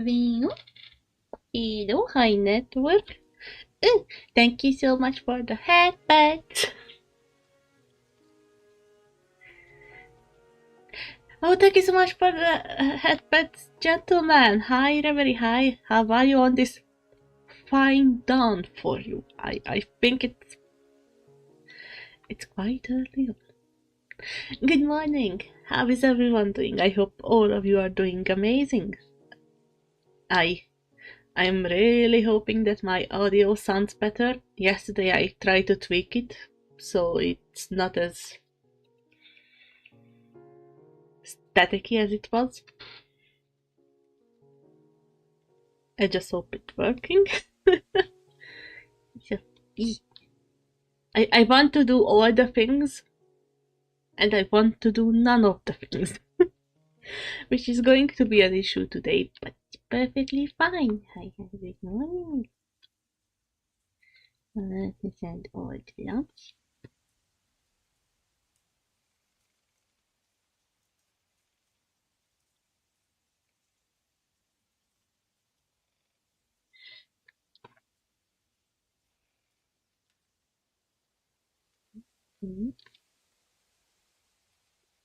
Vinho. Hello, high network. Thank you so much for the headband. Oh, thank you so much for the headband, gentlemen. Hi, Reverie. Hi. How are you on this fine dawn for you? I think it's quite early. Good morning. How is everyone doing? I hope all of you are doing amazing. I'm really hoping that my audio sounds better. Yesterday I tried to tweak it so it's not as staticky as it was. I just hope it's working. I want to do all the things and I want to do none of the things. Which is going to be an issue today, but perfectly fine. Hi, good morning. Let me send all the lunch.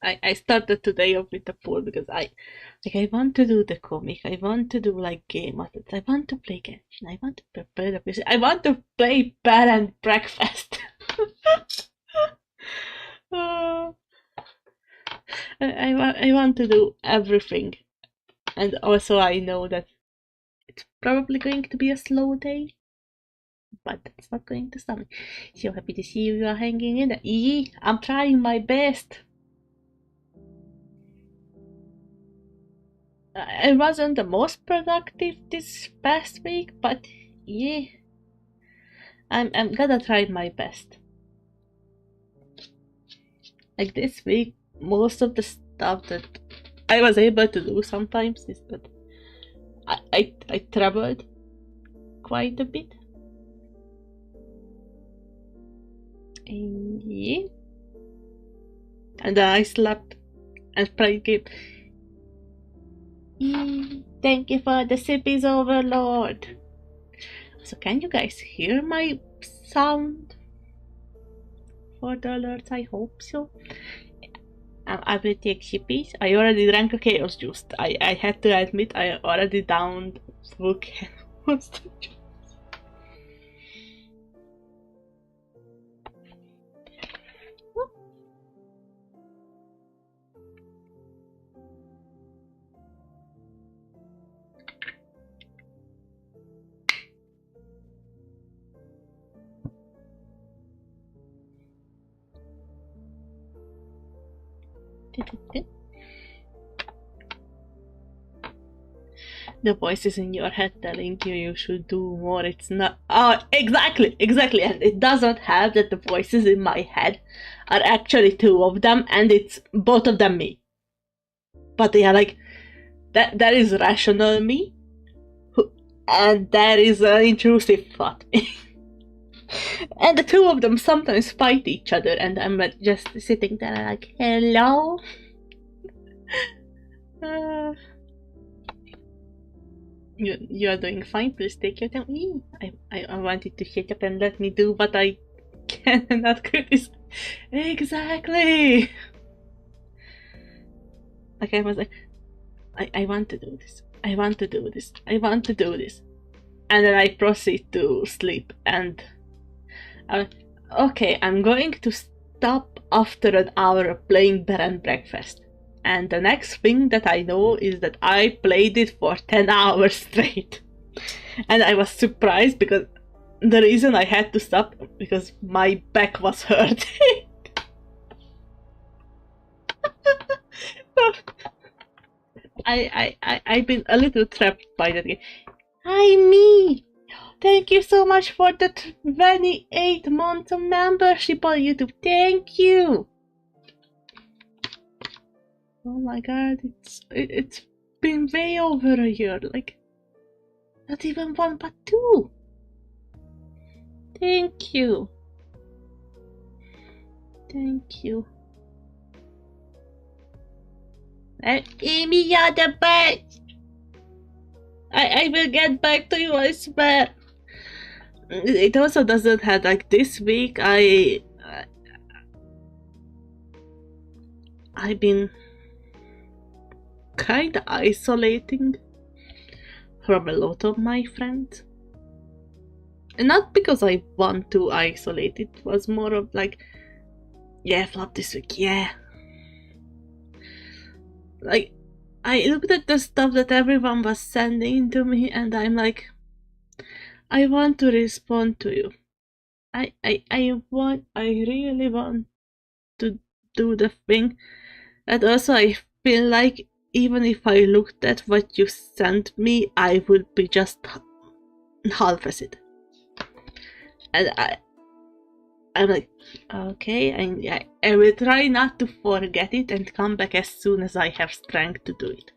I started today off with a poll because I want to do the comic, I want to do like game methods, I want to play Genshin, I want to prepare the music, I want to play bed and breakfast. I want to do everything, and also I know that it's probably going to be a slow day, but that's not going to stop me. So happy to see you are hanging in there. I'm trying my best. I wasn't the most productive this past week, but yeah, I'm gonna try my best. Like this week, most of the stuff that I was able to do sometimes is that I traveled quite a bit. And yeah. And then I slept and played game. Thank you for the sippies, Overlord. So can you guys hear my sound for the alerts? I hope so. I will take sippies. I already drank a chaos juice. I had to admit I already downed full chaos juice. The voices in your head telling you should do more. It's not. Oh, exactly. And it doesn't help that the voices in my head are actually two of them, and it's both of them me. But they are like that is rational me, and that is an intrusive thought me. And the two of them sometimes fight each other, and I'm just sitting there like, hello. You are doing fine. Please take your time. I wanted to shut up and let me do what I can and not criticize. Exactly. Like I was like, I want to do this. I want to do this. I want to do this. And then I proceed to sleep. And okay, I'm going to stop after an hour of playing bed and breakfast. And the next thing that I know is that I played it for 10 hours straight. And I was surprised because the reason I had to stop because my back was hurting. I've been a little trapped by that game. Hi, me! Thank you so much for the 28 months of membership on YouTube. Thank you! Oh my god, it's been way over a year, like not even one but two. Thank you. Thank you. Amy, you're the best. I will get back to you, I swear. It also doesn't have like this week. I've been kind of isolating from a lot of my friends. And not because I want to isolate, it was more of like, yeah, flop this week, yeah. Like, I looked at the stuff that everyone was sending to me and I'm like, I want to respond to you. I really want to do the thing. And also I feel like even if I looked at what you sent me, I would be just half as it. And I'm like, okay, I will try not to forget it and come back as soon as I have strength to do it.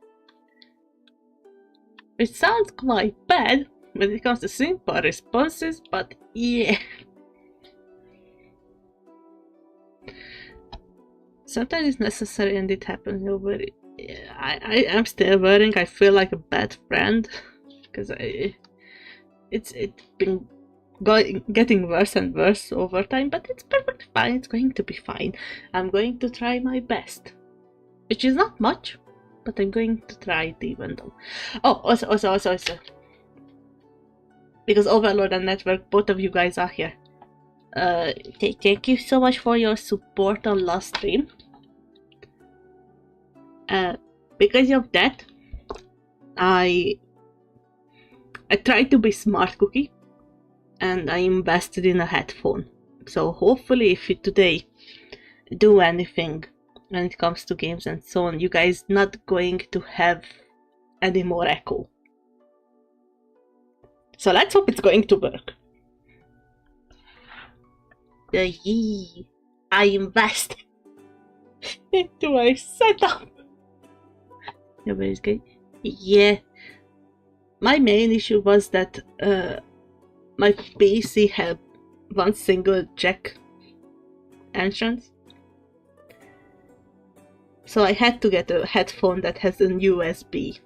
It sounds quite bad when it comes to simple responses, but yeah. Sometimes it's necessary and it happens over it. I am still worrying. I feel like a bad friend because it's been getting worse and worse over time, but it's perfectly fine. It's going to be fine. I'm going to try my best, which is not much, but I'm going to try it even though. Oh, also, because Overlord and Network, both of you guys are here. Thank you so much for your support on last stream. Because of that, I tried to be smart cookie, and I invested in a headphone. So hopefully, if you today do anything when it comes to games and so on, you guys not going to have any more echo. So let's hope it's going to work. I invest into my setup. Everybody's good. Yeah. My main issue was that my PC had one single jack entrance. So I had to get a headphone that has a USB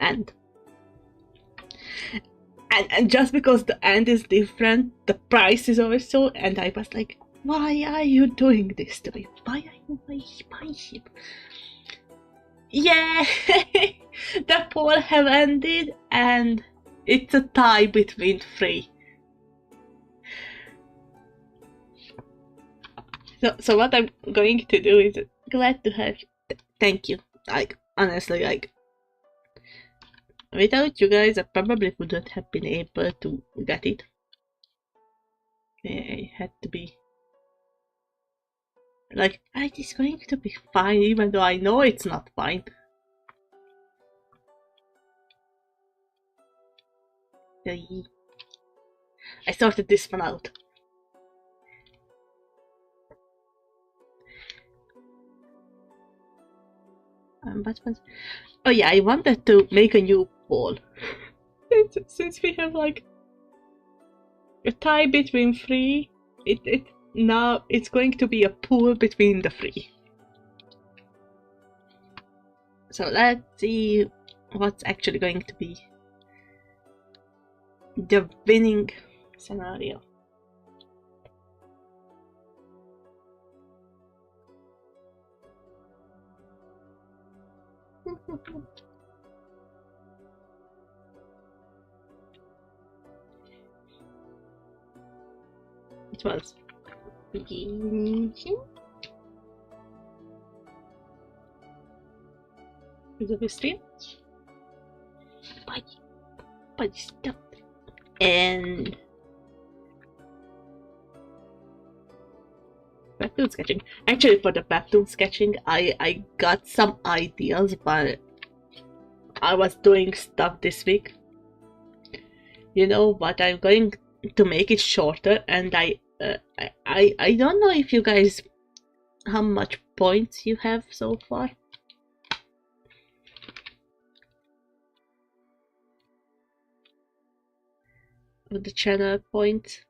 end. And just because the end is different, the price is also, and I was like, why are you doing this to me? Why are you my spaceship? Yeah, the poll have ended, and it's a tie between three. So what I'm going to do is glad to have you. Thank you. Like, honestly, like, without you guys, I probably wouldn't have been able to get it. I had to be like, it's going to be fine, even though I know it's not fine. I sorted this one out. Oh yeah, I wanted to make a new poll. Since we have like a tie between three, now it's going to be a pool between the three. So let's see what's actually going to be the winning scenario. It was is it stream? But stop. And webtoon sketching. Actually, for the webtoon sketching, I got some ideas, but I was doing stuff this week. You know, but I'm going to make it shorter, and I don't know if you guys how much points you have so far. With the channel points.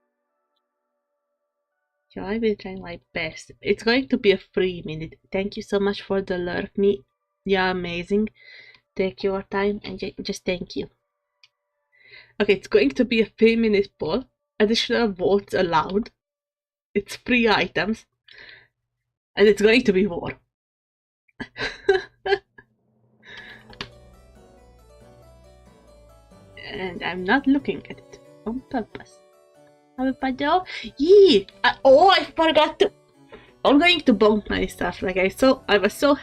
Yeah, I will try my best. It's going to be a 3 minute. Thank you so much for the lurk me. Yeah, amazing. Take your time and just thank you. Okay, it's going to be a 3-minute poll. Additional votes allowed. It's free items. And it's going to be war. And I'm not looking at it on purpose. Yee! I forgot to. I'm going to bump my stuff. Like I was so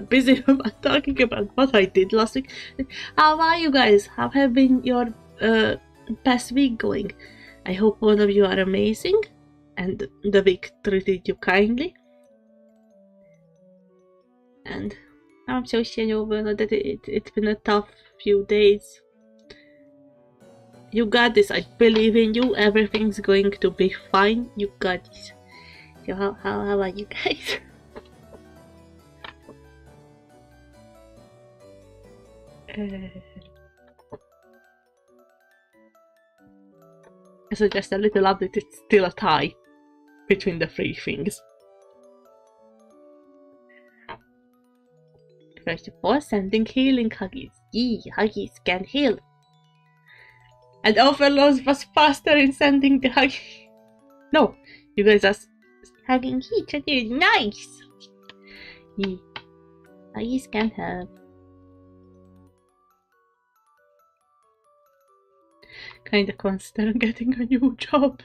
busy about talking about what I did last week. How are you guys? How have been your past week going? I hope all of you are amazing, and the week treated you kindly. And I'm so sorry that it's been a tough few days. You got this. I believe in you. Everything's going to be fine. You got this. So how are you guys? So just a little update. It's still a tie between the three things. First of all, sending healing huggies. Yee, huggies can heal. And Overlord was faster in sending the hug. No, you guys are hugging each other. Nice! Yeah. Huggies can help. Kinda considering getting a new job.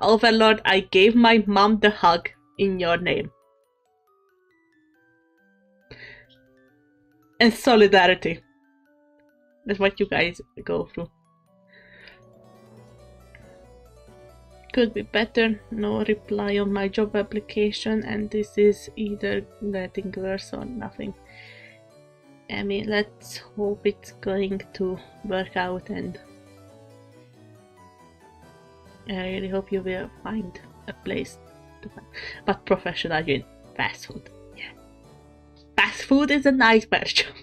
Overlord, I gave my mom the hug in your name. And solidarity. That's what you guys go through. Could be better. No reply on my job application, and this is either getting worse or nothing. I mean, let's hope it's going to work out, and I really hope you will find a place to find. But professional in fast food. Yeah. Fast food is a nightmare job.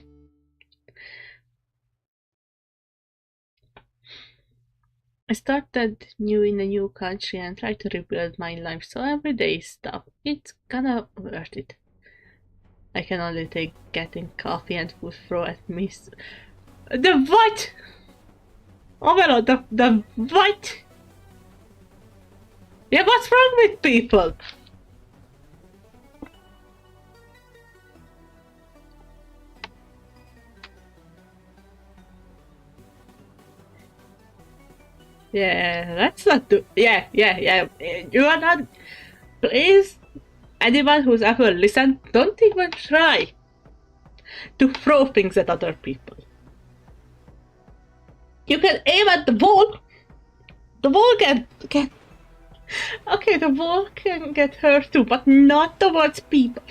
I started new in a new country and try to rebuild my life, so everyday stuff. It's kinda worth it. I can only take getting coffee and food thrown at me. The what? Oh my god, the what? Yeah, what's wrong with people? Yeah, let's not do. Yeah. You are not. Please, anyone who's ever listened, don't even try to throw things at other people. You can aim at the wall. The wall can. Okay, the wall can get hurt too, but not towards people.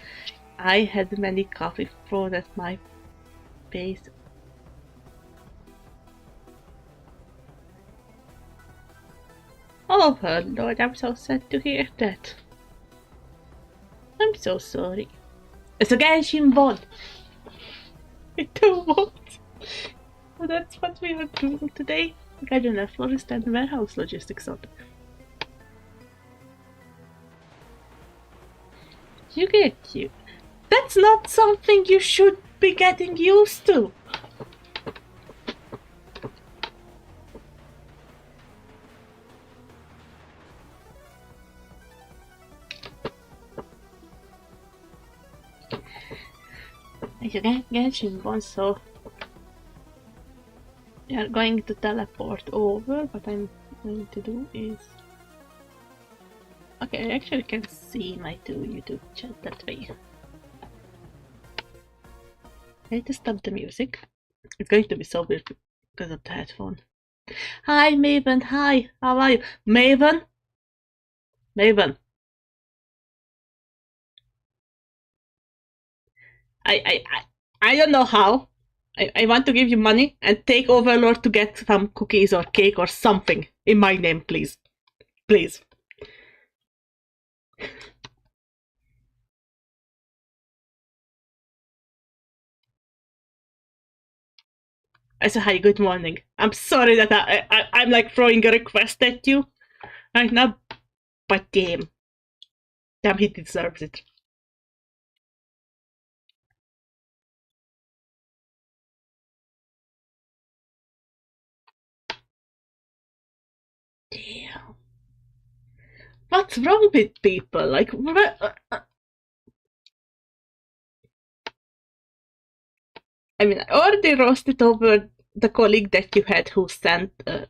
I had many coffee thrown at my face. Oh, Lord, I'm so sad to hear that. I'm so sorry. It's a Genshin bot. It won't. So that's what we are doing today. Gardener, florist, and warehouse logistics on. You get you. That's not something you should be getting used to. You can't get him one, so we are going to teleport over. What I'm going to do is, okay, I actually can see my two YouTube chat that way. I need to stop the music. It's going to be so weird because of the headphone. Hi Maven, hi, how are you? Maven? I don't know how. I want to give you money and take Overlord to get some cookies or cake or something in my name, please. Please. I said, hi, good morning. I'm sorry that I'm like throwing a request at you right now, but damn, he deserves it. What's wrong with people? Like, I mean, I already roasted over the colleague that you had who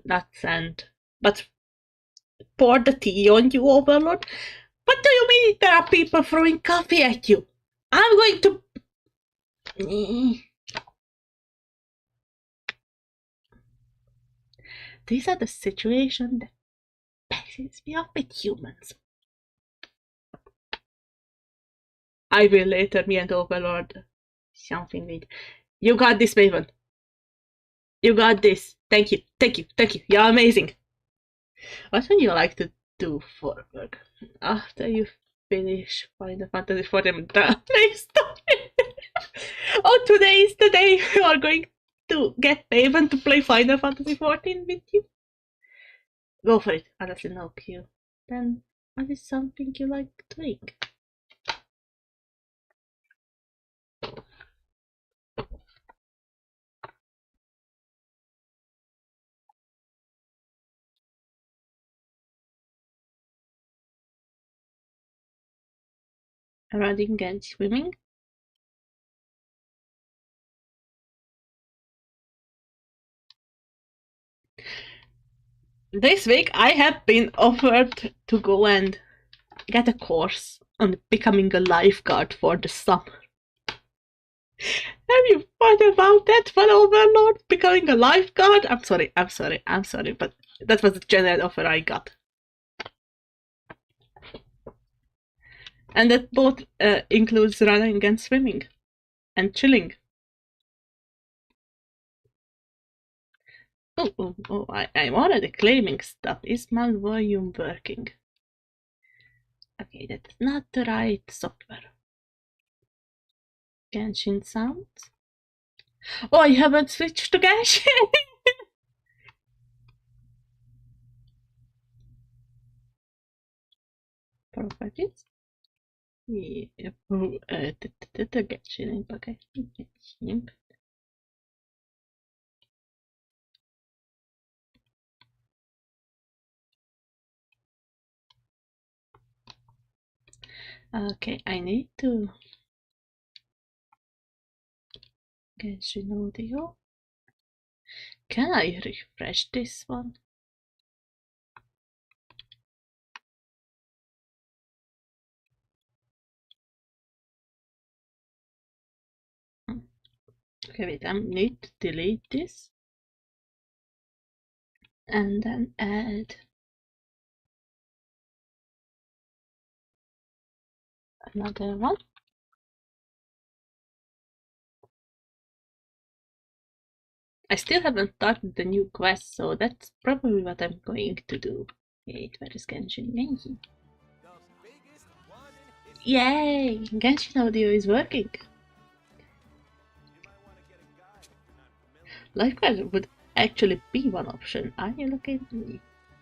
not sent, but poured the tea on you, Overlord. What do you mean there are people throwing coffee at you? I'm going to. These are the situations that pisses me off with humans. I will later, me and Overlord. Something with. You got this, Maven. You got this. Thank you, thank you, thank you. You're amazing. What would you like to do for work after you finish Final Fantasy XIV play story? Oh, today is the day you are going to get Maven to play Final Fantasy XIV with you. Go for it. Honestly, no queue. Then, what is something you like doing? Running and swimming? This week I have been offered to go and get a course on becoming a lifeguard for the summer. Have you thought about that for Overlord? Becoming a lifeguard? I'm sorry, but that was the general offer I got. And that both includes running and swimming. And chilling. I'm already claiming stuff. Is my volume working? Okay, that's not the right software. Genshin sounds? Oh, I haven't switched to Genshin! Properties? Yeah, Genshin Impact. Genshin. Okay, I need to Genshin Audio. Can I refresh this one? Okay, wait, I need to delete this. And then add another one. I still haven't started the new quest, so that's probably what I'm going to do. Wait, where is Genshin? Genshin. Yay! Genshin Audio is working. Lifeguard would actually be one option. Are you looking?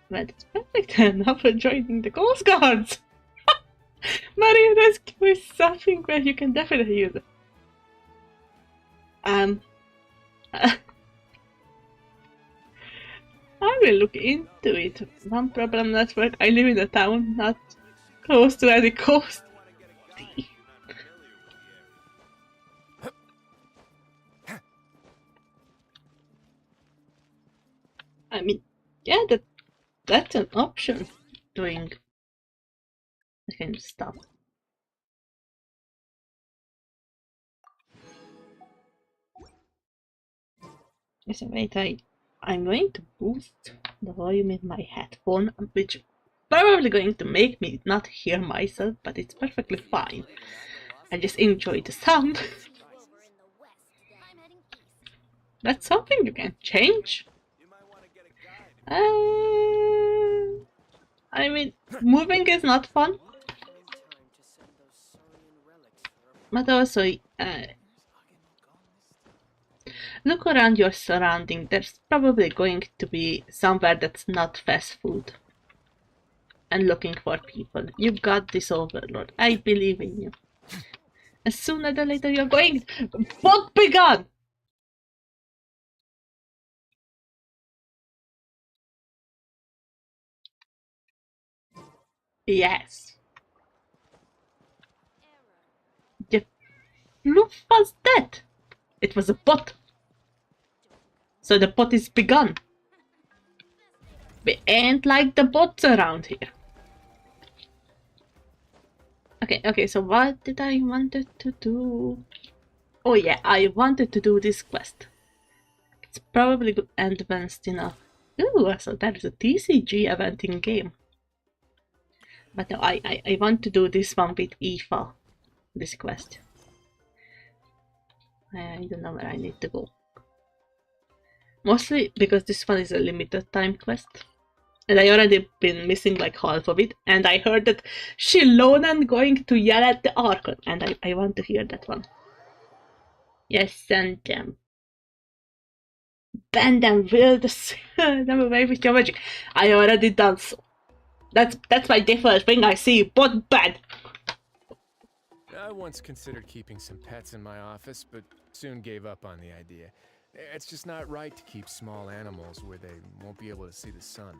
Well, it's perfect enough for joining the Coast Guards! Marine Rescue is something where you can definitely use it. I will look into it. One problem network. I live in a town not close to any coast. I mean, yeah, that's an option. Doing the kind of stuff. Listen, wait, I'm going to boost the volume in my headphone, which probably going to make me not hear myself, but it's perfectly fine. I just enjoy the sound. That's something you can change. I mean, moving is not fun. But also, look around your surrounding. There's probably going to be somewhere that's not fast food. And looking for people. You got this, Overlord. I believe in you. As sooner or later you're going. What begun? Yes. The proof was that. It was a bot. So the bot is begun. We ain't like the bots around here. Okay, so what did I wanted to do? Oh yeah, I wanted to do this quest. It's probably good and advanced enough. Ooh, so that is a TCG event in game. But no, I want to do this one with Aoife, this quest. I don't know where I need to go. Mostly because this one is a limited time quest. And I already been missing like half of it. And I heard that Shilonan going to yell at the Archon. And I want to hear that one. Yes, send them. Bend them, will them away with your magic. I already done so. That's my default thing I see, but bad. I once considered keeping some pets in my office, but soon gave up on the idea. It's just not right to keep small animals where they won't be able to see the sun.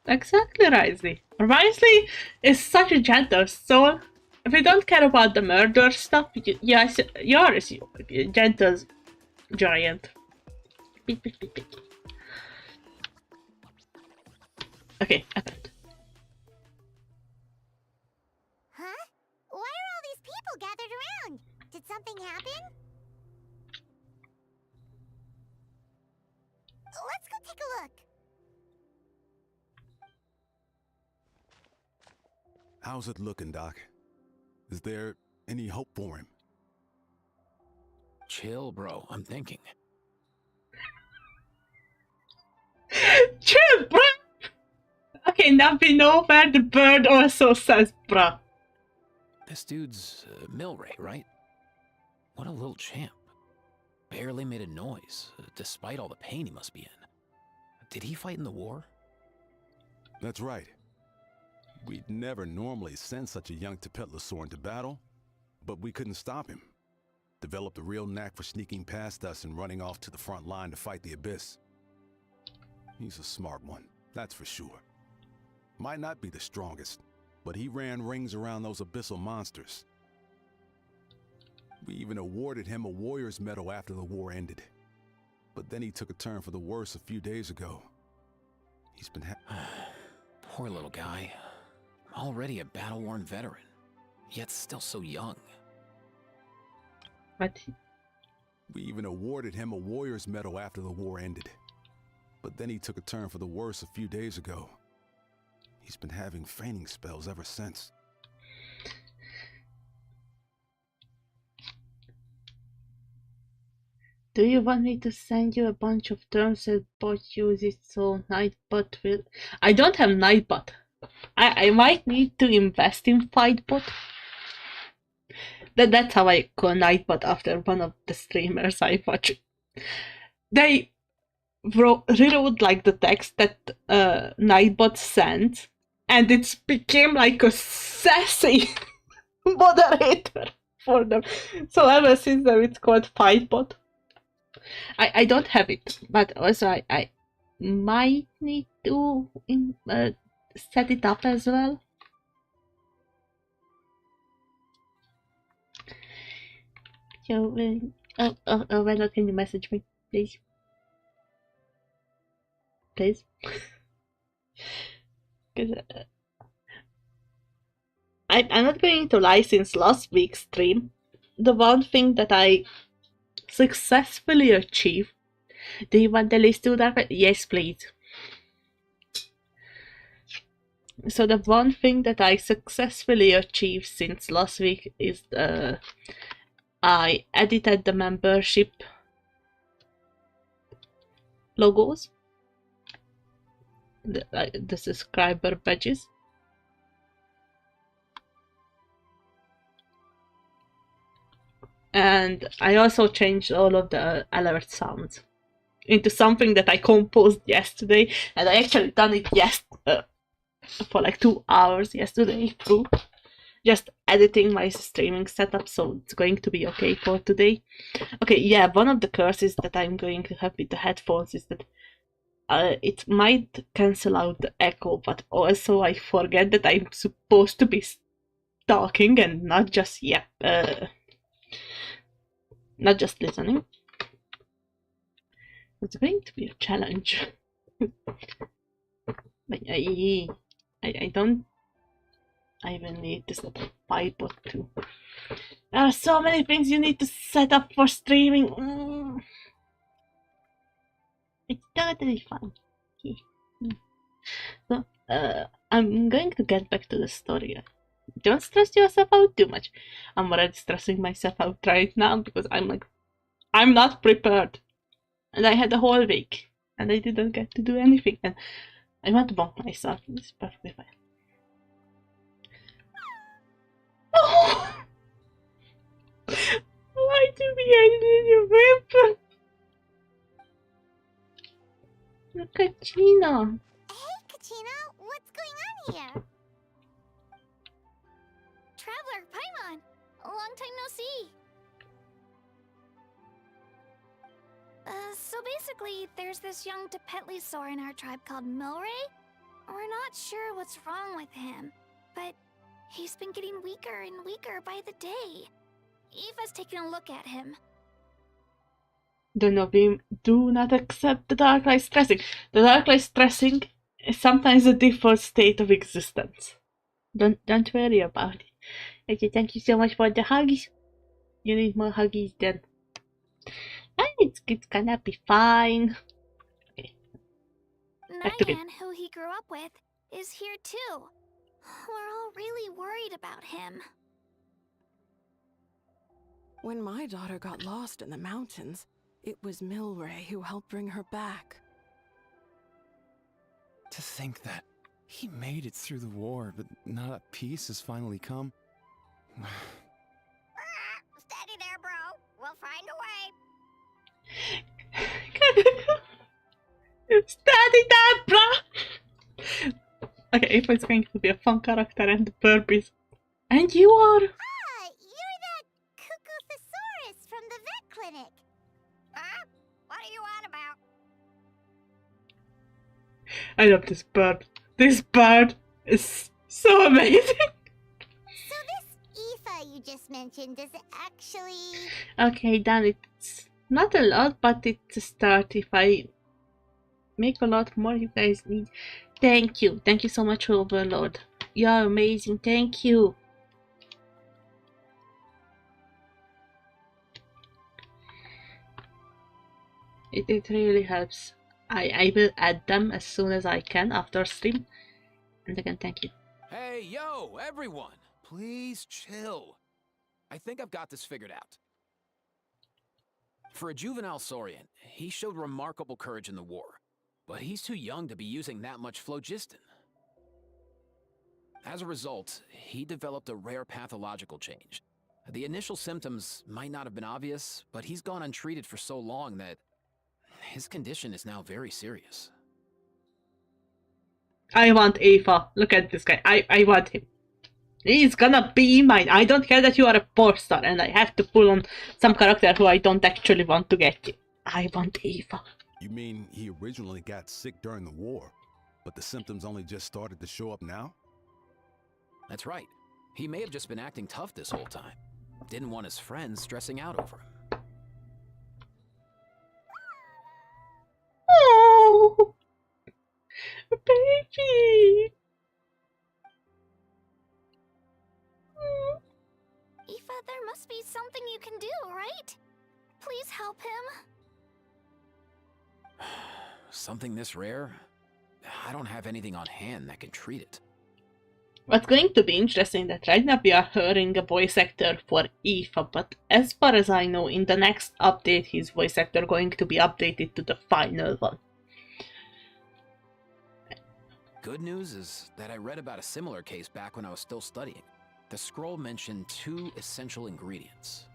Exactly, Risley. Risley is such a gentle soul. If you don't care about the murder stuff, yes, you're a gentle giant. Beep, beep, beep, beep. Okay, happened. Huh? Why are all these people gathered around? Did something happen? Let's go take a look. How's it looking, Doc? Is there any hope for him? Chill, bro. I'm thinking. Chill, bro! Okay, now we know where the bird also says, bruh. This dude's Milray, right? What a little champ. Barely made a noise, despite all the pain he must be in. Did he fight in the war? That's right. We'd never normally send such a young Tepetlosaur into battle, but we couldn't stop him. Developed a real knack for sneaking past us and running off to the front line to fight the Abyss. He's a smart one, that's for sure. Might not be the strongest, but he ran rings around those abyssal monsters. We even awarded him a Warrior's Medal after the war ended. But then he took a turn for the worse a few days ago. He's been Poor little guy. Already a battle-worn veteran, yet still so young. What? We even awarded him a Warrior's Medal after the war ended. But then he took a turn for the worse a few days ago. He's been having fainting spells ever since. Do you want me to send you a bunch of terms that bot uses so Nightbot will... I don't have Nightbot. I might need to invest in Fightbot. That's how I call Nightbot after one of the streamers I watch. They rewrote like the text that Nightbot sent, and it became like a sassy moderator for them. So ever since then it's called Fightbot. I don't have it, but also I might need to set it up as well. So, when can you message me, please? Please? Because I'm not going to lie, since last week's stream, the one thing that I successfully achieved. Do you want the list to that? Yes, please. So the one thing that I successfully achieved since last week is I edited the membership logos, the subscriber badges. And I also changed all of the alert sounds into something that I composed yesterday, and I actually done it for like 2 hours yesterday through, just editing my streaming setup, so it's going to be okay for today. Okay, yeah, one of the curses that I'm going to have with the headphones is that it might cancel out the echo, but also I forget that I'm supposed to be talking and not just not just listening. It's going to be a challenge. But I don't. I will need to set up Pipot too. There are so many things you need to set up for streaming. It's totally fine. So, I'm going to get back to the story. Don't stress yourself out too much. I'm already stressing myself out right now because I'm like, I'm not prepared. And I had a whole week. And I didn't get to do anything. And I want to bonk myself. It's perfectly fine. Oh! Why do we need your whip? Look at Gina. Hey, Kachina, what's going on here? Traveler, Paimon, a long time no see. So basically, there's this young Tepetlisaur in our tribe called Milray. We're not sure what's wrong with him, but he's been getting weaker and weaker by the day. Eva's taking a look at him. Do not accept the dark light stressing. The dark light stressing is sometimes the default state of existence. Don't worry about it. Okay, thank you so much for the hugs. You need more huggies then. And it's gonna be fine. Okay. Nyan, who he grew up with, is here too. We're all really worried about him. When my daughter got lost in the mountains, it was Milray who helped bring her back. To think that he made it through the war, but now that peace has finally come. Steady there, bro. We'll find a way. Steady there, bruh! Okay, if it's going to be a fun character and the burpees. And you are... Ah, you're that cuckoo thesaurus from the vet clinic. Huh? What are you on about? I love this bird. This bird is so amazing. So this Aoife you just mentioned, does it actually... Okay, Dan, it's not a lot, but it's a start. If I make a lot more, you guys need... Thank you. Thank you so much, Overlord. You're amazing. Thank you. It really helps. I will add them as soon as I can after stream. And again, thank you. Hey, yo, everyone! Please chill. I think I've got this figured out. For a juvenile saurian, he showed remarkable courage in the war, but he's too young to be using that much phlogiston. As a result, he developed a rare pathological change. The initial symptoms might not have been obvious, but he's gone untreated for so long that his condition is now very serious. I want Ava. Look at this guy. I want him. He's gonna be mine. I don't care that you are a porn star and I have to pull on some character who I don't actually want to get you. I want Ava. You mean he originally got sick during the war, but the symptoms only just started to show up now? That's right. He may have just been acting tough this whole time. Didn't want his friends stressing out over him. Oh, baby. Aoife, there must be something you can do, right? Please help him. Something this rare? I don't have anything on hand that can treat it. What's going to be interesting that right now we are hearing a voice actor for Aoife, but as far as I know, in the next update, his voice actor going to be updated to the final one. Good news is that I read about a similar case back when I was still studying. The scroll mentioned 2 essential ingredients.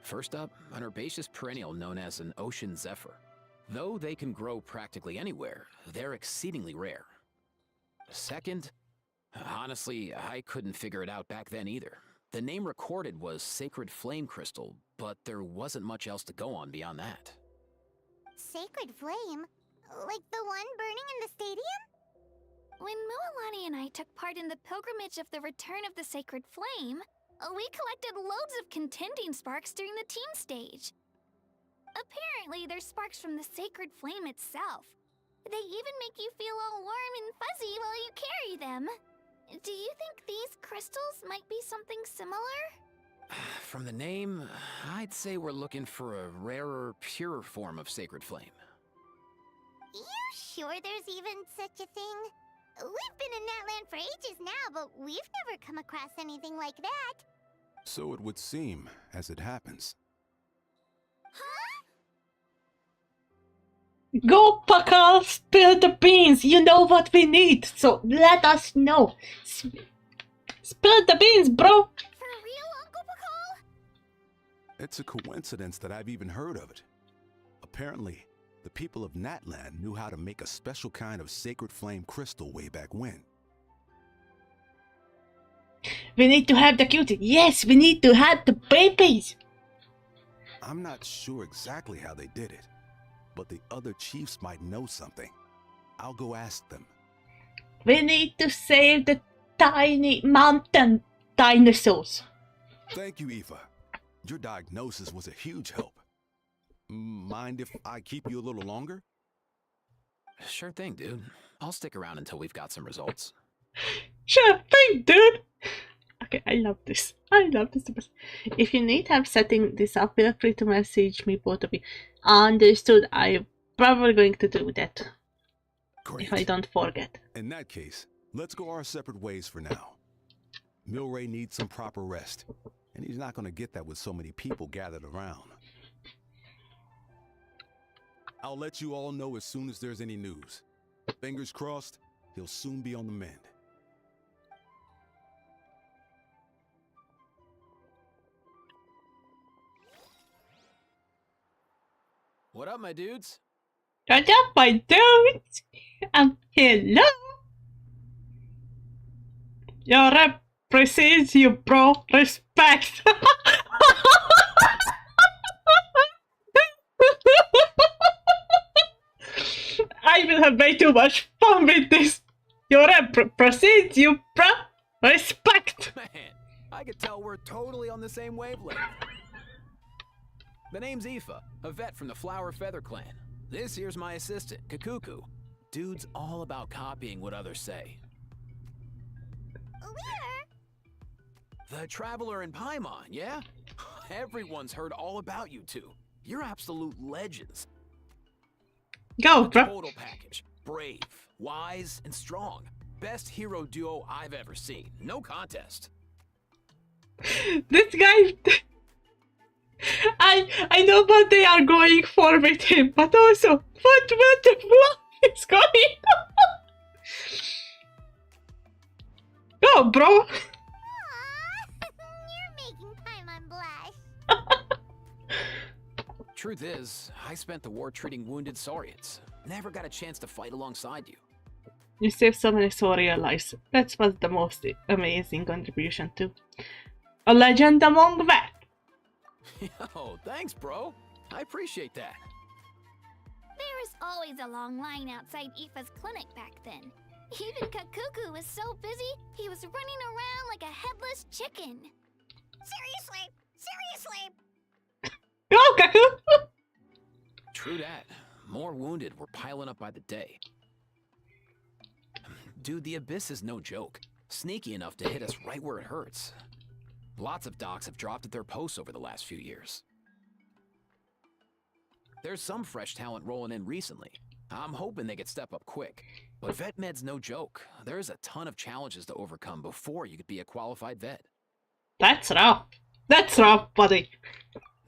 First up, an herbaceous perennial known as an ocean zephyr. Though they can grow practically anywhere, they're exceedingly rare. Second, honestly, I couldn't figure it out back then either. The name recorded was Sacred Flame Crystal, but there wasn't much else to go on beyond that. Sacred flame? Like the one burning in the stadium? When Mualani and I took part in the pilgrimage of the Return of the Sacred Flame, we collected loads of contending sparks during the team stage. Apparently, they're sparks from the Sacred Flame itself. They even make you feel all warm and fuzzy while you carry them. Do you think these crystals might be something similar? From the name, I'd say we're looking for a rarer, purer form of Sacred Flame. You sure there's even such a thing? We've been in Natland for ages now, but we've never come across anything like that. So it would seem, as it happens. Huh? Go, Pakal, spill the beans. You know what we need, so let us know. Spill the beans, bro. For real, Uncle Pakal? It's a coincidence that I've even heard of it. Apparently, the people of Natland knew how to make a special kind of sacred flame crystal way back when. We need to have the cutie. Yes, we need to have the babies. I'm not sure exactly how they did it, but the other chiefs might know something. I'll go ask them. We need to save the tiny mountain dinosaurs. Thank you, Aoife. Your diagnosis was a huge help. Mind if I keep you a little longer? Sure thing, dude. I'll stick around until we've got some results. Sure thing, dude. Okay, I love this. I love this. If you need help setting this up, feel free to message me, both of you. Understood. I'm probably going to do that. Great. If I don't forget. In that case, let's go our separate ways for now. Milray needs some proper rest, and he's not going to get that with so many people gathered around. I'll let you all know as soon as there's any news. Fingers crossed, he'll soon be on the mend. What up, my dudes? Shut up, my dudes! Hello! Your rep precedes you, bro. Respect! I will have way too much fun with this. Your rep precedes you, bro. Respect! Man, I could tell we're totally on the same wavelength. The name's Aoife, a vet from the Flower Feather Clan. This here's my assistant, Kakuku. Dude's all about copying what others say. Where? The Traveler in Paimon, yeah? Everyone's heard all about you two. You're absolute legends. Go, The bro. total package. Brave, wise, and strong. Best hero duo I've ever seen. No contest. This guy... I know what they are going for with him, but also, what the fuck is going on? Go, bro! Aww, you're making Paimon blush. Truth is, I spent the war treating wounded Saurians. Never got a chance to fight alongside you. You saved so many Saurian lives. That was the most amazing contribution too. A legend among vets. Yo, thanks, bro. I appreciate that. There was always a long line outside Aoife's clinic back then. Even Kakuku was so busy, he was running around like a headless chicken. Seriously! Seriously! Go, Kaku! True that. More wounded were piling up by the day. Dude, the Abyss is no joke. Sneaky enough to hit us right where it hurts. Lots of docs have dropped at their posts over the last few years. There's some fresh talent rolling in recently. I'm hoping they could step up quick. But vet med's no joke. There's a ton of challenges to overcome before you could be a qualified vet. That's rough. That's rough, buddy.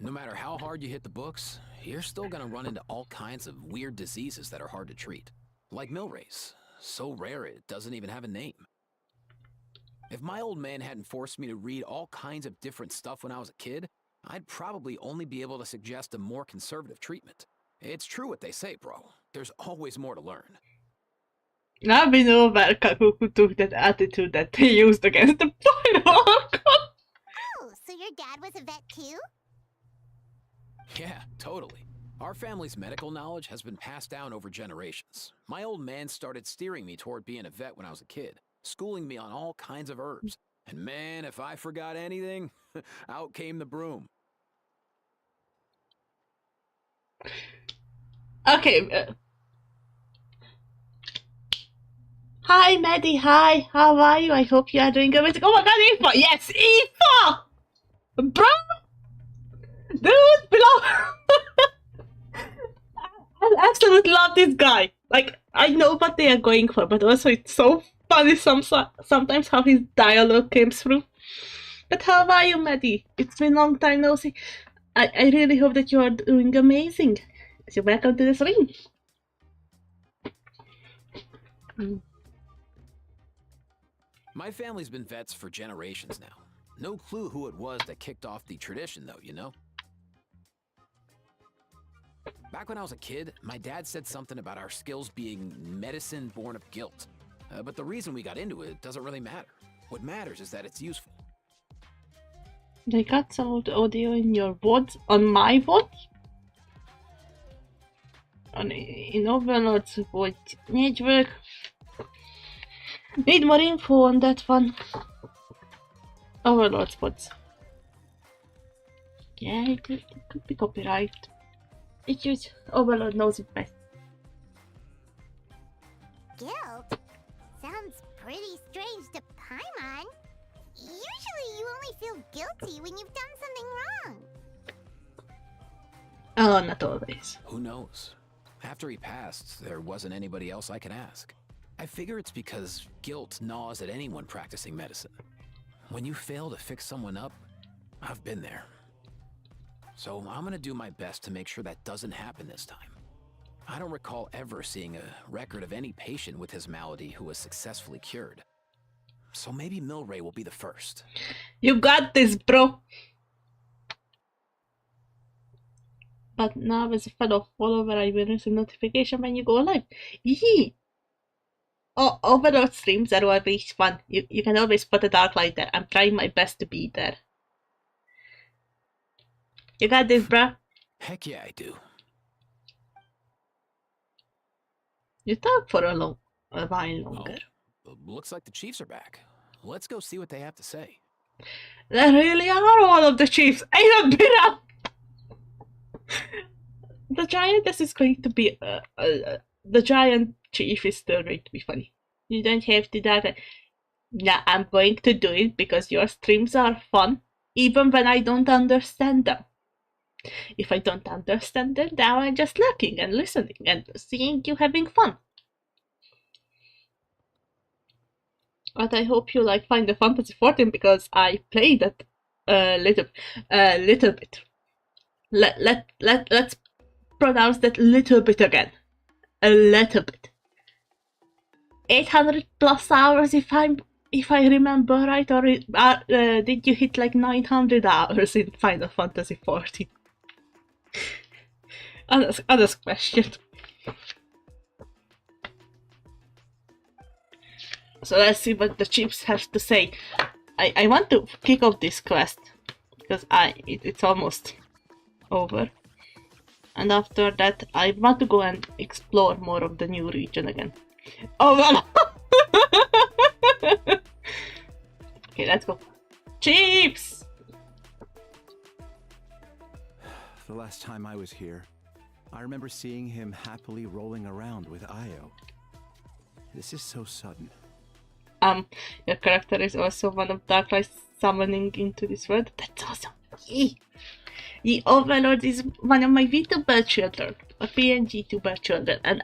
No matter how hard you hit the books, you're still gonna run into all kinds of weird diseases that are hard to treat. Like Milray's. So rare it doesn't even have a name. If my old man hadn't forced me to read all kinds of different stuff when I was a kid, I'd probably only be able to suggest a more conservative treatment. It's true what they say, bro. There's always more to learn. Now we know where Kakuku took that attitude that he used against the final. Oh, so your dad was a vet too? Yeah, totally. Our family's medical knowledge has been passed down over generations. My old man started steering me toward being a vet when I was a kid, schooling me on all kinds of herbs. And man, if I forgot anything, out came the broom. Okay. Hi, Maddie. Hi. How are you? I hope you are doing amazing. Oh my god, Aoife! Yes, Aoife! Bro! Dude, below! I absolutely love this guy. Like, I know what they are going for, but also it's so funny sometimes how his dialogue comes through. But how are you, Maddie? It's been a long time no see. I really hope that you are doing amazing. So welcome to the stream. My family's been vets for generations now. No clue who it was that kicked off the tradition, though, you know? Back when I was a kid, my dad said something about our skills being medicine born of guilt. But the reason we got into it doesn't really matter. What matters is that it's useful. They got some of the audio in your voice, on my voice? In Overlord's voice network. Need more info on that one. Overlord's voice. Yeah, it could be copyright. It is. Overlord knows it best. Guilt? Sounds pretty strange to Paimon. Usually you only feel guilty when you've done something wrong. Oh, not always. Who knows? After he passed, there wasn't anybody else I could ask. I figure it's because guilt gnaws at anyone practicing medicine. When you fail to fix someone up, I've been there. So I'm gonna do my best to make sure that doesn't happen this time. I don't recall ever seeing a record of any patient with his malady who was successfully cured. So maybe Milray will be the first. You got this, bro! But now as a fellow follower, I will receive notification when you go live. Yee! Oh, Overlord streams are always fun. You can always put a dark light there. I'm trying my best to be there. You got this, bruh. Heck yeah, I do. You talk for a while longer. Oh, looks like the Chiefs are back. Let's go see what they have to say. There really are all of the Chiefs. I don't been up. The Giantess is going to be the Giant Chief is still going to be funny. You don't have to do that. Nah, I'm going to do it because your streams are fun, even when I don't understand them. If I don't understand them, now I'm just looking and listening and seeing you having fun. But I hope you like Final Fantasy XIV because I played it a little bit. Let's pronounce that little bit again. A little bit. 800 plus hours if I remember right, or did you hit like 900 hours in Final Fantasy XIV? Honest question. So let's see what the Chiefs have to say. I want to kick off this quest because it's almost over, and after that I want to go and explore more of the new region again. Oh well. Okay, let's go. Chiefs! The last time I was here, I remember seeing him happily rolling around with Io. This is so sudden. Your character is also one of Darklight summoning into this world. That's awesome. Yee. The Overlord is one of my VTuber children, or PNG tuber children, and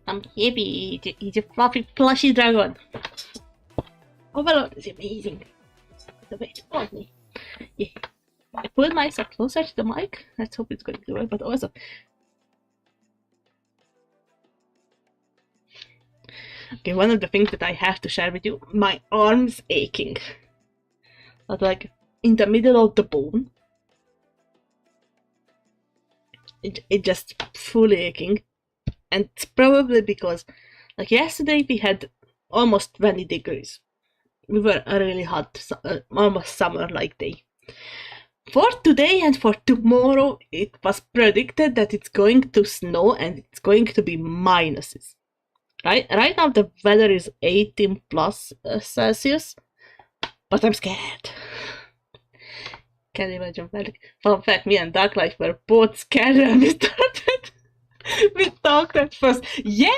I'm happy. He's a fluffy, plushy dragon. Overlord is amazing. The way it called me. Yeah. I pulled myself closer to the mic. Let's hope it's going to work, but also. Okay, one of the things that I have to share with you, my arm's aching. But like, in the middle of the bone. It just fully aching. And it's probably because, like yesterday we had almost 20 degrees. We were a really hot, almost summer-like day. For today and for tomorrow, it was predicted that it's going to snow and it's going to be minuses. Right now the weather is 18 plus Celsius, but I'm scared. Can't imagine. Fun fact, me and Dark Life were both scared when we started. We talked at first. Yeah,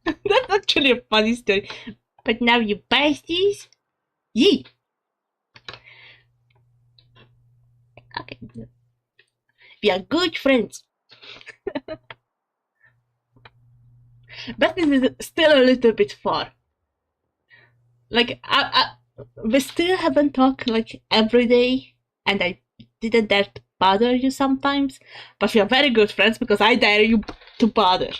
that's actually a funny story. But now you buy these? Yee! Okay. We are good friends. But this is still a little bit far. Like, we still haven't talked like every day, and I didn't dare to bother you sometimes, but we are very good friends because I dare you to bother.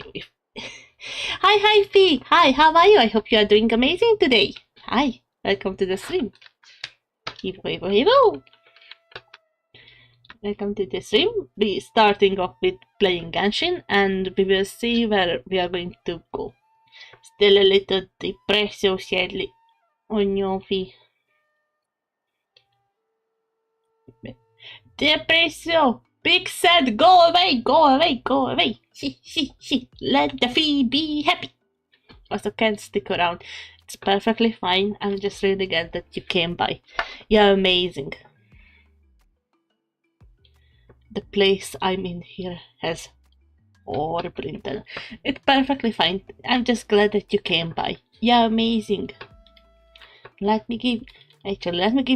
Hi, Fee. Hi, how are you? I hope you are doing amazing today. Hi, welcome to the stream. Hello. Welcome to the stream. We starting off with playing Genshin, and we will see where we are going to go. Still a little depressed, so sadly. Oh no, Fee. Depresso! Big sad, go away, go away, go away. She. Let the Fee be happy. Also can't stick around. It's perfectly fine. I'm just really glad that you came by. You're amazing. The place I'm in here has horrible internet. It's perfectly fine. I'm just glad that you came by. You're amazing. Let me give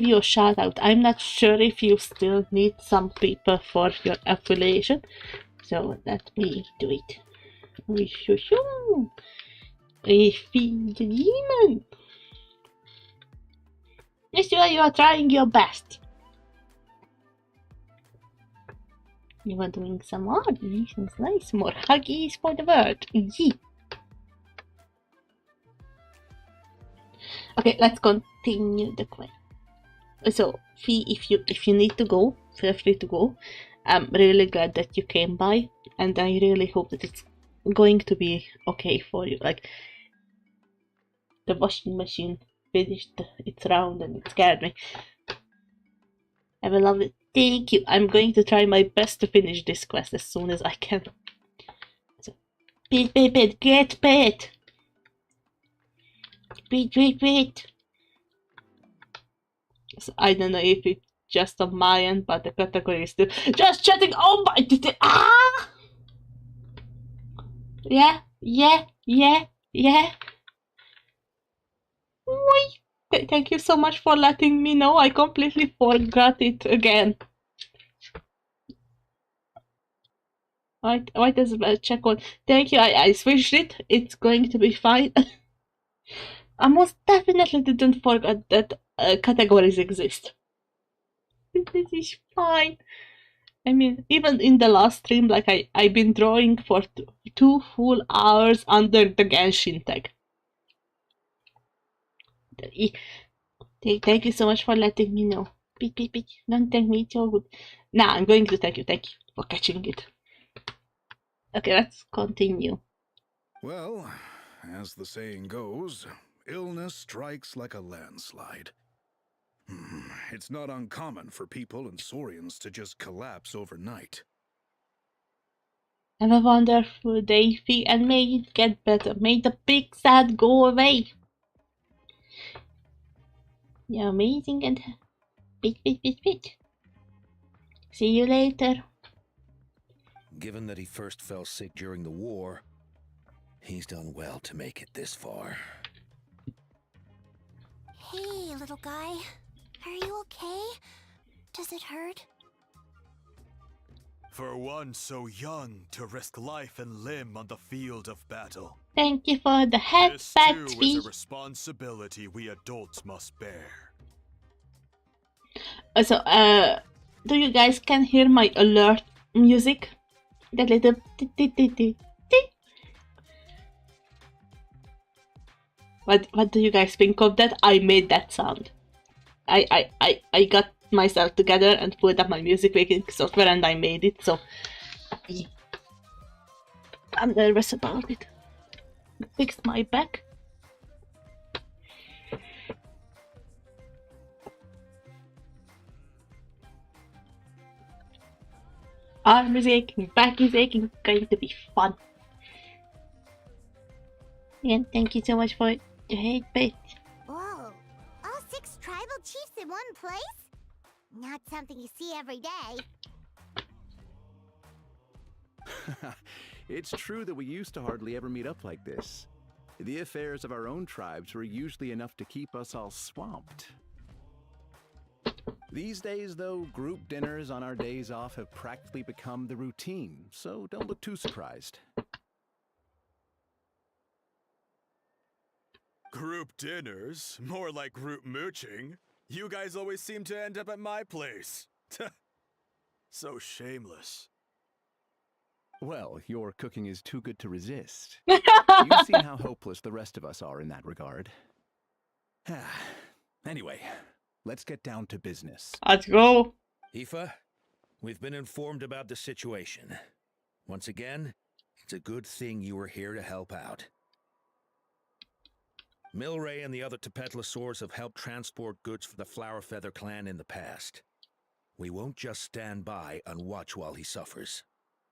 you a shout out. I'm not sure if you still need some people for your affiliation, so let me do it. We feed the demon. Yes, you are trying your best. You are doing some more. Nice. More huggies for the world. Yee. Okay, let's continue the quest. So, Fee, if you need to go, feel free to go. I'm really glad that you came by, and I really hope that it's going to be okay for you. Like, the washing machine finished its round and it scared me. I will love it. Thank you. I'm going to try my best to finish this quest as soon as I can. So, Pete, get Pete. Wait. So, I don't know if it's just on my end, but the category is still just chatting. Oh my! Ah! Yeah. Thank you so much for letting me know. I completely forgot it again. Why does it check on? Thank you. I switched it. It's going to be fine. I most definitely didn't forget that categories exist. This is fine. I mean, even in the last stream, like I've been drawing for 2 full hours under the Genshin tag. Thank you so much for letting me know. Pete, don't thank me, it's all good. Nah, I'm going to thank you for catching it. Okay, let's continue. Well, as the saying goes, illness strikes like a landslide. It's not uncommon for people and Saurians to just collapse overnight. Have a wonderful day, Fee, and may it get better. May the big sad go away. You're amazing and Pete. See you later. Given that he first fell sick during the war, he's done well to make it this far. Hey, little guy. Are you okay? Does it hurt? For one so young to risk life and limb on the field of battle. Thank you for the head This pat, too Fee. is a responsibility we adults must bear. Also, do you guys can hear my alert music? That little tick. What do you guys think of that? I made that sound. I got myself together and put up my music making software and I made it, so I'm nervous about it. Fixed my back. Arm is aching, back is aching, going to be fun. And thank you so much for the hate bit. Whoa, all 6 tribal chiefs in one place? Not something you see every day. It's true that we used to hardly ever meet up like this. The affairs of our own tribes were usually enough to keep us all swamped. These days, though, group dinners on our days off have practically become the routine, so don't look too surprised. Group dinners? More like group mooching. You guys always seem to end up at my place. So shameless. Well, your cooking is too good to resist. You've seen how hopeless the rest of us are in that regard. Anyway, let's get down to business. Let's go. Aoife, we've been informed about the situation. Once again, it's a good thing you were here to help out. Milray and the other Tepetlosaurs have helped transport goods for the Flower Feather clan in the past. We won't just stand by and watch while he suffers.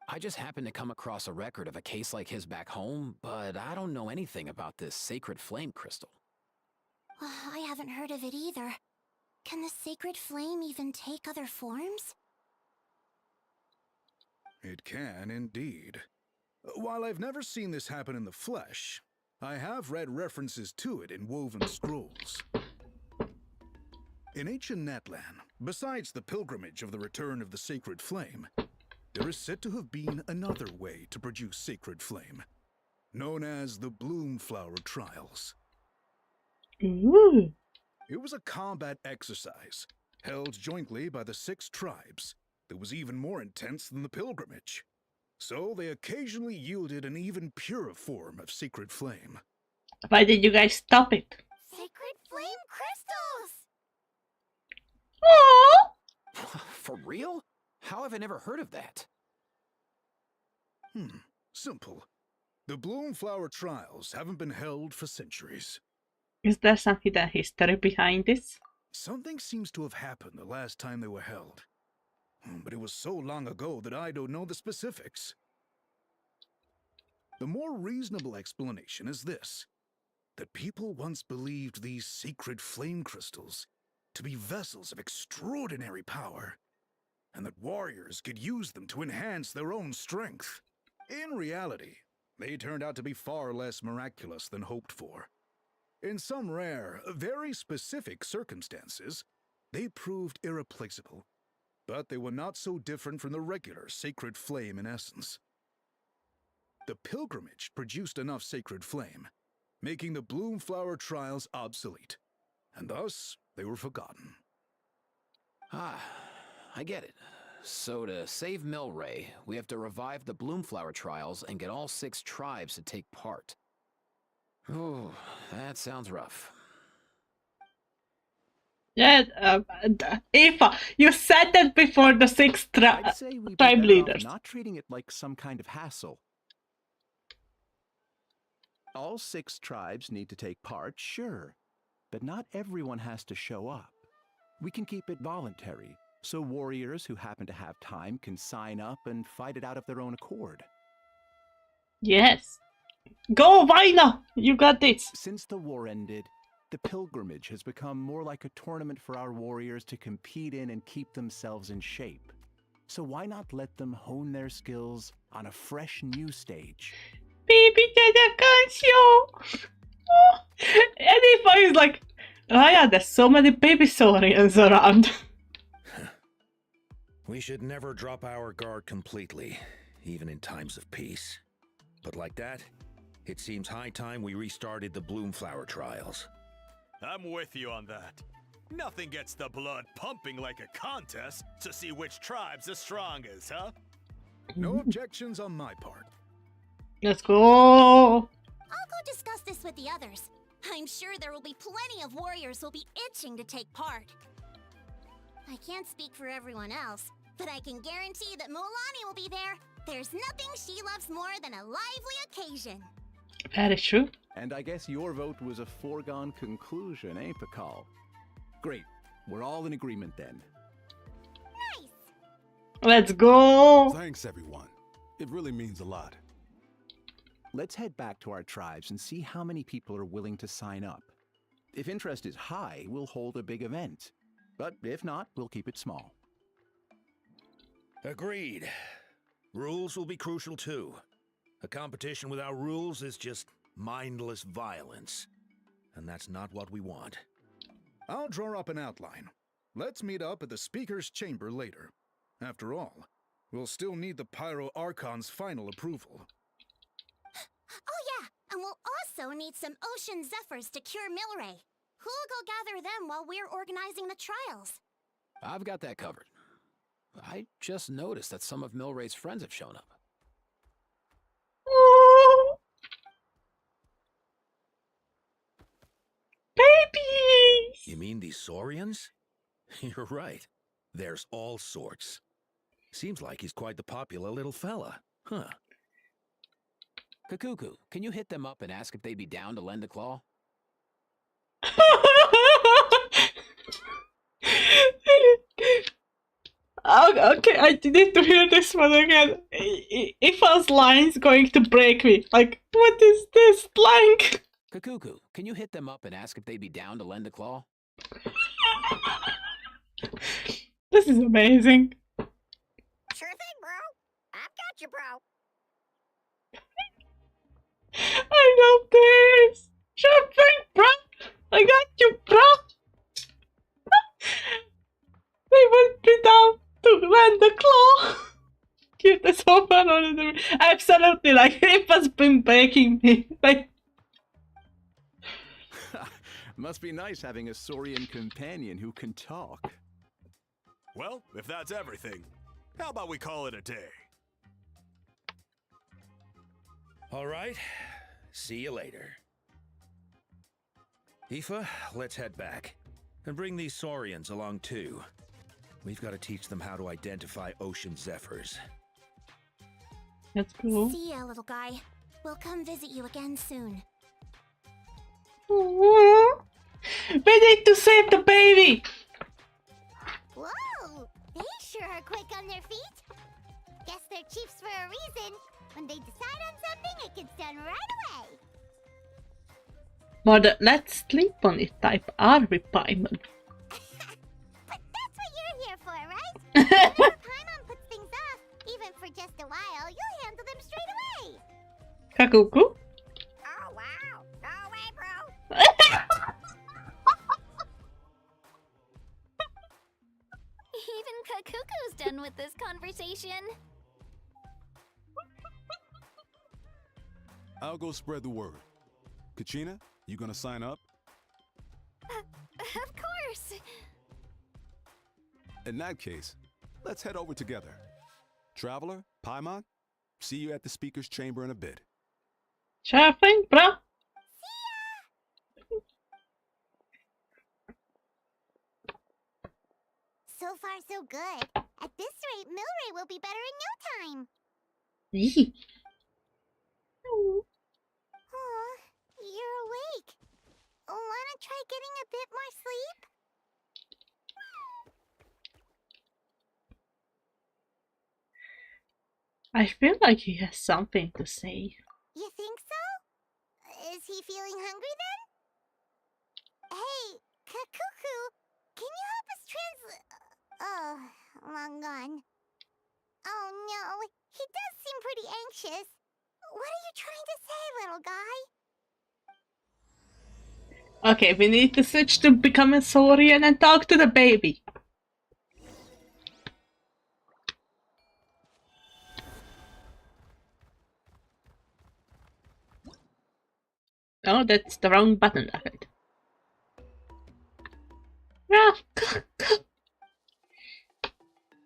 I just happened to come across a record of a case like his back home, but I don't know anything about this sacred flame crystal. I haven't heard of it either. Can the sacred flame even take other forms? It can indeed. While I've never seen this happen in the flesh, I have read references to it in woven scrolls. In ancient Natlan, besides the pilgrimage of the return of the sacred flame, there is said to have been another way to produce sacred flame, known as the Bloomflower Trials. Ooh. It was a combat exercise, held jointly by the 6 tribes, that was even more intense than the pilgrimage. So they occasionally yielded an even purer form of sacred flame. Why did you guys stop it? Sacred flame crystals! Aww. For real? How have I never heard of that? Simple. The Bloomflower Trials haven't been held for centuries. Is there some hidden history behind this? Something seems to have happened the last time they were held. But it was so long ago that I don't know the specifics. The more reasonable explanation is this: that people once believed these sacred flame crystals to be vessels of extraordinary power, and that warriors could use them to enhance their own strength. In reality, they turned out to be far less miraculous than hoped for. In some rare, very specific circumstances, they proved irreplaceable, but they were not so different from the regular sacred flame in essence. The pilgrimage produced enough sacred flame, making the Bloomflower Trials obsolete, and thus they were forgotten. I get it. So to save Milray, we have to revive the Bloomflower Trials and get all 6 tribes to take part. Ooh, that sounds rough. Yeah, Aoife, you said that before the 6 I'd say we'd be tribe better leaders. off not treating it like some kind of hassle. All 6 tribes need to take part, sure, but not everyone has to show up. We can keep it voluntary, so warriors who happen to have time can sign up and fight it out of their own accord. Yes. Go, Vina! You got this. Since the war ended, the pilgrimage has become more like a tournament for our warriors to compete in and keep themselves in shape. So why not let them hone their skills on a fresh new stage? Baby Dada canción. And Aoife is like, oh yeah, there's so many baby saurians around. We should never drop our guard completely, even in times of peace. But like that, it seems high time we restarted the Bloomflower Trials. I'm with you on that. Nothing gets the blood pumping like a contest to see which tribe's the strongest, huh? No objections on my part. Let's go. I'll go discuss this with the others. I'm sure there will be plenty of warriors who'll be itching to take part. I can't speak for everyone else, but I can guarantee that Mualani will be there. There's nothing she loves more than a lively occasion. That is true. And I guess your vote was a foregone conclusion, eh, Pakal? Great. We're all in agreement then. Nice! Let's go! Thanks, everyone. It really means a lot. Let's head back to our tribes and see how many people are willing to sign up. If interest is high, we'll hold a big event. But if not, we'll keep it small. Agreed. Rules will be crucial too. A competition without rules is just mindless violence. And that's not what we want. I'll draw up an outline. Let's meet up at the Speaker's Chamber later. After all, we'll still need the Pyro Archon's final approval. Oh yeah, and we'll also need some Ocean Zephyrs to cure Milray. Who'll go gather them while we're organizing the trials? I've got that covered. I just noticed that some of Milray's friends have shown up. Oh, babies! You mean these Saurians? You're right. There's all sorts. Seems like he's quite the popular little fella. Huh. Kakuku, can you hit them up and ask if they'd be down to lend a claw? Okay, I need to hear this one again. Ifa's line's going to break me. Like, what is this blank? Kakuku, can you hit them up and ask if they'd be down to lend a claw? This is amazing. Sure thing, bro. I've got you, bro. I love this. Sure thing, bro. I got you, bro. They went me down to lend the claw. Keep this open on the absolutely, like, it has been breaking me. Like, Must be nice having a Saurian companion who can talk. Well, if that's everything, how about we call it a day? All right. See you later. Aoife, let's head back. And bring these Saurians along too. We've got to teach them how to identify Ocean Zephyrs. that's cool. See ya, little guy. We'll come visit you again soon. We need to save the baby. Whoa! They sure are quick on their feet. Guess they're chiefs for a reason. When they decide on something, it gets done right away. More the let's sleep on it type are we, Paimon? But that's what you're here for, right? Whenever Paimon puts things off, even for just a while, you'll handle them straight away. Kakuku? Oh, wow. Go away, bro. Even Kakuku's done with this conversation. I'll go spread the word. Kachina, you gonna sign up? Of course. In that case, let's head over together. Traveler, Paimon, see you at the Speaker's Chamber in a bit. Sure thing, bro. So far, so good. At this rate, Milray will be better in no time. Yee. Aw, you're awake. Wanna try getting a bit more sleep? I feel like he has something to say. You think so? Is he feeling hungry then? Hey, Kakuku, can you help us Oh, long gone. Oh no, he does seem pretty anxious. What are you trying to say, little guy? Okay, we need to switch to become a Saurian and talk to the baby. Oh, that's the wrong button, I think.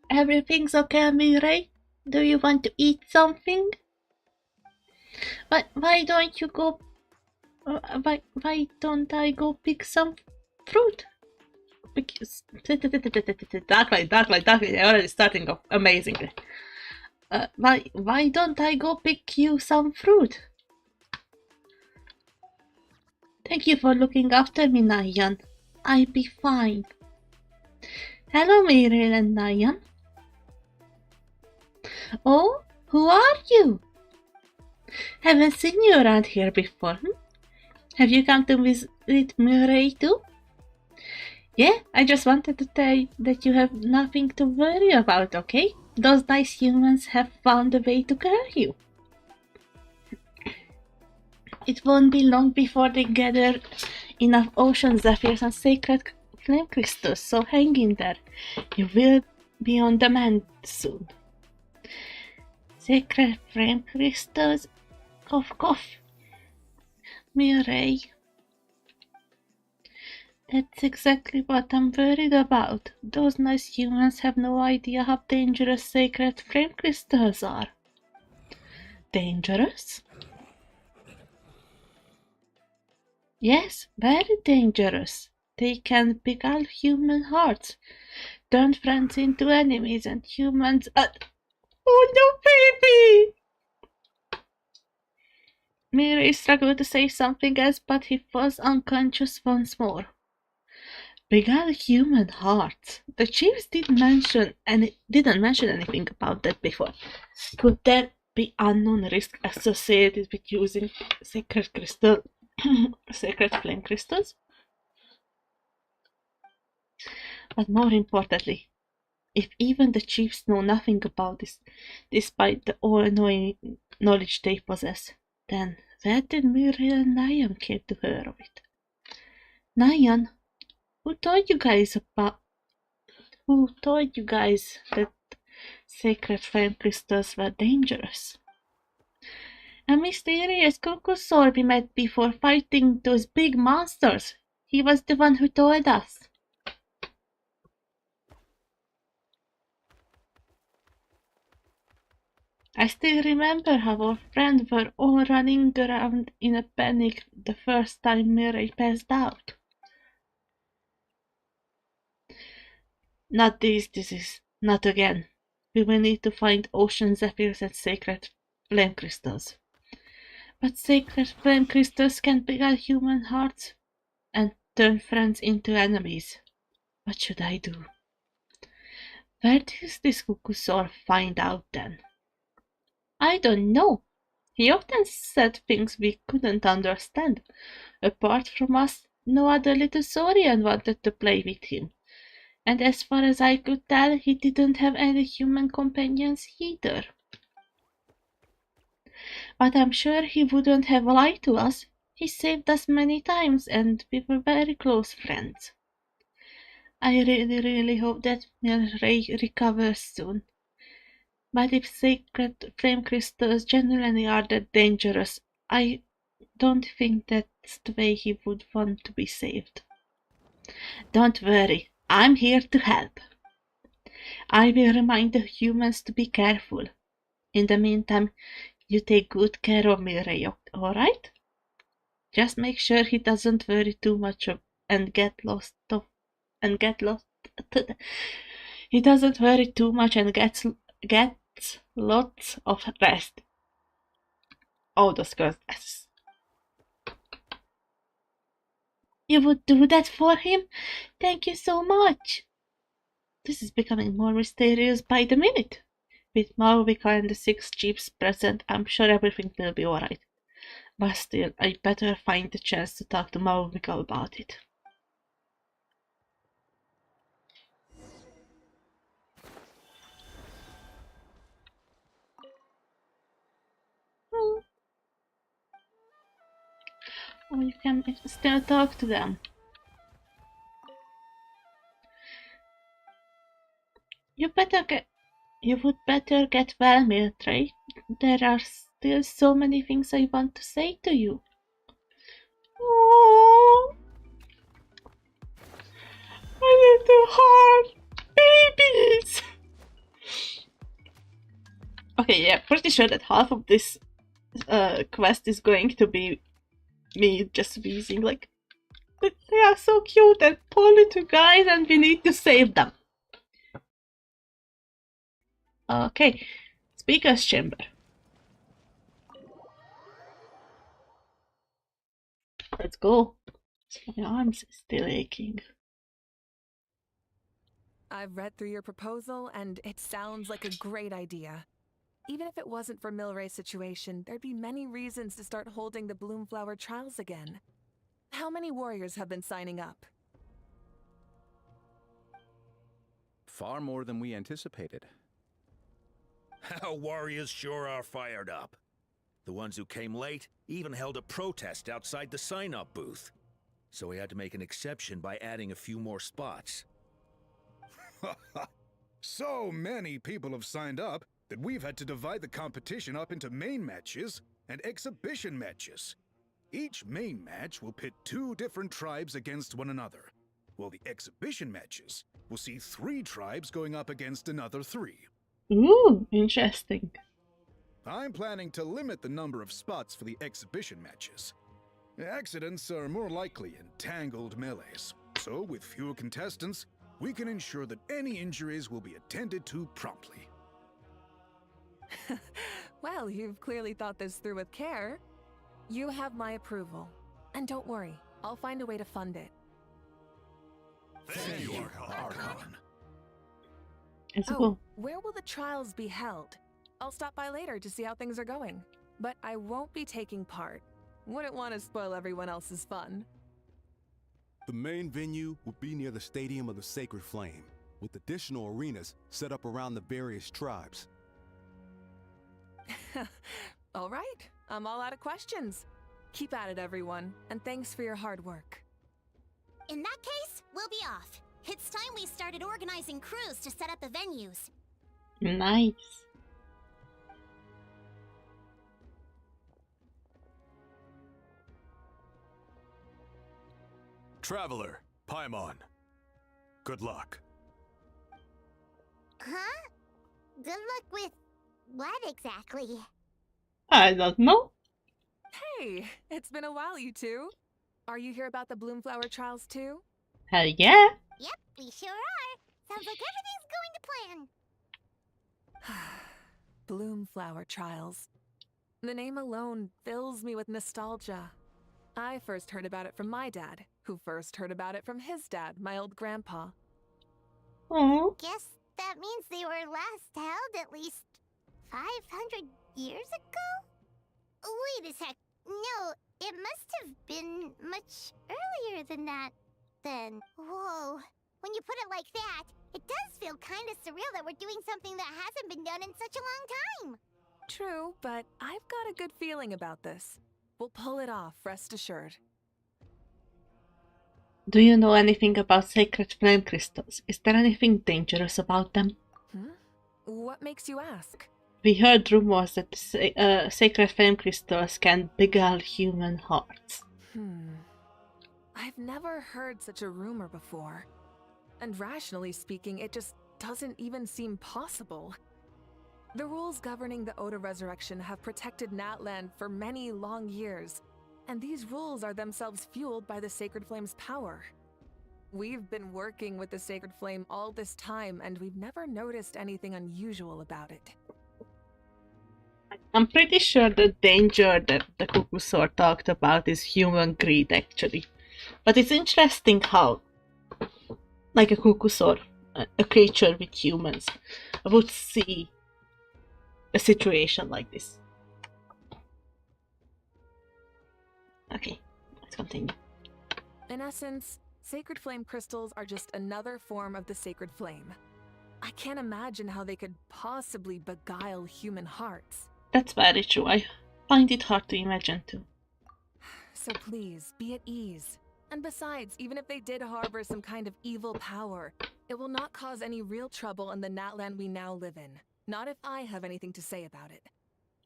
Everything's okay, Mirai? Do you want to eat something? But why don't you go? Why don't I go pick some fruit? Because darklight, already starting off amazingly. Why don't I go pick you some fruit? Thank you for looking after me, Nayan. I'll be fine. Hello, Mirel and Nayan. Oh, who are you? Haven't seen you around here before. Have you come to visit Murray too? Yeah, I just wanted to tell you that you have nothing to worry about, okay? Those nice humans have found a way to care you. It won't be long before they gather enough ocean zephyrs and sacred flame crystals, so hang in there. You will be on demand soon. Sacred flame crystals? Cough, cough. Murray. That's exactly what I'm worried about. Those nice humans have no idea how dangerous sacred flame crystals are. Dangerous? Yes, very dangerous. They can beguile human hearts, turn friends into enemies, and humans. Oh no, baby! Mary struggled to say something else, but he was unconscious once more. Beguile human hearts. The chiefs didn't mention anything about that before. Could there be unknown risk associated with using sacred crystal, sacred flame crystals? But more importantly, if even the chiefs know nothing about this, despite the all-knowing knowledge they possess, then where did Muriel and Nyan came to hear of it? Nyan, who told you guys that sacred flame crystals were dangerous? A mysterious Kukusaur we met before fighting those big monsters. He was the one who told us. I still remember how our friends were all running around in a panic the first time Murray passed out. Not these diseases, not again. We will need to find ocean zephyrs and sacred flame crystals. But sacred flame crystals can beguile human hearts and turn friends into enemies. What should I do? Where does this Kukusaur find out then? I don't know. He often said things we couldn't understand. Apart from us, no other little saurian wanted to play with him. And as far as I could tell, he didn't have any human companions either. But I'm sure he wouldn't have lied to us. He saved us many times, and we were very close friends. I really hope that Ray recovers soon. But if sacred flame crystals genuinely are that dangerous, I don't think that's the way he would want to be saved. Don't worry, I'm here to help. I will remind the humans to be careful. In the meantime, you take good care of Mireille, alright? Just make sure he doesn't worry too much and get lost. He doesn't worry too much and gets lots of rest. Oh, those girls. You would do that for him? Thank you so much. This is becoming more mysterious by the minute. With Mauvika and the 6 chiefs present, I'm sure everything will be alright. But still, I better find the chance to talk to Mauvika about it. Oh, you can still talk to them. You would better get well, Mildred. There are still so many things I want to say to you. Oh, my little heart, babies. Okay, yeah, pretty sure that half of this quest is going to be me just wheezing like, they are so cute and poor little guys, and we need to save them. Okay, speaker's chamber. Let's go. My arm's still aching. I've read through your proposal, and it sounds like a great idea. Even if it wasn't for Milray's situation, there'd be many reasons to start holding the Bloomflower trials again. How many warriors have been signing up? Far more than we anticipated. Our warriors sure are fired up. The ones who came late even held a protest outside the sign-up booth. So we had to make an exception by adding a few more spots. So many people have signed up that we've had to divide the competition up into main matches and exhibition matches. Each main match will pit 2 different tribes against one another, while the exhibition matches will see 3 tribes going up against another 3. Ooh, interesting. I'm planning to limit the number of spots for the exhibition matches. Accidents are more likely in tangled melees, so with fewer contestants, we can ensure that any injuries will be attended to promptly. Well, you've clearly thought this through with care. You have my approval. And don't worry, I'll find a way to fund it. Thank you, Archon. It's Oh, cool. where will the trials be held? I'll stop by later to see how things are going. But I won't be taking part. Wouldn't want to spoil everyone else's fun. The main venue will be near the Stadium of the Sacred Flame, with additional arenas set up around the various tribes. All right, I'm all out of questions. Keep at it, everyone, and thanks for your hard work. In that case, we'll be off. It's time we started organizing crews to set up the venues. Nice. Traveler, Paimon. Good luck. Huh? Good luck with what exactly? I don't know. Hey, it's been a while, you two. Are you here about the Bloomflower trials too? Hell yeah. Yep, we sure are. Sounds like everything's going to plan. Bloomflower trials. The name alone fills me with nostalgia. I first heard about it from my dad, who first heard about it from his dad, my old grandpa. Oh. Guess that means they were last held at least 500 years ago? Wait a sec. No, it must have been much earlier than that, then. Whoa. When you put it like that, it does feel kind of surreal that we're doing something that hasn't been done in such a long time. True, but I've got a good feeling about this. We'll pull it off, rest assured. Do you know anything about sacred flame crystals? Is there anything dangerous about them? What makes you ask? We heard rumors that sacred flame crystals can beguile human hearts. I've never heard such a rumor before. And rationally speaking, it just doesn't even seem possible. The rules governing the Oda resurrection have protected Natland for many long years, and these rules are themselves fueled by the Sacred Flame's power. We've been working with the Sacred Flame all this time, and we've never noticed anything unusual about it. I'm pretty sure the danger that the Kukusor talked about is human greed, actually. But it's interesting how, like a Kukusor, a creature with humans, would see a situation like this. Okay, let's continue. In essence, Sacred Flame crystals are just another form of the Sacred Flame. I can't imagine how they could possibly beguile human hearts. That's very true. I find it hard to imagine too. So please, be at ease. And besides, even if they did harbor some kind of evil power, it will not cause any real trouble in the Natland we now live in. Not if I have anything to say about it.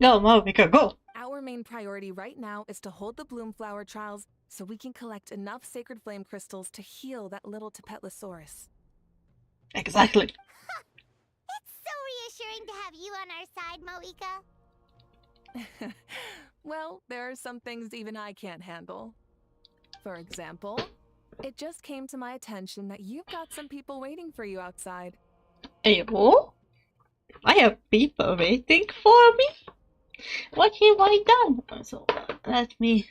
Go, Monica, go! Our main priority right now is to hold the Bloomflower trials so we can collect enough Sacred Flame crystals to heal that little Tapetlosaurus. Exactly. It's so reassuring to have you on our side, Moika. Well, there are some things even I can't handle. For example, it just came to my attention that you've got some people waiting for you outside. Hey, what? I have people waiting for me? What have I done? So, let me...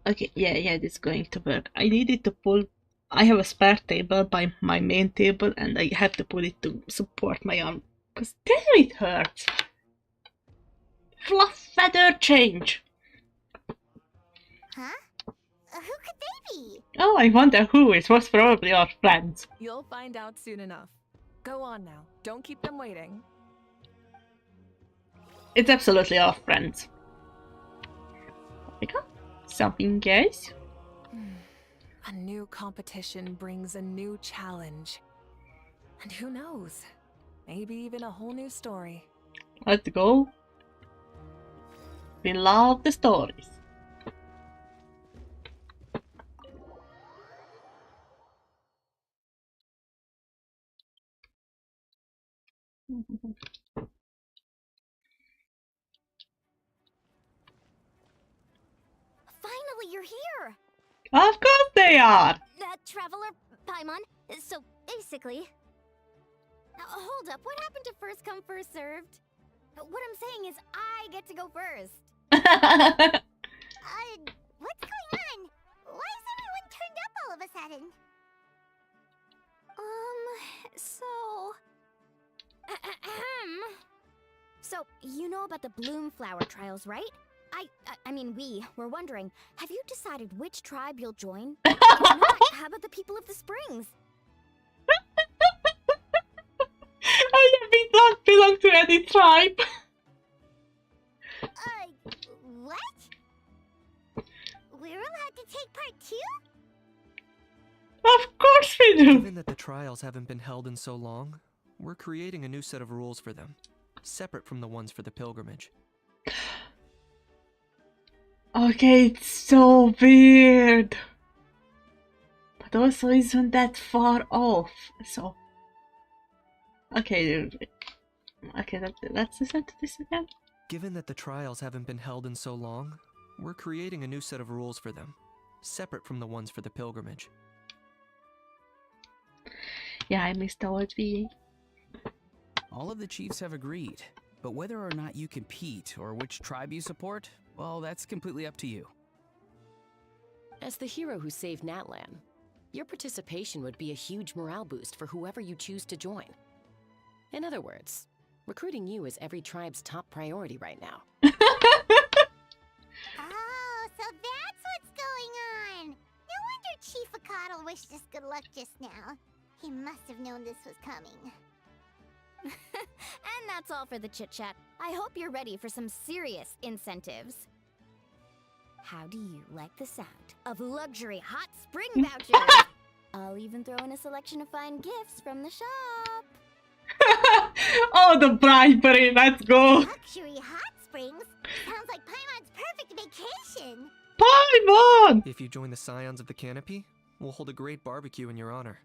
Okay, yeah, this is going to work. I needed to pull... I have a spare table by my main table and I have to pull it to support my arm 'Cause damn it hurts. Fluff feather change. Huh? Who could they be? Oh, I wonder who. It was probably our friends. You'll find out soon enough. Go on now. Don't keep them waiting. It's absolutely our friends. Okay. Something else? A new competition brings a new challenge. And who knows? Maybe even a whole new story. Let's go. We love the stories. Finally, you're here! Of course they are! Traveler Paimon. So, basically... hold up, what happened to first come, first served? What I'm saying is, I get to go first. What's going on? Why is everyone turned up all of a sudden? So, you know about the bloom flower trials, right? I mean, we were wondering, have you decided which tribe you'll join? If not, how about the people of the springs? We don't belong to any tribe. What? We're allowed to take part too? Of course we do. Given that the trials haven't been held in so long, we're creating a new set of rules for them, separate from the ones for the pilgrimage. Okay, it's so weird. But also isn't that far off, so... Okay, let's listen to this again. Given that the trials haven't been held in so long, we're creating a new set of rules for them, separate from the ones for the pilgrimage. Yeah, I missed the old VA. All of the chiefs have agreed, but whether or not you compete or which tribe you support, well, that's completely up to you. As the hero who saved Natlan, your participation would be a huge morale boost for whoever you choose to join. In other words, recruiting you is every tribe's top priority right now. Oh, so that's what's going on! No wonder Chief Akatl wished us good luck just now. He must have known this was coming. And that's all for the chit-chat. I hope you're ready for some serious incentives. How do you like the sound of luxury hot spring vouchers? I'll even throw in a selection of fine gifts from the shop. Oh, the bribery, let's go! Luxury hot springs? Sounds like Paimon's perfect vacation! Paimon! If you join the Scions of the Canopy, we'll hold a great barbecue in your honor.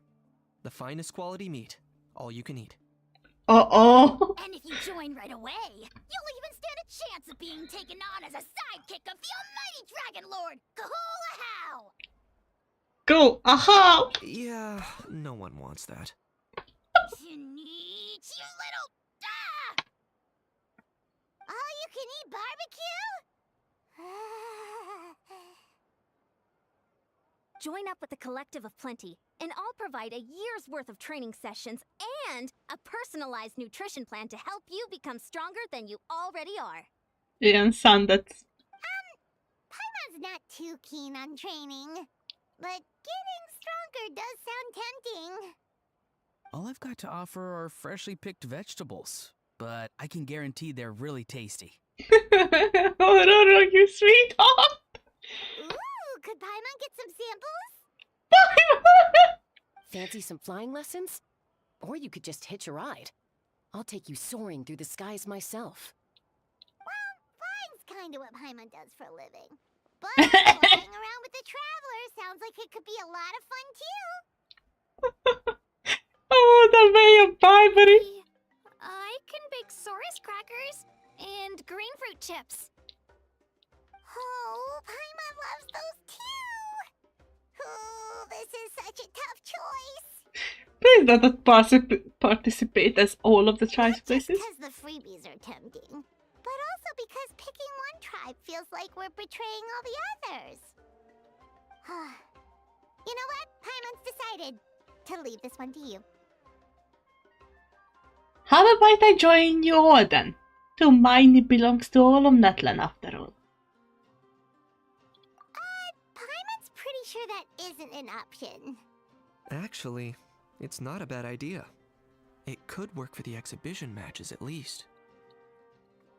The finest quality meat, all you can eat. Uh-oh! And if you join right away, you'll even stand a chance of being taken on as a sidekick of the almighty Dragon Lord, Kahul-Ahau! Go, aha! Yeah, no one wants that. You little... Ah! All-you-can-eat barbecue? Join up with the Collective of Plenty, and I'll provide a year's worth of training sessions and a personalized nutrition plan to help you become stronger than you already are. Ian Sandets. Paimon's not too keen on training, but getting stronger does sound tempting. All I've got to offer are freshly picked vegetables, but I can guarantee they're really tasty. Oh, no, you sweetheart! Ooh, could Paimon get some samples? Fancy some flying lessons? Or you could just hitch a ride. I'll take you soaring through the skies myself. Well, flying's kind of what Paimon does for a living. But flying around with the Traveler sounds like it could be a lot of fun too. Oh, the way of bribery! I can bake Saurus crackers and green fruit chips. Oh, Paimon loves those too! Oh, this is such a tough choice. Please let us participate as all of the tribe places. Because the freebies are tempting, but also because picking one tribe feels like we're betraying all the others. You know what? Paimon's decided to leave this one to you. How about I join you all then? To mine belongs to all of Natlan after all. Paimon's pretty sure that isn't an option. Actually, it's not a bad idea. It could work for the exhibition matches at least.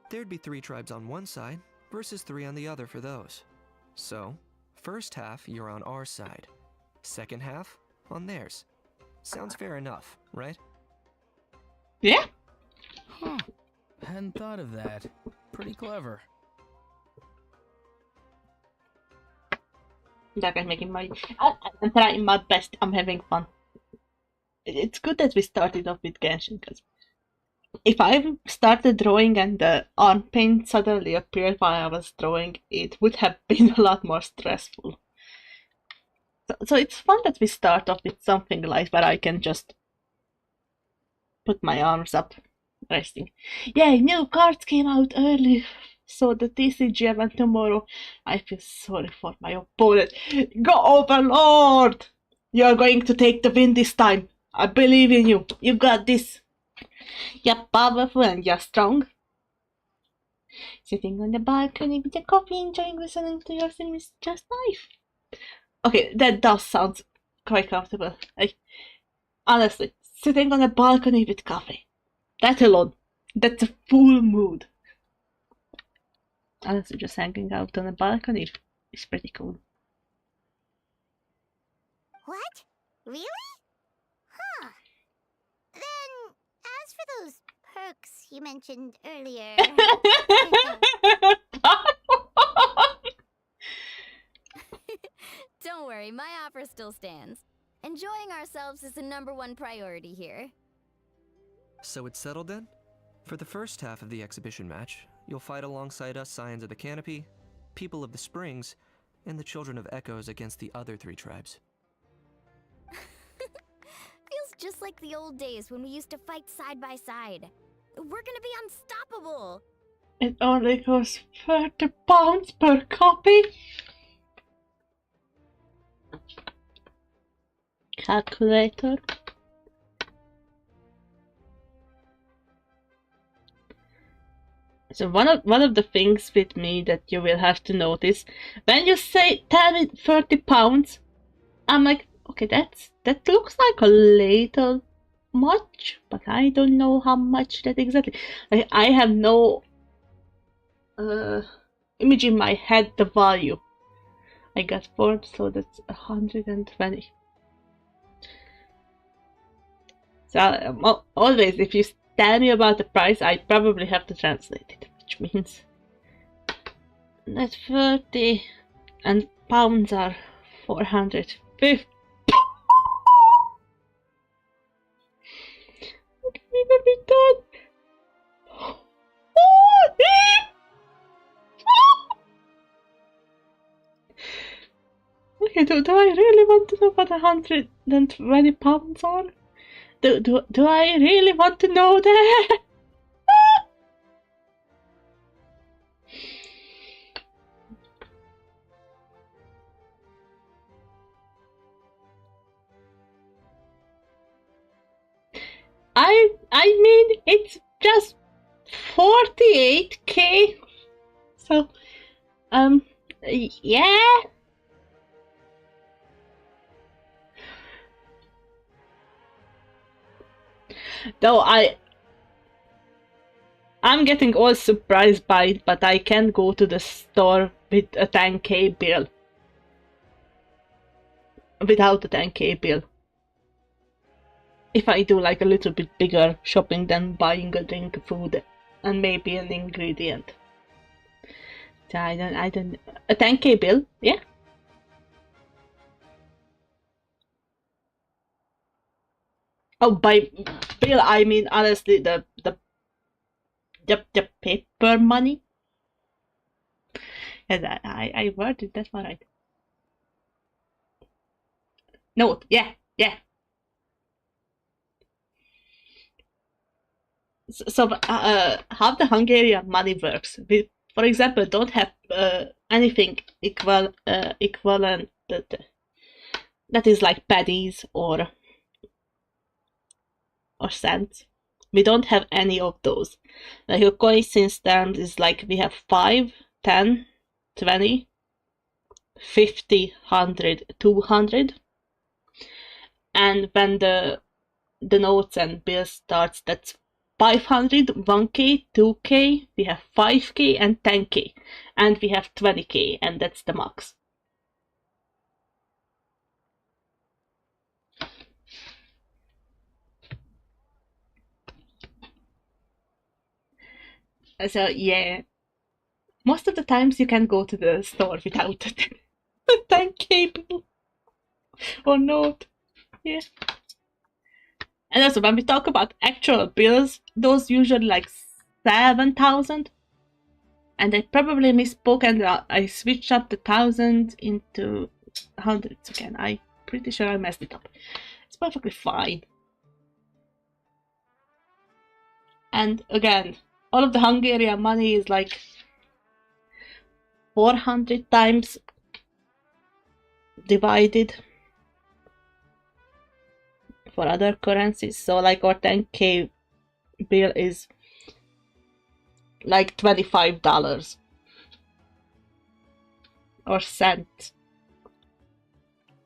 There'd be 3 tribes on one side versus 3 on the other for those. So, first half you're on our side, second half on theirs. Sounds fair enough, right? Yeah. Huh. Hadn't thought of that. Pretty clever. That I'm making my... I'm trying my best. I'm having fun. It's good that we started off with Genshin, because if I started drawing and the arm paint suddenly appeared while I was drawing, it would have been a lot more stressful. So it's fun that we start off with something like where I can just put my arms up, resting. Yeah, new cards came out early, so the TCG event tomorrow. I feel sorry for my opponent. Go Overlord! You're going to take the win this time. I believe in you. You got this. You're powerful and you're strong. Sitting on the balcony with a coffee, enjoying listening to your film is just life. Okay, that does sound quite comfortable. Like, honestly, sitting on a balcony with coffee. That alone. That's a full mood. Honestly, just hanging out on a balcony is pretty cool. What? Really? Huh. Then, as for those perks you mentioned earlier... Don't worry, my offer still stands. Enjoying ourselves is the #1 priority here. So it's settled then? For the first half of the exhibition match, you'll fight alongside us Scions of the Canopy, People of the Springs, and the Children of Echoes against the other 3 tribes. Feels just like the old days when we used to fight side by side. We're gonna be unstoppable! It only costs £30 per copy. Calculator. So one of the things with me that you will have to notice when you say tell me £30, I'm like, okay, that looks like a little much, but I don't know how much that exactly. Like, I have no image in my head the value. I got 4, so that's 120. So always, if you tell me about the price, I probably have to translate it, which means that 30 and pounds are 450. Can we never be done? Okay, do I really want to know what 120 pounds are? Do I really want to know that? I mean, it's just 48k. So, yeah. Though I'm getting all surprised by it, but I can't go to the store with a 10k bill. Without a 10k bill. If I do like a little bit bigger shopping than buying a drink, food, and maybe an ingredient. So I don't, a 10k bill, yeah. Oh, by bill I mean honestly the paper money. Yeah, I worded that one right. Note, yeah. So how the Hungarian money works? We, for example, don't have anything equivalent that is like pennies or cents. We don't have any of those. Like a coincidence stand is like we have 5, 10, 20, 50, 100, 200. And when the notes and bills starts, that's 500, 1k, 2k, we have 5k and 10k. And we have 20k, and that's the max. So yeah, most of the times you can go to the store without a 10k bill or note. Yeah. And also when we talk about actual bills, those usually like 7,000. And I probably misspoke and I switched up the 1,000 into hundreds again. I'm pretty sure I messed it up. It's perfectly fine. And again, all of the Hungarian money is like 400 times divided for other currencies. So like our 10k bill is like $25 or cents.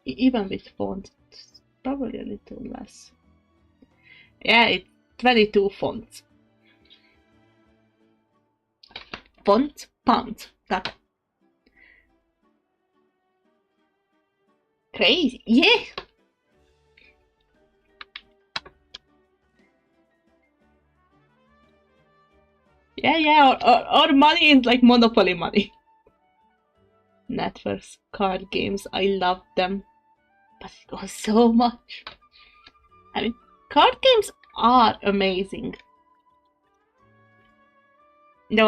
Even with fonts, it's probably a little less. Yeah, it's 22 fonts. Font pounds. That crazy. Yeah. Yeah. Our money is like Monopoly money. Networks, card games, I love them, but it costs so much. I mean, card games are amazing. No,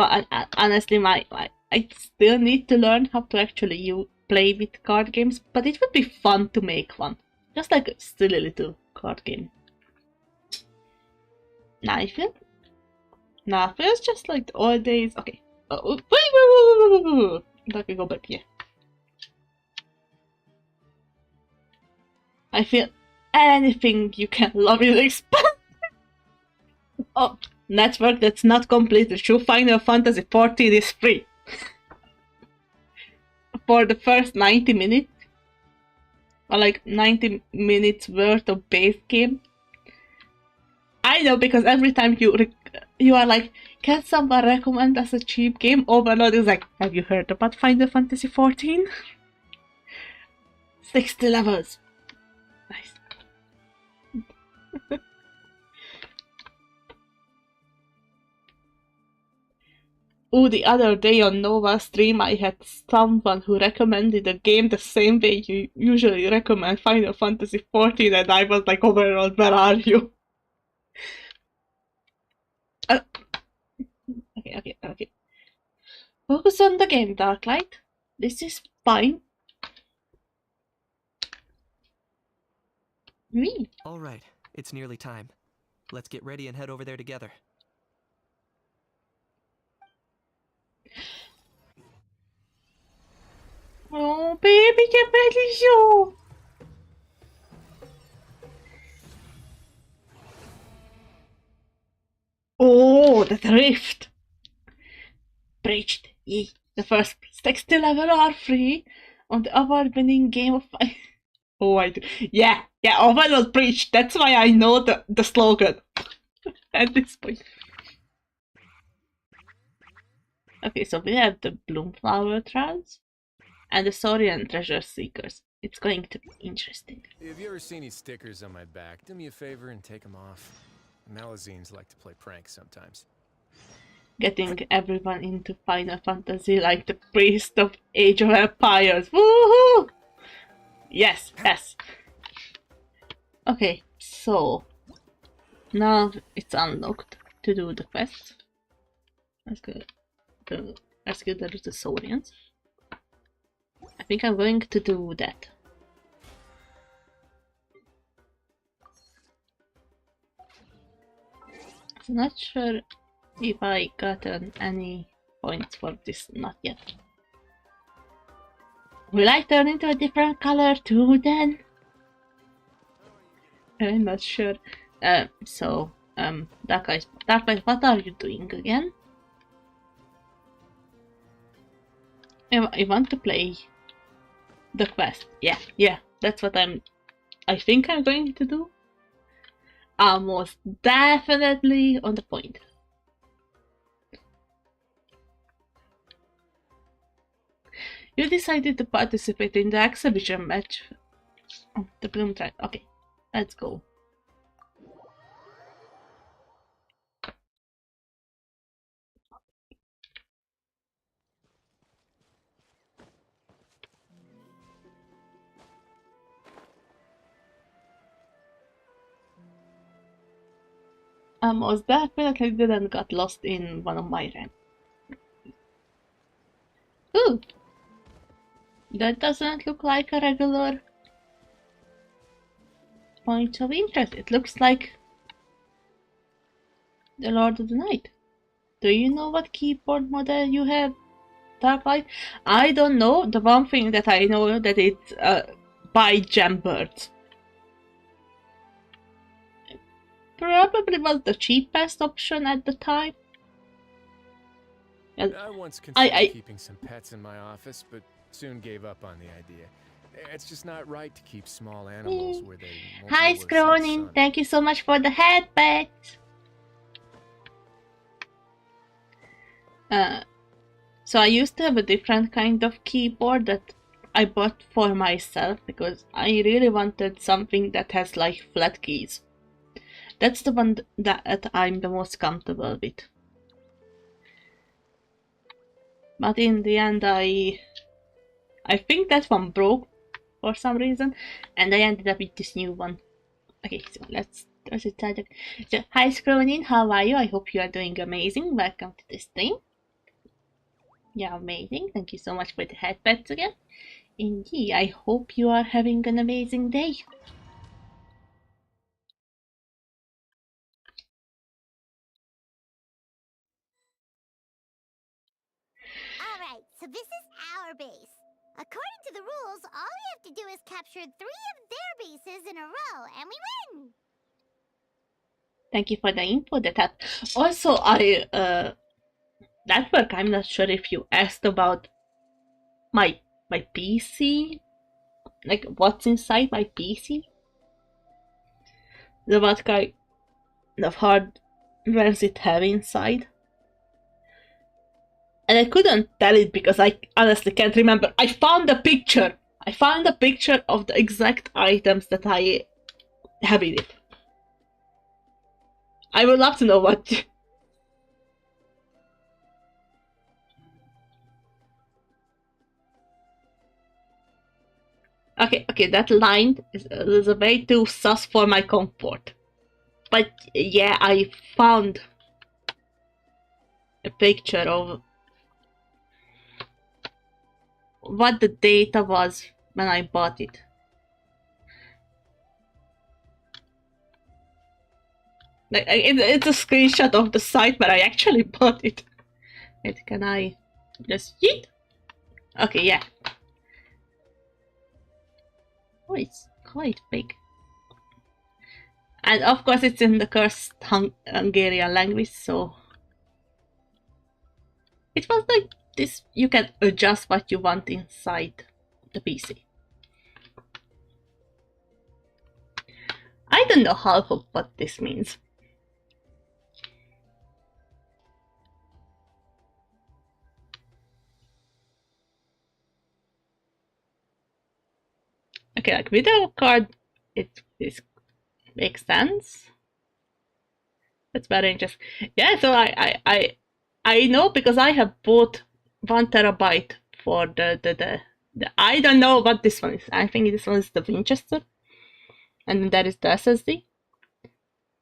honestly, I still need to learn how to actually play with card games, but it would be fun to make one. Just like a silly little card game. Now I feel it's just like the old days. Okay. Oh, wait. Let me go back here. I feel anything you can love is expensive. Oh, network that's not completed. True Final Fantasy 14 is free. For the first 90 minutes. Or like 90 minutes worth of base game. I know, because every time you are like, can someone recommend us a cheap game? Overload is like, have you heard about Final Fantasy 14? 60 levels. Nice. Oh, the other day on Nova stream I had someone who recommended a game the same way you usually recommend Final Fantasy 14, and I was like, overall, where are you? Okay. Focus on the game, Darklight. This is fine. Me. Alright, it's nearly time. Let's get ready and head over there together. Oh, baby, get ready, show. Oh, the rift. Breached. Yay. The first 60 level are free on the award-winning game of... Oh, I do. Yeah, Overlord breached. That's why I know the slogan at this point. Okay, so we have the Bloomflower Trials and the Saurian Treasure Seekers. It's going to be interesting. If you ever see any stickers on my back, do me a favor and take them off. Malazines like to play pranks sometimes. Getting everyone into Final Fantasy like the priest of Age of Empires. Woohoo! Yes. Okay, so now it's unlocked to do the quest. Let's go to rescue the Saurians. I think I'm going to do that. I'm not sure if I gotten any points for this, not yet. Will I turn into a different color too then? I'm not sure. So Dark Knight, what are you doing again? I want to play the quest. Yeah, that's what I think I'm going to do. Almost definitely on the point. You decided to participate in the exhibition match. Oh, the Bloom tribe. Okay, let's go. Almost definitely didn't got lost in one of my ranks. Ooh! That doesn't look like a regular point of interest. It looks like the Lord of the Night. Do you know what keyboard model you have, Darklight? I don't know. The one thing that I know that it's by Jambirds. Probably was the cheapest option at the time. I once considered keeping some pets in my office, but soon gave up on the idea. It's just not right to keep small animals where they won't Hi, be able to see the Scronin. sun. Thank you so much for the head pet. So I used to have a different kind of keyboard that I bought for myself because I really wanted something that has like flat keys. That's the one that I'm the most comfortable with. But in the end I think that one broke for some reason and I ended up with this new one. Okay, so let's start. So, hi Scronin, how are you? I hope you are doing amazing. Welcome to the stream. Yeah, amazing. Thank you so much for the headpats again. Indeed, I hope you are having an amazing day. Alright, so this is our base. According to the rules, all we have to do is capture 3 of their bases in a row, and we win! Thank you for the info that also Network, I'm not sure if you asked about my PC, like what's inside my PC. What kind of hardware does it have inside? And I couldn't tell it because I honestly can't remember. I found a picture. I found a picture of the exact items that I have in it. I would love to know what. Okay, that line is a way too sus for my comfort. But yeah, I found a picture of what the data was when I bought it. Like, it's a screenshot of the site where I actually bought it. Wait, can I just yeet? Okay, yeah. Oh, it's quite big. And of course it's in the cursed Hungarian language, so it was like this. You can adjust what you want inside the PC. I don't know half of what this means. Okay, like video card, it makes sense. That's very interesting. Yeah, so I know because I have bought 1 terabyte for the I don't know what this one is. I think this one is the Winchester, and then there is the SSD.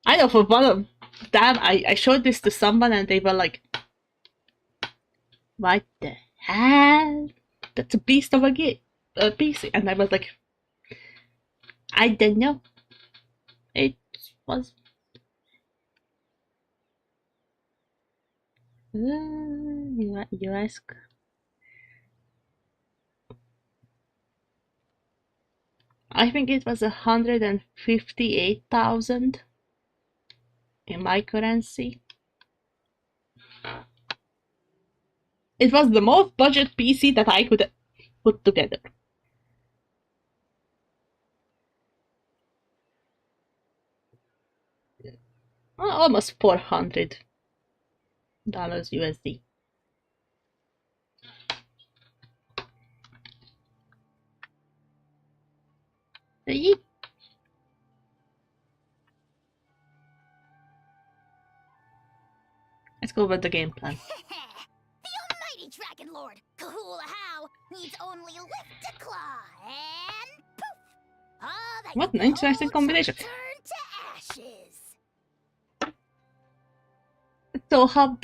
I know for one of them, I showed this to someone and they were like, "What the hell? That's a beast of a PC," and I was like, "I don't know." It was. You ask. I think it was 158,000. in my currency. It was the most budget PC that I could put together. Almost $400 USD. Yeet. Let's go over the game plan. The almighty Dragon Lord, Kahula How, needs only lift a claw, and poof! All that What you an interesting behold shall combination. turn to ashes. So how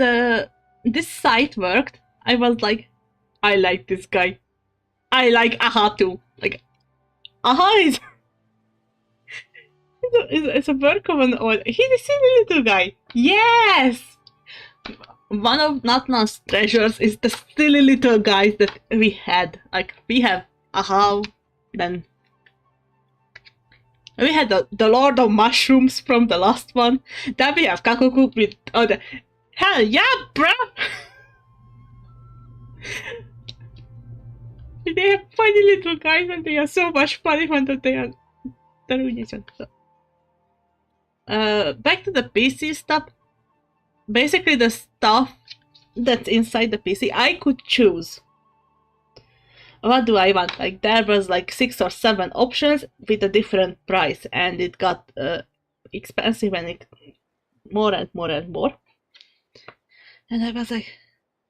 this site worked, I was like, I like this guy. I like Aha too. Like, Aha is it's a work of an art. He's a silly little guy. Yes! One of Natlan's treasures is the silly little guys that we had. Like, we have Aha, then we had the Lord of Mushrooms from the last one. Then we have Kakuku with the hell yeah, bruh! They have funny little guys and they are so much fun when they are back to the PC stuff. Basically the stuff that's inside the PC, I could choose. What do I want? Like, there was like 6 or 7 options with a different price, and it got expensive and more and more and more. And I was like,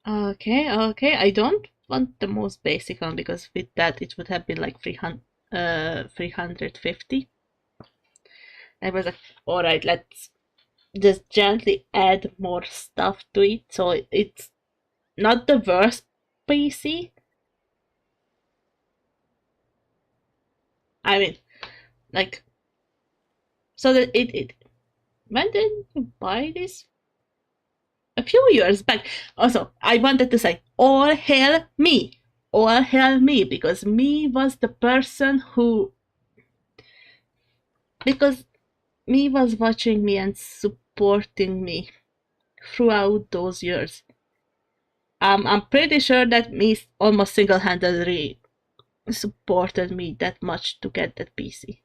okay, I don't want the most basic one, because with that it would have been like 350. I was like, alright, let's just gently add more stuff to it, so it's not the worst PC. I mean, like, so that when did you buy this? A few years back. Also, I wanted to say, all hail me, because me was the person who, because me was watching me and supporting me throughout those years. I'm pretty sure that me almost single-handedly supported me that much to get that PC.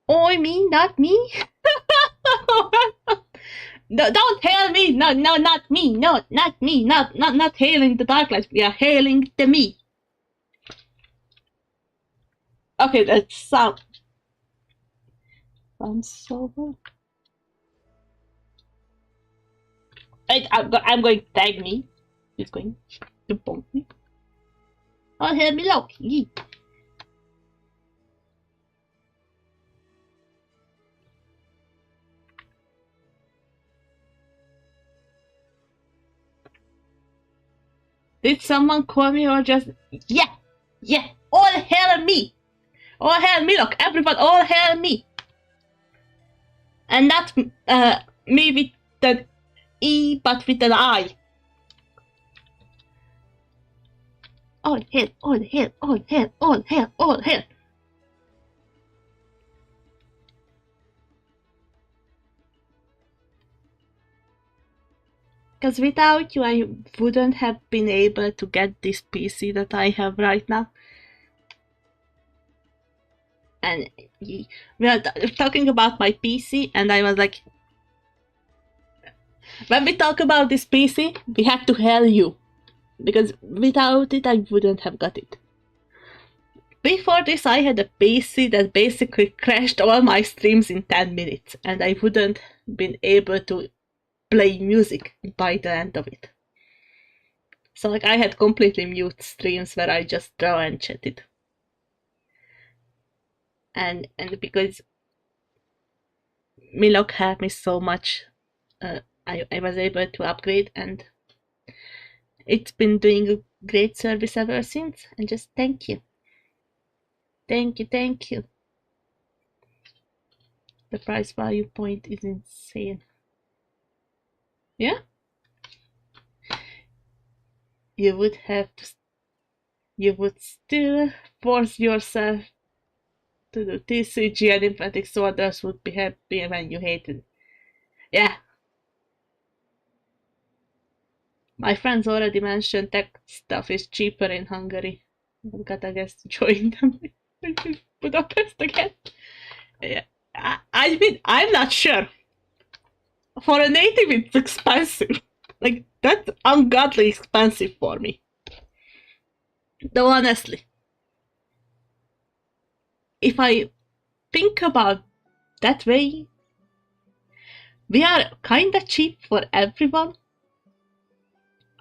Oh, me, not me. No, don't hail me! No, not me! No, not me! Not hailing the Dark Light. We are hailing the me. Okay, that sounds so well. I'm going to tag me. He's going to bump me. Oh, hail me low. Yee. Did someone call me or just... Yeah! All hail me! All hail me, look, everyone, all hail me! And not me with the E, but with an I. All hail, all hail, all hail, all hail, all hail! Because without you, I wouldn't have been able to get this PC that I have right now. And we are talking about my PC, and I was like, when we talk about this PC, we have to hail you. Because without it, I wouldn't have got it. Before this, I had a PC that basically crashed all my streams in 10 minutes, and I wouldn't been able to play music by the end of it. So like, I had completely mute streams where I just draw and chatted. And because Milok helped me so much, I was able to upgrade, and it's been doing a great service ever since. And just thank you. Thank you. The price value point is insane. Yeah? You would still force yourself to do TCG and lymphatic disorders would be happy when you hated. Yeah. My friends already mentioned tech stuff is cheaper in Hungary. I've got, I guess, to join them in Budapest again. Yeah. I mean, I'm not sure. For a native, it's expensive. Like, that's ungodly expensive for me. Though, honestly, if I think about that way, we are kinda cheap for everyone.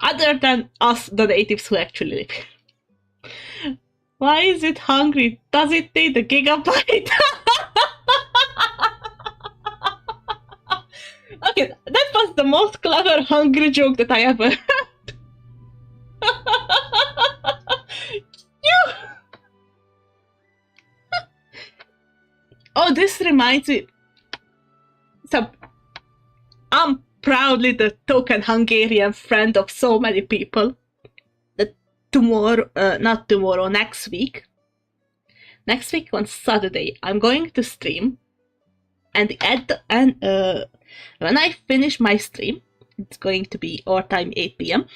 Other than us, the natives who actually live here. Why is it hungry? Does it need a gigabyte? Okay, that was the most clever hungry joke that I ever heard. Oh, this reminds me. So, I'm proudly the token Hungarian friend of so many people. That not tomorrow, next week. Next week on Saturday, I'm going to stream. And when I finish my stream, it's going to be our time 8 p.m.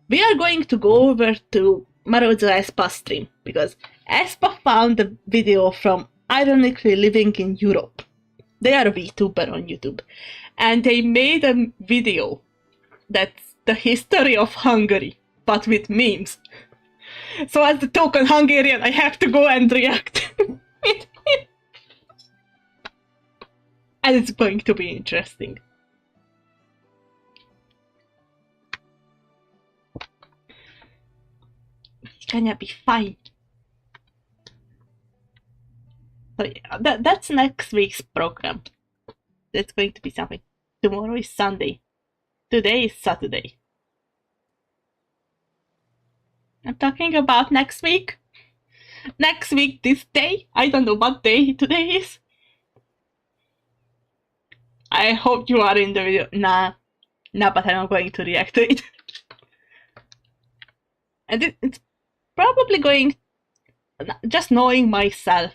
We are going to go over to Marozzo Espa's stream because Espa found a video from ironically living in Europe. They are a VTuber on YouTube. And they made a video that's the history of Hungary, but with memes. So as the token Hungarian, I have to go and react. And it's going to be interesting. It's gonna be fine. So yeah, that's next week's program. That's going to be something. Tomorrow is Sunday. Today is Saturday. I'm talking about next week. Next week, this day. I don't know what day today is. I hope you are in the video. Nah, but I'm not going to react to it. And it's probably going... Just knowing myself.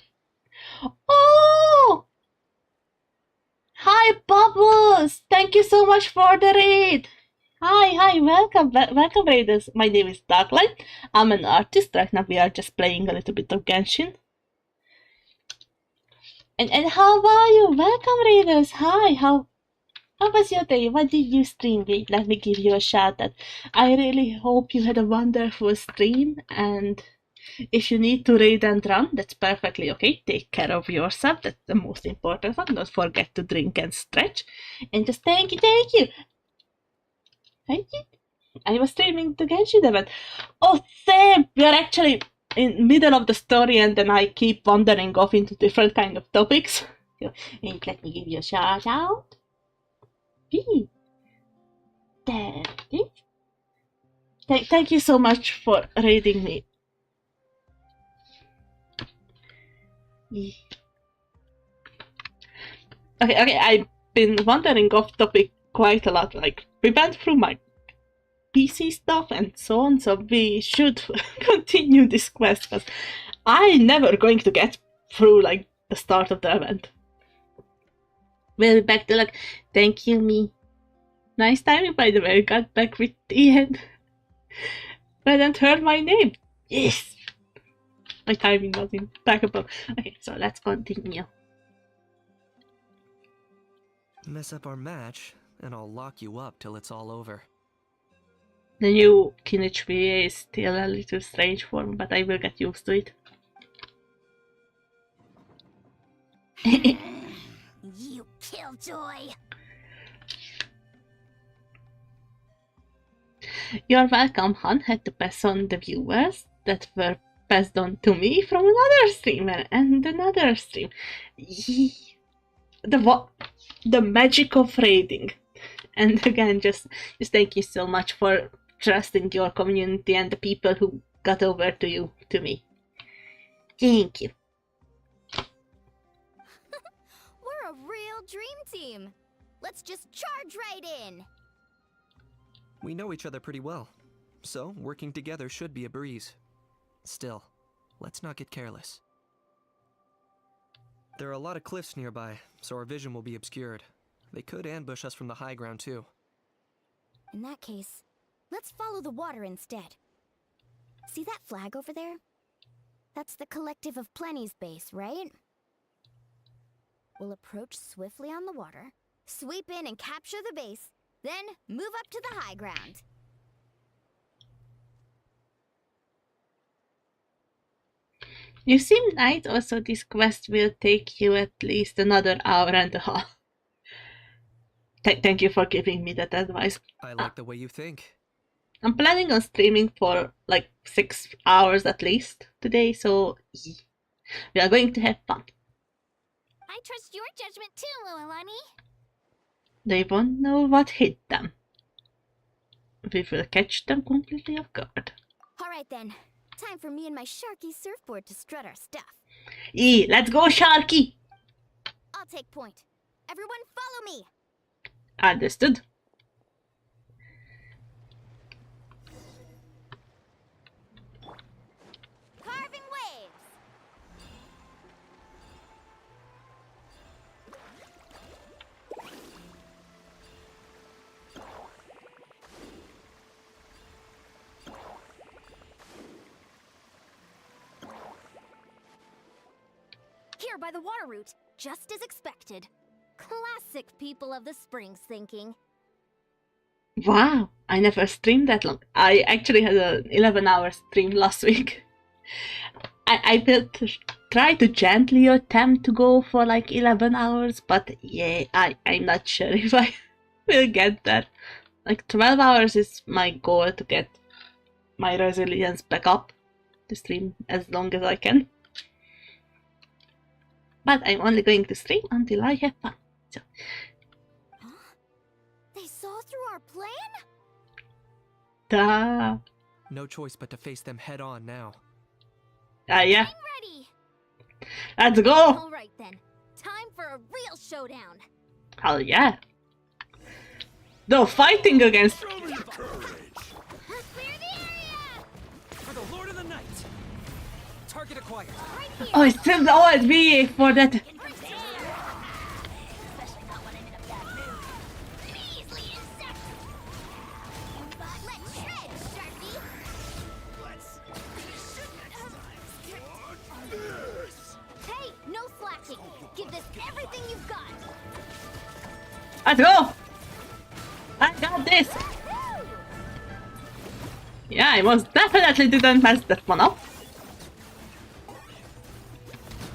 Oh! Hi, Bubbles! Thank you so much for the raid! Hi, welcome, raiders. My name is Darklight. I'm an artist. Right now we are just playing a little bit of Genshin. And how are you? Welcome, raiders. Hi, how was your day? What did you stream? Wait, let me give you a shout out. I really hope you had a wonderful stream, and if you need to raid and run, that's perfectly okay. Take care of yourself. That's the most important one. Don't forget to drink and stretch. And just thank you. Thank you. I was streaming the Genshin event. Oh, Sam! We are actually in middle of the story, and then I keep wandering off into different kind of topics. And let me give you a shout out. Thank you so much for raiding me. Okay, I've been wandering off topic quite a lot. Like, we went through my PC stuff and so on, so we should continue this quest, because I'm never going to get through, like, the start of the event. We'll be back to luck. Thank you, me. Nice timing, by the way. Got back with Ian. Hadn't heard my name. Yes! My timing was impeccable. Okay, so let's continue. Mess up our match, and I'll lock you up till it's all over. The new Kinich VA is still a little strange for me, but I will get used to it. You killjoy! You're welcome, Han. Had to pass on the viewers that were passed on to me from another streamer and another stream. The magic of raiding. And again, just thank you so much for trusting your community and the people who got over to you, to me. Thank you. We're a real dream team. Let's just charge right in. We know each other pretty well, so working together should be a breeze. Still, let's not get careless. There are a lot of cliffs nearby, so our vision will be obscured. They could ambush us from the high ground too. In that case, let's follow the water instead. See that flag over there? That's the Collective of Plenty's base, right? We'll approach swiftly on the water, sweep in and capture the base, then move up to the high ground. You seem nice, also this quest will take you at least another hour and a half. Thank you for giving me that advice. I like the way you think. I'm planning on streaming for like 6 hours at least today, so we are going to have fun. I trust your judgment too, Lualani. They won't know what hit them. We will catch them completely off guard. Alright then, time for me and my Sharky surfboard to strut our stuff. Let's go, Sharky! I'll take point. Everyone follow me! Understood. Carving waves! Here by the water route, just as expected. Classic people of the springs thinking. Wow, I never streamed that long. I actually had an 11-hour stream last week. I will try to gently attempt to go for like 11 hours, but yeah, I'm not sure if I will get there. Like 12 hours is my goal to get my resilience back up to stream as long as I can. But I'm only going to stream until I have fun. So. They saw through our plan? Duh. No choice but to face them head on now. Yeah. I'm ready. Let's go. All right then. Time for a real showdown. Hell yeah. No fighting against. Clear the area. For the Lord of the Night. Target acquired. Right here. Oh, it's still the OSB for that. Hey, no slacking. Give this everything you've got. Let's go. I got this. Yeah, I most definitely didn't mess that one up.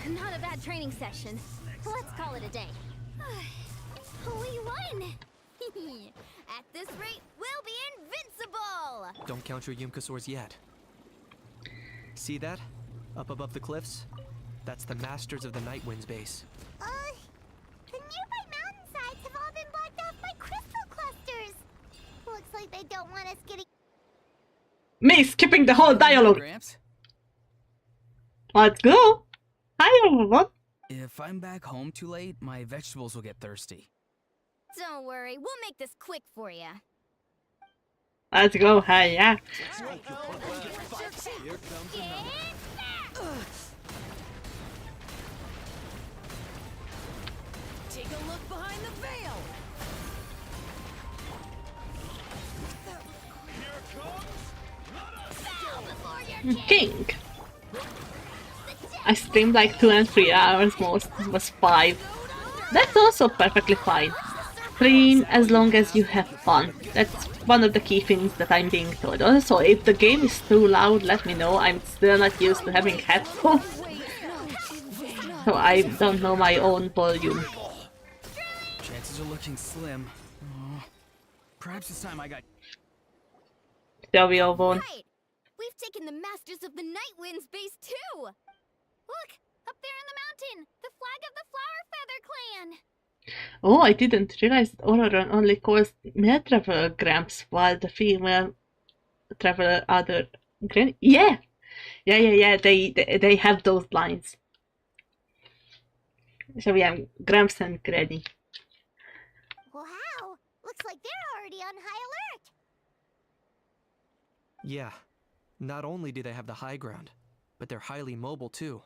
Not a bad training session. Let's call it a day. We won! At this rate, we'll be invincible! Don't count your Yumka swords yet. See that? Up above the cliffs? That's the Masters of the Night Wind's base. The nearby mountainsides have all been blocked off by crystal clusters. Looks like they don't want us getting... Me skipping the whole dialogue. Gramps, Let's go. Hi everyone. if I'm back home too late, my vegetables will get thirsty. Don't worry, we'll make this quick for you. Let's go. Hi, yeah. Here comes another. Take a look behind the veil. King. I streamed like 2 and 3 hours, most was 5. That's also perfectly fine. Stream as long as you have fun. That's one of the key things that I'm being told. Also, if the game is too loud, let me know. I'm still not used to having headphones. So I don't know my own volume. Chances are looking slim. Oh, perhaps it's time I got. There we all won. Right! We've taken the Masters of the Night Wind's base too! Look! Up there in the mountain! The flag of the Flower Feather Clan! Oh, I didn't realize that Auroran only calls male traveler Gramps while the female traveler other Granny. Yeah! Yeah. They have those lines. So we have Gramps and Granny. Wow! Looks like they're already on high alert! Yeah. Not only do they have the high ground, but they're highly mobile too.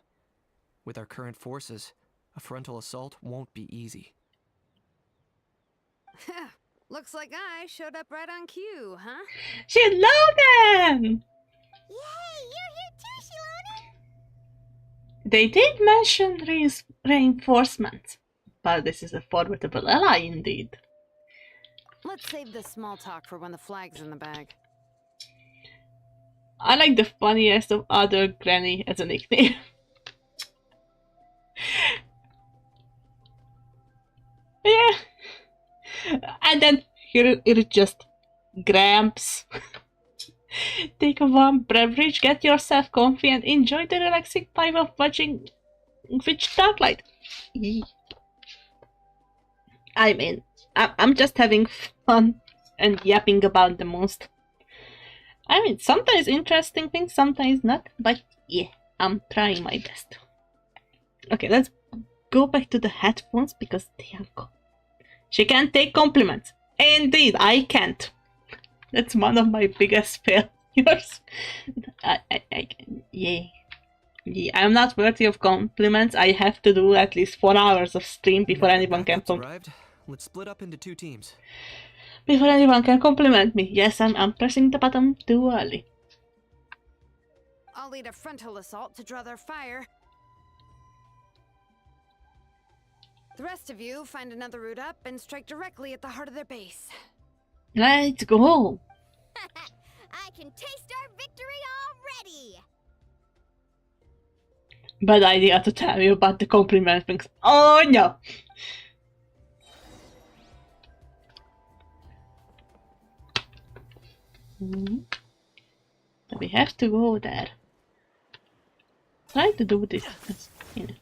With our current forces, A frontal assault won't be easy. Looks like I showed up right on cue, huh? Shilonen! Yay, you're here too, Shiloni! They did mention reinforcements, but this is a formidable ally indeed. Let's save the small talk for when the flag's in the bag. I like the funniest of other Granny as a nickname. Yeah. And then here it is just Gramps. Take a warm beverage, get yourself comfy, and enjoy the relaxing vibe of watching Witch Darklight. I mean, I'm just having fun and yapping about the most. I mean, sometimes interesting things, sometimes not, but yeah, I'm trying my best. Okay, let's go back to the headphones because they are gone. She can't take compliments. Indeed, I can't. That's one of my biggest failures. Yeah, I'm not worthy of compliments. I have to do at least 4 hours of stream before anyone can arrived. Let's split up into 2 teams. Before anyone can compliment me. Yes, I'm pressing the button too early. I'll lead a frontal assault to draw their fire. The rest of you find another route up and strike directly at the heart of their base. Let's go. I can taste our victory already! Bad idea to tell me about the compliment things. Oh no! So we have to go there. Try to do this. You know.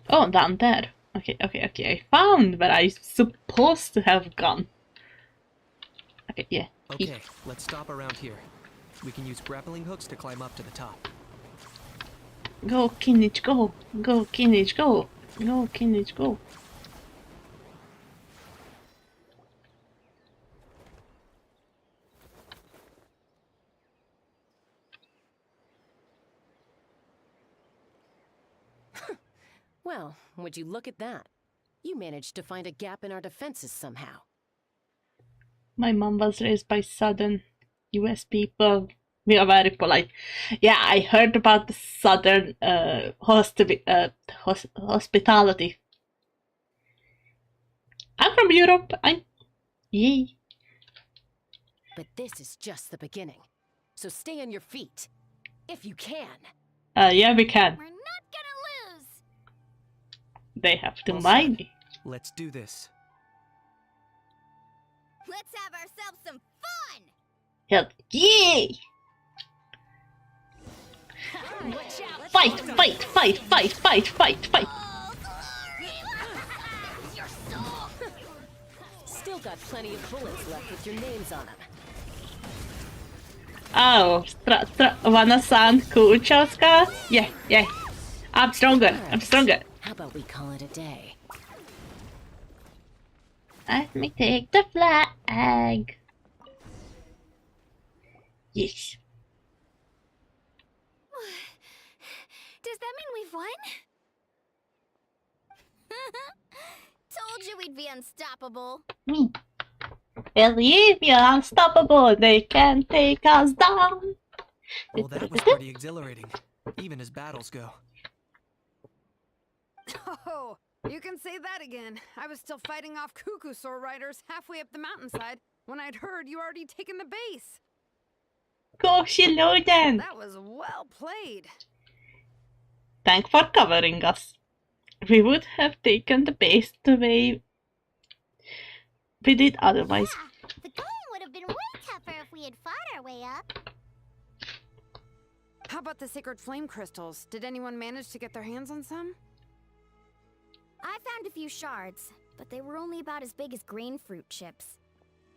Oh, down there. Okay. I found where I'm supposed to have gone. Okay, yeah. Okay, let's stop around here. We can use grappling hooks to climb up to the top. Go, Kinnage, go! Go, Kinnage, go! Go, Kinnage, go! Well, would you look at that? You managed to find a gap in our defenses somehow. My mom was raised by Southern US people. We are very polite. Yeah, I heard about the Southern hospitality. I'm from Europe. Yay. But this is just the beginning. So stay on your feet. If you can. Yeah, we can. We're not gonna lose! They have to mind me. Let's do this. Let's have ourselves some fun! Hell, yay! Fight, fight, fight, fight, fight, fight, fight! Still got plenty of bullets left with your names on them. Oh, wanna sound cool, Choska? Yeah. I'm stronger. How about we call it a day? Let me take the flag. Yes. Does that mean we've won? Told you we'd be unstoppable. Believe you're unstoppable. They can't take us down. Well, that was pretty exhilarating, even as battles go. Oh, you can say that again. I was still fighting off Cuckoosaur riders halfway up the mountainside when I'd heard you already taken the base. Go, Shiloden! That was well played. Thanks for covering us. We would have taken the base the way we did otherwise. Yeah, the going would have been way tougher if we had fought our way up. How about the sacred flame crystals? Did anyone manage to get their hands on some? I found a few shards, but they were only about as big as grain fruit chips.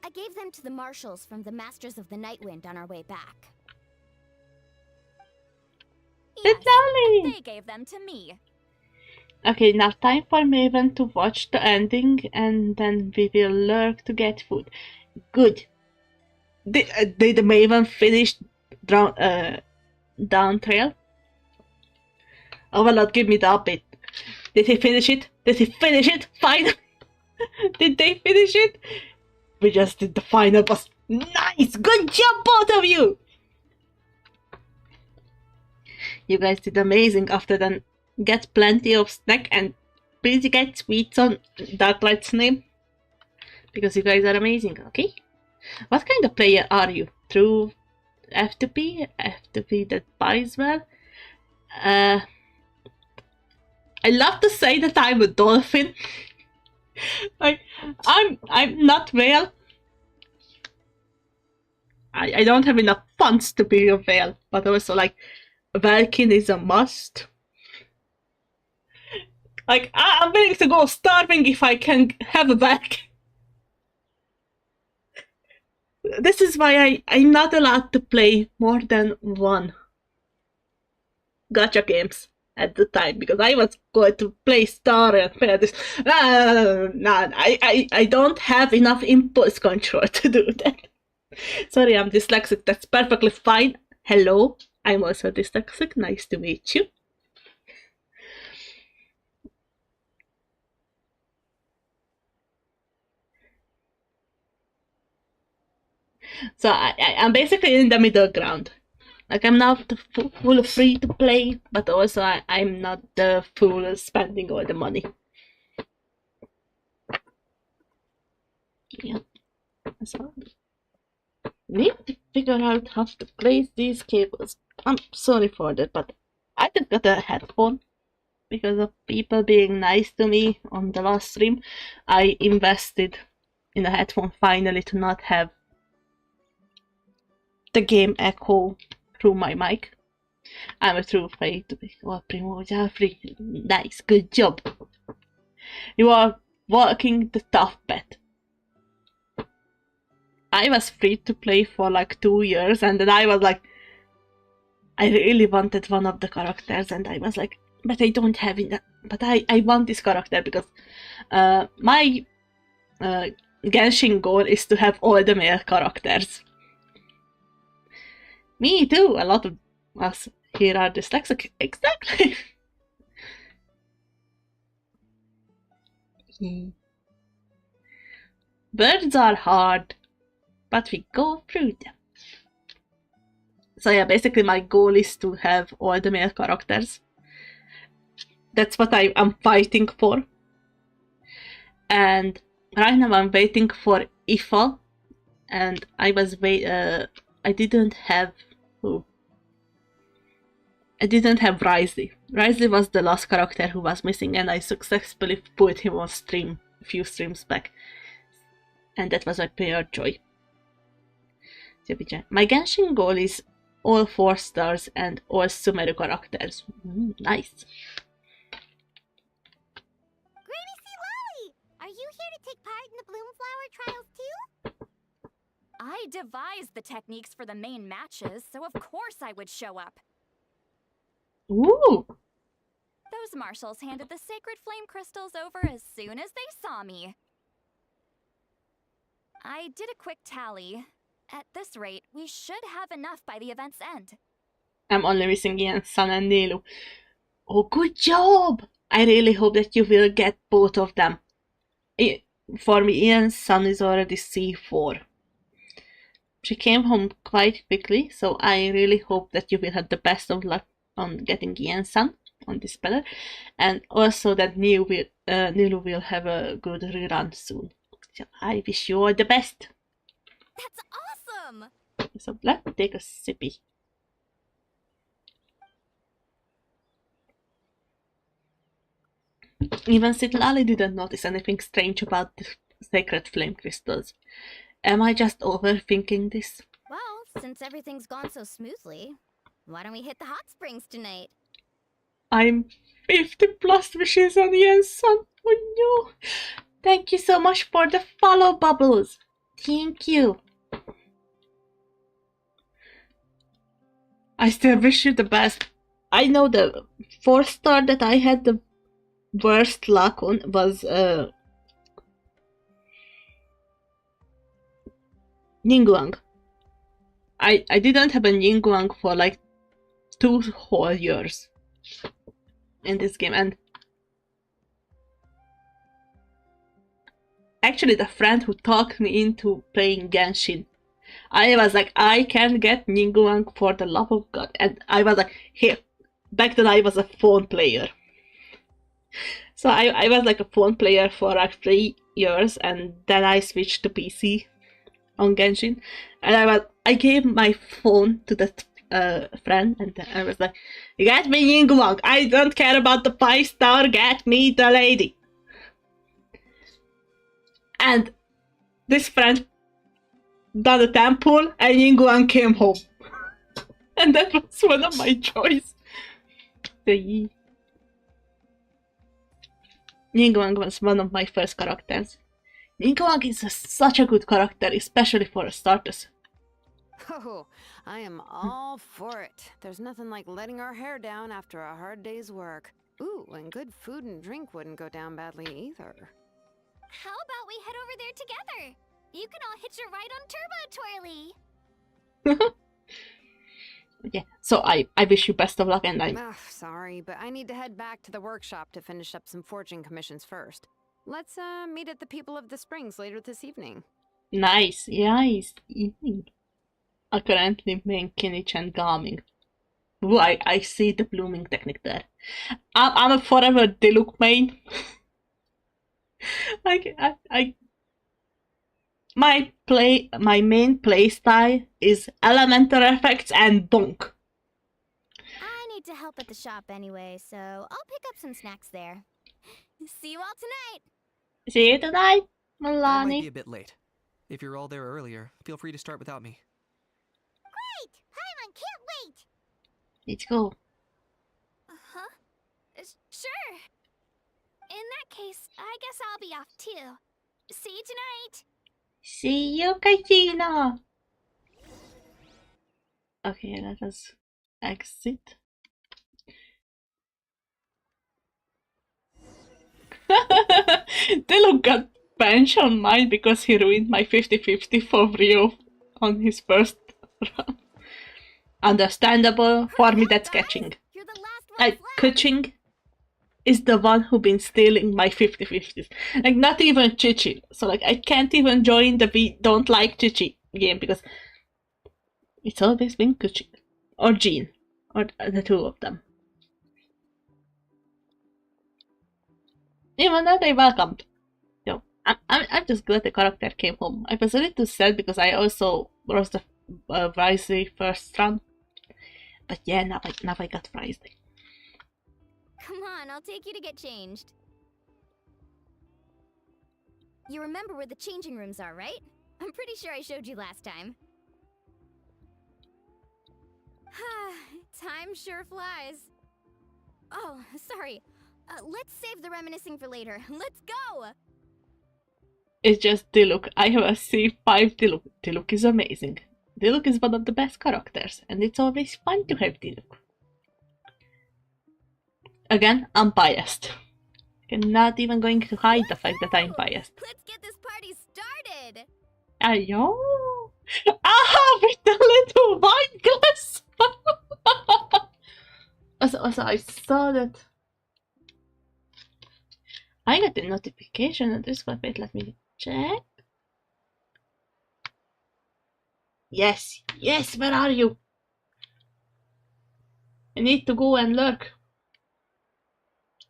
I gave them to the marshals from the Masters of the Nightwind on our way back. It's Ollie! They gave them to me. Okay, now time for Maven to watch the ending, and then we will lurk to get food. Good. Did Maven finish Down Trail? Oh, well, not give me the update. Did he finish it? Did he finish it? Finally! Did they finish it? We just did the final boss. Nice! Good job, both of you! You guys did amazing. After then, get plenty of snack and please get sweets on Darklight's name. Because you guys are amazing, okay? What kind of player are you? True F2P? F2P that buys well? I love to say that I'm a dolphin. Like, I'm not whale. I don't have enough funds to be a whale, but also like Valkin is a must. Like, I'm willing to go starving if I can have a Valkin. This is why I'm not allowed to play more than one gacha games at the time, because I was going to play Star and play this. I don't have enough impulse control to do that. Sorry, I'm dyslexic. That's perfectly fine. Hello, I'm also dyslexic. Nice to meet you. So I'm basically in the middle ground. Like, I'm not full free to play, but also I'm not the fool spending all the money. Yeah. So, need to figure out how to place these cables. I'm sorry for that, but I just got a headphone. Because of people being nice to me on the last stream, I invested in a headphone finally to not have the game echo through my mic. I'm a true free to be. Oh, Primo, free. Nice, good job. You are walking the tough bet. I was free to play for like 2 years, and then I was like, I really wanted one of the characters, and I was like, but I don't have enough. But I want this character because my Genshin goal is to have all the male characters. Me too. A lot of us here are dyslexic. Exactly. Birds are hard, but we go through them. So yeah, basically my goal is to have all the male characters. That's what I'm fighting for. And right now I'm waiting for Ifal, and I didn't have Risley. Risley was the last character who was missing, and I successfully put him on stream a few streams back. And that was my pure joy. My Genshin goal is all 4 stars and all Sumeru characters. Nice. Granny C. Lolly! Are you here to take part in the Bloomflower trials too? I devised the techniques for the main matches, so of course I would show up. Ooh! Those marshals handed the sacred flame crystals over as soon as they saw me. I did a quick tally. At this rate, we should have enough by the event's end. I'm only missing Ian, Sun, and Nilu. Oh, good job! I really hope that you will get both of them. For me, Ian's Sun is already C4. She came home quite quickly, so I really hope that you will have the best of luck on getting Ian's Sun on this speller, and also that Nilu will have a good rerun soon. So I wish you all the best. That's awesome! So let me take a sippy. Even Sitlali didn't notice anything strange about the sacred flame crystals. Am I just overthinking this? Well, since everything's gone so smoothly, why don't we hit the hot springs tonight? I'm 50 plus wishes on Ian's Sun. Oh no! Thank you so much for the follow, Bubbles. Thank you. I still wish you the best. I know the 4-star that I had worst luck on was Ningguang. I didn't have a Ningguang for like 2 whole years in this game, and actually the friend who talked me into playing Genshin, I was like, I can get Ningguang for the love of God, and I was like, here. Back then I was a phone player. So I was like a phone player for like 3 years, and then I switched to PC on Genshin, and I gave my phone to that friend, and I was like, get me Yingguang, I don't care about the 5-star, get me the lady. And this friend done a temple, and Yingguang came home. And that was one of my choices. Ningguang was one of my first characters. Ningguang is such a good character, especially for starters. Oh, I am all for it. There's nothing like letting our hair down after a hard day's work. Ooh, and good food and drink wouldn't go down badly either. How about we head over there together? You can all hitch a ride on Turbo Twirly. Yeah, so I wish you best of luck, and Sorry, but I need to head back to the workshop to finish up some forging commissions first. Let's meet at the People of the Springs later this evening. Nice, yes, evening. I currently playing Kinich and Gaming. Ooh, I see the blooming technique there. I'm a forever Diluc main. My main playstyle is elemental effects and bonk. I need to help at the shop anyway, so I'll pick up some snacks there. See you all tonight! See you tonight, I might be Milani. a bit late. If you're all there earlier, feel free to start without me. Great! Paimon can't wait! Let's go. Uh-huh. Sure. In that case, I guess I'll be off too. See you tonight. See you, Katina. Okay, let us exit. Diluc got bench on mine because he ruined my 50-50 for Rio on his first run. Understandable. For me, that's catching. Kuching is the one who been stealing my 50-50s. Like, not even Chichi. So, like, I can't even join the We Don't Like Chichi game because it's always been Kuching. Or Jean. Or the two of them. Even though they welcomed. So, I'm just glad the character came home. I was a little sad because I also lost the Wisely first run. But yeah, now I got Wisely. Come on, I'll take you to get changed. You remember where the changing rooms are, right? I'm pretty sure I showed you last time. Time sure flies. Oh, sorry. Let's save the reminiscing for later. Let's go! It's just Diluc. I have a C5 Diluc. Diluc is amazing. Diluc is one of the best characters, and it's always fun to have Diluc. Again, I'm biased. I'm not even going to hide the fact that I'm biased. Let's get this party started! Ayo! Ah, with the little wine glass! also, I saw that. I got a notification on this one. Wait, let me check. Yes, yes, where are you? I need to go and lurk.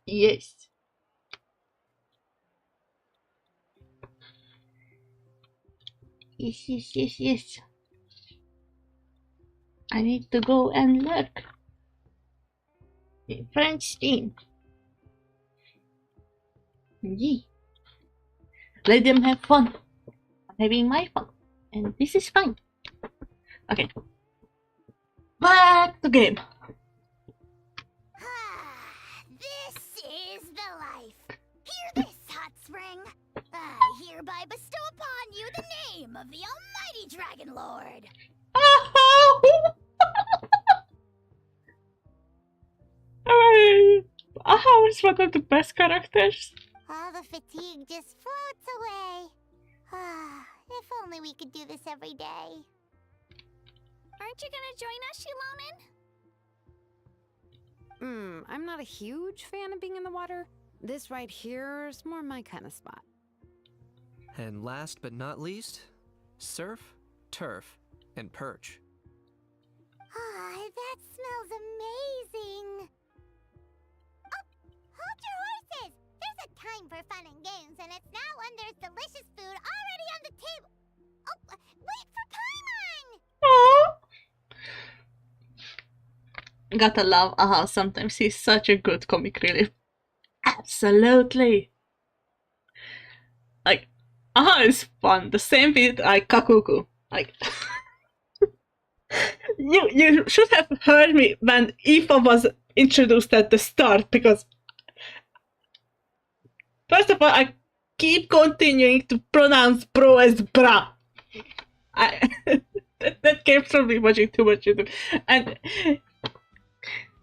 Yes. Yes. I need to go and lurk. In French team. Yee. Let them have fun. I'm having my fun. And this is fine. Okay. Back to game. This is the life. Hear this, Hot Spring. I hereby bestow upon you the name of the Almighty Dragon Lord. Aha was one of the best characters. All the fatigue just floats away. Ah, if only we could do this every day. Aren't you gonna join us, Shilonen? I'm not a huge fan of being in the water. This right here is more my kind of spot. And last but not least, surf, turf, and perch. Ah, that smells amazing. Oh, hold your horses! There's a time for fun and games, and it's now when there's delicious food already on the table. Oh, wait for Paimon! Aww. Gotta love Aha. Sometimes he's such a good comic relief. Absolutely. Like, Aha is fun. The same with like Kakuku. Like, you should have heard me when Aoife was introduced at the start, because first of all, I keep continuing to pronounce bro as bra. That came from me watching too much YouTube. And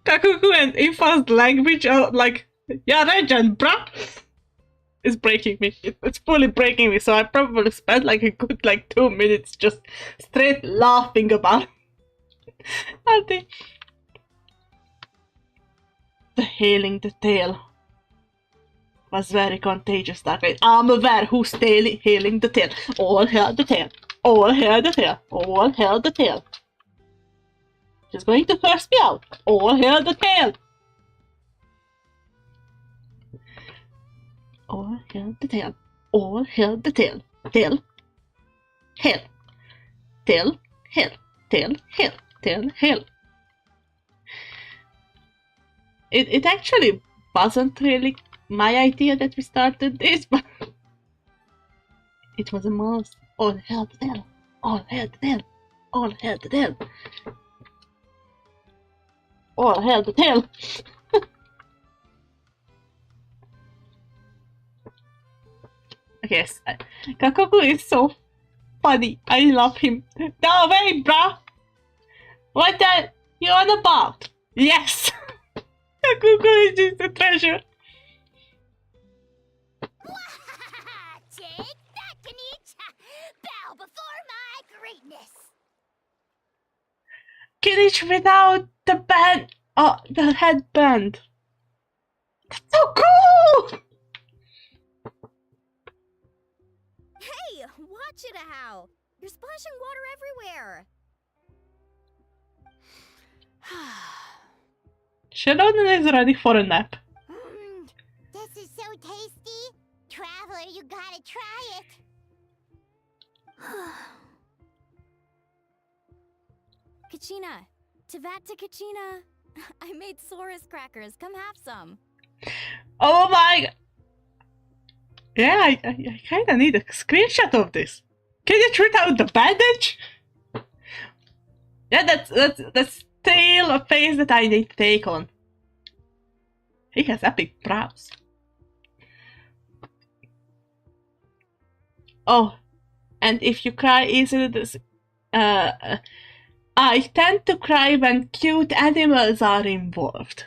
Kakuku and Aoife's language are like, yeah, Regent, bra. It's breaking me. It's fully breaking me. So I probably spent like a good 2 minutes just straight laughing about it. The hailing the tail was very contagious that way. I'm aware who's hailing the tail. All hail the tail. All hail the tail. All hail the tail. She's going to curse me out. All hail the tail. All hail the tail. All hail the tail. Tail. Hail. Tail. Hail. Tail. Hail. Tail. Hail. It actually wasn't really my idea that we started this, but it was a mouse. All hail the tail. All hail the tail. All hail the tail. All hail the tail. Yes, Kakuku is so funny. I love him. No way, bruh. What are you on about? Yes. Kakuku is just a treasure. Take that, Kinich! Bow before my greatness! Kinich without the band. Oh, the headband. That's so cool! Hey, watch it, How! You're splashing water everywhere! Sheldon is ready for a nap. This is so tasty! Traveler, you gotta try it! Kachina! Tavat to Kachina! I made Saurus crackers. Come have some. Oh my... Yeah, I kinda need a screenshot of this. Can you treat out the bandage? Yeah, that's still a face that I need to take on. He has epic brows. Oh, and if you cry easily, this... I tend to cry when cute animals are involved.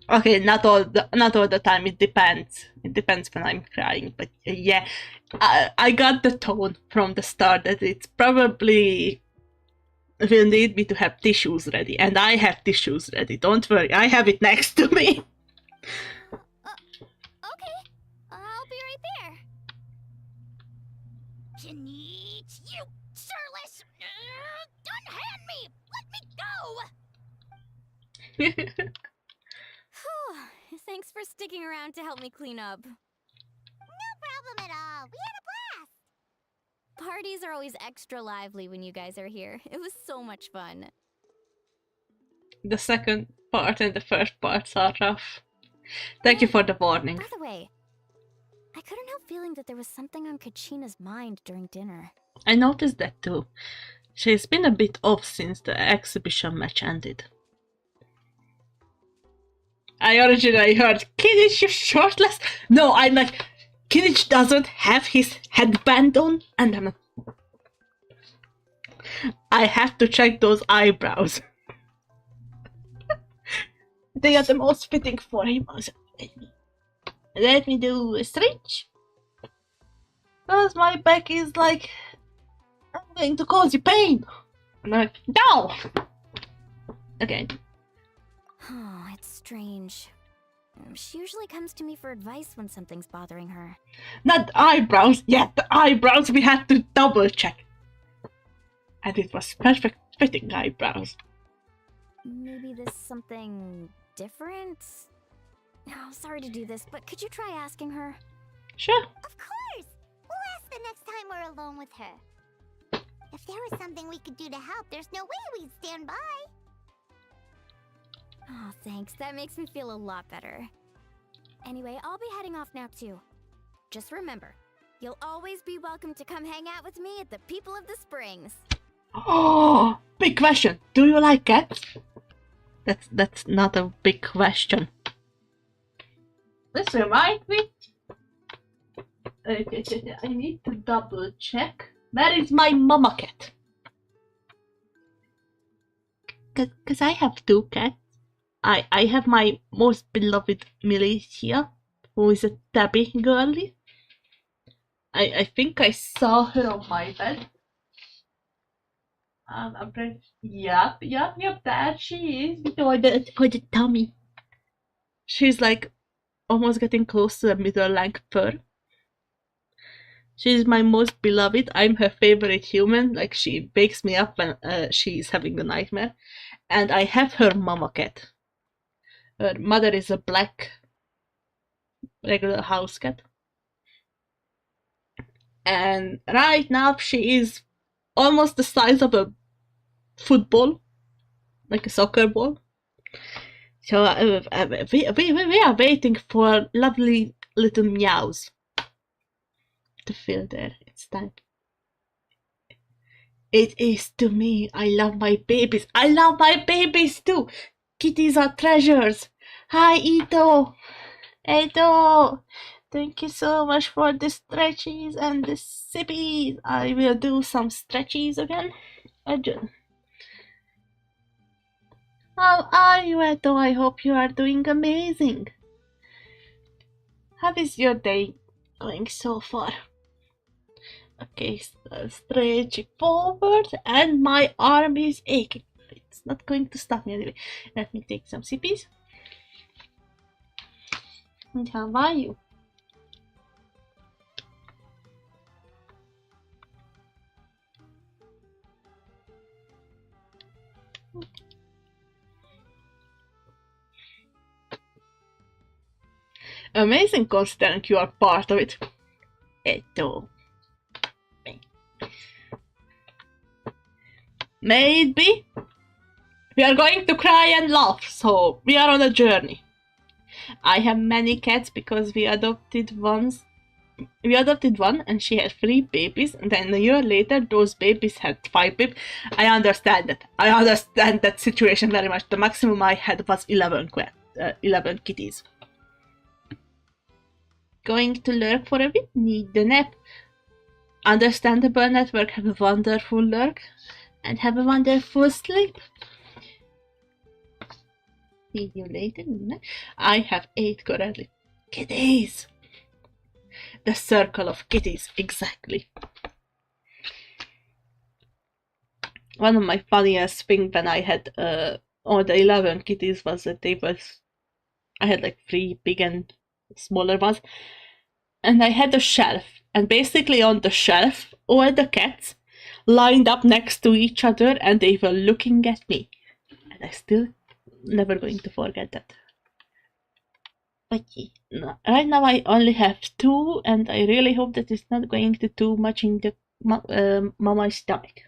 Okay, not all the time. It depends. It depends when I'm crying. But yeah, I got the tone from the start that it's probably will need me to have tissues ready, and I have tissues ready. Don't worry, I have it next to me. Okay, I'll be right there. Kinich, you sirless! Unhand me! Let me go! Thanks for sticking around to help me clean up. No problem at all. We had a blast. Parties are always extra lively when you guys are here. It was so much fun. The second part and the first parts are rough. Thank you for the warning. By the way, I couldn't help feeling that there was something on Kachina's mind during dinner. I noticed that too. She's been a bit off since the exhibition match ended. I originally heard, Kinich, you shirtless? No, I'm like, Kinich doesn't have his headband on, and I'm like, I have to check those eyebrows. They are the most fitting for him. Also, let me do a stretch. Because my back is like, I'm going to cause you pain. And I'm like, no! Okay. Oh, it's strange. She usually comes to me for advice when something's bothering her. Not eyebrows. Yeah, the eyebrows we had to double check. And it was perfect fitting eyebrows. Maybe there's something different? Oh, sorry to do this, but could you try asking her? Sure. Of course! We'll ask the next time we're alone with her. If there was something we could do to help, there's no way we'd stand by. Oh, thanks. That makes me feel a lot better. Anyway, I'll be heading off now too. Just remember, you'll always be welcome to come hang out with me at the People of the Springs. Oh, big question. Do you like cats? That's not a big question. This reminds me. I need to double check. Where is my mama cat? Cause I have two cats. I have my most beloved Militia, who is a tabby girlie. I think I saw her on my bed. I'm pretty. Yep, there she is. With the tummy. She's like almost getting close to the middle length fur. She's my most beloved. I'm her favorite human. Like, she wakes me up when she's having a nightmare. And I have her mama cat. Her mother is a black regular house cat. And right now she is almost the size of a football, like a soccer ball. So we are waiting for lovely little meows to fill there. It's time. It is to me. I love my babies. I love my babies too. Kitties are treasures. Hi, Ito. Ito. Thank you so much for the stretchies and the sippies. I will do some stretchies again. How are you, Ito? I hope you are doing amazing. How is your day going so far? Okay, stretching forward, and my arm is aching. It's not going to stop me anyway. Let me take some sippies. And how are you? Amazing considering you are part of it. Eto. May it be? We are going to cry and laugh, so we are on a journey. I have many cats because we adopted one and she had 3 babies, and then a year later those babies had 5 babies. I understand that. I understand that situation very much. The maximum I had was 11 kitties. Going to lurk for a bit? Need the nap. Understandable, network. Have a wonderful lurk. And have a wonderful sleep. See you later. I have 8 currently. Kitties! The circle of kitties, exactly. One of my funniest things when I had all the 11 kitties was that I had like 3 big and smaller ones. And I had a shelf. And basically on the shelf, all the cats lined up next to each other and they were looking at me. And I still never going to forget that. But no, right now I only have 2 and I really hope that it's not going to too much in the mama's stomach.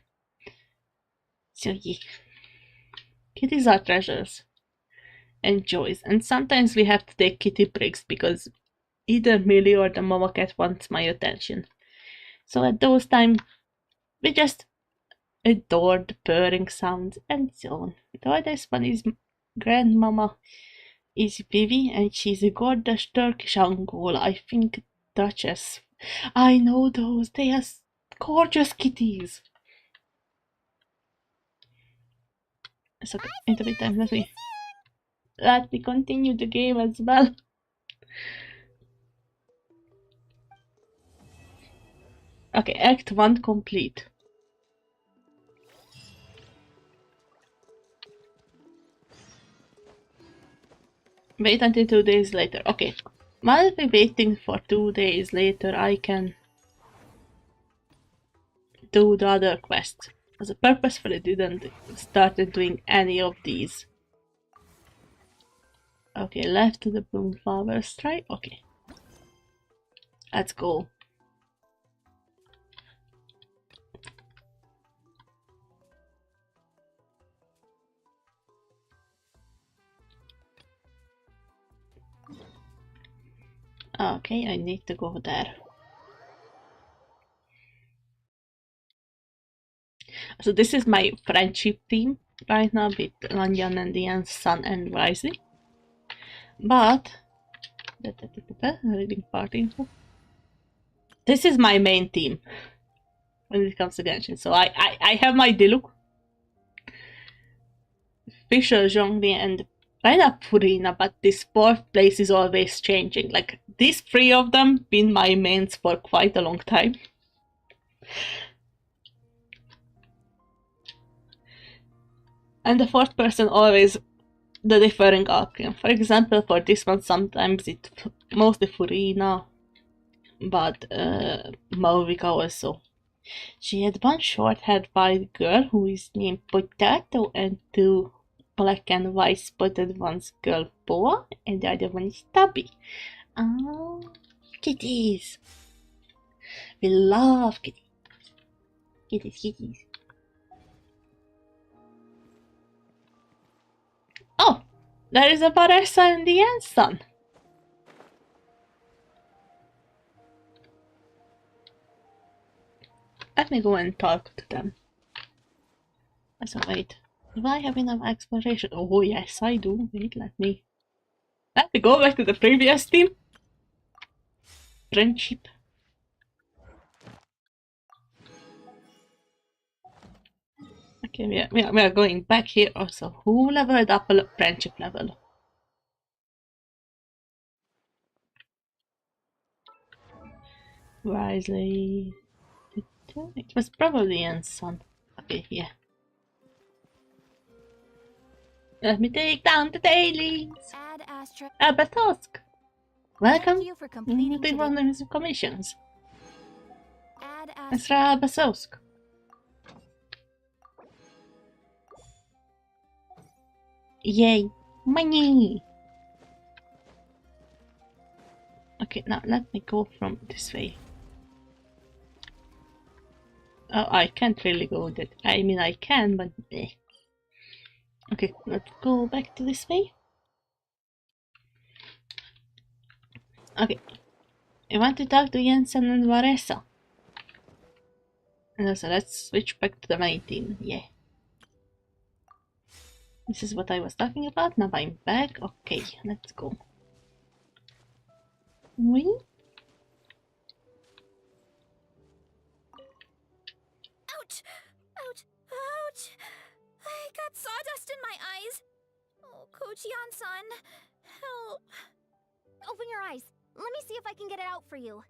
So yeah. Kitties are treasures and joys, and sometimes we have to take kitty breaks because either Millie or the mama cat wants my attention. So at those times we just adore the purring sounds and so on. The other one is grandmama is Vivi, and she's a gorgeous Turkish Angola. I think Duchess. I know those. They are gorgeous kitties. So in the meantime, let me let me continue the game as well. Okay, Act 1 complete. Wait until 2 days later. Okay. While we're waiting for 2 days later, I can do the other quest. As I purposefully didn't start doing any of these. Okay, left to the Boomflower Strike. Okay. Let's go. Okay, I need to go there. So this is my friendship team right now with Lanyan and Ian's son and Wisely. But reading part info. This is my main team when it comes to Genshin. So I have my Diluc, Fisher, Zhongli, and right now Furina, but this fourth place is always changing. Like these three of them been my mains for quite a long time. And the fourth person always the differing arcane. For example, for this one sometimes it's mostly Furina, but Mauvika also. She had one short-haired white girl who is named Potato and two black and white spotted ones girl Boa and the other one is Tubby. Oh, kitties. We love kitties. Kitties, kitties. Oh, there is a Baressa and the Ensign. Let me go and talk to them. So wait, do I have enough exploration? Oh yes, I do. Wait, let me go back to the previous team. Friendship. Okay, we are going back here also. Who leveled up a friendship level? Wisely. It was probably Ensign. Okay, yeah. Let me take down the dailies. Batosk. Welcome to one of his commissions. Mr. Basosk. Yay, money! Okay, now let me go from this way. Oh, I can't really go that. I mean, I can, but eh. Okay, let's go back to this way. Okay, I want to talk to Jensen and Varesa. And also, let's switch back to the main team. Yeah. This is what I was talking about. Now I'm back. Okay, let's go. Wait. Ouch! Ouch! Ouch! I got sawdust in my eyes. Oh, Kochian-san, help. Open your eyes. Let me see if I can get it out for you.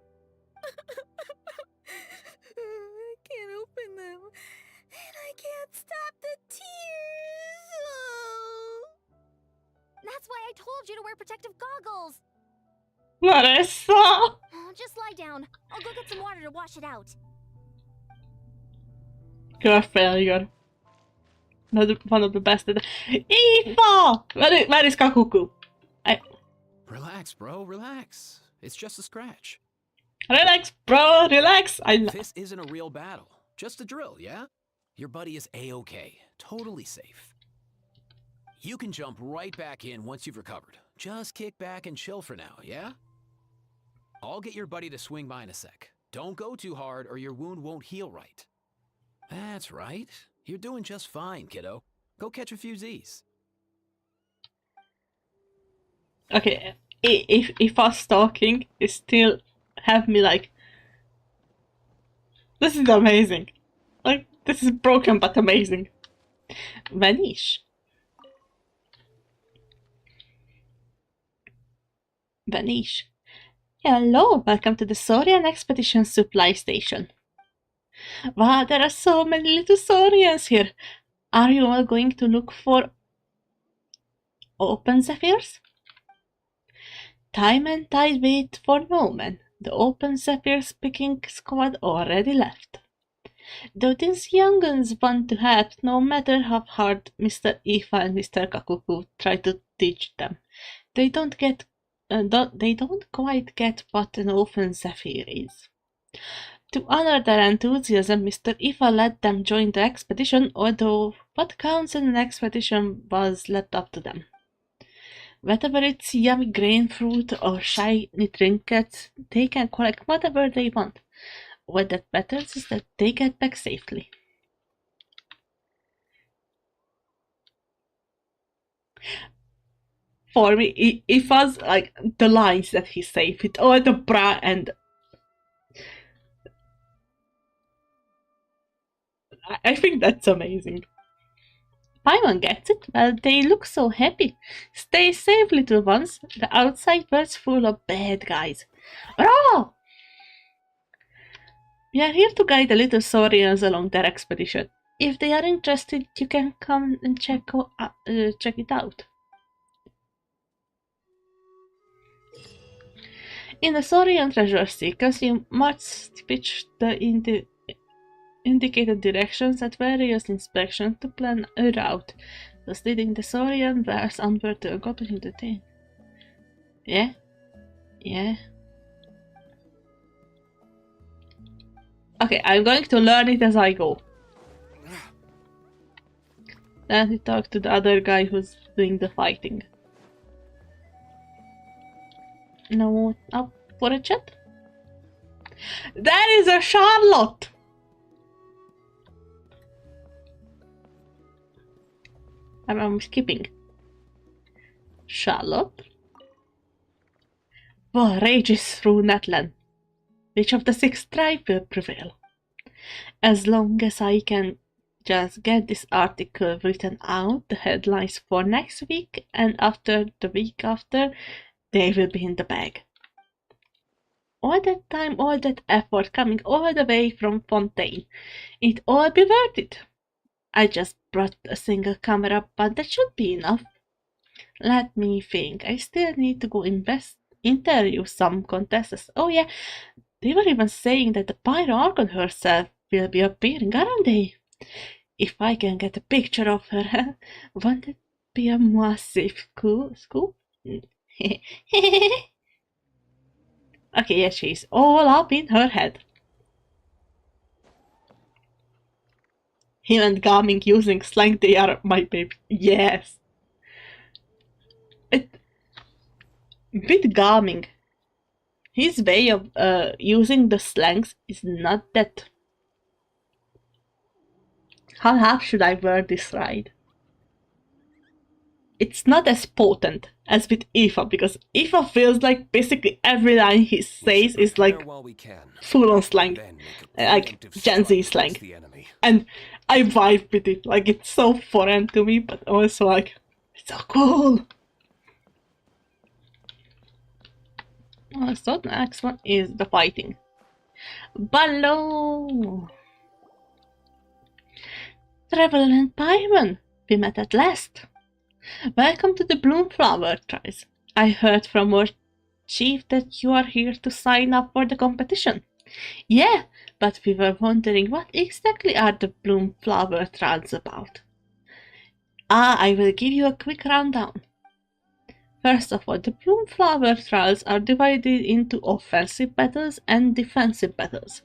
I can't open them. And I can't stop the tears. Oh. That's why I told you to wear protective goggles. Varesa! Oh, just lie down. I'll go get some water to wash it out. You're a failure. One of the best. Ifa! Where is Kakuku? Relax, bro, relax. It's just a scratch. Relax, bro, relax. This isn't a real battle. Just a drill, yeah? Your buddy is A-okay. Totally safe. You can jump right back in once you've recovered. Just kick back and chill for now, yeah? I'll get your buddy to swing by in a sec. Don't go too hard or your wound won't heal right. That's right. You're doing just fine, kiddo. Go catch a few Z's. Okay, if us talking, it still have me like, this is amazing. Like, this is broken but amazing. Vanish. Vanish. Hello, welcome to the Saurian Expedition Supply Station. Wow, there are so many little Saurians here. Are you all going to look for open zephyrs? Time and tide wait for no man. The open zephyrs picking squad already left. Though these young uns want to help, no matter how hard Mr. Ifa and Mr. Kakuku try to teach them, they don't quite get what an open zephyr is. To honor their enthusiasm, Mr. Ifa let them join the expedition, although what counts in an expedition was left up to them. Whether it's yummy grain fruit or shiny trinkets, they can collect whatever they want. What that matters is that they get back safely. For me, it was like the lines that he said with all the bra and I think that's amazing. Paimon gets it. Well, they look so happy. Stay safe, little ones. The outside world's full of bad guys. Raw! We are here to guide the little Saurians along their expedition. If they are interested, you can come and check it out. In the Saurian treasure seekers, you must switch the indicated directions at various inspections to plan a route, thus leading the Saurian wares onward to accomplish the thing. Yeah? Yeah? Okay, I'm going to learn it as I go. Then he talked to the other guy who's doing the fighting. No, up for a chat? That is a Charlotte! I'm skipping. Charlotte? War rages through Natlan. Which of the 6 tribes will prevail? As long as I can just get this article written out, the headlines for next week and after the week after, they will be in the bag. All that time, all that effort coming all the way from Fontaine, it all be worth it. I just brought a single camera, but that should be enough. Let me think. I still need to go interview some contestants. Oh yeah, they were even saying that the Pyro Archon herself will be appearing, aren't they? If I can get a picture of her, won't it be a massive scoop? Okay, yeah, she's all up in her head. Him and Gaming using slang, they are my baby. Yes. With Gaming, his way of using the slangs is not that... How should I word this right? It's not as potent as with Aoife, because Aoife feels like basically every line he says is like full-on slang, like Gen Z slang. And I vibe with it, like it's so foreign to me, but also like, it's so cool! So the next one is the fighting. Ballo! Travel and Pyron, we met at last. Welcome to the Bloomflower Trials. I heard from our chief that you are here to sign up for the competition. Yeah, but we were wondering what exactly are the Bloomflower Trials about. I will give you a quick rundown. First of all, the Bloomflower Trials are divided into offensive battles and defensive battles.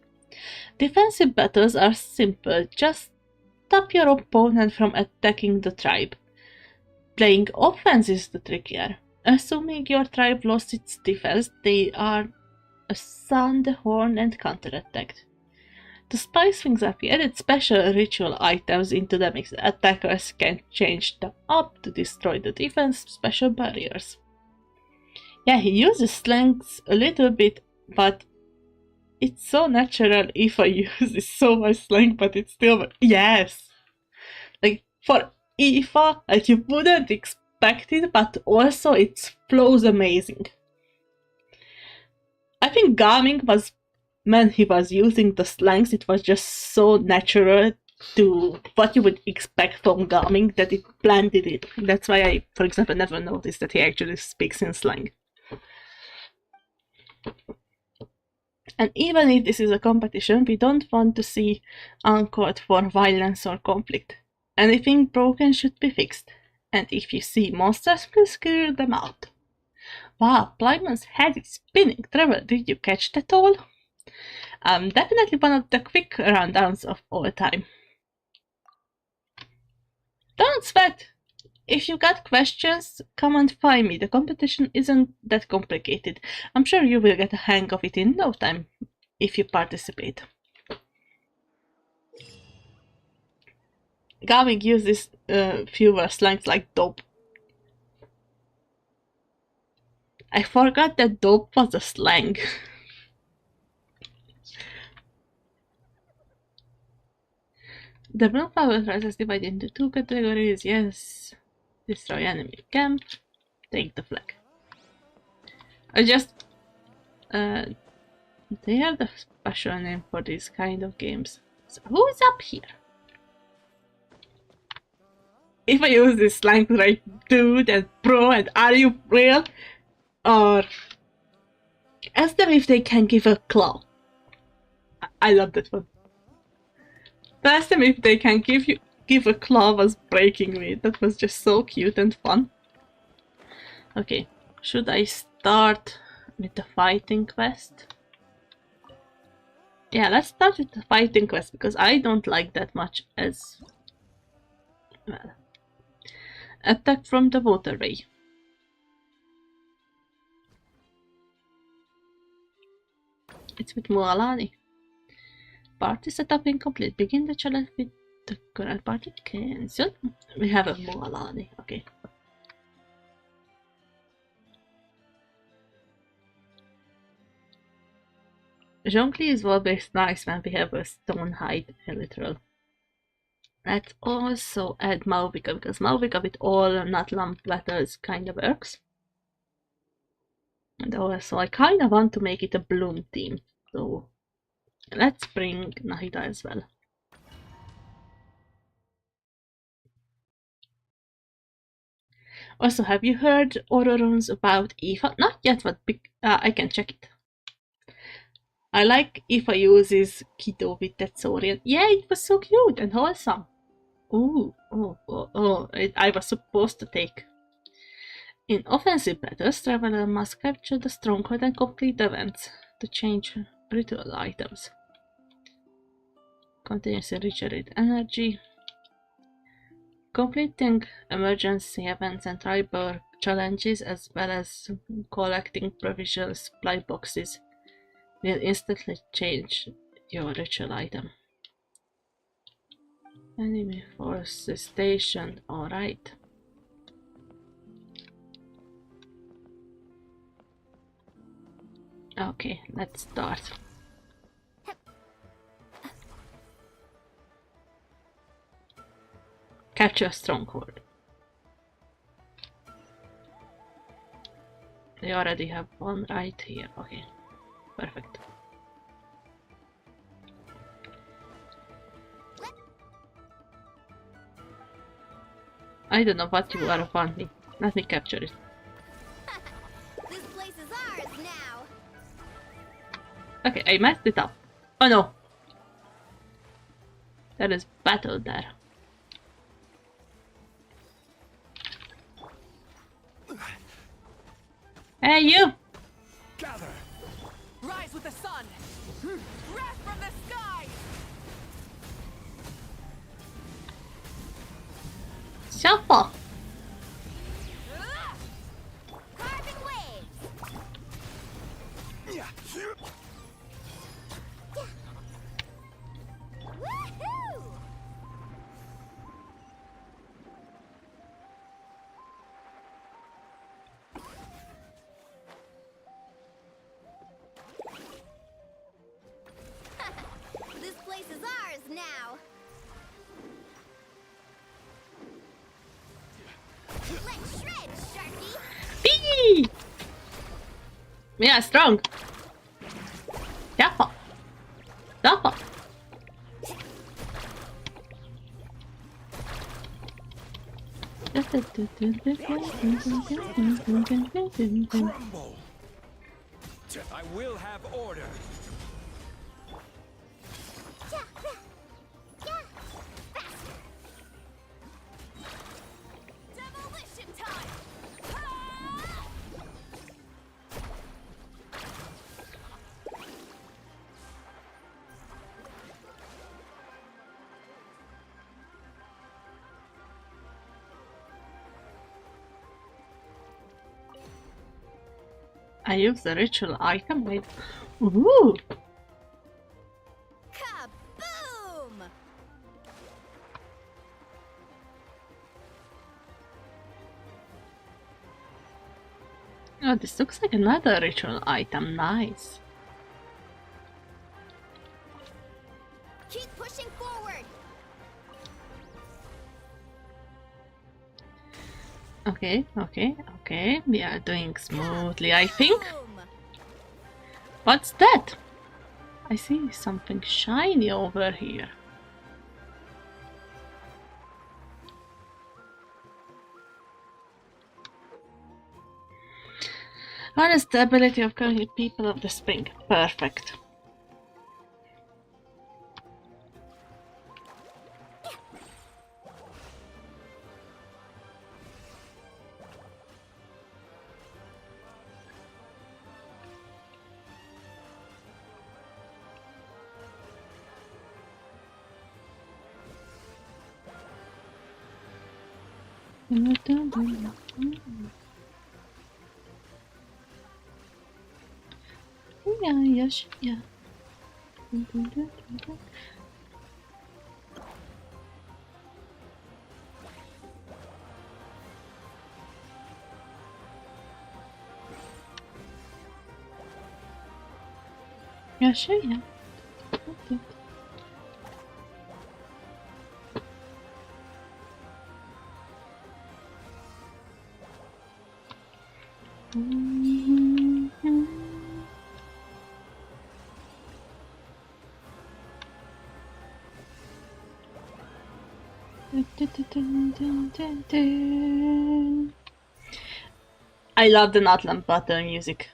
Defensive battles are simple, just stop your opponent from attacking the tribe. Playing offense is the trickier. Assuming your tribe lost its defense, they are sound the horn and counterattacked. To spice things up, he added special ritual items into the mix. Attackers can change them up to destroy the defense special barriers. Yeah, he uses slangs a little bit, but it's so natural if I use so much slang, but it's still... Yes! Like, for Aoife, like, you wouldn't expect it, but also it flows amazing. I think Gaming was, when he was using the slangs, it was just so natural to what you would expect from Gaming that it blended it. That's why I, for example, never noticed that he actually speaks in slang. And even if this is a competition, we don't want to see uncalled for violence or conflict. Anything broken should be fixed. And if you see monsters, please clear them out. Wow, Plyman's head is spinning. Trevor, did you catch that all? Definitely one of the quick rundowns of all time. Don't sweat! If you got questions, come and find me. The competition isn't that complicated. I'm sure you will get a hang of it in no time, if you participate. Gavin uses fewer slangs like dope. I forgot that dope was a slang. The blue power rise is divided into two categories. Yes. Destroy enemy camp. Take the flag. I just... they have the special name for these kind of games. So who's up here? If I use this slang like dude and bro and are you real? Or ask them if they can give a claw. I love that one. Ask them if they can give a claw was breaking me. That was just so cute and fun. Okay, should I start with the fighting quest? Yeah, let's start with the fighting quest because I don't like that much as well. Attack from the waterway. It's with Mualani. Party setup incomplete. Begin the challenge with the current party. Cancel. We have a Mualani. Okay. Zhongli is always nice when we have a stone height literal. Let's also add Mauvika because Mauvika with all not lump battles kind of works. And also I kind of want to make it a bloom team. So let's bring Nahida as well. Also, have you heard Ororons about Aoife? Not yet, but I can check it. I like if I uses Kido with that Saurian. Yeah, it was so cute and wholesome. Ooh, I was supposed to take. In offensive battles, traveler must capture the stronghold and complete events to change ritual items. Continuously regenerate energy. Completing emergency events and tribal challenges as well as collecting provisional supply boxes will instantly change your ritual item. Enemy forces stationed, alright. Okay, let's start. Capture a stronghold. They already have one right here. Okay, perfect. I don't know what you are wanting. Let me capture it. This place is ours now. Okay, I messed it up. Oh no! There is battle there. Hey, you! Gather! Rise with the sun! Wrath from the skies! Shuffle! Carving waves. Woohoo! This place is ours now. Let's shred, Sharky. Bee! Yeah, strong. Careful. Careful. Crumble! I will have order. Demolition time! I use the ritual item. Wait. Ooh. Kaboom! Oh, this looks like another ritual item. Nice. Keep pushing forward. Okay, okay, okay. We are doing smoothly, I think. What's that? I see something shiny over here. Harness the ability of calling people of the spring. Perfect. Yeah, yes, yeah. Yeah, sure, yeah. Okay. I love the Notland battle music.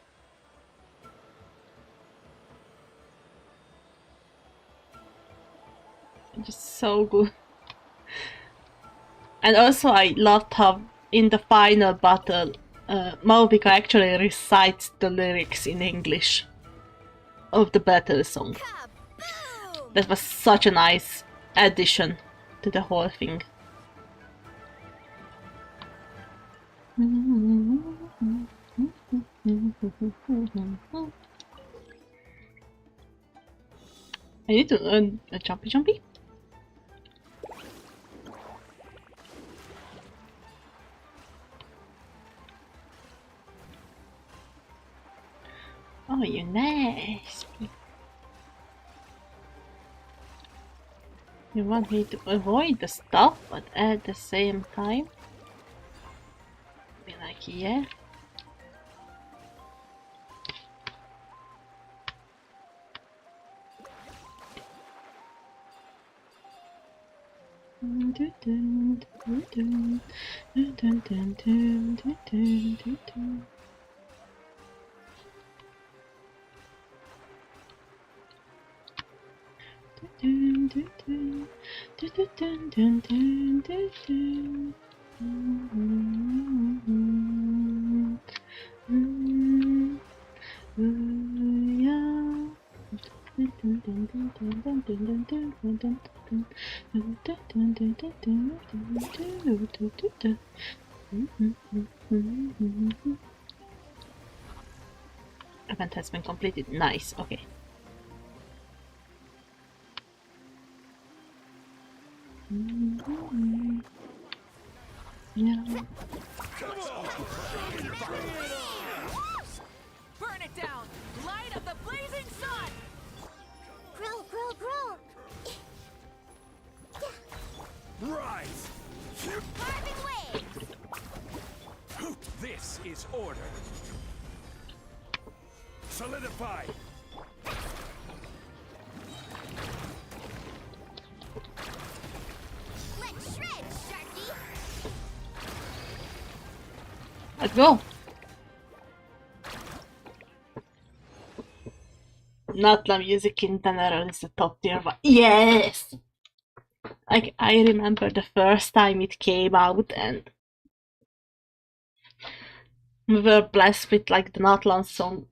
Just so good. And also I loved how in the final battle Malvika actually recites the lyrics in English of the battle song. That was such a nice addition to the whole thing. I need to learn a jumpy jumpy. Oh, you're nice. You want me to avoid the stuff, but at the same time be like, yeah. Event has been completed. Nice. Okay. Yeah. Burn it down! Light of the blazing sun! Grill, grill, grill. Rise! Carving waves. This is order. Solidify. Let's go. Natla music in general is the top tier one. Yes! Like, I remember the first time it came out and we were blessed with like the Natlan song,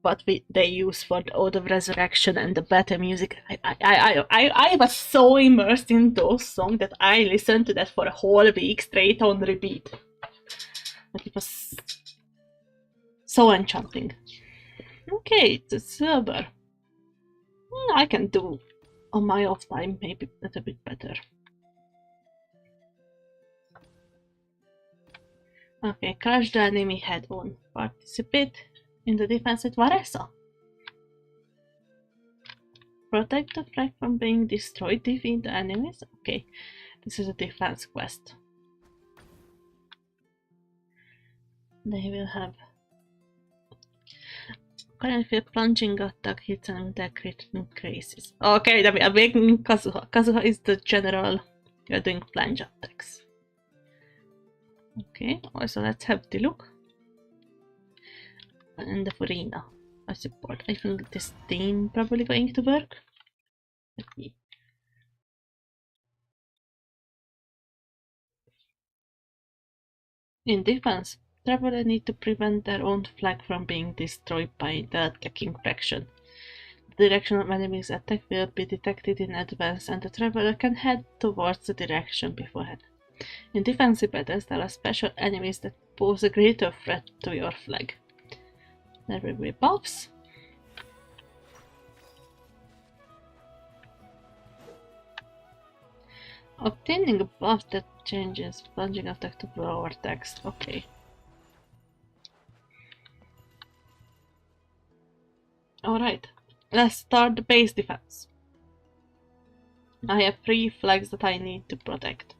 what they use for the Ode of Resurrection and the battle music. I was so immersed in those songs that I listened to that for a whole week straight on repeat. But it was so enchanting. Okay, it's a silver. I can do on my off time maybe a little bit better. Okay, crush the enemy head on. Participate in the defense with Varesa. Protect the flag from being destroyed, defeat the enemies. Okay, this is a defense quest. They will have currently plunging attack hits and attack crit increases. Okay, that I'm making Kazuha. Kazuha is the general. You're doing plunge attacks. Okay, also let's have the look. And the Furina. I support. I think this team probably going to work. Let me. In defense, travelers need to prevent their own flag from being destroyed by the attacking faction. The direction of enemy's attack will be detected in advance and the traveler can head towards the direction beforehand. In defensive battles, there are special enemies that pose a greater threat to your flag. There will be buffs. Obtaining a buff that changes plunging attack to lower text. Okay. Alright, let's start the base defense. I have 3 flags that I need to protect.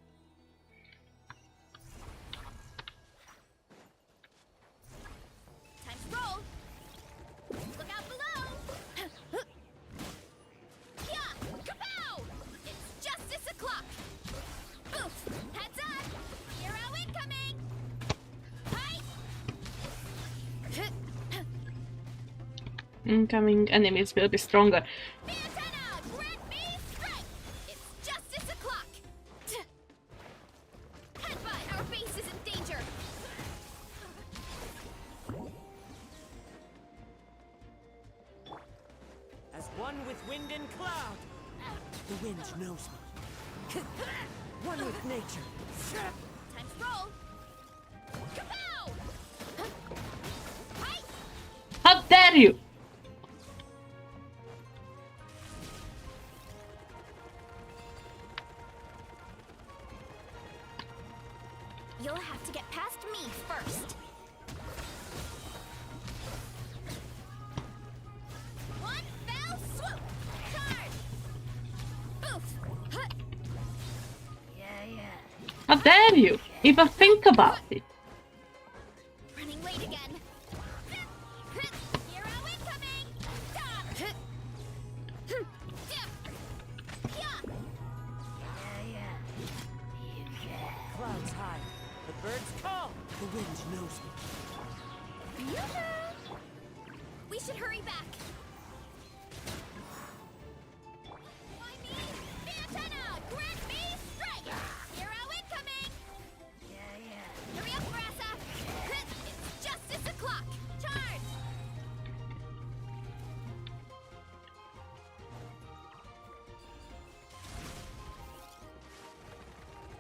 Incoming enemies will be stronger. As one with wind and cloud, the wind knows me. One with nature. Time to roll. Kapow! How dare you! You'll have to get past me first. One fell swoop. Charge. Oof. Huh. Yeah. How dare you! Even think about it. Running late again. Hero incoming. Clouds high, the birds call. The wind knows me. Yoo-hoo! We should hurry back. Why me? Antenna! Grant me strike! Hero incoming! Yeah. Hurry up, Rasa! It's justice o'clock! Charge!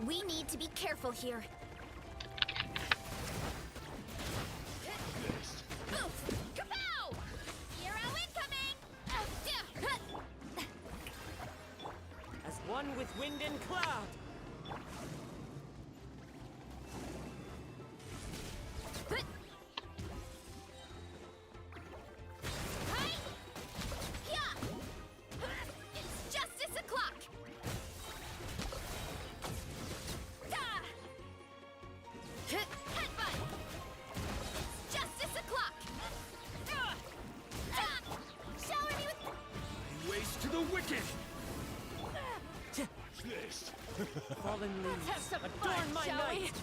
We need to be careful here. Oof! Kapow! Hero incoming! As one with wind and cloud. It's justice o'clock! Headbutt! It's justice o'clock! Shower me with... Ways to the wicked! Watch this! Fallen leaves Let's have some adorn fun, my shall we? night.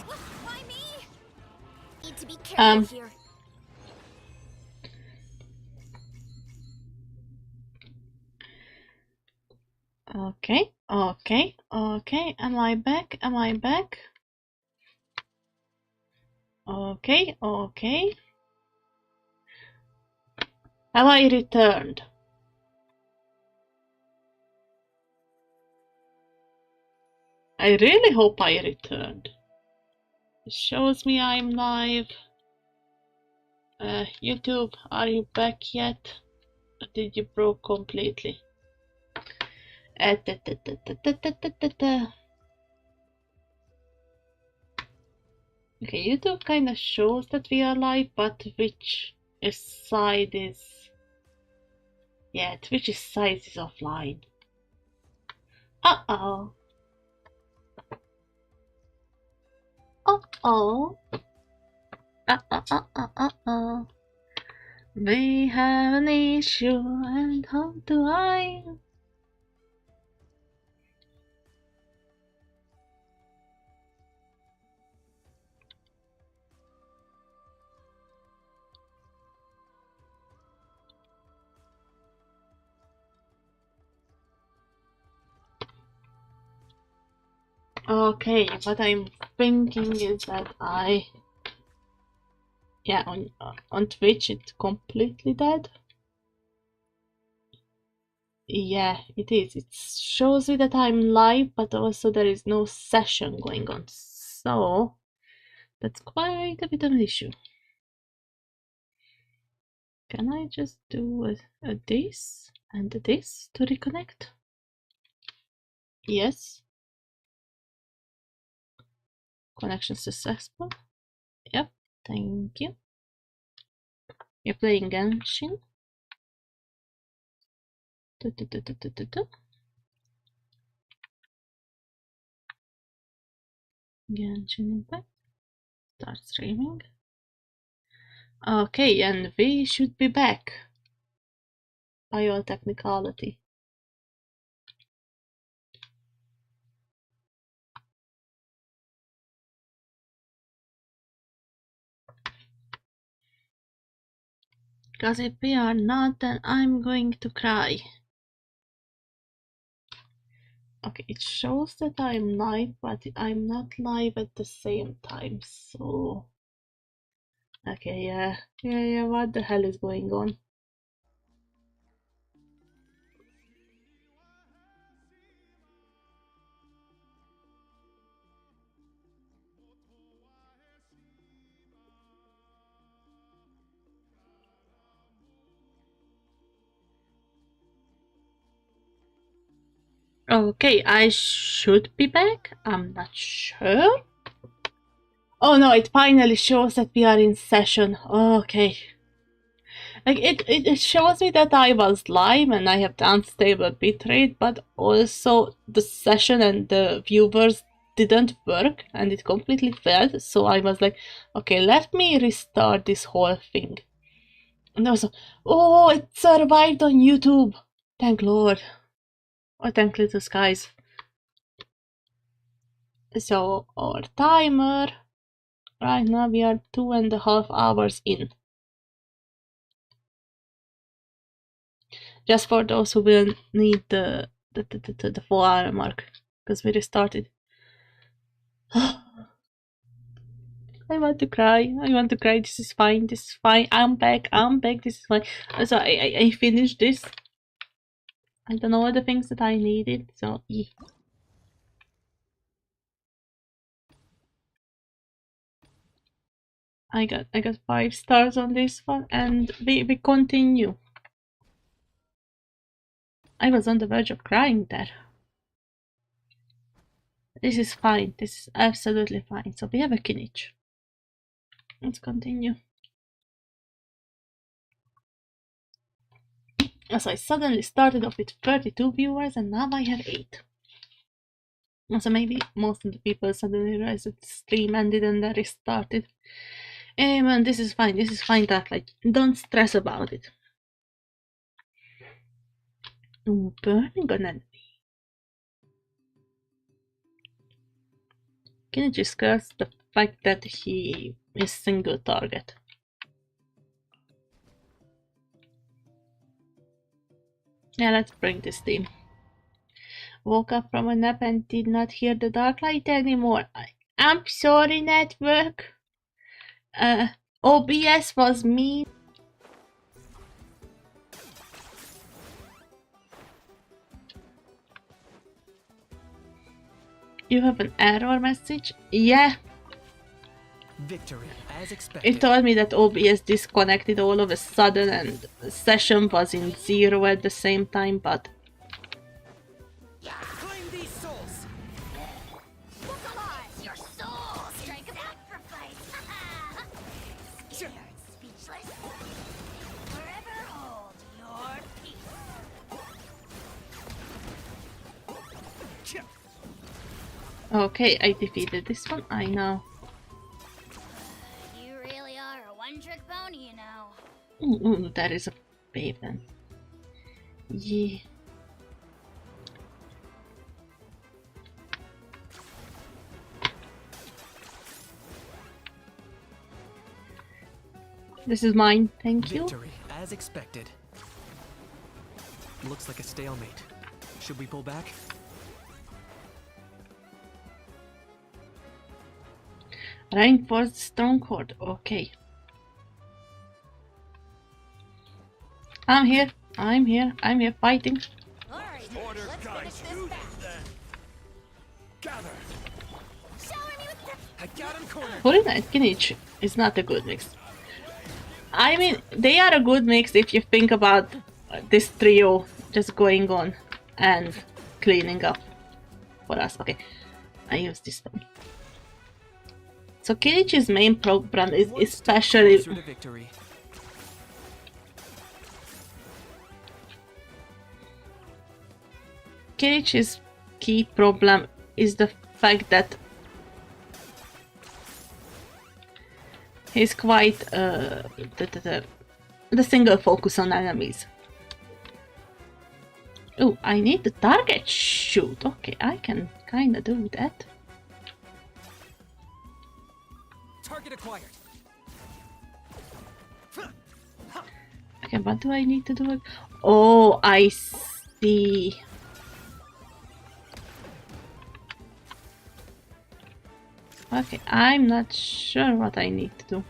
Why me? Need to be careful here. Okay, okay, okay. Am I back? Am I back? Okay, okay. Have I returned? I really hope I returned. It shows me I'm live. YouTube, are you back yet? Or did you broke completely? Okay, YouTube kind of shows that we are live, but which side is... Yeah, Twitch's side is offline. Uh-oh. Uh-oh. Uh-oh. We have an issue, and how do I... Okay, what I'm thinking is that yeah, on Twitch it's completely dead. Yeah, it is. It shows me that I'm live, but also there is no session going on. So that's quite a bit of an issue. Can I just do this and this to reconnect? Yes. Connection successful. Yep, thank you. You're playing Genshin. Genshin Impact. Start streaming. Okay, and we should be back. By all technicality. Because if we are not, then I'm going to cry. Okay, it shows that I'm live, but I'm not live at the same time, so... Okay, yeah, what the hell is going on? Okay, I should be back. I'm not sure. Oh no, it finally shows that we are in session. Okay. Like it shows me that I was live and I have unstable bitrate, but also the session and the viewers didn't work and it completely failed. So I was like, okay, let me restart this whole thing. And also, oh, it survived on YouTube. Thank Lord. Oh, thank little skies. So our timer, right now we are 2.5 hours in. Just for those who will need the 4 hour mark, because we restarted. I want to cry. I want to cry. This is fine. This is fine. I'm back. I'm back. This is fine. So I finished this. I don't know all the things that I needed. So yeah. I got 5 stars on this one, and we continue. I was on the verge of crying there. This is fine. This is absolutely fine. So we have a Kinich. Let's continue. So I suddenly started off with 32 viewers and now I have 8. So maybe most of the people suddenly realized that the stream ended and then restarted. Man, this is fine. This is fine, that like don't stress about it. Ooh, burning on enemy. Can you just curse the fact that he is single target. Yeah, let's bring this team. Woke up from a nap and did not hear the dark light anymore. I'm sorry, network. OBS was mean. You have an error message? Yeah. Victory, as expected. It told me that OBS disconnected all of a sudden and the session was in 0 at the same time, but... Claim these souls! Your soul strike sacrifice! Scared, speechless. Forever hold your peace. Okay, I defeated this one, I know. You really are a one-trick pony, you know. Ooh, that is a pavement. Yeah. This is mine, thank you. Victory, as expected. Looks like a stalemate. Should we pull back? Reinforced stronghold, okay. I'm here fighting. Order guys, you then. Gather. I got him cornered. Purin and Kinich is not a good mix. I mean, they are a good mix if you think about this trio just going on and cleaning up for us. Okay, I use this one. So Kinich's main problem is especially... Kinich's key problem is the fact that he's quite the single focus on enemies. Oh, I need the target shoot. Okay, I can kinda do that. Target acquired. Okay, what do I need to do? Oh, I see. Okay, I'm not sure what I need to do.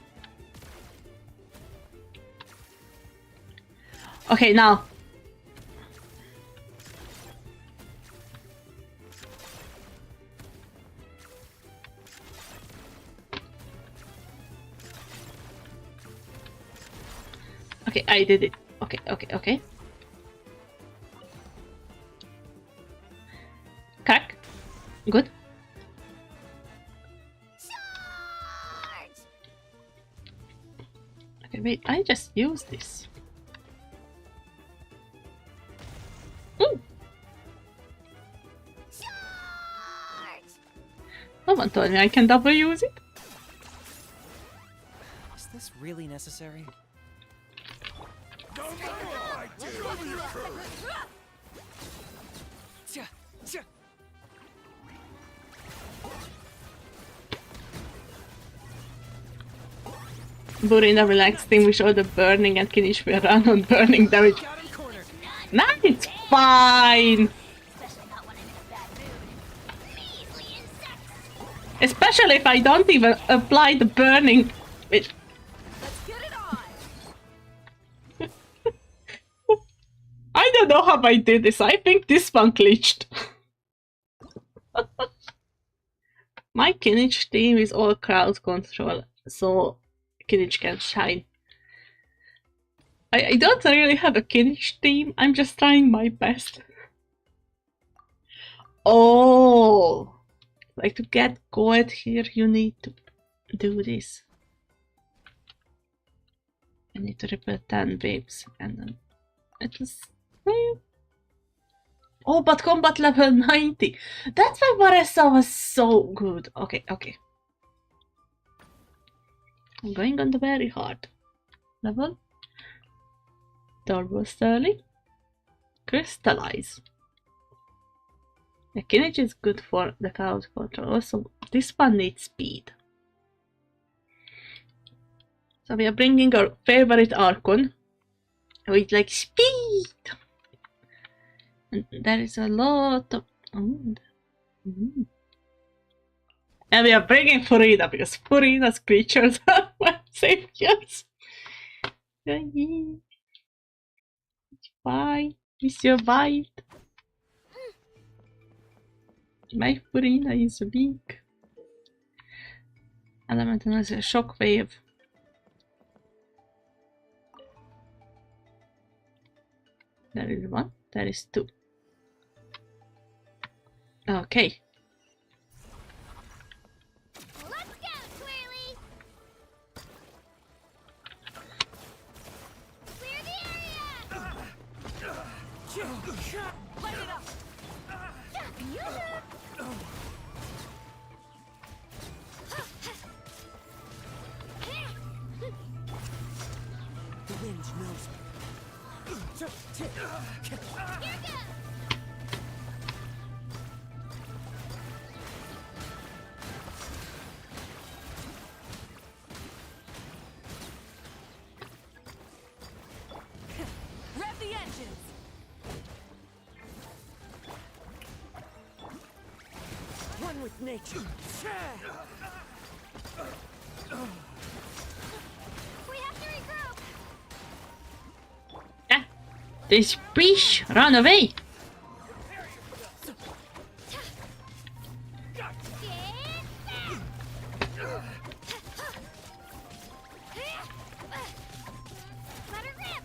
Okay, now. Okay, I did it. Okay. Crack. Good. Okay, wait, I just used this. Ooh. No one told me I can double use it. Is this really necessary? Buri in a relaxed team, we show the burning and Kinish will run on burning damage. Nah, it's fine! Especially if I don't even apply the burning. Which... I don't know how I did this. I think this one glitched. My Kinich team is all crowd control, so Kinich can shine. I don't really have a Kinich team, I'm just trying my best. Oh! Like to get gold here, you need to do this. I need to repair 10 waves and then it was... Oh, but combat level 90! That's why Varesa was so good. Okay. I'm going on the very hard level. Turbo Sterling. Crystallize. The Kinich is good for the crowd control. Also, this one needs speed. So we are bringing our favorite Archon with like speed. And there is a lot of... And we are bringing Furina because Furina's creatures are my saviors. Bye. We survived. My Furina is weak. Elemental has a shockwave. There is one. There is two. Okay. Let's go, Twirly! Clear the area! Light it up! The wind knows me. Here goes! Rev the engines! One with nature. We have to regroup! This fish run away. Let her rip!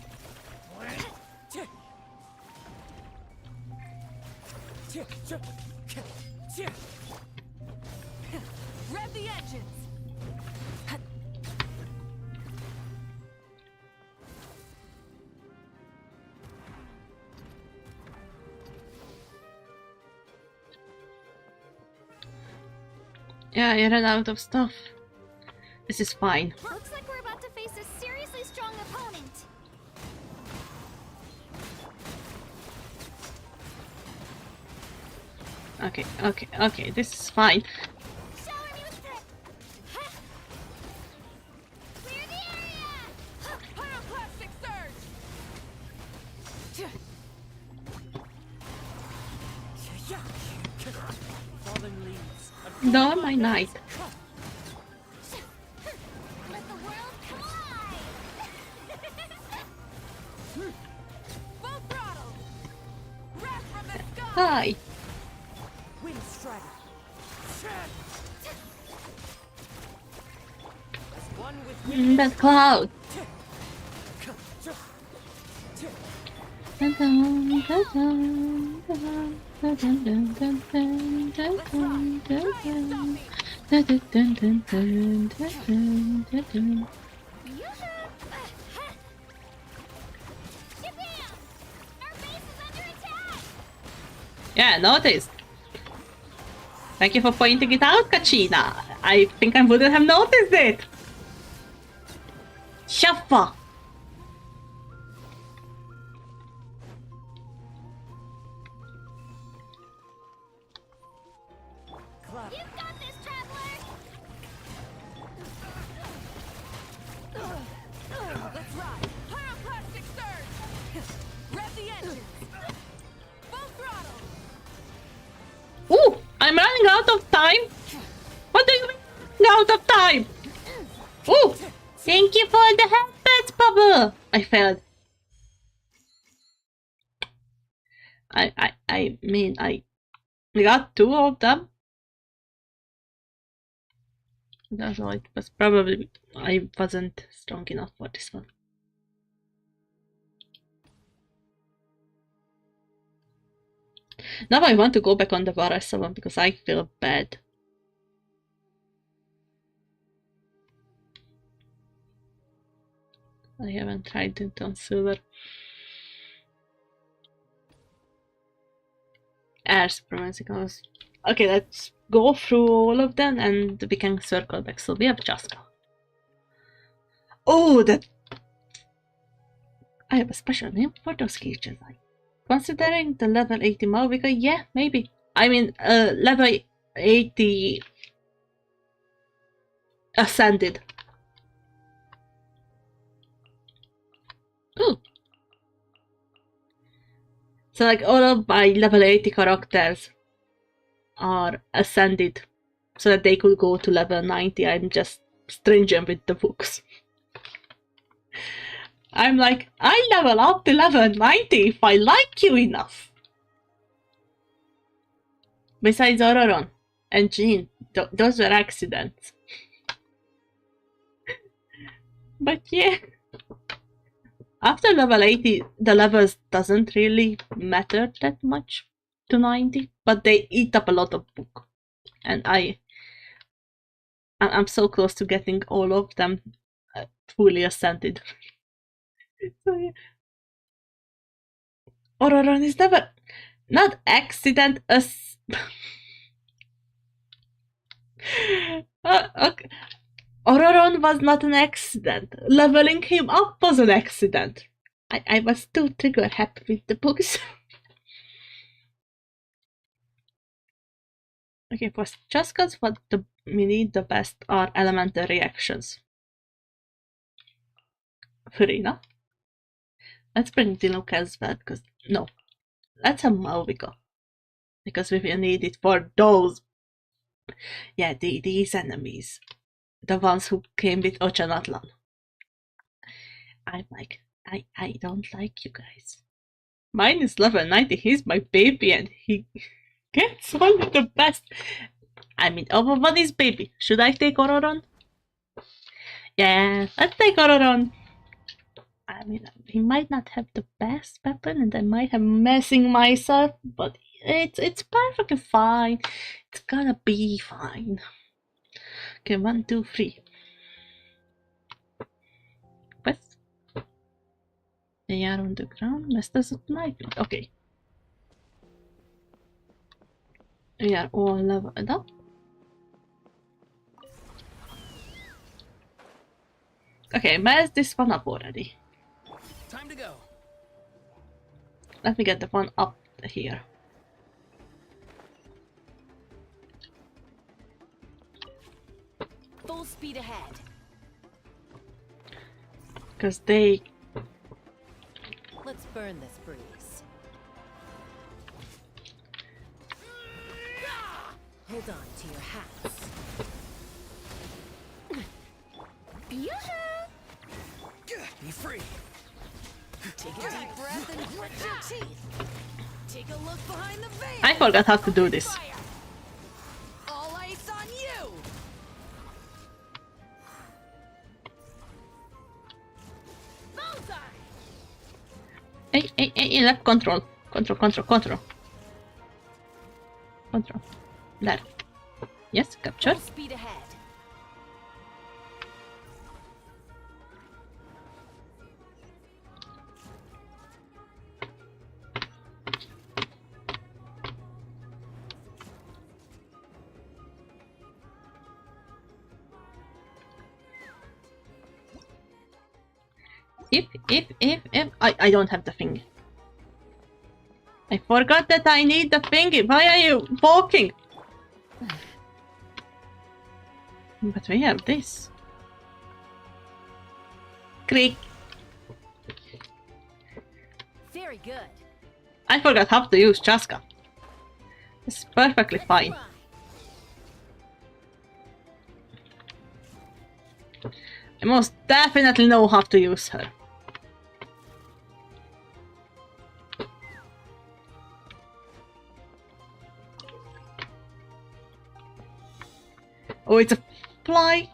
Rev the engines! Yeah, I ran out of stuff. This is fine. Looks like we're about to face a seriously strong opponent. Okay, this is fine. Shower me with prep. Clear the area! Pyroclastic surge! Fallen leaves. No, my knight. Let the world collide! Full throttle! Wrath from the sky! Hi. Wind strider. One with In that cloud. Yeah, noticed. Thank you for pointing it out, Kachina. I think I wouldn't have noticed it. Shaffa. You've got this, traveler! Let's ride! Pyroclastic surge! Rev the engines! Full throttle! Ooh, I'm running out of time. What do you mean out of time? Ooh, thank you for the helpets, Bubble. I failed. I mean, I got two of them. That's why it was probably I wasn't strong enough for this one. Now I want to go back on the Varasa one because I feel bad. I haven't tried it on silver. Air supremacy goes. Okay, let's go through all of them and we can circle back. So we have Jaska. Oh, that. I have a special name for those creatures. Considering the level 80 Malvika, yeah, maybe. I mean, level 80 Ascended. So like all of my level 80 characters are ascended so that they could go to level 90. I'm just stringent with the books. I'm like, I level up to level 90 if I like you enough. Besides Ororon and Jean, those were accidents. But yeah, after level 80, the levels doesn't really matter that much to 90, but they eat up a lot of book. And I'm so close to getting all of them fully ascended. So yeah. Ororon is never, not accident, okay. Ororon was not an accident. Leveling him up was an accident. I was too trigger happy with the books. Okay, for just cause what we need the best are elemental reactions. Furina. Let's bring Diluc as well, because no. Let's have Malvika. Because we will need it for those. Yeah, these enemies. The ones who came with Ochanatlan. I'm like, I don't like you guys. Mine is level 90, he's my baby and he gets only the best. I mean, everybody's baby. Should I take Ororon? Yeah, let's take Ororon. I mean, he might not have the best weapon and I might have messing myself, but it's perfectly fine. It's gonna be fine. Okay, 1, 2, 3. Quest. They are on the ground. Masters of Night. Okay. We are all leveled up. Okay, mess this one up already. Time to go. Let me get the one up here. Full speed ahead. Because they... Let's burn this breeze. Hold on to your hats. Be free. Take a deep breath and grit your teeth. Take a look behind the veil. I forgot how to do this. All ice on you. Hey, left control. Control. There. Yes, capture. Full speed ahead. If I don't have the thing. I forgot that I need the thingy. Why are you walking? But we have this. Creak. Very good. I forgot how to use Chaska. It's perfectly fine. I most definitely know how to use her. Oh, it's a fly.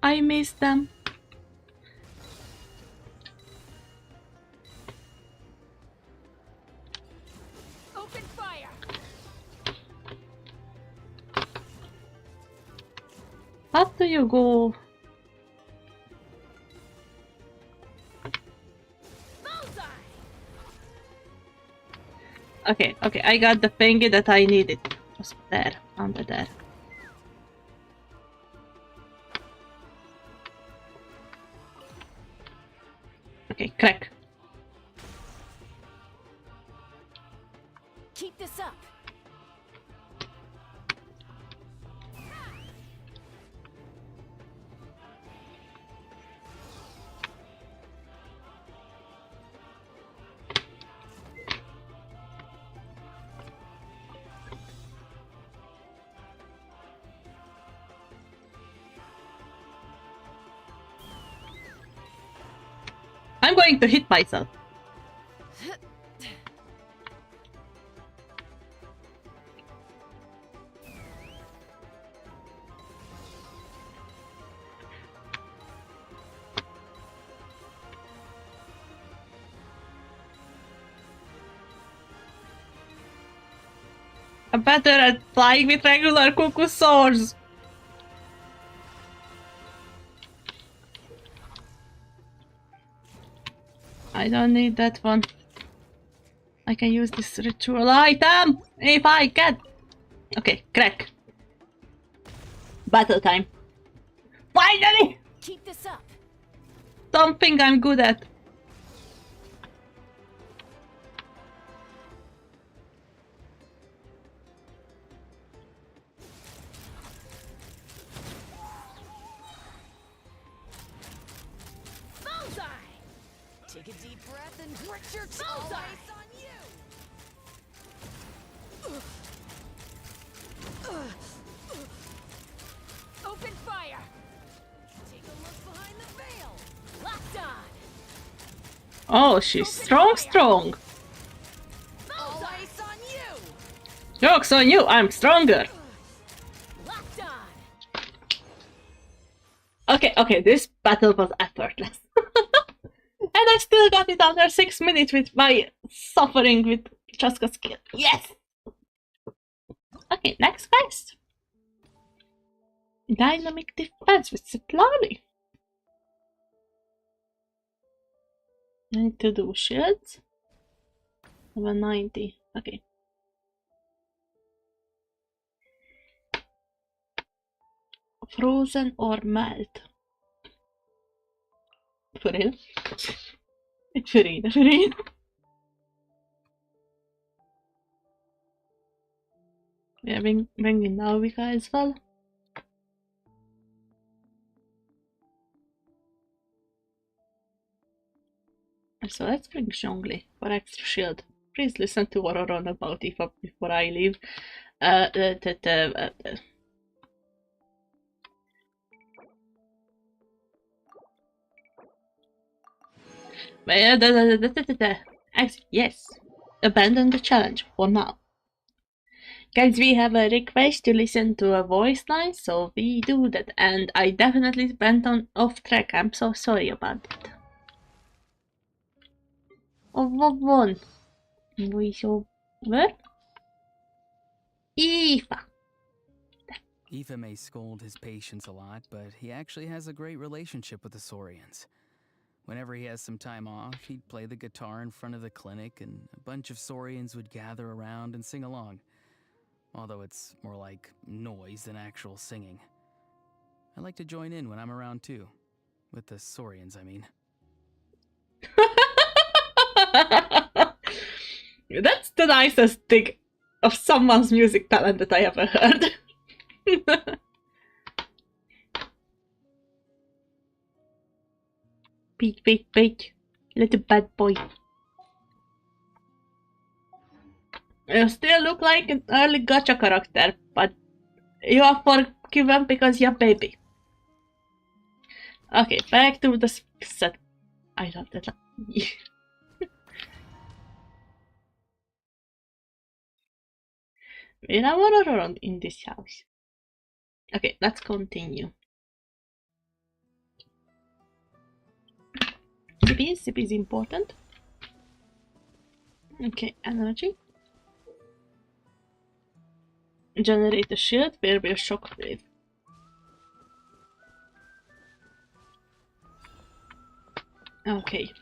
I miss them. Open fire. How do you go? Okay, I got the thingy that I needed. Was there, under there. Okay, crack. Keep this up. I'm going to hit myself. I'm better at flying with regular cuckoo swords. I don't need that one. I can use this ritual item if I can. Okay, crack. Battle time. Finally! Keep this up. Something I'm good at. Bullseye! Take a deep breath and grit your teeth. Bullseye! On you! Open fire! Take a look behind the veil! Locked on! Oh, she's strong. All ice on you! Joke's on you, I'm stronger. Locked on! Okay, this battle was effortless. And I still got it under 6 minutes with my suffering with Chaska's skill. Yes! Okay, next quest. Dynamic defense with Citlali. I need to do shields. 190. Okay. Frozen or melt? For real? For real? Yeah, bring in Nauvika as well. So let's bring Zhongli for extra shield. Please listen to what I run about before I leave. Yes, abandon the challenge for now. Guys, we have a request to listen to a voice line, so we do that, and I definitely went off track. I'm so sorry about it. Oh, what one? Voice over? Aoife. Aoife may scold his patients a lot, but he actually has a great relationship with the Saurians. Whenever he has some time off, he'd play the guitar in front of the clinic, and a bunch of Saurians would gather around and sing along. Although it's more like noise than actual singing. I like to join in when I'm around too. With the Saurians, I mean. That's the nicest thing of someone's music talent that I ever heard. Wait. Little bad boy. You still look like an early gacha character, but you are forgiven because you're baby. Okay, back to the set. I love that. We don't want to run in this house. Okay, let's continue. CP is important. Okay, energy. Generate a shield, where will shockwave. Okay.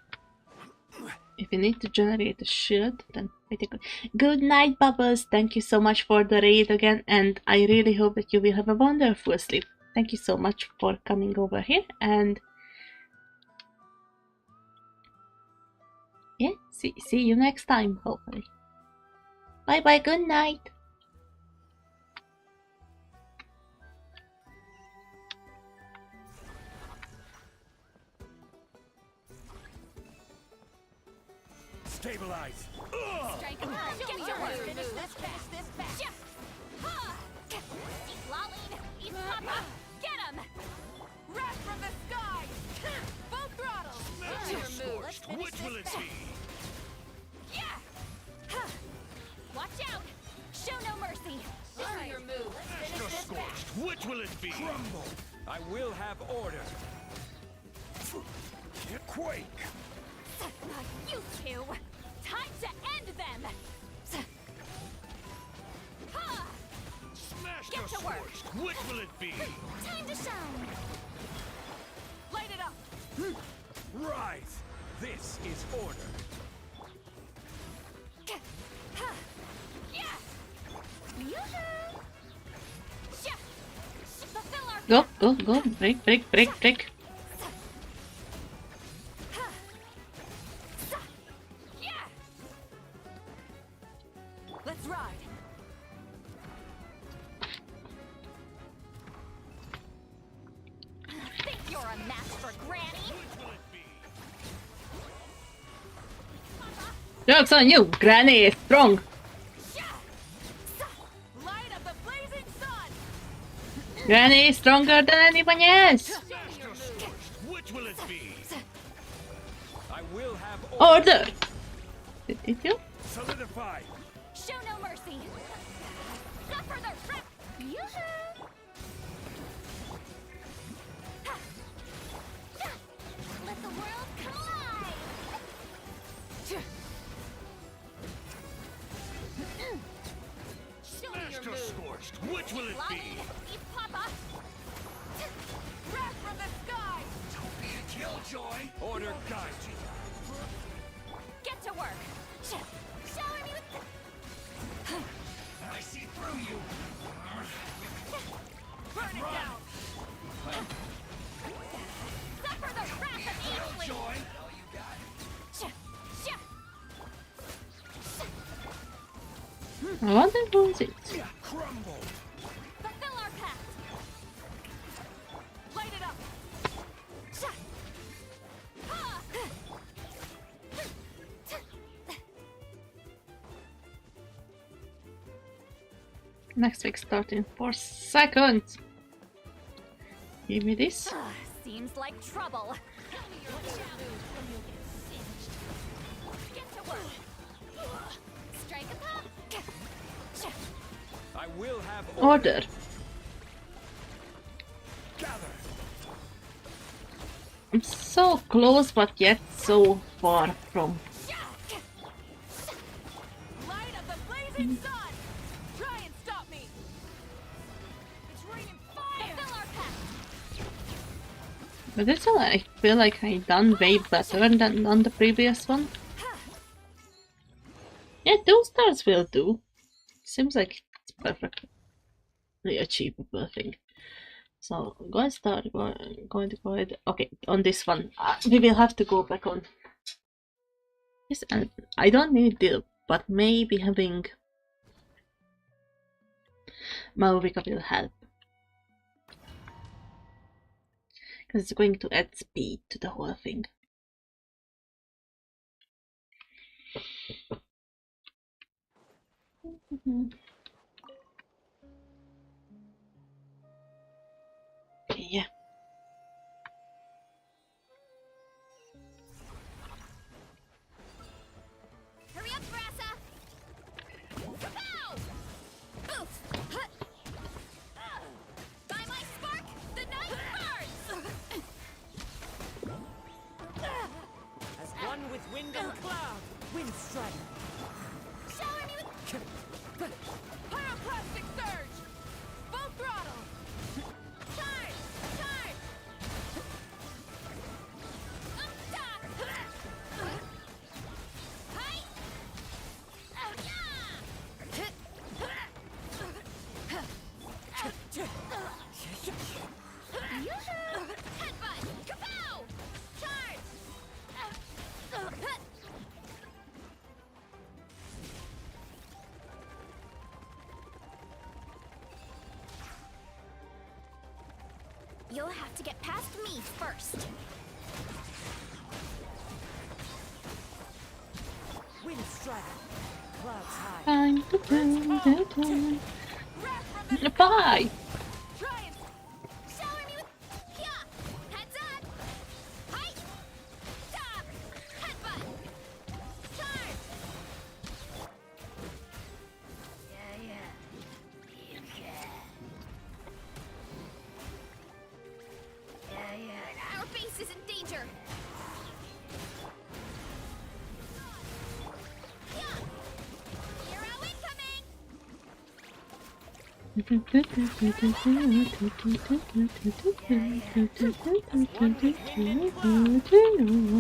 If you need to generate a shield, then pretty good. Good night, Bubbles. Thank you so much for the raid again, and I really hope that you will have a wonderful sleep. Thank you so much for coming over here, and yeah, see you next time, hopefully. Bye bye, good night. Stabilize! Strike him out! Get your work! Finish this fast! Keep lolling! He's Papa! Get him! Wrath from the sky! Full throttle! Your move! Let's Which will it be? Yeah! Huh. Watch out! Show no mercy! This is your move. Let's finish this Scorched. Which will it be? Crumble. I will have order. Quake. You two! Time to end them! Ha! Smash Get the to work. Scorched. Which will it be? Time to shine. Light it up! Rise. This is order. Yeah! Yoo-hoo! Sha! Fulfill our Go, go, go. Break, break, break, break. Yeah! Let's ride! Think you're a match for Granny? Joke's on you! Granny is strong! Light of the blazing sun! Granny is stronger than anyone else! Which will it be? I will have Order! Did you? Solidify. Show no mercy! Suffer the rip! Yoo-hoo! Let the world collide. Show me Smash your the move! Scorched. Which will it be? Eat Papa! Wrath from the sky! Don't be a killjoy. Order guides you. Get to work! Shower me with I see through you. Burn it down! Suffer the wrath of Eastly! Joy. I wonder who's it. Crumble. Fulfill our pact! Light it up! Ha! Next week start in 4 seconds. Give me this. Seems like trouble. Get to work! Strike a pop! I will have Order. Gather. I'm so close, but yet so far from. Light of the blazing sun! Try and stop me! It's raining fire! Fulfill our pact! But it's all I feel like I done way better than on the previous one. Yeah, 2 stars will do. Seems like it's perfectly achievable thing. So go and start. Going to go ahead. Okay, on this one, we will have to go back on. Yes, and I don't need deal, but maybe having Mauvika will help. Because it's going to add speed to the whole thing. Okay, yeah. Hurry up, Brassa! Kapow! Oof! Hut! By my spark, the night burns! As one with wind and cloud, wind strike. Shower me with Pyroclastic surge! Full throttle! Charge! Charge! stop! Hi! Oh yeah! Yoo-hoo! Headbutt! Kapow! Charge! You'll have to get past me first. Wind strike. Clouds high. Time to turn. Bye! Try and shower me with yeah. Heads up. Hi. Stop. Headbutt.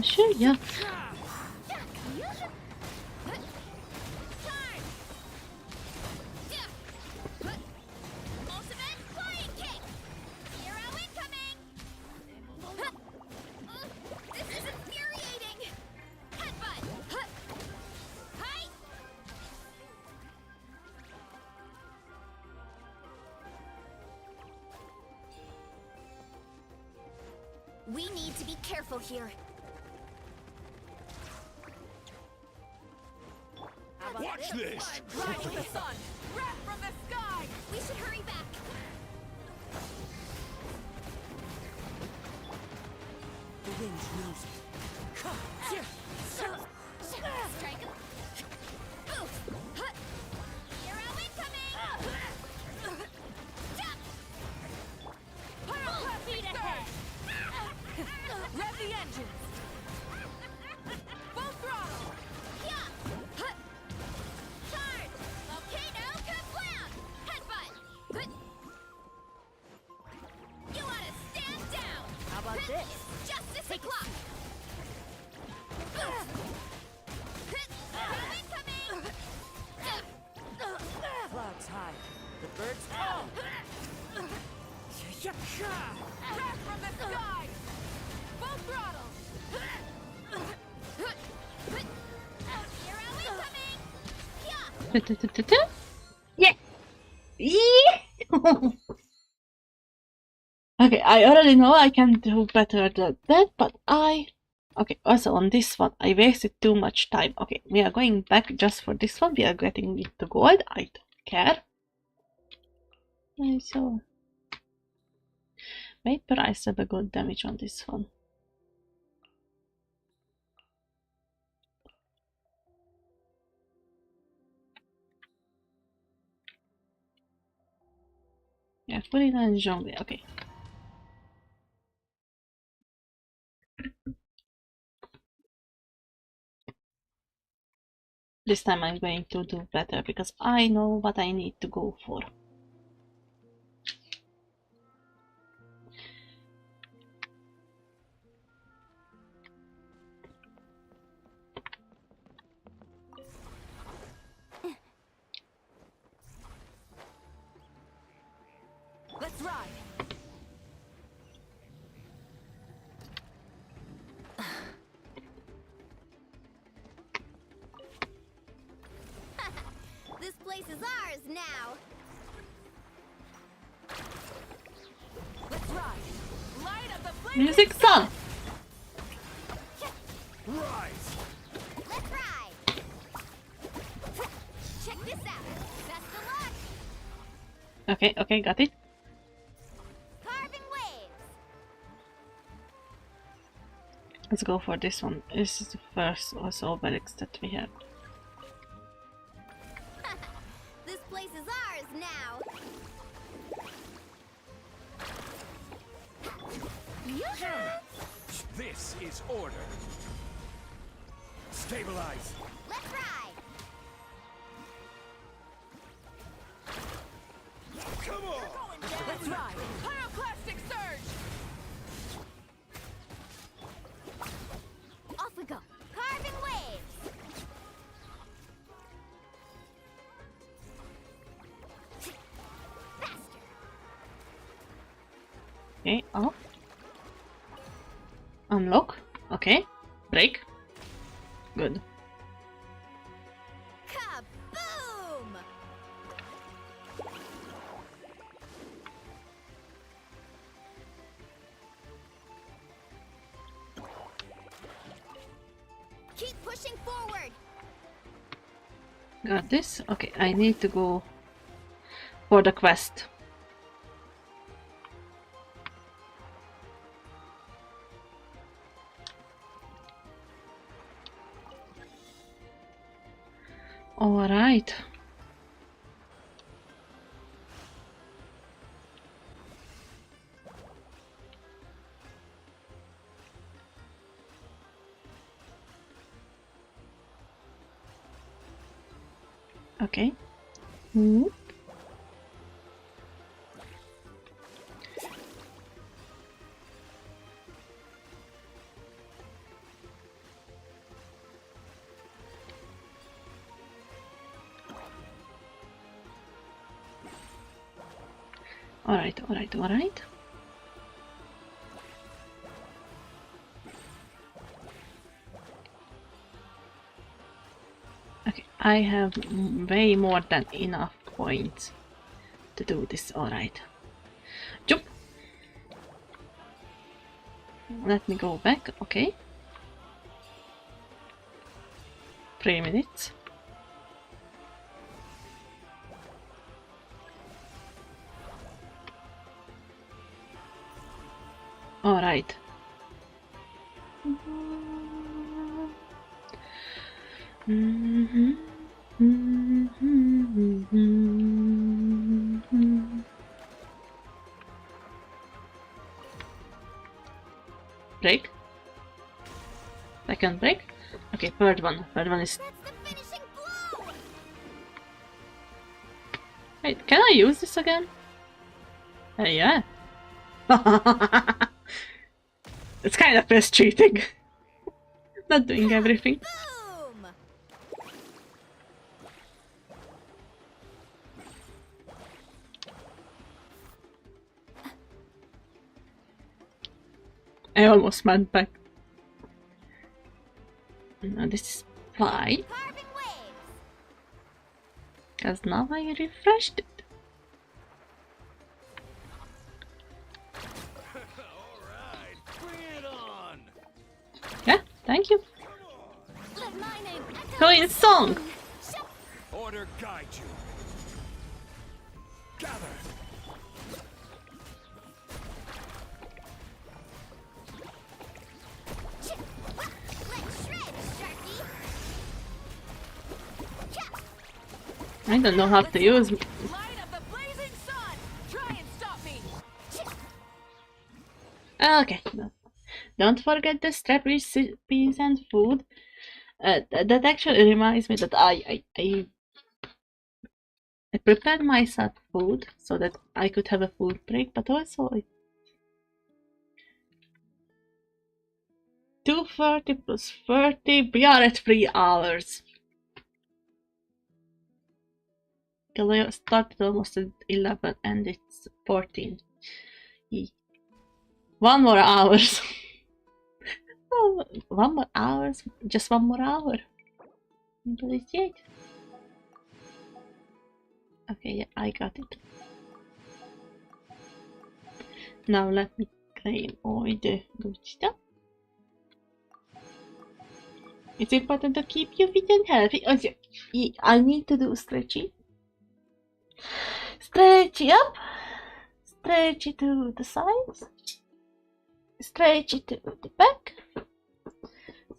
Sure, yeah. We need to be careful here. Watch this! Rise to the sun! Wrap from the sky! We should hurry back. The wind knows me. Strike. Oof. Hero incoming! Speed ahead! Rev the engines! Full throttle! Charge! Volcano kablam! Headbutt! You wanna stand down! How about this? Justice o'clock! Clouds high. The birds call. Wrap from the sky! Full throttle! Hero incoming! Yeah. Yeah. Okay, I already know I can do better than that, but okay, also on this one, I wasted too much time. Okay, we are going back just for this one. We are getting it to gold. I don't care. So, Vapor Ice have a good damage on this one. Yeah, Furina and Jongle, okay. This time I'm going to do better because I know what I need to go for. Let's ride! This place is ours now. Let's ride! Light up the flame! Music's on! Rise! Let's ride. Check this out. Best of luck. Okay, okay, got it. Carving waves. Let's go for this one. This is the first also Obelix that we have. This place is ours now. This is order. Stabilize. Let's ride. Come on! Let's ride! Pyroclastic surge! Off we go. Carving waves. Faster. Okay, off. Unlock. Okay. Break. Good. Kaboom! Keep pushing forward. Got this? Okay, I need to go for the quest. Alright. Okay. Alright, alright, alright. Okay, I have way more than enough points to do this. Alright. Jump! Let me go back, okay. 3 minutes. Alright. Break. Second break. Okay, third one. Third one is. Wait, can I use this again? Yeah. It's kind of frustrating. Not doing everything. I almost went back. Now this is why. Because now I refreshed it. Yeah, thank you. Going song. Order guide you. Gather. I don't know how to use. Okay, no. Don't forget the strap recipes and food. That actually reminds me that I prepared myself food so that I could have a food break, but also 2:30 plus 30. We are at 3 hours. I started almost at 11 and it's 14. 1 more hours. Oh, 1 more hours. Just 1 more hour. But it's it. Okay, yeah, I got it. Now let me claim all the good stuff. It's important to keep you fit and healthy. Okay, I need to do stretching. Stretch it up. Stretch it to the sides. Stretch it to the back.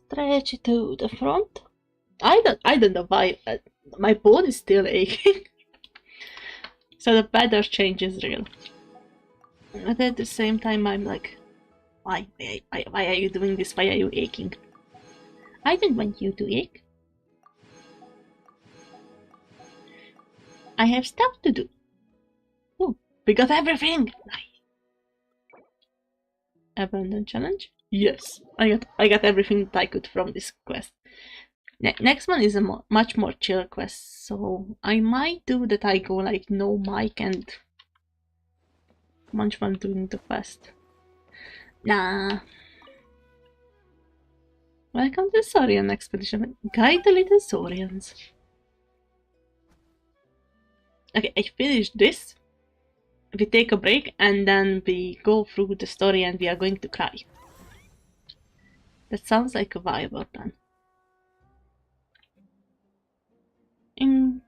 Stretch it to the front. I don't know why my bone is still aching. So the better change is real. But at the same time, I'm like, why are you doing this? Why are you aching? I don't want you to ache. I have stuff to do. Oh, we got everything. Nice. Abandon challenge? Yes, I got everything that I could from this quest. Next one is a much more chill quest, so I might do that. I go like no mic and much fun doing the quest. Nah. Welcome to the Saurian expedition. Guide the little Saurians. Okay, I finished this. We take a break and then we go through the story and we are going to cry. That sounds like a viable plan. In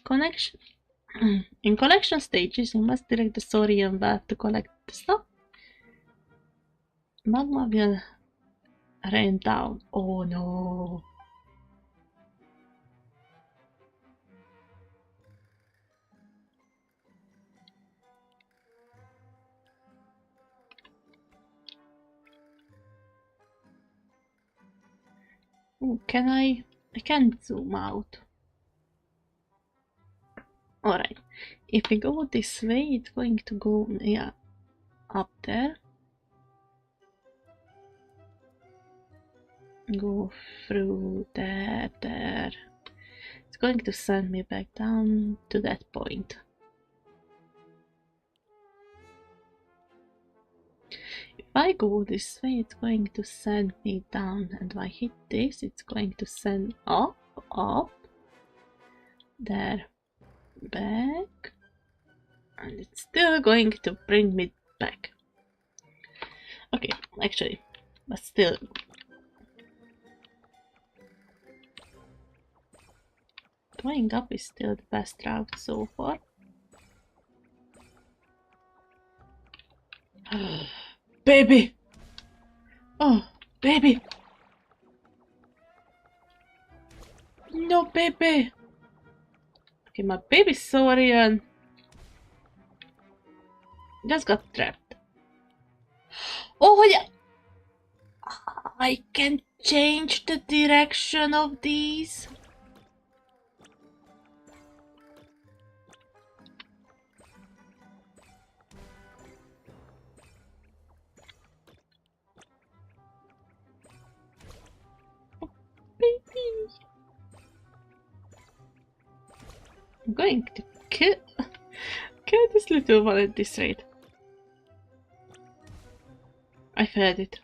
collection stages, you must direct the Saurian where to collect the stuff. Magma will rain down. Oh no. Ooh, can I can't zoom out. Alright. If we go this way, it's going to go, yeah, up there. Go through there. It's going to send me back down to that point. I go this way, it's going to send me down, and if I hit this, it's going to send up, there, back, and it's still going to bring me back. Okay, actually, but still. Going up is still the best route so far. Baby! Oh, baby! No, baby! Okay, my baby Saurian just got trapped. Oh, yeah! I can change the direction of these. Baby! I'm going to kill this little one at this rate. I fed it.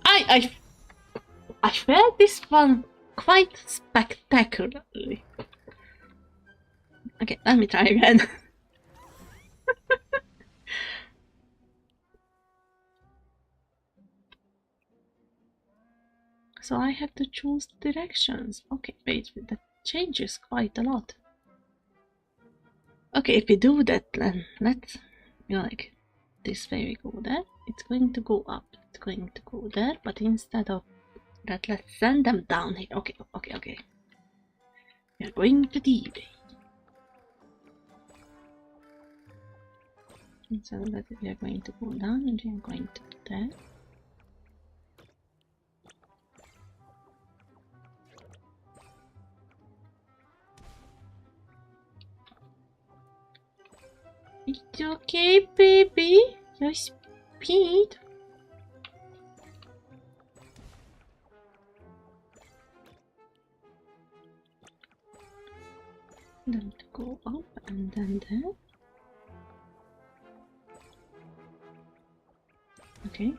I fed this one quite spectacularly. Okay, let me try again. So I have to choose directions. Okay, wait, that changes quite a lot. Okay, if we do that, then let's, you know, like, this way we go there. It's going to go up. It's going to go there, but instead of that, let's send them down here. Okay, okay. We are going to the way. So that we are going to go down and we are going to do that. It's okay, baby. Your speed. Then to go up and then there. Okay.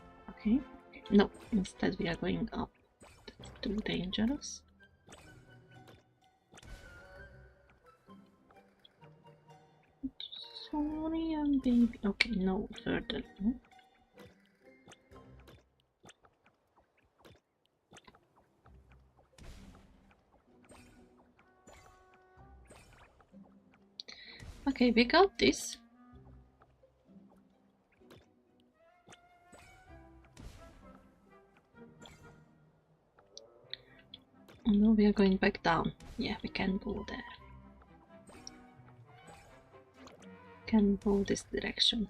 No, instead we are going up. That's too dangerous. Sorry, baby. Okay, no further. No. Okay, we got this. Oh no, we are going back down. Yeah, we can go there. Can go this direction.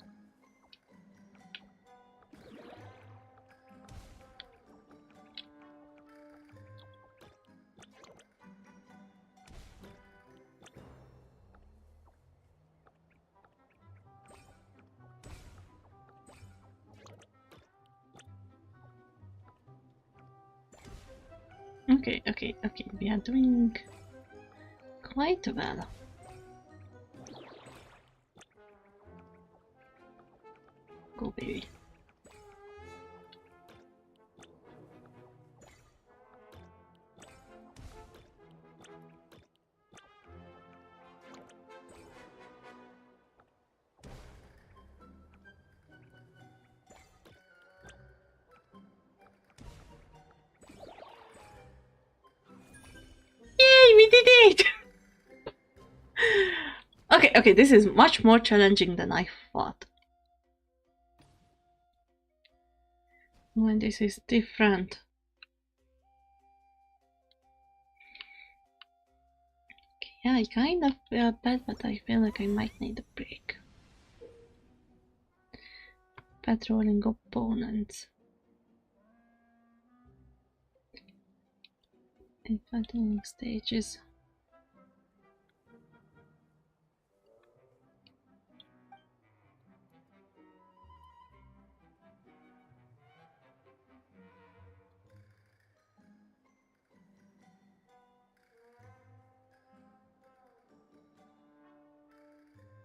Okay, we are doing quite well. Go, baby. Yay, we did it! Okay, this is much more challenging than I thought. When this is different. Okay, yeah, I kind of feel bad, but I feel like I might need a break. Patrolling opponents. And patrolling stages.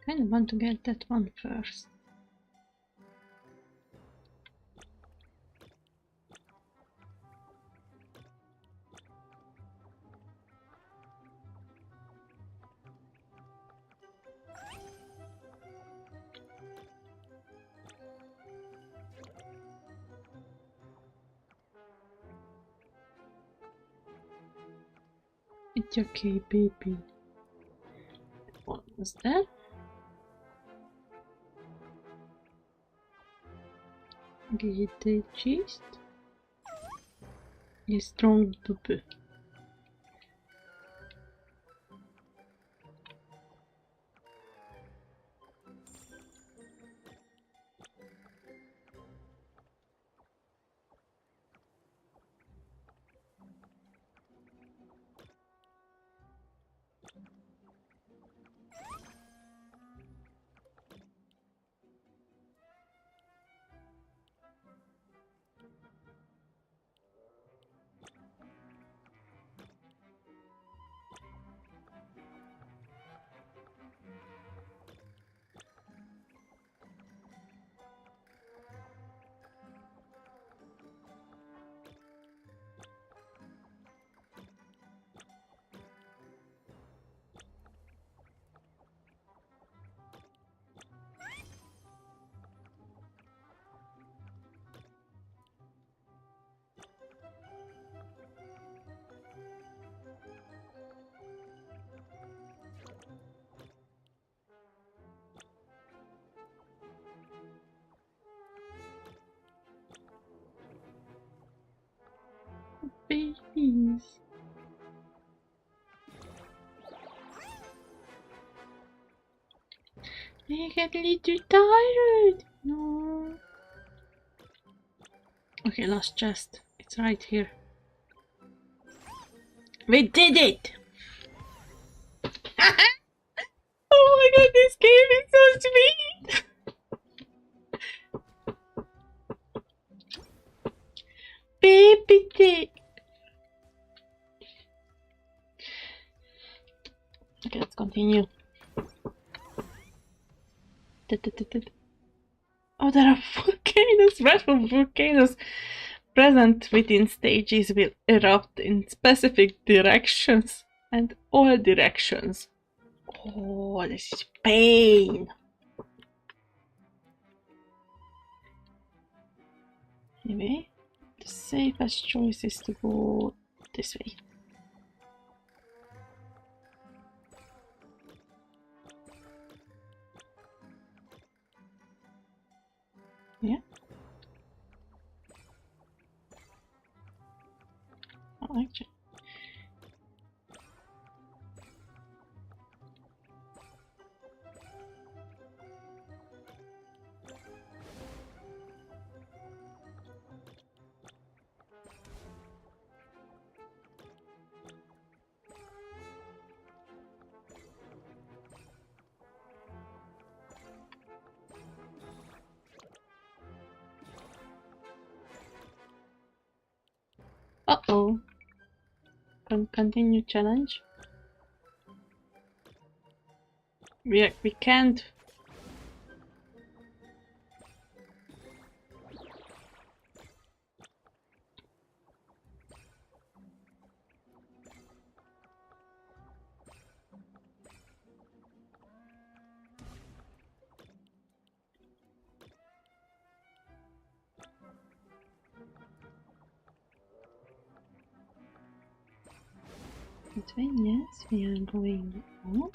Kinda want to get that one first. It's okay, baby. What was that? Get the chest. A strong puppy. Babies. I get a little tired. No. Okay, last chest. It's right here. We did it! Oh my god, this game is so sweet! Baby dick! Okay, let's continue. Oh, there are volcanoes! Random volcanoes present within stages will erupt in specific directions and all directions. Oh, this is pain! Anyway, the safest choice is to go this way. Yeah. Oh, actually. Uh-oh. Continue challenge. We can't. Yes, we are going on.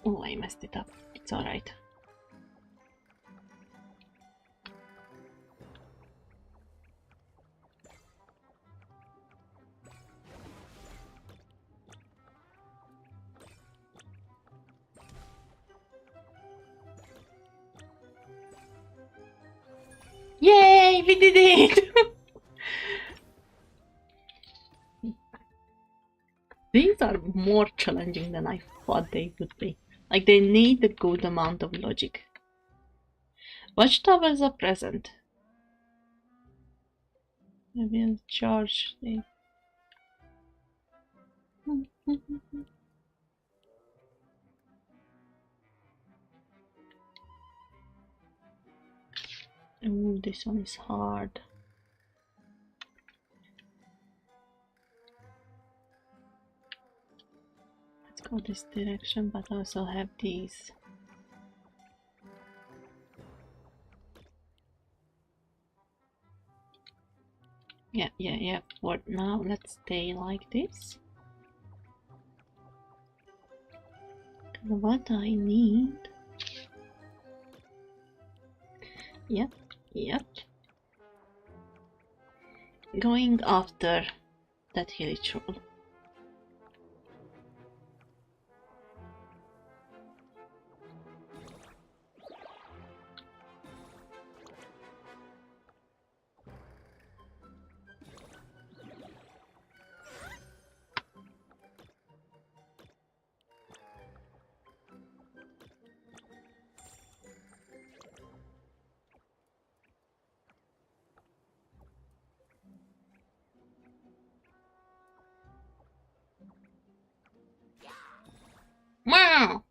Oh, I messed it up. It's alright. Yay, we did it! These are more challenging than I thought they would be. Like, they need a good amount of logic. Watchtowers are present. Maybe I'll charge the... Ooh, this one is hard. Let's go this direction, but also have these. Yeah. For now, let's stay like this. What I need... Yep. Going after that hilly troll. Wow!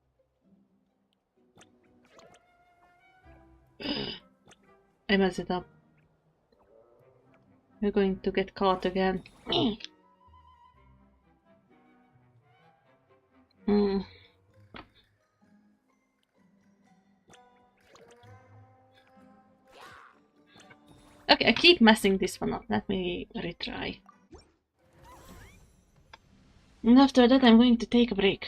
I messed it up. We're going to get caught again. Okay, I keep messing this one up. Let me retry. And after that, I'm going to take a break.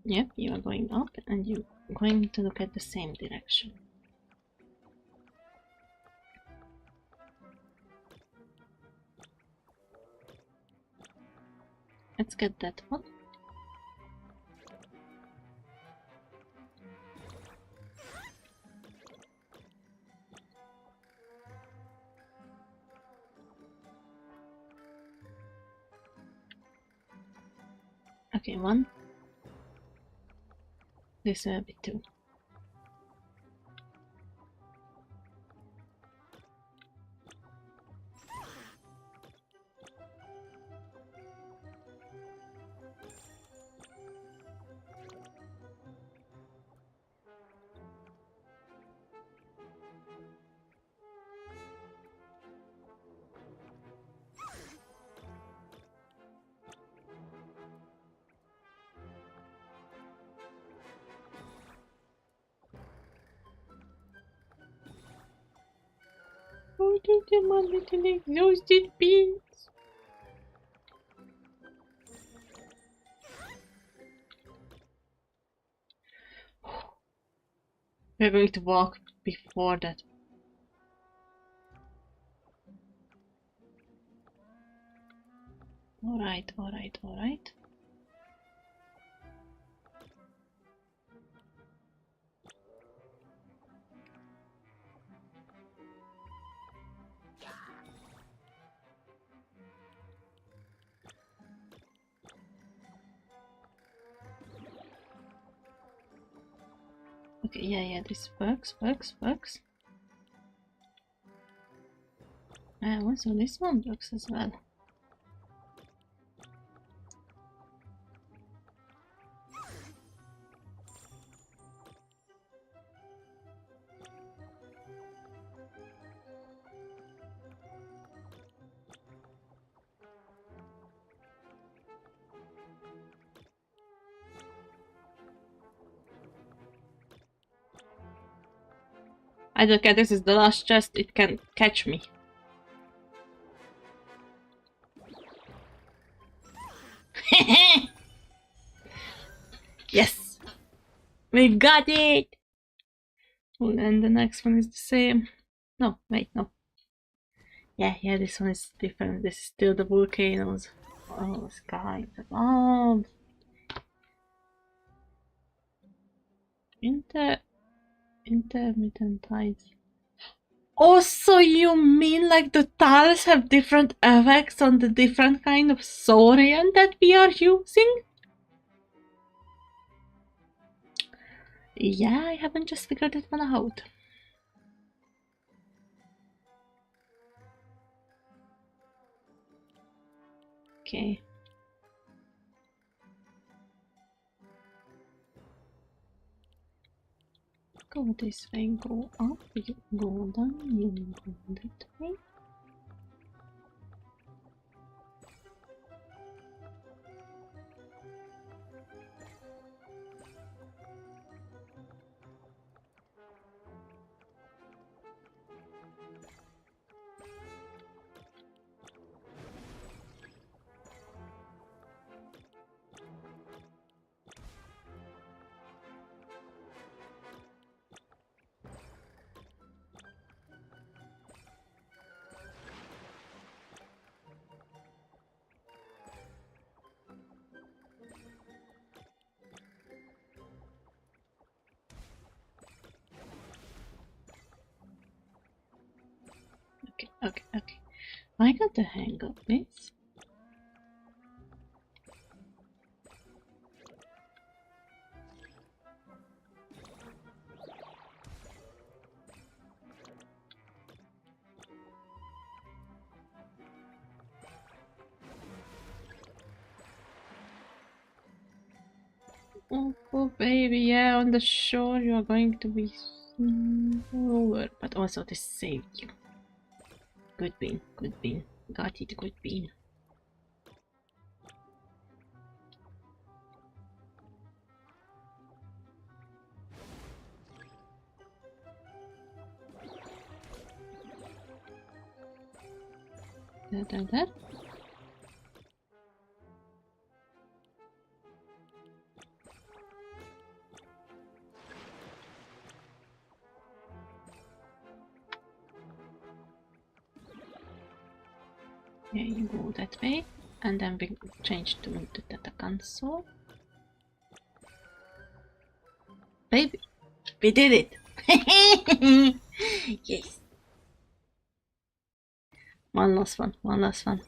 Yep, you are going up and you're going to look at the same direction. Let's get that one. Okay, one. This will be two. Oh, don't you my little exhausted beans? We're going to walk before that. Alright. Okay, yeah, this works. Also this one works as well. I don't care, this is the last chest, it can catch me. Yes! We got it! Oh, and the next one is the same. No, wait, no. Yeah, this one is different. This is still the volcanoes. Oh, sky. Oh! Intermittent tides. Oh, so you mean like the tiles have different effects on the different kind of saurian that we are using? Yeah, I haven't just figured that one out. Okay. Go this way, go up, you go down, you go that way. Okay. I got the hang of this. Oh baby, yeah, on the shore you are going to be over, but also this saved you. Good bean, good bean. Got it, good bean. That. Yeah, you go that way, and then we change to the data console. Baby, we did it! Yes. One last one.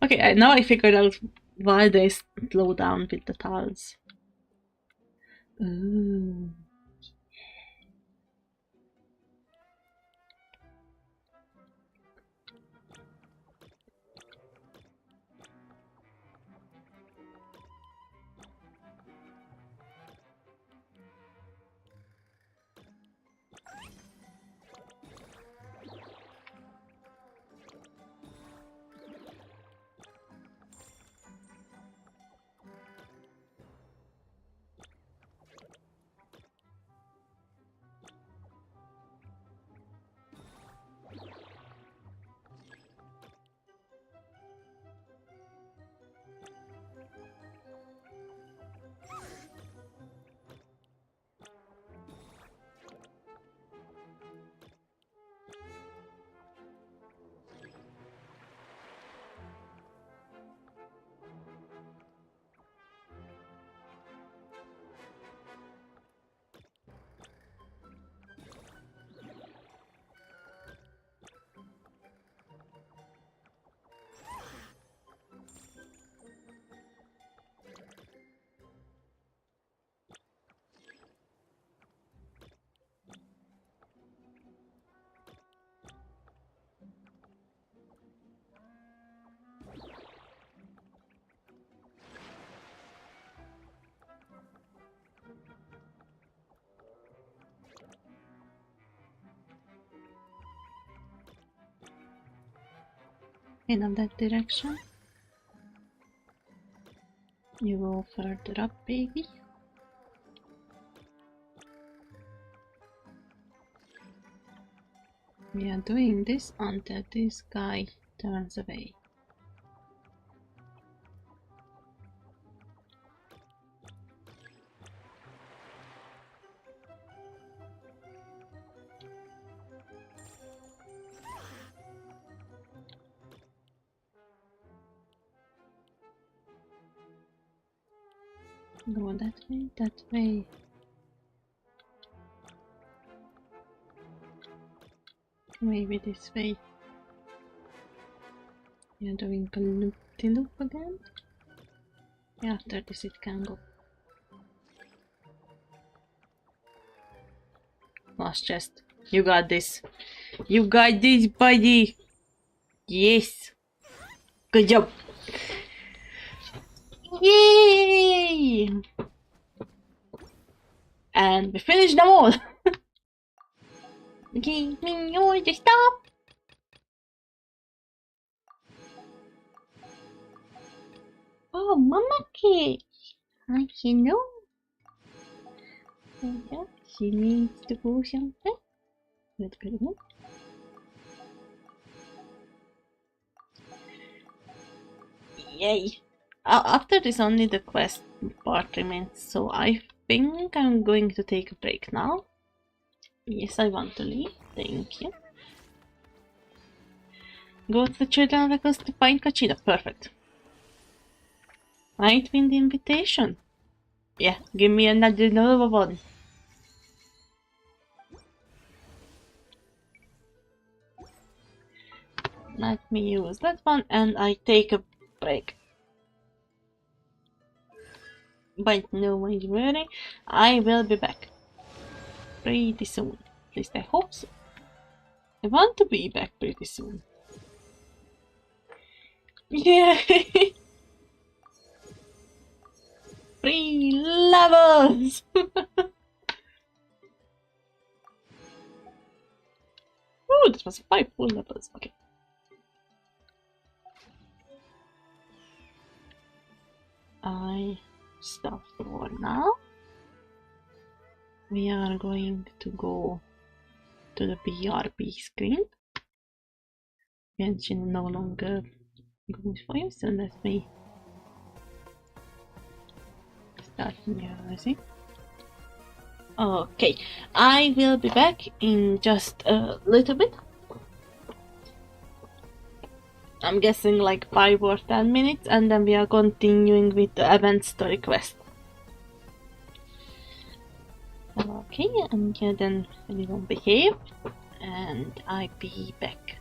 Okay, now I figured out why they slow down with the tiles. Ooh. In that direction. You go further up, baby. We are doing this until this guy turns away. Go that way. Maybe this way. You're doing a loop-de-loop again? Yeah, after this it can go. Last chest. You got this. You got this, buddy! Yes! Good job! Yay! And we finished them all. Give me all the stuff. Oh, Mama Cake. You know. Oh, yeah, she needs to go something. Let's go. Yay! After this, only the quest part remains, so I think I'm going to take a break now. Yes, I want to leave. Thank you. Go to the children of the coast to find Kachida. Perfect. Might win the invitation. Yeah, give me another one. Let me use that one and I take a break. But no worry, I will be back pretty soon. At least I hope so. I want to be back pretty soon. Yeah! 3 levels! Oh, this was 5 full levels. Okay. I stop for now. We are going to go to the BRB screen. Genshin no longer goes for you, so let me start music. Okay, I will be back in just a little bit. I'm guessing like 5 or 10 minutes, and then we are continuing with the event story quest. Okay, and yeah, then everyone behave, and I be back.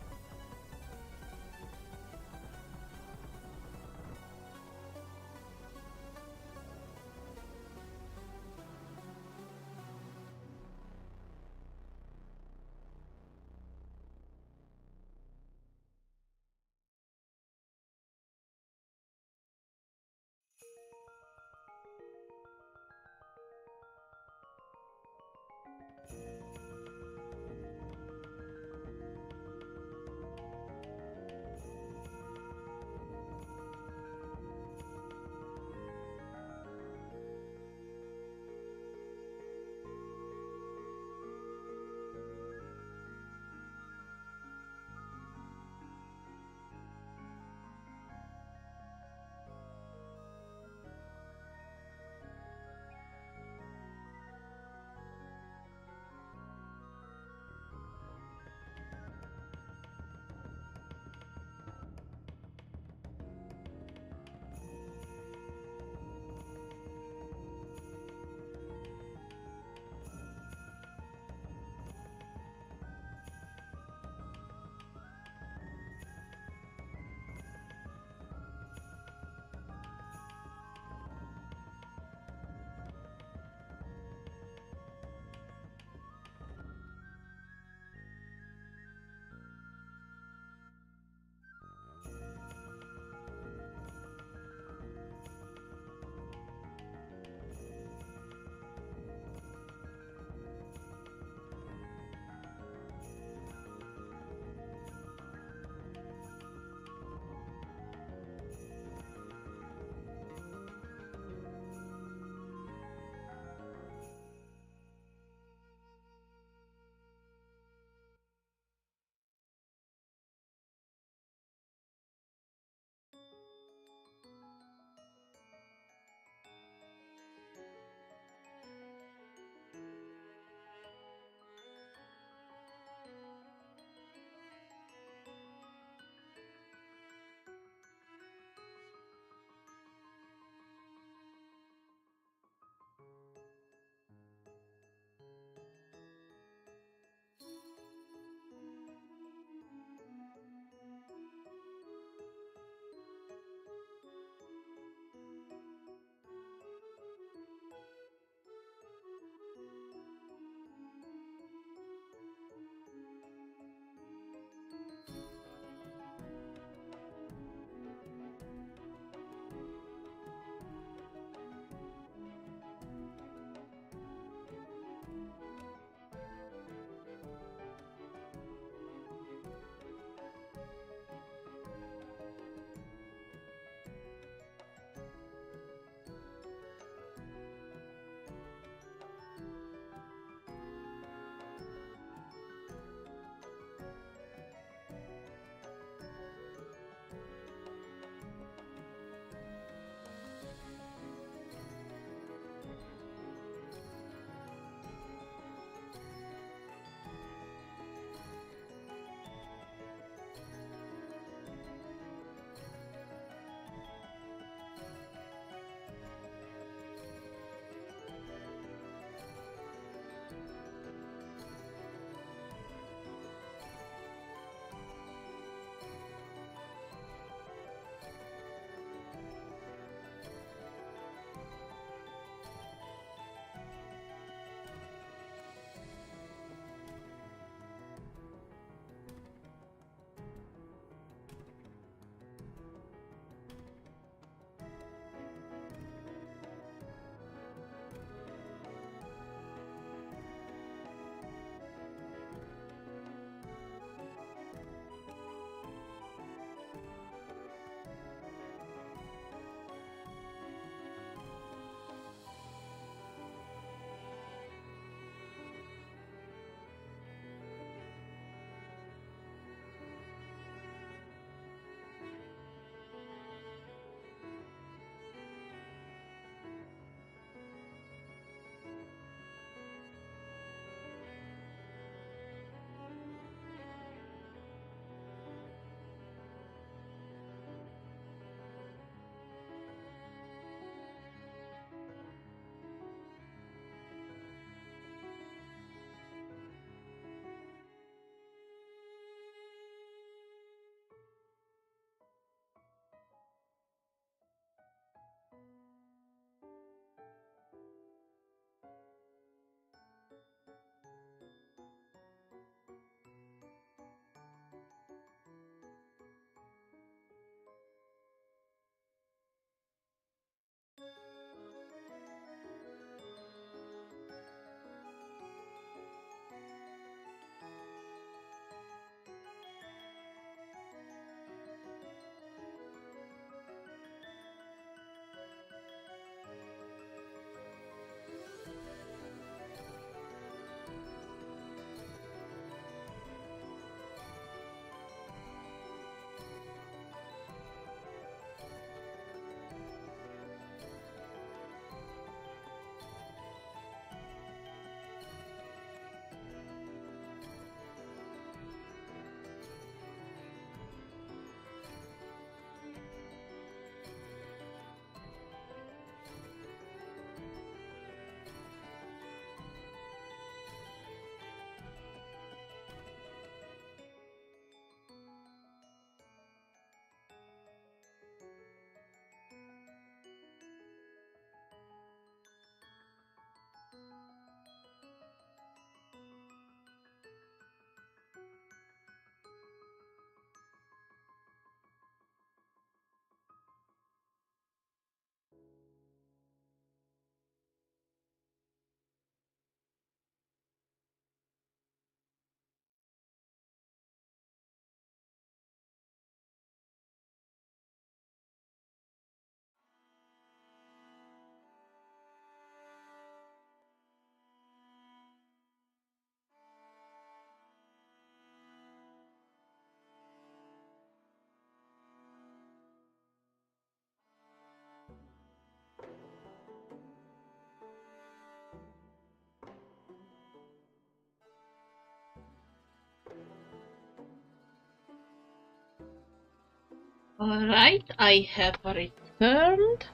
Alright, I have returned.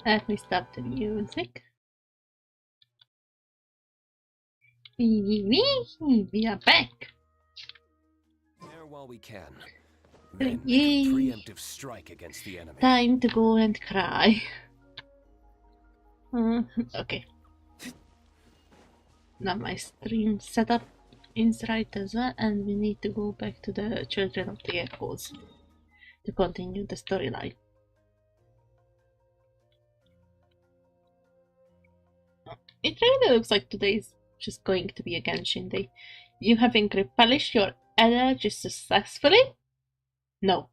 Let me stop the music. We are back. There while we can. Then make Yay. a preemptive strike against the enemy. Time to go and cry. Okay. Now my stream setup is right as well, and we need to go back to the Children of the Echoes to continue the storyline. It really looks like today is just going to be a Genshin day. You having replenished your energy successfully? No.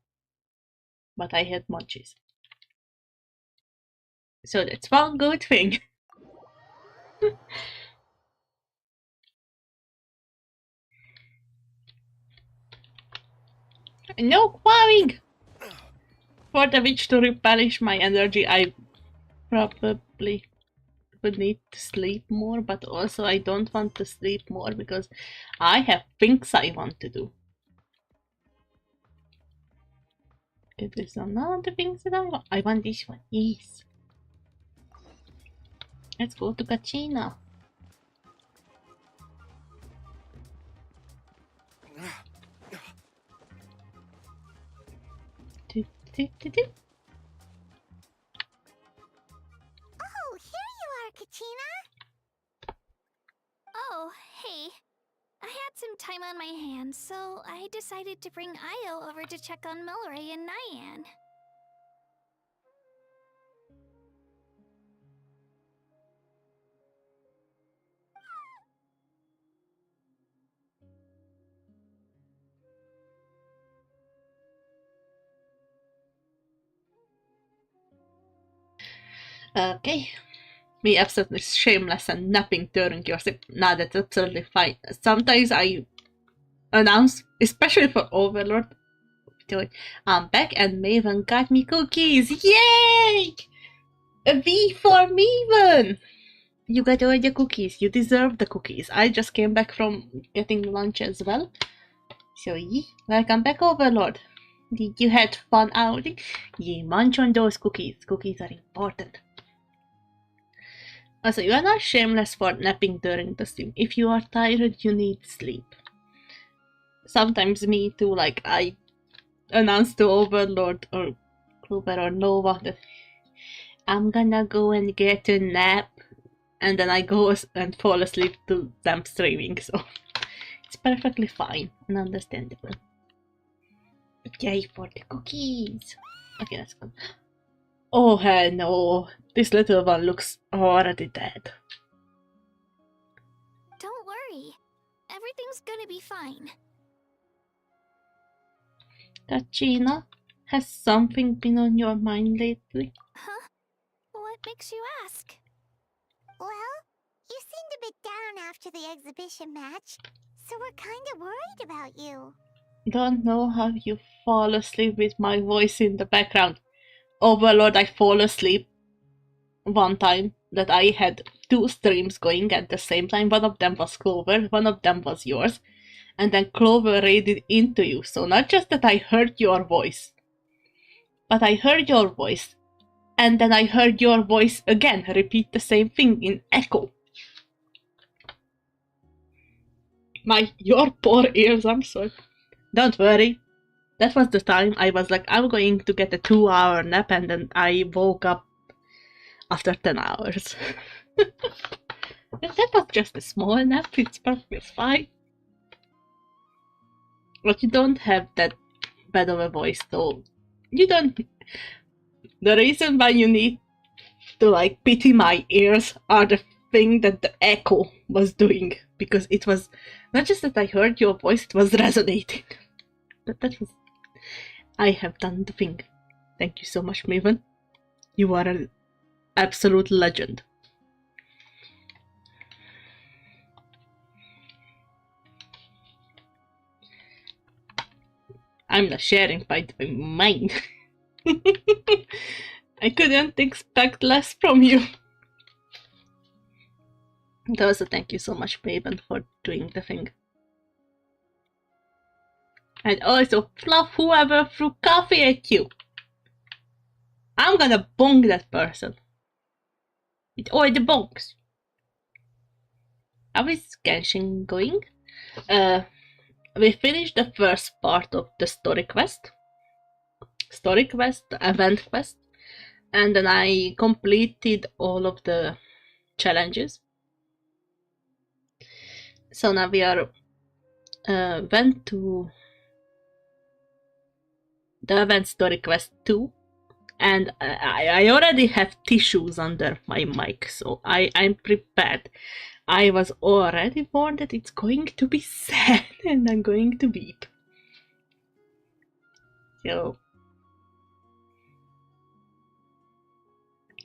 But I had munchies. So that's one good thing. No quarrying! For the witch to replenish my energy, I probably would need to sleep more, but also I don't want to sleep more because I have things I want to do. It is another things that I want. I want this one. Yes. Let's go to Kachina. Oh, here you are, Kachina. Oh, hey. I had some time on my hands, so I decided to bring Io over to check on Milray and Nyan. Okay. Be absolutely shameless and napping during your sleep. Nah, that's absolutely fine. Sometimes I announce, especially for Overlord, I'm back and Maven got me cookies. Yay! A V for Maven! You got all the cookies. You deserve the cookies. I just came back from getting lunch as well. So yeah, welcome back, Overlord. Did you had fun outing? Yeah, munch on those cookies. Cookies are important. Also, you are not shameless for napping during the stream. If you are tired, you need sleep. Sometimes me too, like I announce to Overlord or Clover or Nova that I'm gonna go and get a nap, and then I go and fall asleep to them streaming, so it's perfectly fine and understandable. Yay for the cookies! Okay, that's good. Oh hell no, this little one looks already dead. Don't worry. Everything's gonna be fine. Kachina, has something been on your mind lately? Huh? What makes you ask? Well, you seemed a bit down after the exhibition match, so we're kinda worried about you. Don't know how you fall asleep with my voice in the background. Overlord, I fall asleep one time that I had 2 streams going at the same time. One of them was Clover, one of them was yours. And then Clover raided into you. So not just that I heard your voice, but I heard your voice. And then I heard your voice again repeat the same thing in echo. Your poor ears, I'm sorry. Don't worry. That was the time I was like, I'm going to get a 2-hour nap, and then I woke up after 10 hours. That was just a small nap, it's perfectly fine. But you don't have that bad of a voice, though. You don't... The reason why you need to, like, pity my ears are the thing that the echo was doing. Because it was... Not just that I heard your voice, it was resonating. That was... I have done the thing. Thank you so much, Maven. You are an absolute legend. I'm not sharing, by the way, mine. I couldn't expect less from you. And also, thank you so much, Maven, for doing the thing. And also fluff whoever threw coffee at you. I'm gonna bonk that person. With all the bonks. How is Genshin going? We finished the first part of the story quest, event quest, and then I completed all of the challenges. So now we are went to the event story quest 2, and I already have tissues under my mic, so I'm prepared. I was already warned that it's going to be sad and I'm going to weep. So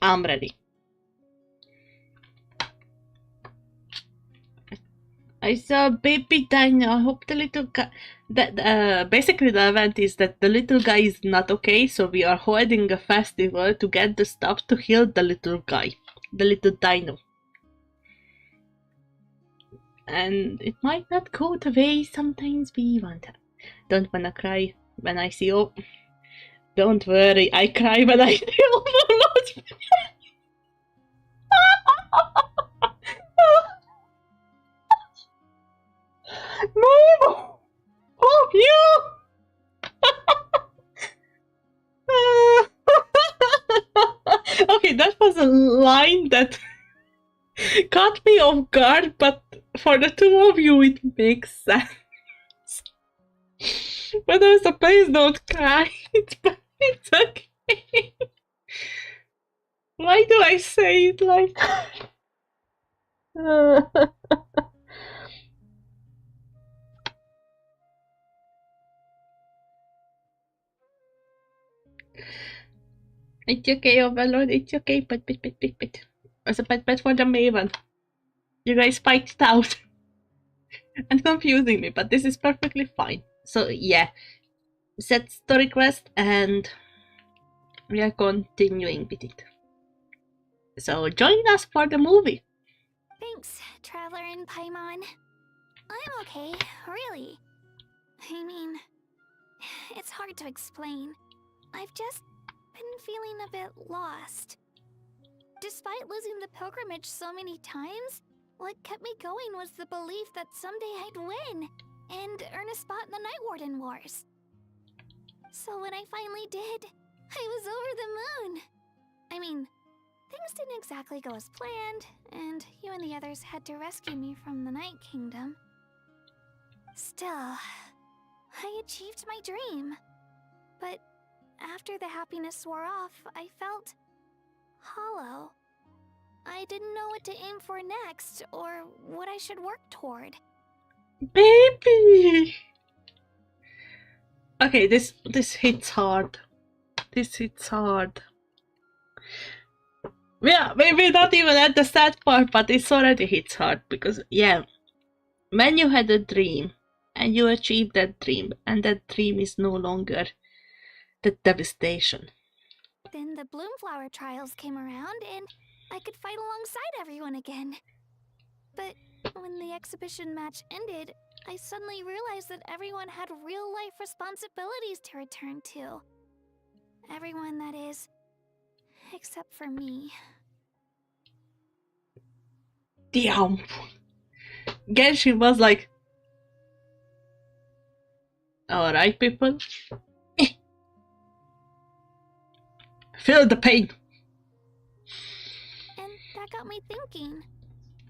I'm ready. I saw baby dino. I hope the little guy. Basically, the event is that the little guy is not okay, so we are holding a festival to get the stuff to heal the little guy, the little dino. And it might not go the way sometimes we want. Don't wanna cry when I see. Oh, don't worry, I cry when I see Overlord. No! Oh, you! Okay, that was a line that caught me off guard, but for the two of you, it makes sense. But also, please don't cry. It's okay. Why do I say it like that? It's okay, Overlord. It's okay. But. Also, but for the Maven. You guys fight it out. And confusing me, but this is perfectly fine. So, yeah. Set story quest, and we are continuing with it. So, join us for the movie. Thanks, Traveler and Paimon. I'm okay, really. I mean, it's hard to explain. I've just been feeling a bit lost. Despite losing the pilgrimage so many times, what kept me going was the belief that someday I'd win and earn a spot in the Night Warden Wars. So when I finally did, I was over the moon. I mean, things didn't exactly go as planned, and you and the others had to rescue me from the Night Kingdom. Still, I achieved my dream. But after the happiness wore off, I felt hollow. I didn't know what to aim for next, or what I should work toward. Baby! Okay, this hits hard. This hits hard. Yeah, maybe not even at the sad part, but it's already hits hard because, yeah, when you had a dream and you achieved that dream, and that dream is no longer the devastation. Then the Bloomflower trials came around, and I could fight alongside everyone again. But when the exhibition match ended, I suddenly realized that everyone had real-life responsibilities to return to. Everyone, that is. Except for me. Damn. Genshin was like, alright, people. Feel the pain. And that got me thinking.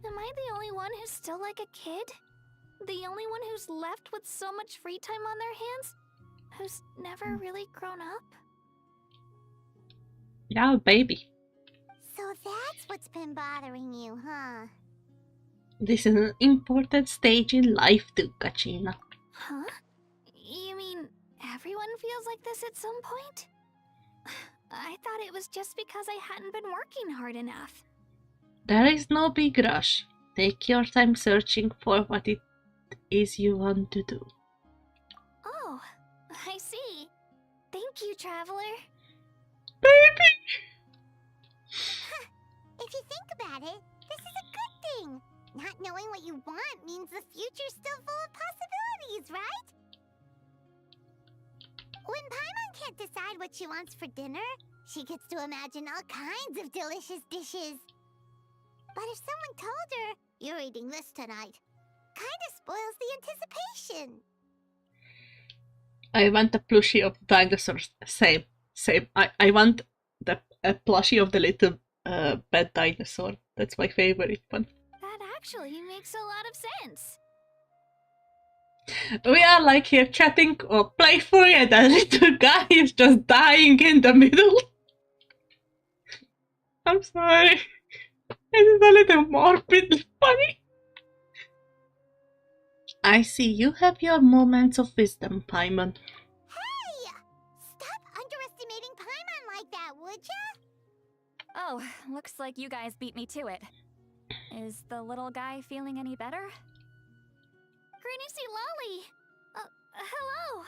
Am I the only one who's still like a kid? The only one who's left with so much free time on their hands? Who's never really grown up? Yeah, baby. So that's what's been bothering you, huh? This is an important stage in life too, Kachina. Huh? You mean everyone feels like this at some point? I thought it was just because I hadn't been working hard enough. There is no big rush. Take your time searching for what it is you want to do. Oh, I see. Thank you, Traveler. Baby! If you think about it, this is a good thing. Not knowing what you want means the future's still full of possibilities, right? When Paimon can't decide what she wants for dinner, she gets to imagine all kinds of delicious dishes. But if someone told her, "You're eating this tonight," kinda spoils the anticipation. I want a plushie of dinosaurs. Same. I want a plushie of the little pet dinosaur. That's my favorite one. That actually makes a lot of sense. We are like here chatting or playfully, and the little guy is just dying in the middle. I'm sorry. It is a little morbid funny. I see you have your moments of wisdom, Paimon. Hey! Stop underestimating Paimon like that, would ya? Oh, looks like you guys beat me to it. Is the little guy feeling any better? Greenicy Lolly! Hello!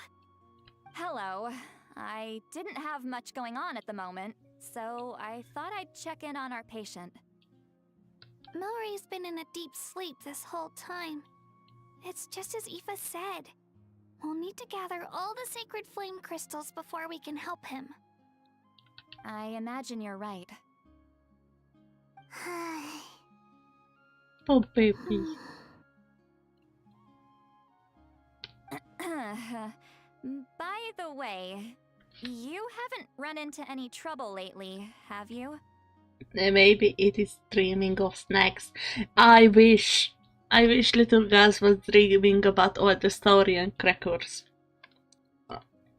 Hello. I didn't have much going on at the moment, so I thought I'd check in on our patient. Milry's been in a deep sleep this whole time. It's just as Aoife said. We'll need to gather all the sacred flame crystals before we can help him. I imagine you're right. Oh, baby. By the way, you haven't run into any trouble lately, have you? Maybe it is dreaming of snacks. I wish little Gaz was dreaming about all the saurian crackers.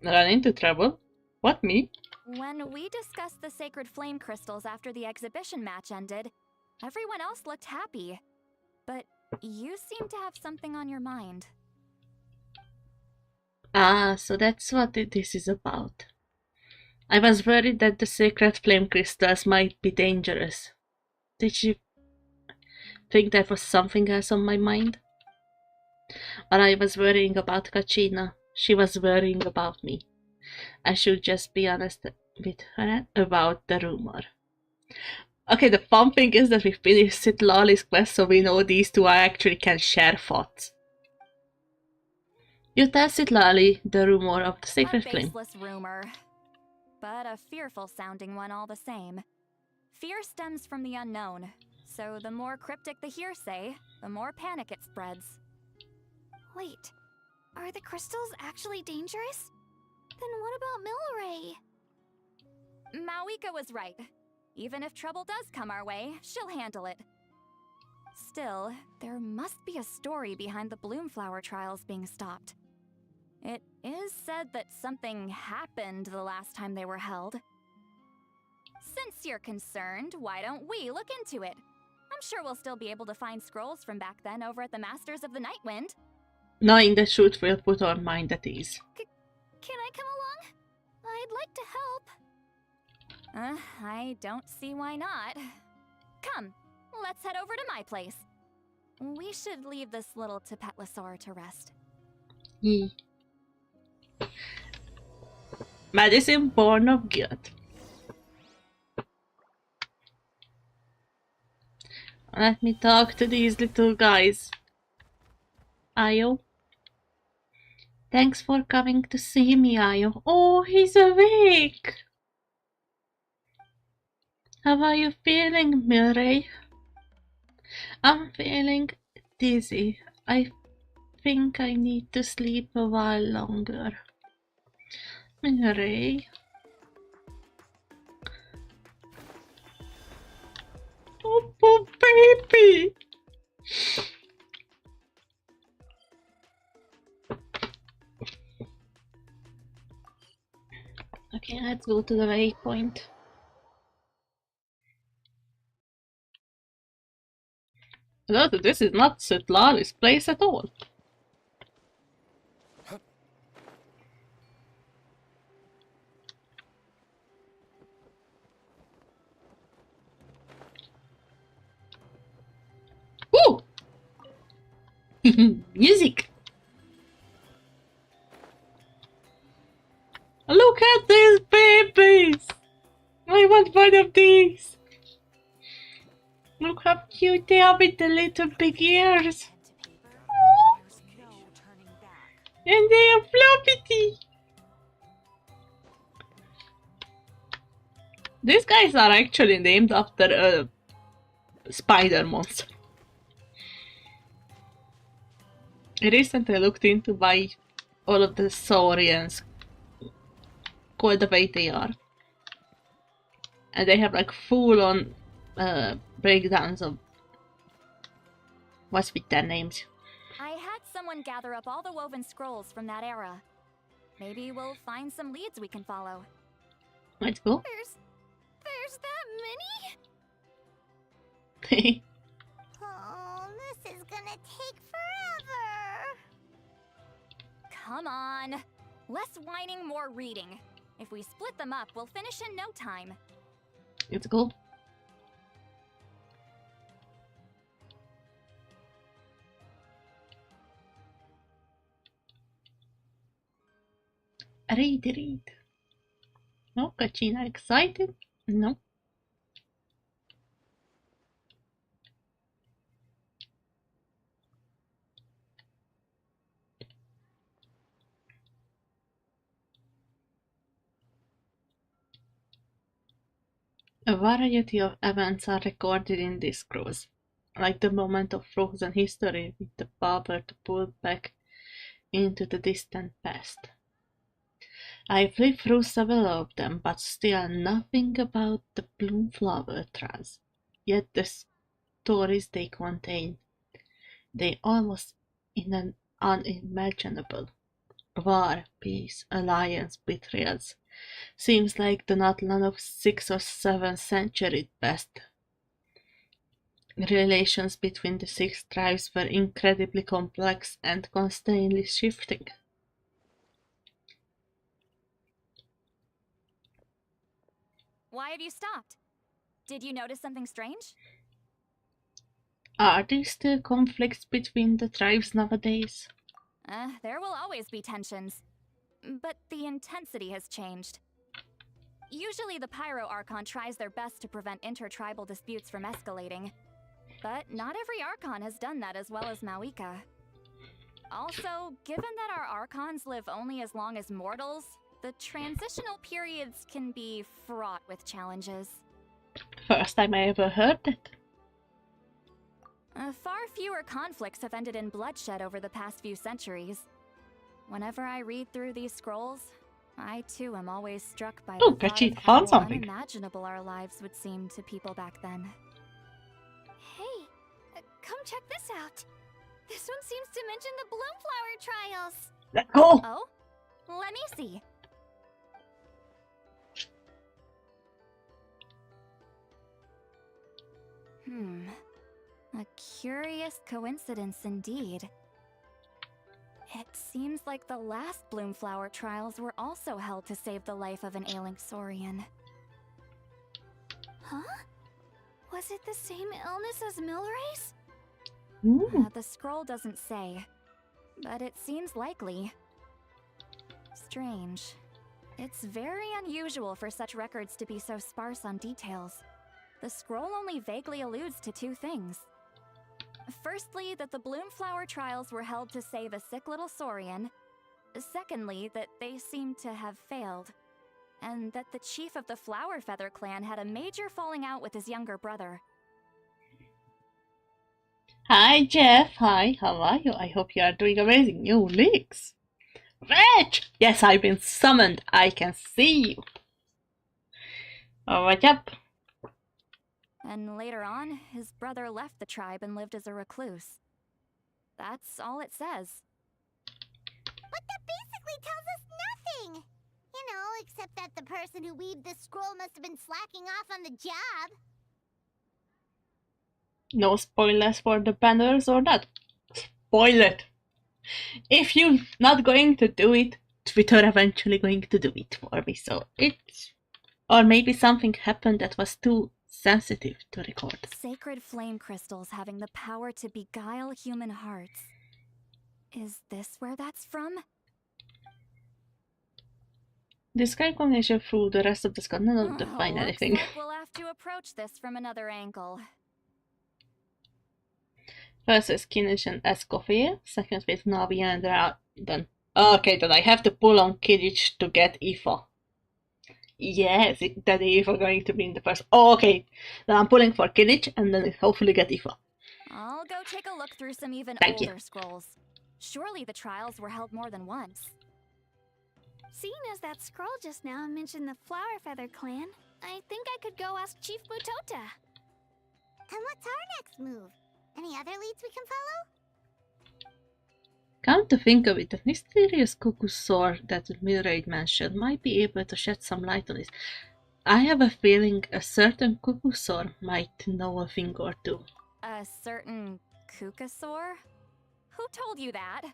Run into trouble? What, me? When we discussed the sacred flame crystals after the exhibition match ended, everyone else looked happy. But you seem to have something on your mind. Ah, so that's what this is about. I was worried that the sacred flame crystals might be dangerous. Did you think there was something else on my mind? Or I was worrying about Kachina. She was worrying about me. I should just be honest with her about the rumor. Okay, the fun thing is that we finished Citlali's quest, so we know these two actually can share thoughts. You tell Citlali the rumor of the sacred flame. A baseless rumor, but a fearful-sounding one all the same. Fear stems from the unknown, so the more cryptic the hearsay, the more panic it spreads. Wait, are the crystals actually dangerous? Then what about Milray? Mawika was right. Even if trouble does come our way, she'll handle it. Still, there must be a story behind the Bloomflower trials being stopped. It is said that something happened the last time they were held. Since you're concerned, why don't we look into it? I'm sure we'll still be able to find scrolls from back then over at the Masters of the Nightwind. Knowing the truth will put our mind at ease. Can I come along? I'd like to help. I don't see why not. Come, let's head over to my place. We should leave this little Tepetlosaur to rest. Medicine born of guilt. Let me talk to these little guys. Ayo. Thanks for coming to see me, Ayo. Oh, he's awake. How are you feeling, Milray? I'm feeling dizzy. I think I need to sleep a while longer. Milray. Oh, poor baby. Okay, let's go to the waypoint. Look, this is not Citlali's place at all. Ooh! Music! Look at these babies! I want one of these! Look how cute they are with the little big ears! Aww. And they are floppity! These guys are actually named after a spider monster. I recently looked into why all of the saurians called the way they are. And they have like full-on breakdowns of what's with their names. I had someone gather up all the woven scrolls from that era. Maybe we'll find some leads we can follow. Let's go. There's that many? Oh, this is gonna take forever. Come on. Less whining, more reading. If we split them up, we'll finish in no time. Let's go. Read. No, Kachina excited? No. A variety of events are recorded in this scrolls, like the moment of frozen history with the power to pull back into the distant past. I flipped through several of them, but still nothing about the Bloomflower trials. Yet the stories they contain, they almost unimaginable. War, peace, alliance, betrayals. Seems like the Natlan of 6th or 7th century at best. Relations between the 6 tribes were incredibly complex and constantly shifting. Why have you stopped? Did you notice something strange? Are there still conflicts between the tribes nowadays? There will always be tensions. But the intensity has changed. Usually the Pyro Archon tries their best to prevent intertribal disputes from escalating. But not every Archon has done that as well as Mawika. Also, given that our Archons live only as long as mortals, the transitional periods can be fraught with challenges. First time I ever heard it. Far fewer conflicts have ended in bloodshed over the past few centuries. Whenever I read through these scrolls, I too am always struck by the thought of how unimaginable our lives would seem to people back then. Hey, come check this out. This one seems to mention the Bloomflower trials. Let's go! Oh? Let me see. A curious coincidence indeed. It seems like the last Bloomflower trials were also held to save the life of an ailing Saurian. Huh? Was it the same illness as Milray's? The scroll doesn't say, but it seems likely. Strange. It's very unusual for such records to be so sparse on details. The scroll only vaguely alludes to 2 things. Firstly, that the Bloomflower trials were held to save a sick little Saurian. Secondly, that they seem to have failed. And that the chief of the Flower Feather clan had a major falling out with his younger brother. Hi Jeff, hi, how are you? I hope you are doing amazing. New leaks. Rich! Yes, I've been summoned. I can see you. Oh, what's up? And later on, his brother left the tribe and lived as a recluse. That's all it says. But that basically tells us nothing! You know, except that the person who weaved this scroll must have been slacking off on the job. No spoilers for the banners or that. Spoil it! If you're not going to do it, Twitter eventually going to do it for me, so it's... Or maybe something happened that was too sensitive to record. Sacred flame crystals having the power to beguile human hearts. Is this where that's from? Describe combination through the rest of the scroll. None of them find anything. Looks like we'll have to approach this from another angle. First is Kinish and Escoffier, second with Navi and Rauden. Okay, then I have to pull on Kinish to get Aoife. Yes, that Eva going to be in the first. Oh, okay. Then I'm pulling for Kinnich and then hopefully get Eva. I'll go take a look through some even Thank older you. scrolls. Surely the trials were held more than once. Seeing as that scroll just now mentioned the Flower Feather clan, I think I could go ask Chief Mutota. And what's our next move? Any other leads we can follow? Come to think of it, the mysterious cuckoo sword that Mildred mentioned might be able to shed some light on this. I have a feeling a certain cuckoo sword might know a thing or two. A certain Kukasaur? Who told you that?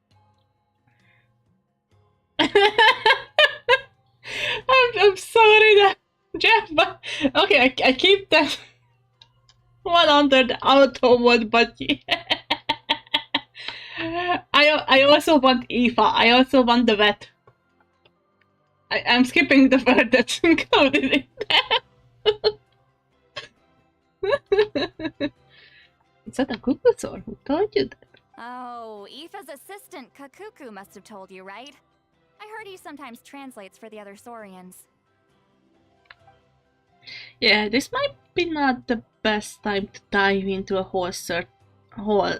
I'm sorry that Jeff, but okay, I keep that one under the auto mode, but yeah. I also want Eva. I also want the vet. I'm skipping the word that's included in there. Is that a Kukusaur? Who told you that? Oh, Aoife's assistant, Kakuku, must have told you, right? I heard he sometimes translates for the other Saurians. Yeah, this might be not the best time to dive into a whole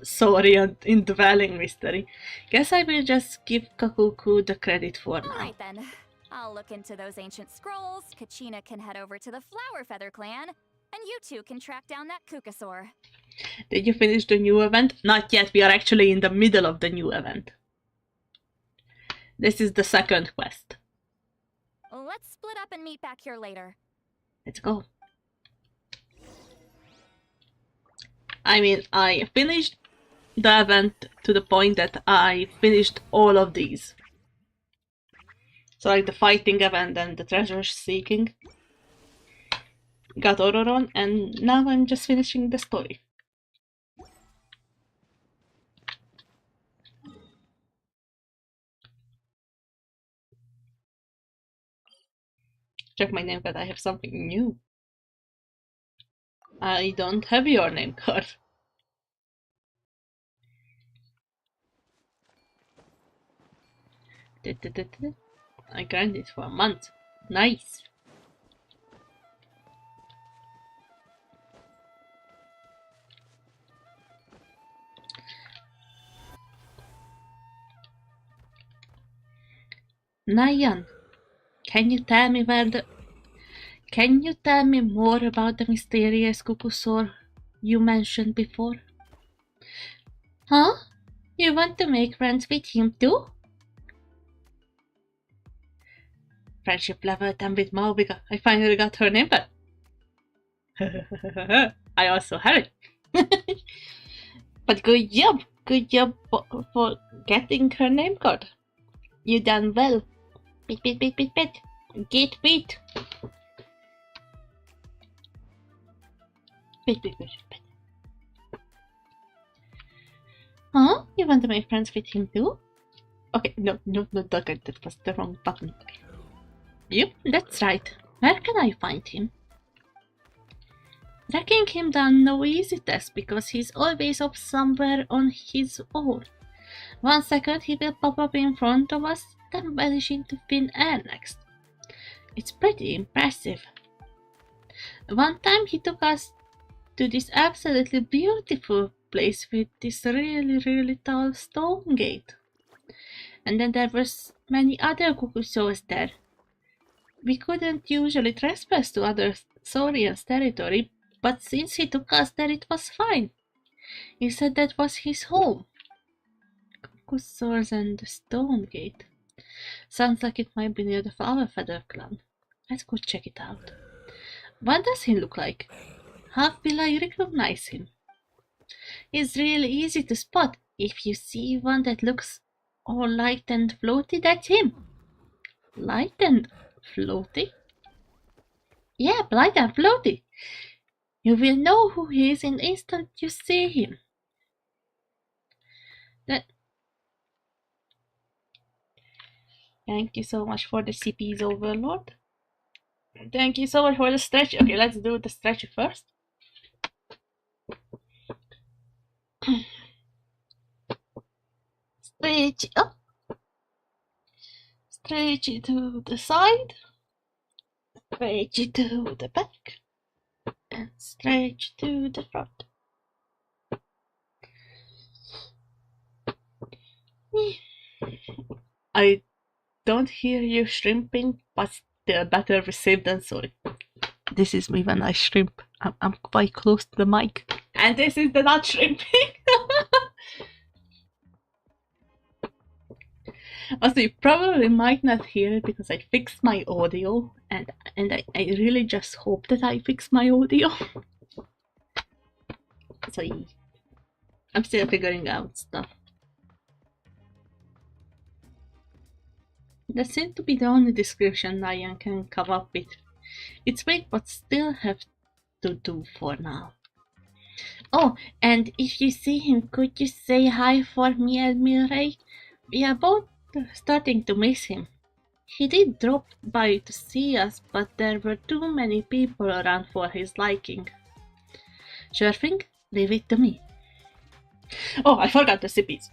Saurian indwelling mystery. Guess I will just give Kakuku the credit for now. Alright then. I'll look into those ancient scrolls, Kachina can head over to the Flower Feather clan, and you two can track down that Kukasaur. Did you finish the new event? Not yet, we are actually in the middle of the new event. This is the second quest. Let's split up and meet back here later. Let's go. I mean, I finished the event to the point that I finished all of these. So like the fighting event and the treasure seeking. Got Ororon, and now I'm just finishing the story. Check my name card, I have something new. I don't have your name card. I grinded for a month. Nice. Nayan, can you tell me more about the mysterious Kukusaur you mentioned before? Huh? You want to make friends with him too? Friendship level 10 with Maubika. I finally got her name card. I also have it. But good job. Good job for getting her name card. You done well. Bit. Get bit. Bit. Huh? You want to make friends with him too? Okay, no, that was the wrong button. Okay. Yep, that's right. Where can I find him? Tracking him down no easy task because he's always up somewhere on his own. 1 second he will pop up in front of us, then vanish into thin air next. It's pretty impressive. One time he took us to this absolutely beautiful place with this really tall stone gate. And then there was many other Kukusaurs there. We couldn't usually trespass to other Saurians' territory, but since he took us there it was fine. He said that was his home. Kukusaurs and the Stone Gate. Sounds like it might be near the Flower Feather clan. Let's go check it out. What does he look like? How will I recognize him? He's really easy to spot. If you see one that looks all light and floaty, that's him. Light and floaty? Yeah, light and floaty. You will know who he is in the instant you see him. Thank you so much for the CP's Overlord. Thank you so much for the stretch. Okay, let's do the stretch first. Stretch up. Stretch it to the side. Stretch to the back and stretch to the front. I don't hear you shrimping, but still better received than sorry. This is me when I shrimp. I'm quite close to the mic. And this is the not shrimping. Also, you probably might not hear it because I fixed my audio, and I really just hope that I fix my audio. So I'm still figuring out stuff. That seems to be the only description Ryan can come up with. It's vague, but still have to do for now. Oh, and if you see him, could you say hi for me and Mirai? We are both starting to miss him. He did drop by to see us, but there were too many people around for his liking. Sure thing, leave it to me. Oh, I forgot the CPs.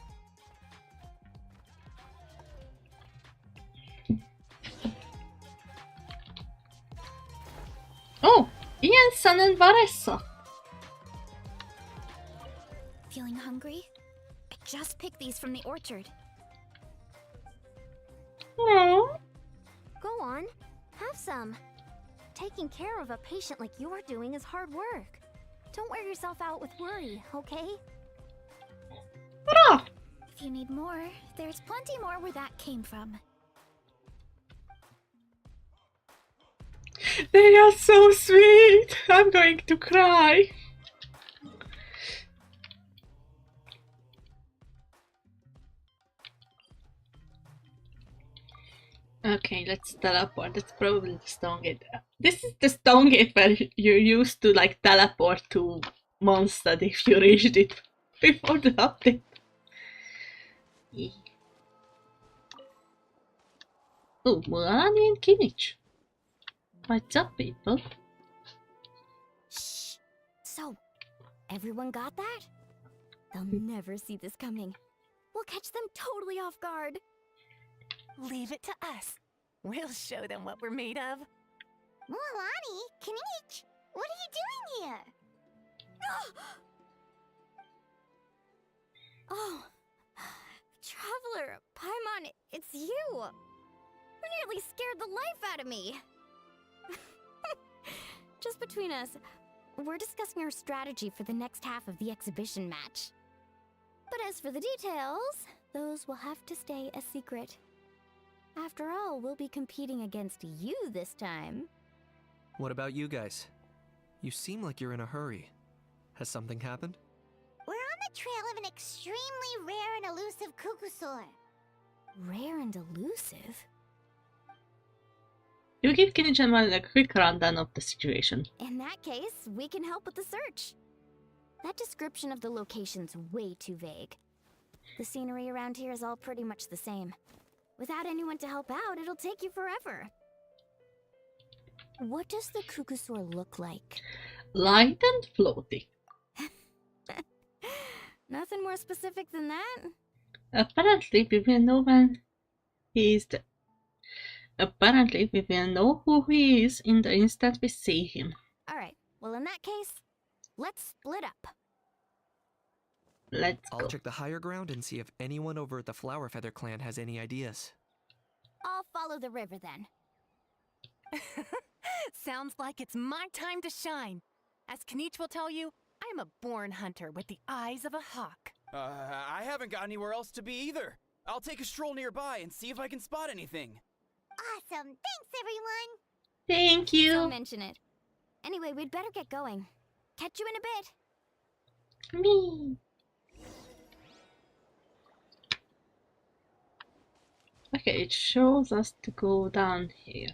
Oh, Ian's son and Vanessa. Feeling hungry? I just picked these from the orchard. Aww. Go on, have some. Taking care of a patient like you're doing is hard work. Don't wear yourself out with worry, okay? Ah. If you need more, there's plenty more where that came from. They are so sweet. I'm going to cry. Okay, let's teleport. That's probably the stone gate. This is the stone gate where you used to like teleport to Mondstadt if you reached it before the update. Oh, Mulan and Kimmich. What's up, people? Shh. So, everyone got that? They'll never see this coming. We'll catch them totally off guard. Leave it to us. We'll show them what we're made of. Mualani, Kinich, what are you doing here? Oh, Traveler, Paimon, it's you! You nearly scared the life out of me! Just between us, we're discussing our strategy for the next half of the exhibition match. But as for the details, those will have to stay a secret. After all, we'll be competing against you this time. What about you guys? You seem like you're in a hurry. Has something happened? We're on the trail of an extremely rare and elusive Kukusaur. Rare and elusive? You give Kimmich and Mulan a quick rundown of the situation. In that case, we can help with the search. That description of the location's way too vague. The scenery around here is all pretty much the same. Without anyone to help out, it'll take you forever. What does the Kukusaur look like? Light and floaty. Nothing more specific than that? Apparently, we will know when he is dead. Apparently, we will know who he is in the instant we see him. Alright, well in that case, let's split up. Let's go. I'll check the higher ground and see if anyone over at the Flower Feather clan has any ideas. I'll follow the river then. Sounds like it's my time to shine. As Kinich will tell you, I'm a born hunter with the eyes of a hawk. I haven't got anywhere else to be either. I'll take a stroll nearby and see if I can spot anything. Awesome. Thanks, everyone. Thank you. Don't mention it. Anyway, we'd better get going. Catch you in a bit. Me. Okay, it shows us to go down here.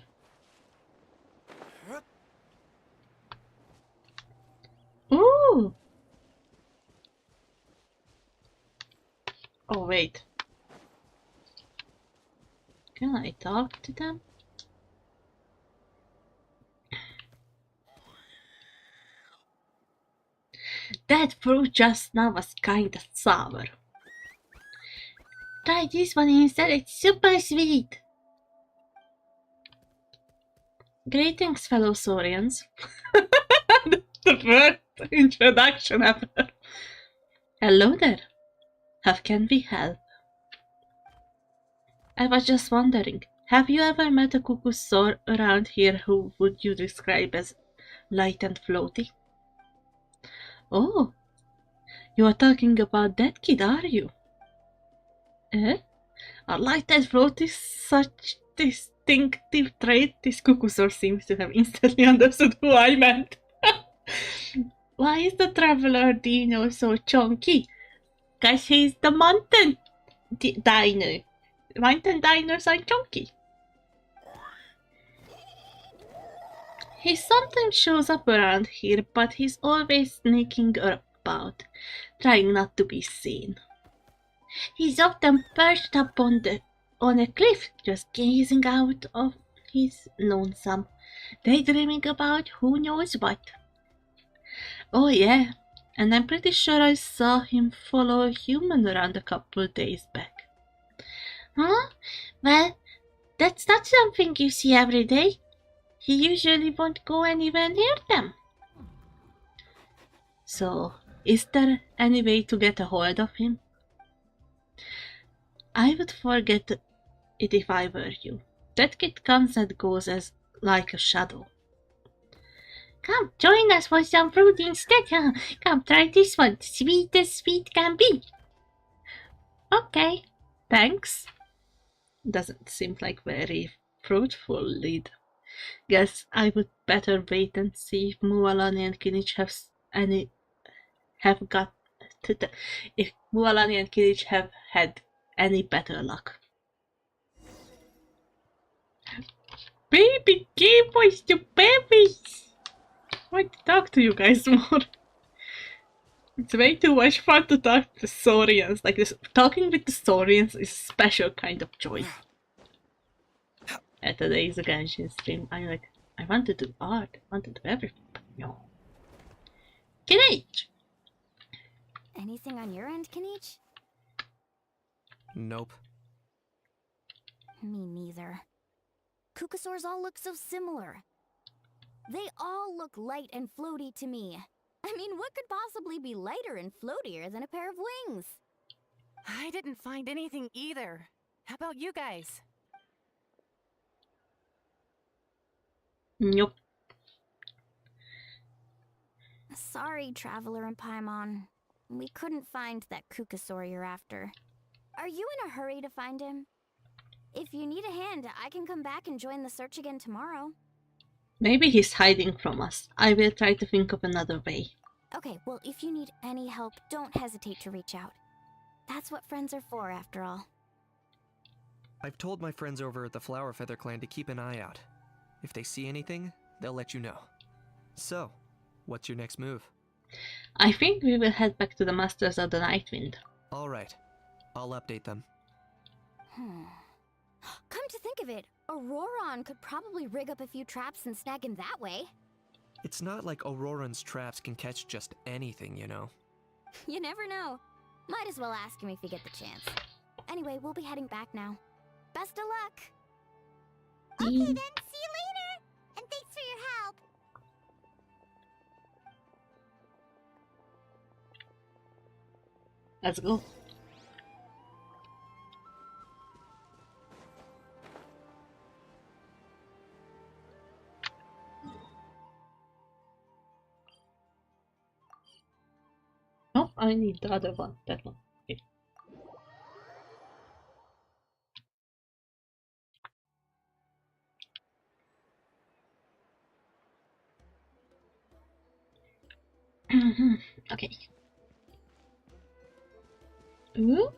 Ooh! Oh, wait. Can I talk to them? That fruit just now was kinda sour. Try this one instead, it's super sweet. Greetings, fellow Saurians. The first introduction ever. Hello there. How can we help? I was just wondering, have you ever met a cuckoosaur around here who would you describe as light and floaty? Oh, you are talking about that kid, are you? Eh? Are light and floaty such distinctive trait? This cuckoosaur seems to have instantly understood who I meant. Why is the traveler dino so chunky? 'Cause he's the mountain dino. Mountain dinos are chunky. He sometimes shows up around here, but he's always sneaking about, trying not to be seen. He's often perched up on a cliff, just gazing out of his lonesome, daydreaming about who knows what. Oh yeah, and I'm pretty sure I saw him follow a human around a couple of days back. Huh? Well, that's not something you see every day. He usually won't go anywhere near them. So, is there any way to get a hold of him? I would forget it if I were you. That kid comes and goes as like a shadow. Come, join us for some fruit instead. Come, try this one. Sweet as sweet can be. Okay, thanks. Doesn't seem like very fruitful lead. Guess I would better wait and see if Mualani and Kinich if Mualani and Kinich have had any better luck. Baby Game Boys to babies! I want to talk to you guys more. It's way too much fun to talk to Saurians. Like this, talking with the Saurians is a special kind of joy. At today's Genshin stream, I want to do art, I want to do everything, but no. Kinich! Anything on your end, Kinich? Nope. Me neither. Cuckosaurs all look so similar. They all look light and floaty to me. I mean, what could possibly be lighter and floatier than a pair of wings? I didn't find anything either. How about you guys? Nope. Sorry, Traveler and Paimon. We couldn't find that Cuckosaur you're after. Are you in a hurry to find him? If you need a hand, I can come back and join the search again tomorrow. Maybe he's hiding from us. I will try to think of another way. Okay, well, if you need any help, don't hesitate to reach out. That's what friends are for, after all. I've told my friends over at the Flower Feather Clan to keep an eye out. If they see anything, they'll let you know. So, what's your next move? I think we will head back to the Masters of the Night Wind. Alright, I'll update them. Come to think of it, Auroron could probably rig up a few traps and snag him that way. It's not like Auroran's traps can catch just anything, you know. You never know. Might as well ask him if you get the chance. Anyway, we'll be heading back now. Best of luck! Okay then, see you later! And thanks for your help! Let's go. No, I need the other one. That one. Okay. Okay. Ooh.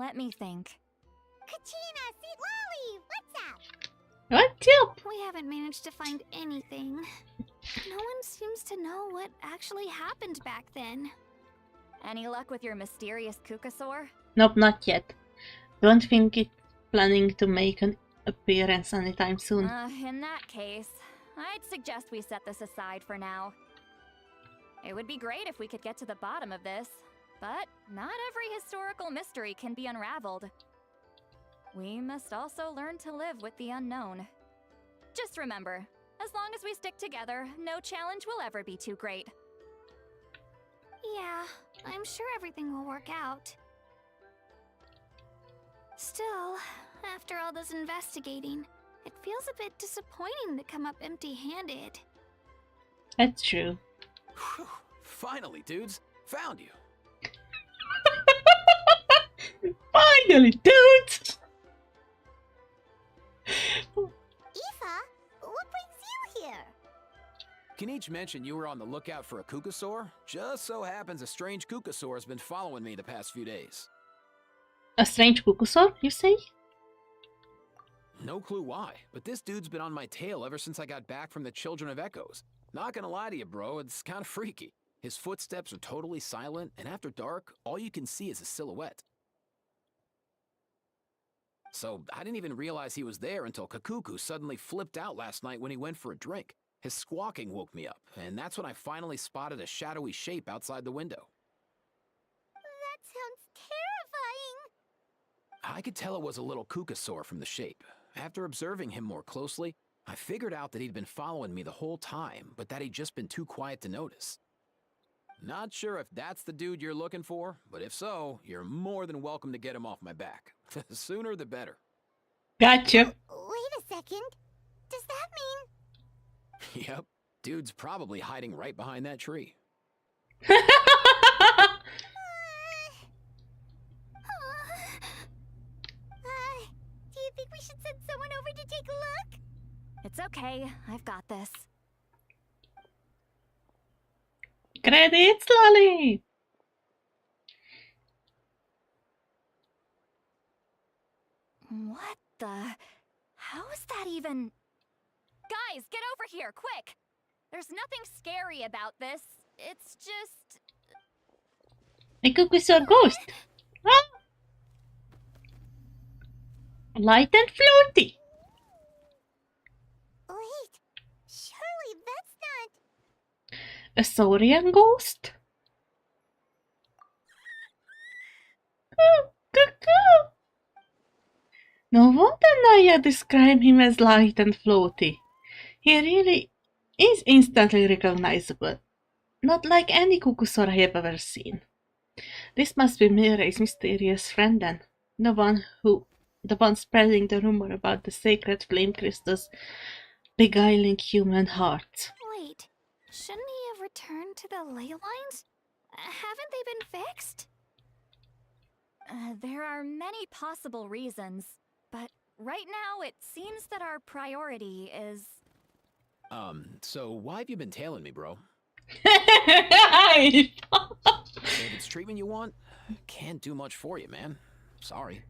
Let me think. Kachina, Seed Lolly, what's up? What's up? We haven't managed to find anything. No one seems to know what actually happened back then. Any luck with your mysterious Cuckosaur? Nope, not yet. Don't think it's planning to make an appearance anytime soon. In that case, I'd suggest we set this aside for now. It would be great if we could get to the bottom of this, But not every historical mystery can be unraveled. We must also learn to live with the unknown. Just remember, as long as we stick together, no challenge will ever be too great. Yeah, I'm sure everything will work out. Still, after all this investigating, it feels a bit disappointing to come up empty-handed. That's true. Whew. Finally, dudes. Found you. Finally, dudes! Aoife, what brings you here? Kenichi mentioned you were on the lookout for a kukasaur. Just so happens a strange kukasaur has been following me the past few days. A strange kukusaur, you say? No clue why, but this dude's been on my tail ever since I got back from the Children of Echoes. Not gonna lie to you, bro, it's kind of freaky. His footsteps are totally silent, and after dark, all you can see is a silhouette. So I didn't even realize he was there until Kakuku suddenly flipped out last night when he went for a drink. His squawking woke me up, and that's when I finally spotted a shadowy shape outside the window. That sounds terrifying. I could tell it was a little kukasaur from the shape. After observing him more closely, I figured out that he'd been following me the whole time, but that he'd just been too quiet to notice. Not sure if that's the dude you're looking for, but if so, you're more than welcome to get him off my back. The sooner the better. Gotcha. Wait a second. Does that mean... Yep, dude's probably hiding right behind that tree. Do you think we should send someone over to take a look? It's okay, I've got this. Credits, Lolly! What the... How is that even... Guys, get over here, quick! There's nothing scary about this. It's just... A kukusaur ghost! Huh? Light and floaty! Wait, surely that's not... A saurian ghost? Cuckoo! No wonder Naya described him as light and floaty. He really is instantly recognizable. Not like any kukusaur I have ever seen. This must be Mirai's mysterious friend then. The one spreading the rumor about the sacred flame crystals beguiling human hearts. Wait, shouldn't he have returned to the ley lines? Haven't they been fixed? There are many possible reasons, but right now it seems that our priority is... So why have you been tailing me, bro? If it's treatment you want, can't do much for you, man. Sorry.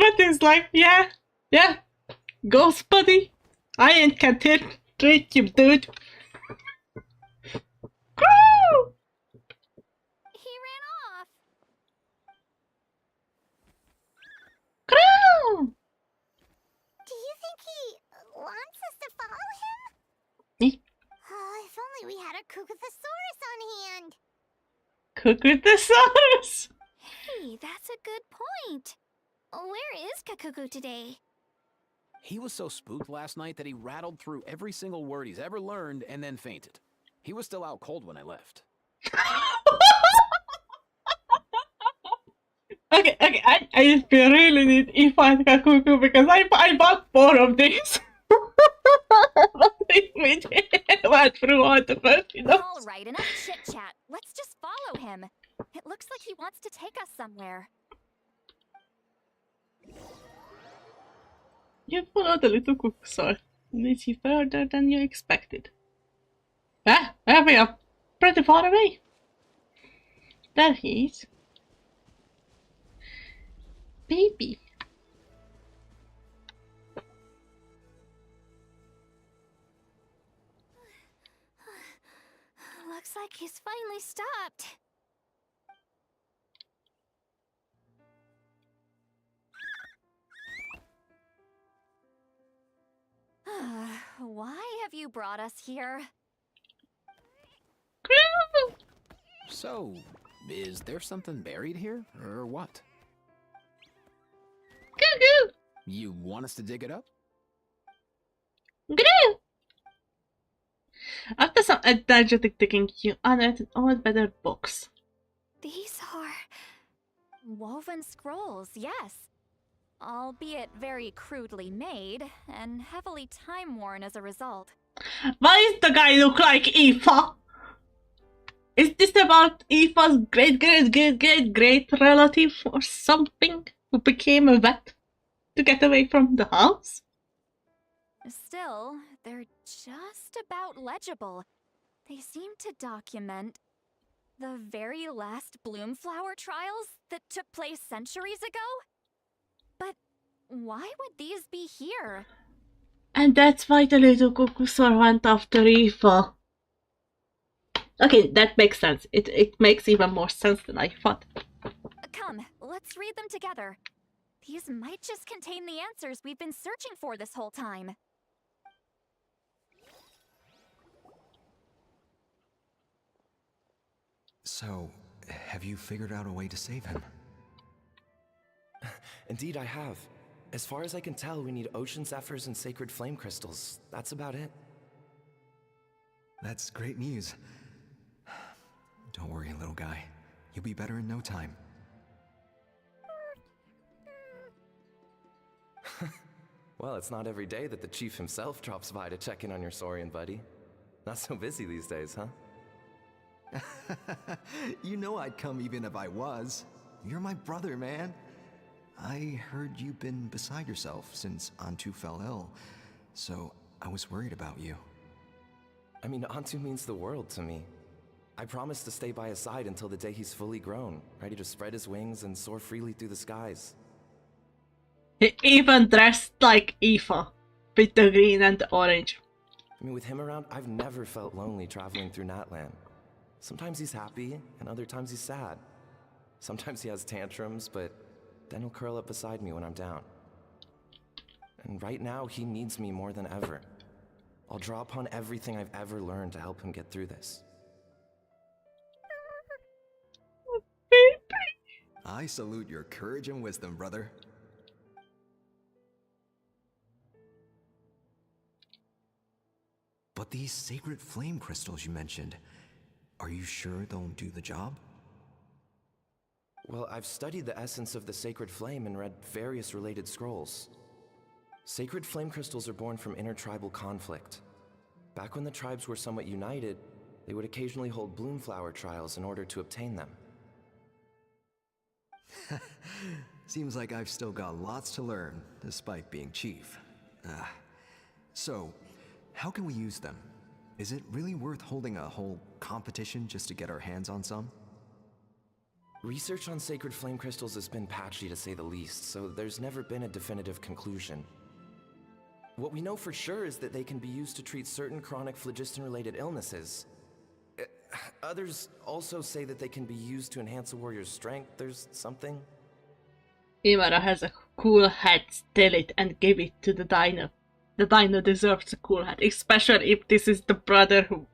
but it's like, yeah, ghost buddy. I ain't can't treat you, dude. Crew! He ran off. Crew! Do you think he wants us to follow him? Eh? Oh, if only we had a Kukathosaurus on hand. Kukathosaurus! Hey, that's a good point. Where is Kakuku today? He was so spooked last night that he rattled through every single word he's ever learned and then fainted. He was still out cold when I left. Okay, I really need Ifan Kakuku because I bought 4 of these. We went through all the first, you know. All right, enough chit-chat. Let's just follow him. It looks like he wants to take us somewhere. You followed the little kukusaur. Leads you further than you expected. Ah, there we are. Pretty far away. There he is. Baby. Looks like he's finally stopped. have you brought us here? So, is there something buried here, or what? You want us to dig it up? After some energetic digging, you unearth an old better box. These are woven scrolls, yes. Albeit very crudely made and heavily time-worn as a result. Why does the guy look like Aoife? Is this about Aoife's great relative or something who became a vet to get away from the house? Still, they're just about legible. They seem to document the very last Bloomflower trials that took place centuries ago? But why would these be here? And that's why the little Kukusor went after Aoife. Okay, that makes sense. It makes even more sense than I thought. Come, let's read them together. These might just contain the answers we've been searching for this whole time. So, have you figured out a way to save him? Indeed, I have. As far as I can tell, we need ocean zephyrs and sacred flame crystals. That's about it. That's great news. Don't worry, little guy. You'll be better in no time. Well, it's not every day that the chief himself drops by to check in on your Saurian buddy. Not so busy these days, huh? You know I'd come even if I was. You're my brother, man. I heard you've been beside yourself since Antu fell ill, so I was worried about you. I mean, Antu means the world to me. I promised to stay by his side until the day he's fully grown, ready to spread his wings and soar freely through the skies. He even dressed like Aoife, with the green and the orange. I mean, with him around, I've never felt lonely traveling through Natlan. Sometimes he's happy, and other times he's sad. Sometimes he has tantrums, but then he'll curl up beside me when I'm down. And right now, he needs me more than ever. I'll draw upon everything I've ever learned to help him get through this. I salute your courage and wisdom, brother. But these sacred flame crystals you mentioned, are you sure they'll do the job? Well, I've studied the essence of the sacred flame and read various related scrolls. Sacred flame crystals are born from intertribal conflict. Back when the tribes were somewhat united, they would occasionally hold Bloomflower trials in order to obtain them. Seems like I've still got lots to learn, despite being chief. So, how can we use them? Is it really worth holding a whole competition just to get our hands on some? Research on sacred flame crystals has been patchy to say the least, so there's never been a definitive conclusion. What we know for sure is that they can be used to treat certain chronic phlogiston-related illnesses. Others also say that they can be used to enhance a warrior's strength. There's something. Imara has a cool hat, steal it and give it to the dino. The dino deserves a cool hat, especially if this is the brother who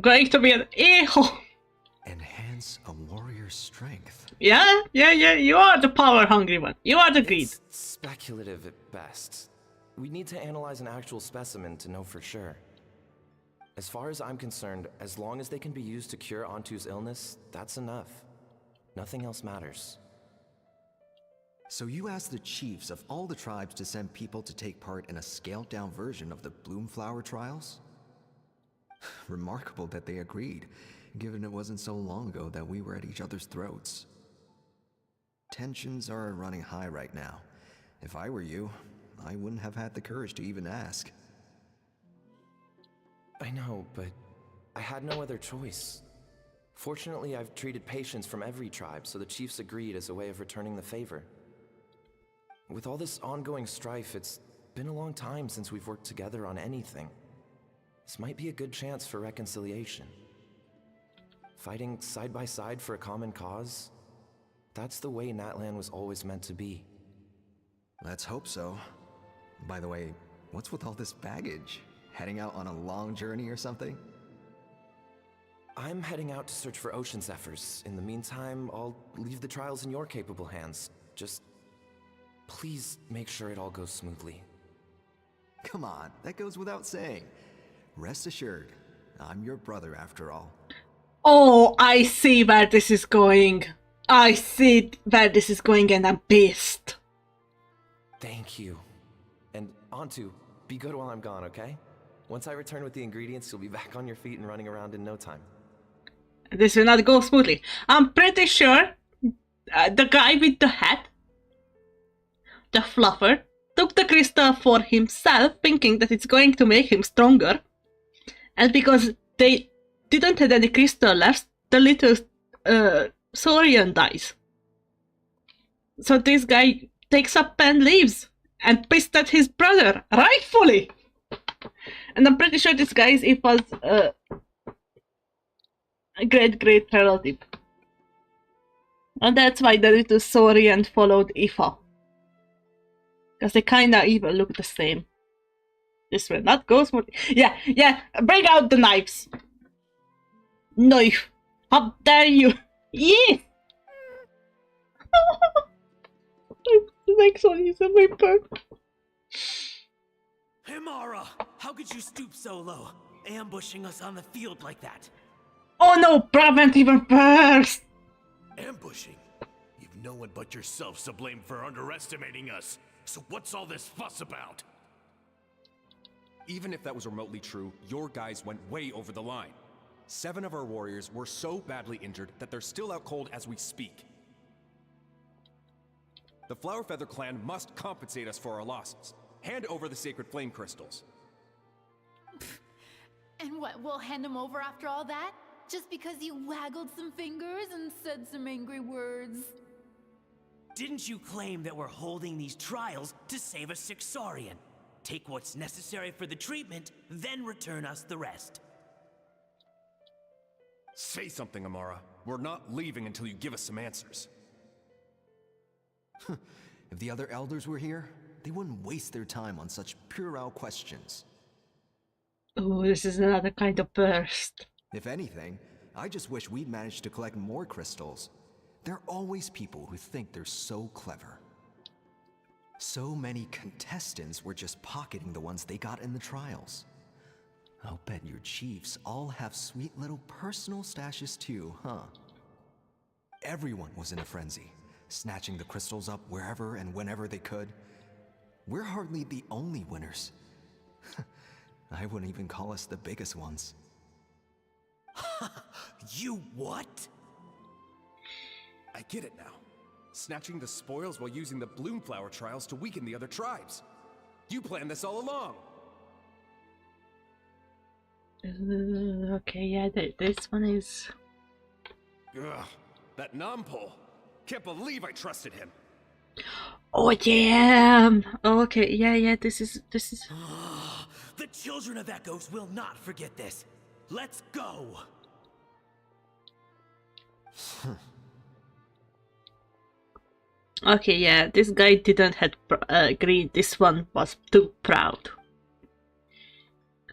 going to be an a-hole. Enhance a warrior's strength. Yeah, you are the power-hungry one. You are the greed. It's speculative at best. We need to analyze an actual specimen to know for sure. As far as I'm concerned, as long as they can be used to cure Antu's illness, that's enough. Nothing else matters. So you asked the chiefs of all the tribes to send people to take part in a scaled-down version of the Bloomflower trials? Remarkable that they agreed, given it wasn't so long ago that we were at each other's throats. Tensions are running high right now. If I were you, I wouldn't have had the courage to even ask. I know, but I had no other choice. Fortunately, I've treated patients from every tribe, so the chiefs agreed as a way of returning the favor. With all this ongoing strife, it's been a long time since we've worked together on anything. This might be a good chance for reconciliation. Fighting side by side for a common cause? That's the way Natlan was always meant to be. Let's hope so. By the way, what's with all this baggage? Heading out on a long journey or something? I'm heading out to search for ocean zephyrs. In the meantime, I'll leave the trials in your capable hands. Just please make sure it all goes smoothly. Come on, that goes without saying. Rest assured, I'm your brother after all. Oh, I see where this is going. I see where this is going and I'm pissed. Thank you. And Antu, be good while I'm gone, okay? Once I return with the ingredients, you'll be back on your feet and running around in no time. This will not go smoothly. I'm pretty sure the guy with the hat, the fluffer, took the crystal for himself, thinking that it's going to make him stronger. And because they didn't have any crystal left, the little Saurian dies. So this guy takes up and leaves, and pissed at his brother, rightfully. And I'm pretty sure this guy is Ifa's a great relative. And that's why the little Saurian followed Ifa. Because they kinda even look the same. This will not go smoothly. Yeah, bring out the knives. Knife. How dare you? Yes! The next one is a whimper. Himara, how could you stoop so low, ambushing us on the field like that? Oh no, Brabant even first! Ambushing? You've no one but yourself to blame for underestimating us. So what's all this fuss about? Even if that was remotely true, your guys went way over the line. 7 of our warriors were so badly injured that they're still out cold as we speak. The Flower Feather clan must compensate us for our losses. Hand over the sacred flame crystals. And what, we'll hand him over after all that? Just because you waggled some fingers and said some angry words? Didn't you claim that we're holding these trials to save a sick Saurian? Take what's necessary for the treatment, then return us the rest. Say something, Amara. We're not leaving until you give us some answers. If the other elders were here, they wouldn't waste their time on such puerile questions. Oh, this is another kind of burst. If anything, I just wish we'd managed to collect more crystals. There are always people who think they're so clever. So many contestants were just pocketing the ones they got in the trials. I'll bet your chiefs all have sweet little personal stashes too, huh? Everyone was in a frenzy, snatching the crystals up wherever and whenever they could. We're hardly the only winners. I wouldn't even call us the biggest ones. You what? I get it now. Snatching the spoils while using the Bloomflower trials to weaken the other tribes. You planned this all along. Okay, yeah, this one is... Ugh, that Nampol. Can't believe I trusted him. Oh yeah. Okay, yeah, this is... The children of Echoes will not forget this. Let's go. Okay, yeah, this guy didn't have agreed. This one was too proud.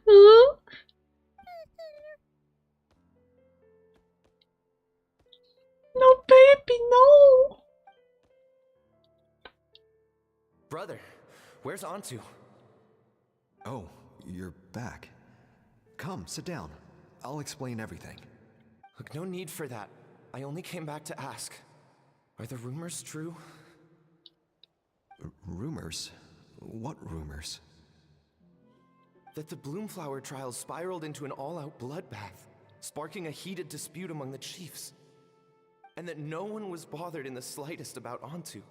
Ooh. No, baby, no! Brother, where's Antu? Oh, you're back. Come, sit down. I'll explain everything. Look, no need for that. I only came back to ask. Are the rumors true? Rumors? What rumors? That the Bloomflower trials spiraled into an all-out bloodbath, sparking a heated dispute among the chiefs. And that no one was bothered in the slightest about Antu.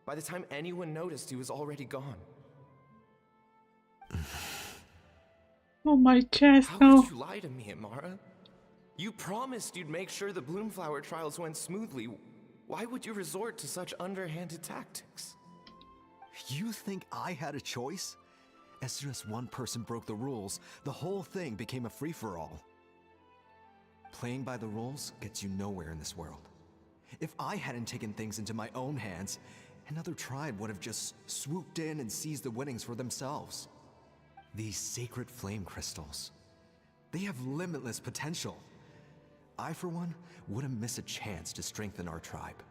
By the time anyone noticed, he was already gone. Oh, my chest, How no. could you lie to me, Amara? You promised you'd make sure the Bloomflower trials went smoothly. Why would you resort to such underhanded tactics? You think I had a choice? As soon as one person broke the rules, the whole thing became a free-for-all. Playing by the rules gets you nowhere in this world. If I hadn't taken things into my own hands, another tribe would have just swooped in and seized the winnings for themselves. These sacred flame crystals. They have limitless potential. I, for one, wouldn't miss a chance to strengthen our tribe.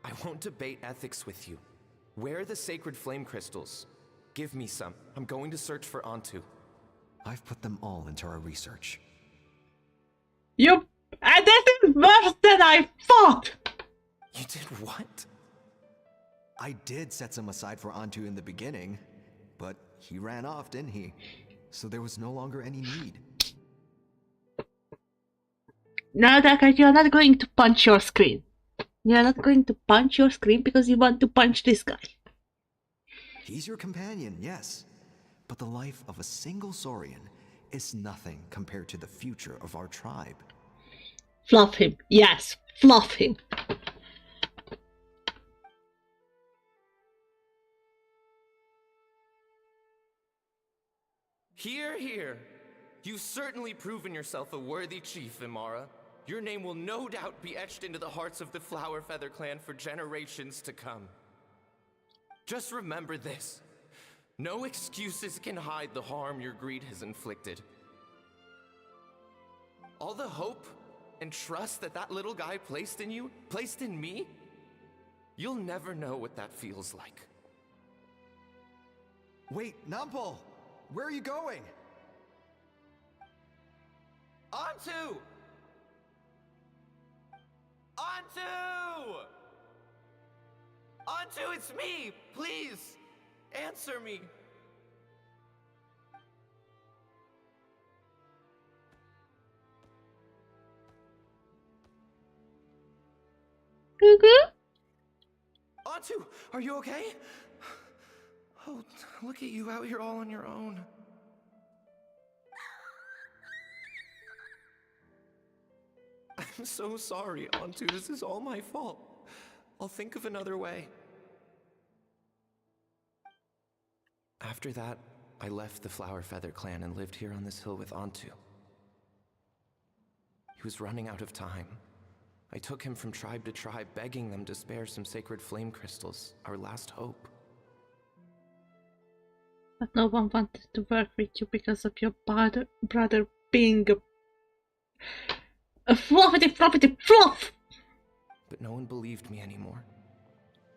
I won't debate ethics with you. Where are the sacred flame crystals? Give me some. I'm going to search for Antu. I've put them all into our research. Yup, and this is worse than I thought! You did what? I did set some aside for Antu in the beginning, but he ran off, didn't he? So there was no longer any need. Now that you're not going to punch your screen. You're not going to punch your screen because you want to punch this guy. He's your companion, yes. But the life of a single Saurian is nothing compared to the future of our tribe. Fluff him. Yes, fluff him. Hear, hear. You've certainly proven yourself a worthy chief, Imara. Your name will no doubt be etched into the hearts of the Flower Feather clan for generations to come. Just remember this. No excuses can hide the harm your greed has inflicted. All the hope and trust that little guy placed in you, placed in me, you'll never know what that feels like. Wait, Nampal! Where are you going? Antu! Antu! Antu, it's me! Please, answer me! Antu, are you okay? Oh, look at you out here all on your own. I'm so sorry, Antu. This is all my fault. I'll think of another way. After that, I left the Flower Feather clan and lived here on this hill with Antu. He was running out of time. I took him from tribe to tribe, begging them to spare some sacred flame crystals, our last hope. But no one wanted to work with you because of your brother being a fluffity fluff! But no one believed me anymore.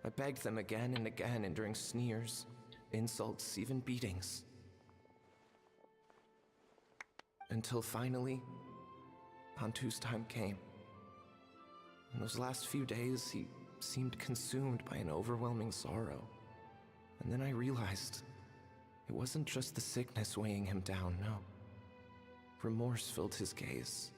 I begged them again and again, enduring sneers, insults, even beatings. Until finally, Antu's time came. In those last few days, he seemed consumed by an overwhelming sorrow. And then I realized it wasn't just the sickness weighing him down, no. Remorse filled his gaze.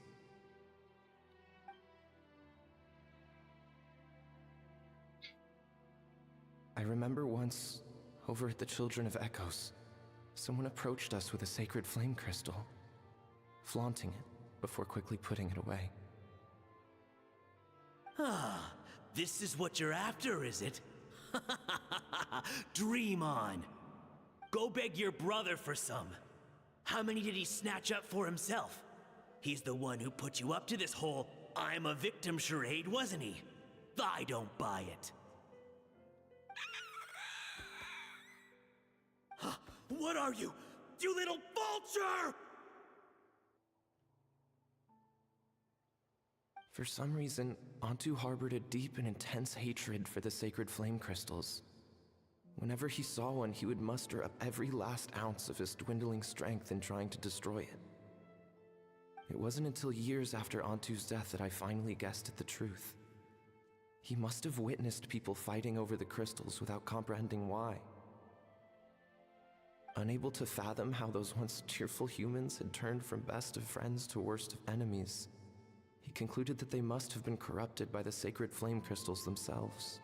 I remember once, over at the Children of Echoes, someone approached us with a sacred flame crystal, flaunting it before quickly putting it away. Ah, this is what you're after, is it? Dream on. Go beg your brother for some. How many did he snatch up for himself? He's the one who put you up to this whole I'm a victim charade, wasn't he? I don't buy it. What are you? You little vulture! For some reason, Antu harbored a deep and intense hatred for the sacred flame crystals. Whenever he saw one, he would muster up every last ounce of his dwindling strength in trying to destroy it. It wasn't until years after Antu's death that I finally guessed at the truth. He must have witnessed people fighting over the crystals without comprehending why. Unable to fathom how those once cheerful humans had turned from best of friends to worst of enemies, he concluded that they must have been corrupted by the sacred flame crystals themselves.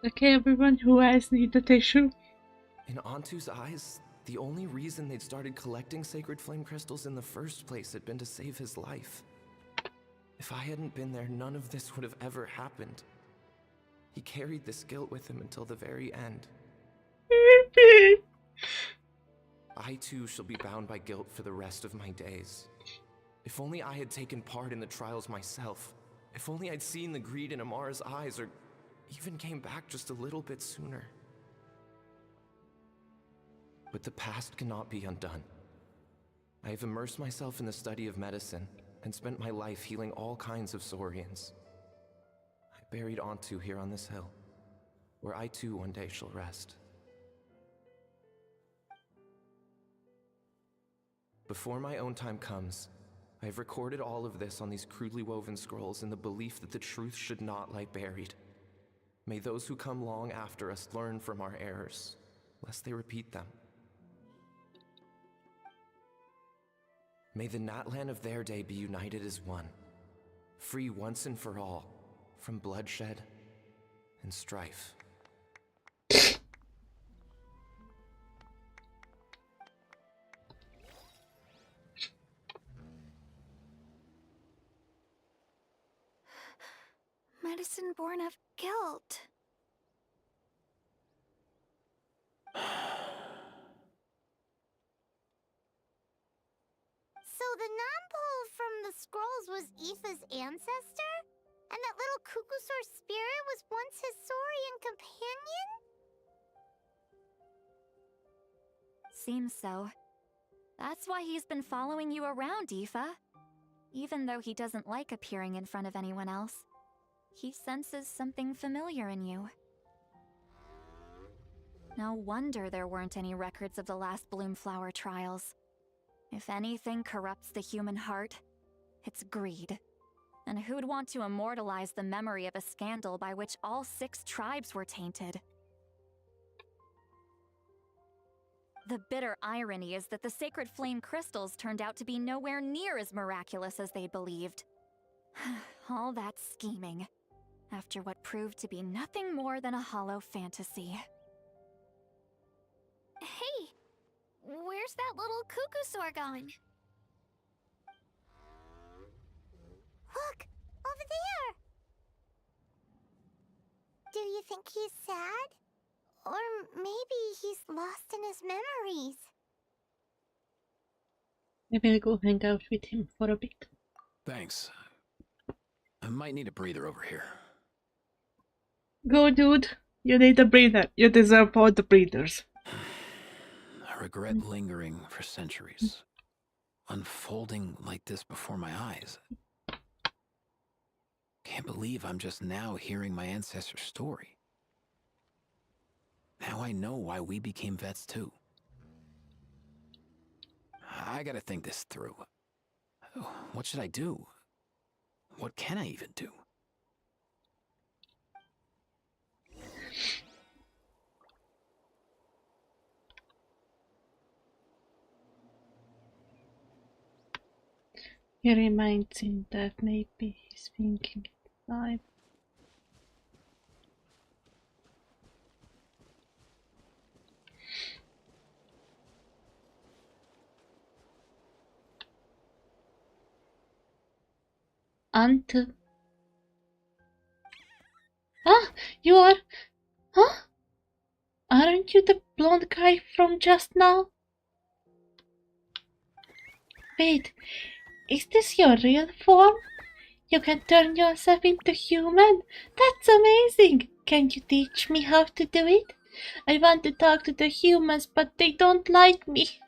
Okay, everyone who has need a tissue. In Antu's eyes, the only reason they'd started collecting sacred flame crystals in the first place had been to save his life. If I hadn't been there, none of this would have ever happened. He carried this guilt with him until the very end. I too shall be bound by guilt for the rest of my days. If only I had taken part in the trials myself. If only I'd seen the greed in Amara's eyes, or even came back just a little bit sooner. But the past cannot be undone. I have immersed myself in the study of medicine and spent my life healing all kinds of saurians. I buried Antu here on this hill, where I too one day shall rest. Before my own time comes, I have recorded all of this on these crudely woven scrolls in the belief that the truth should not lie buried. May those who come long after us learn from our errors, lest they repeat them. May the Natlan of their day be united as one, free once and for all from bloodshed and strife. Medicine born of guilt. So the non-pole from the scrolls was Aoife's ancestor? And that little Kukusaur spirit was once his saurian companion? Seems so. That's why he's been following you around, Aoife. Even though he doesn't like appearing in front of anyone else, he senses something familiar in you. No wonder there weren't any records of the last Bloomflower trials. If anything corrupts the human heart, it's greed. And who'd want to immortalize the memory of a scandal by which all 6 tribes were tainted? The bitter irony is that the sacred flame crystals turned out to be nowhere near as miraculous as they believed. All that scheming, after what proved to be nothing more than a hollow fantasy. Hey, where's that little Kukusaur going? Look, over there! Do you think he's sad? Or maybe he's lost in his memories. Maybe I'll go hang out with him for a bit. Thanks. I might need a breather over here. Go, dude. You need a breather. You deserve all the breathers. I regret lingering for centuries, unfolding like this before my eyes. Can't believe I'm just now hearing my ancestor's story. Now I know why we became vets too. I gotta think this through. What should I do? What can I even do? He reminds him that maybe he's thinking it's alive. Until... Ah! You are... Huh? Aren't you the blonde guy from just now? Wait, is this your real form? You can turn yourself into human? That's amazing! Can you teach me how to do it? I want to talk to the humans, but they don't like me.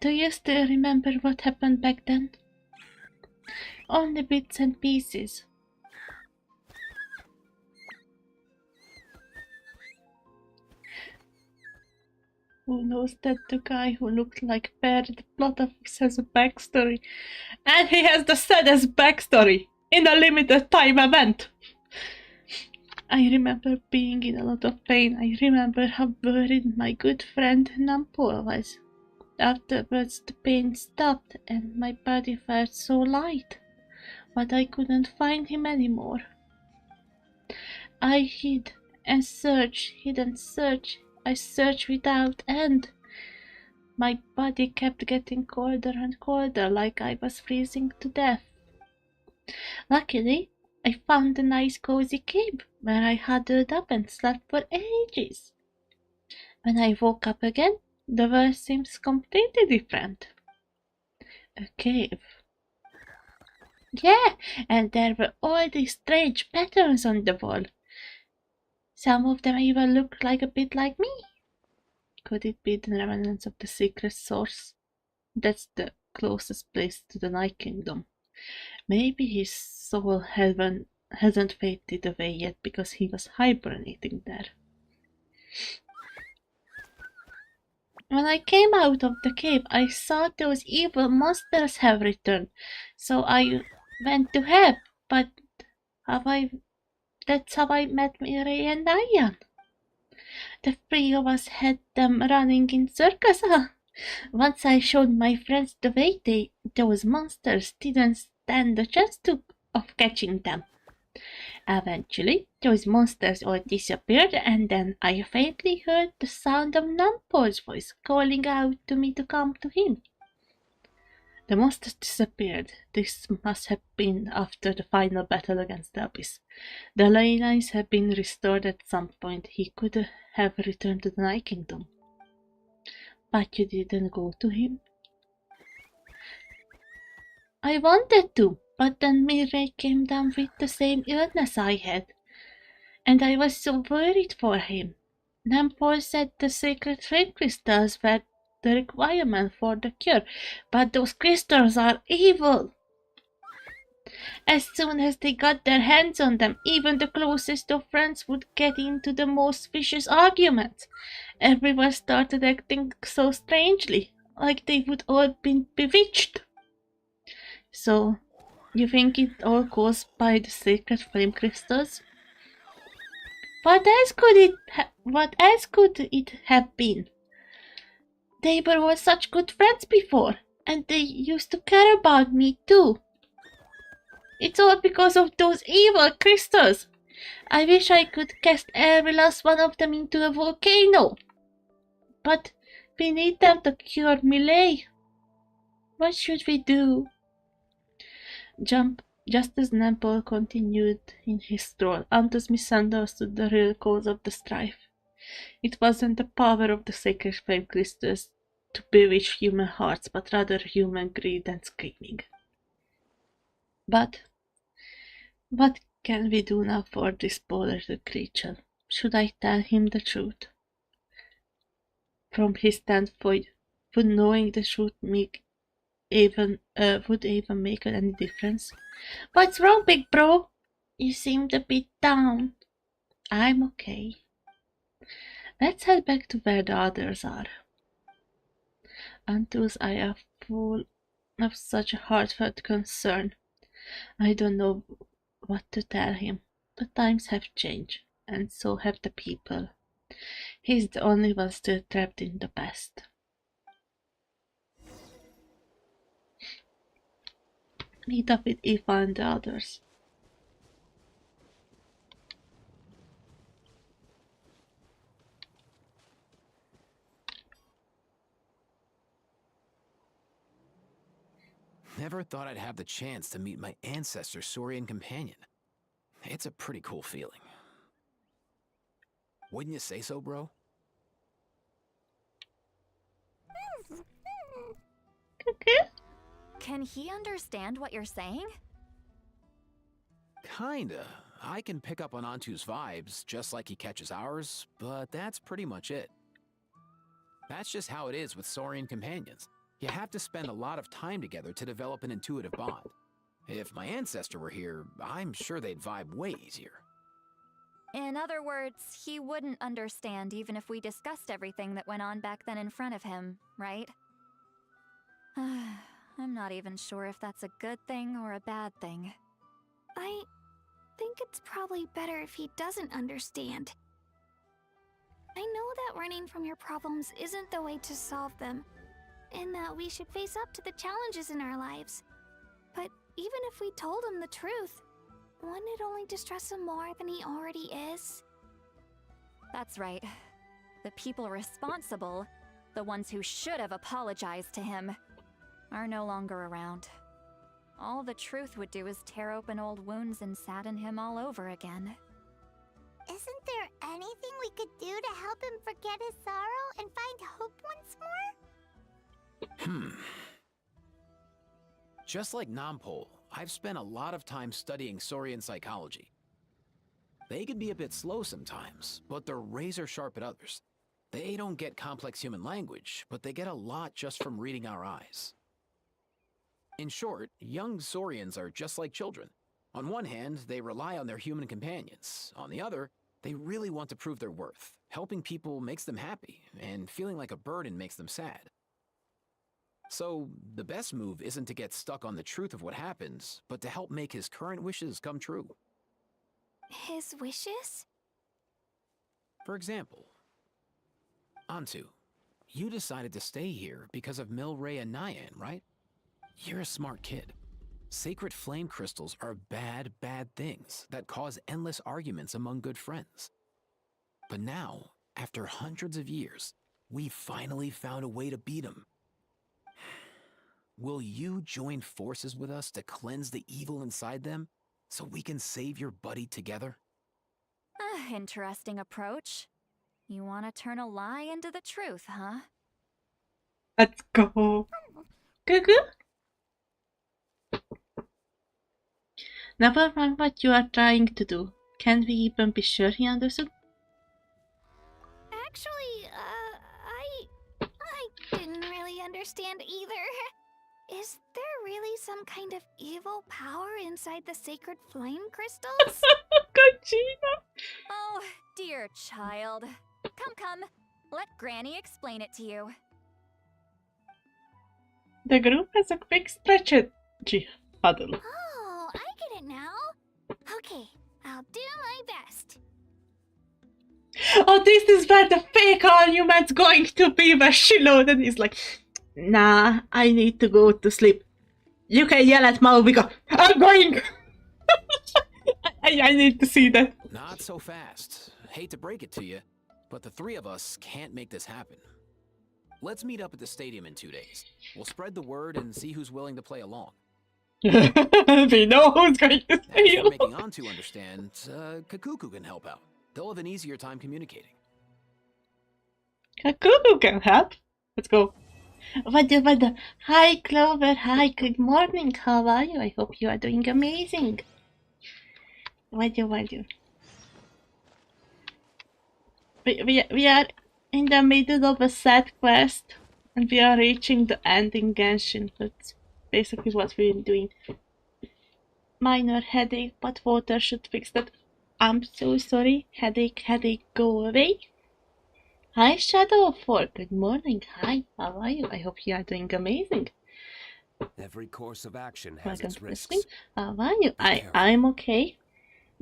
Do you still remember what happened back then? Only bits and pieces. Who knows that the guy who looked like Bear, the plot of this has a backstory. And he has the saddest backstory in a limited time event. I remember being in a lot of pain. I remember how worried my good friend Nampur was. Afterwards the pain stopped and my body felt so light. But I couldn't find him anymore. I hid and searched, hid and searched. I searched without end. My body kept getting colder and colder, like I was freezing to death. Luckily, I found a nice cozy cave where I huddled up and slept for ages. When I woke up again, the world seems completely different. A cave. Yeah, and there were all these strange patterns on the wall. Some of them even looked like a bit like me. Could it be the remnants of the secret source? That's the closest place to the Night Kingdom. Maybe his soul hasn't faded away yet because he was hibernating there. When I came out of the cave, I saw those evil monsters have returned, so I went to help, but that's how I met Mireille and Diane. The three of us had them running in circles. Once I showed my friends the way, those monsters didn't stand a chance of catching them. Eventually, those monsters all disappeared, and then I faintly heard the sound of Nampol's voice calling out to me to come to him. The monsters disappeared. This must have been after the final battle against the Abyss. The ley lines had been restored at some point. He could have returned to the Night Kingdom. But you didn't go to him? I wanted to, but then Mireille came down with the same illness I had, and I was so worried for him. Nampol said the sacred flame crystals were the requirement for the cure, but those crystals are evil. As soon as they got their hands on them, even the closest of friends would get into the most vicious arguments. Everyone started acting so strangely, like they would all been bewitched. So, you think it all caused by the sacred flame crystals? What else could it have been? They were all such good friends before, and they used to care about me too. It's all because of those evil crystals. I wish I could cast every last one of them into a volcano. But we need them to cure Millet. What should we do? Just as Nampol continued in his stroll, Antus misunderstood the real cause of the strife. It wasn't the power of the sacred flame crystals to bewitch human hearts, but rather human greed and screaming. But what can we do now for this poor little creature? Should I tell him the truth? From his standpoint, would knowing the truth would even make any difference? What's wrong, big bro? You seemed a bit down. I'm okay. Let's head back to where the others are. Antus, I am full of such a heartfelt concern. I don't know what to tell him. The times have changed, and so have the people. He's the only one still trapped in the past. Meet up with Eva and the others. Never thought I'd have the chance to meet my ancestor's Saurian companion. It's a pretty cool feeling. Wouldn't you say so, bro? Can he understand what you're saying? Kinda. I can pick up on Antu's vibes, just like he catches ours, but that's pretty much it. That's just how it is with Saurian companions. You have to spend a lot of time together to develop an intuitive bond. If my ancestor were here, I'm sure they'd vibe way easier. In other words, he wouldn't understand even if we discussed everything that went on back then in front of him, right? I'm not even sure if that's a good thing or a bad thing. I think it's probably better if he doesn't understand. I know that running from your problems isn't the way to solve them, and that we should face up to the challenges in our lives. But even if we told him the truth, wouldn't it only distress him more than he already is? That's right. The people responsible, the ones who should have apologized to him, are no longer around. All the truth would do is tear open old wounds and sadden him all over again. Isn't there anything we could do to help him forget his sorrow and find hope once more? Just like Nampol, I've spent a lot of time studying Saurian psychology. They can be a bit slow sometimes, but they're razor sharp at others. They don't get complex human language, but they get a lot just from reading our eyes. In short, young Saurians are just like children. On one hand, they rely on their human companions. On the other, they really want to prove their worth. Helping people makes them happy, and feeling like a burden makes them sad. So, the best move isn't to get stuck on the truth of what happens, but to help make his current wishes come true. His wishes? For example, Antu, you decided to stay here because of Milray and Nyan, right? You're a smart kid. Sacred flame crystals are bad, bad things that cause endless arguments among good friends. But now, after hundreds of years, we finally found a way to beat them. Will you join forces with us to cleanse the evil inside them so we can save your buddy together? Interesting approach. You want to turn a lie into the truth, huh? Let's go. Cuckoo? Never mind what you are trying to do. Can't we even be sure he understood? Actually, I didn't really understand either. Is there really some kind of evil power inside the sacred flame crystals? Cochino! Oh, dear child. Come. Let Granny explain it to you. The group has a quick strategy huddle. Oh, I get it now. Okay, I'll do my best. Oh, this is where the fake argument's going to be, where she loaded. He's like, nah, I need to go to sleep. You can yell at Mauvika. I'm going! I need to see that. Not so fast. Hate to break it to you, but the three of us can't make this happen. Let's meet up at the stadium in 2 days. We'll spread the word and see who's willing to play along. We know who's going to play along. Making Antu understand, Kakuku can help out. They'll have an easier time communicating. Kakuku can help. Let's go. What? Hi, Clover. Hi, good morning. How are you? I hope you are doing amazing. What? We are in the middle of a sad quest, and we are reaching the end in Genshin. That's basically what we're doing. Minor headache, but water should fix that. I'm so sorry. Headache, go away. Hi, Shadow 4. Good morning. Hi, how are you? I hope you are doing amazing. Every course of action has Welcome its to risks. the stream. How are you? I'm okay.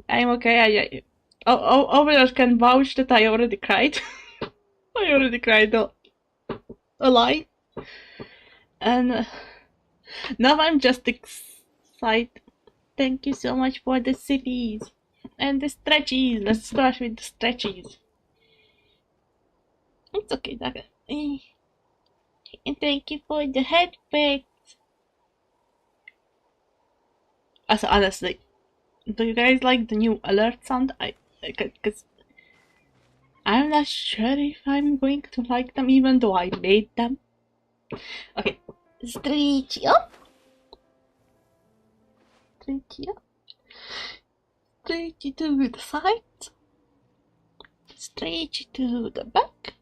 I'm okay. Overall can vouch that I already cried. I already cried a line. And now I'm just excited. Thank you so much for the CPs. And the stretchies. Let's start with the stretchies. It's okay, Daga. And thank you for the headbacks. Also, honestly, do you guys like the new alert sound? Because I'm not sure if I'm going to like them, even though I made them. Okay, stretch up. Stretch up. Stretch to the side. Stretch to the back.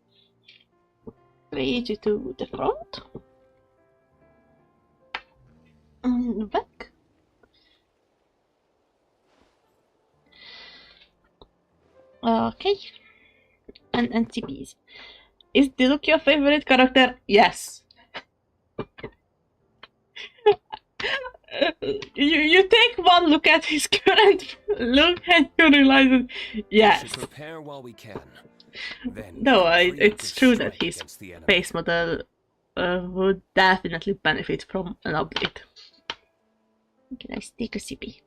Stretch to the front. And back. Okay. And CPs. Is Diluc your favorite character? Yes. You take one look at his current look and you realize it. Yes. We should prepare while we can. Then No, it's true that his base model would definitely benefit from an update. Okay, let's take a CP.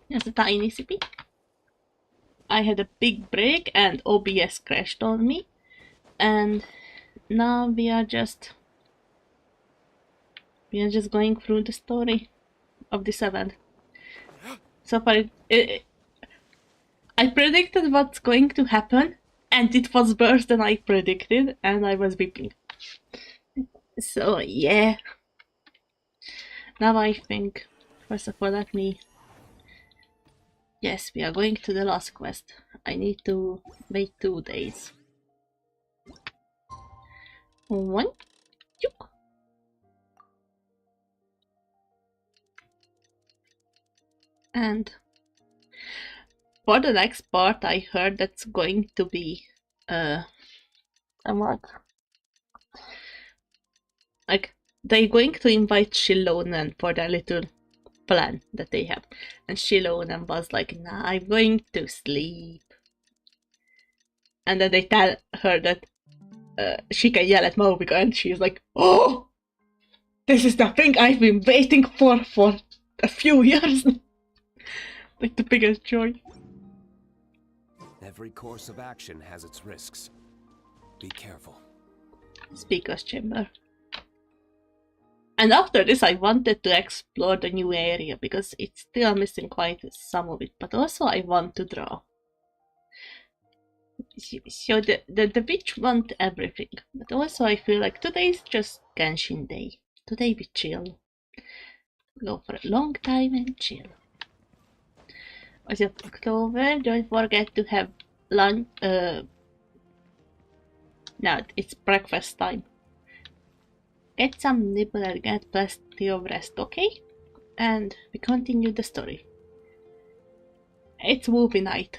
There's a tiny CP. I had a big break and OBS crashed on me, and now we are just going through the story of this event. So far, I predicted what's going to happen, and it was worse than I predicted, and I was weeping. So yeah. Now I think First of all, let me... Yes, we are going to the last quest. I need to wait 2 days. 1. Yuk. And for the next part, I heard that's going to be what? Like, they're going to invite Shilonen for their little plan that they have. And Shilonen was like, nah, I'm going to sleep. And then they tell her that she can yell at Mauvika, and she's like, oh! This is the thing I've been waiting for a few years. Like the biggest joy. Every course of action has its risks. Be careful. Speaker's chamber. And after this I wanted to explore the new area because it's still missing quite some of it, but also I want to draw. So the witch want everything, but also I feel like today's just Genshin day. Today we chill. Go for a long time and chill. Also, Clover, don't forget to have lunch. Now it's breakfast time. Get some nibble and get plenty of rest, okay? And we continue the story. It's movie night.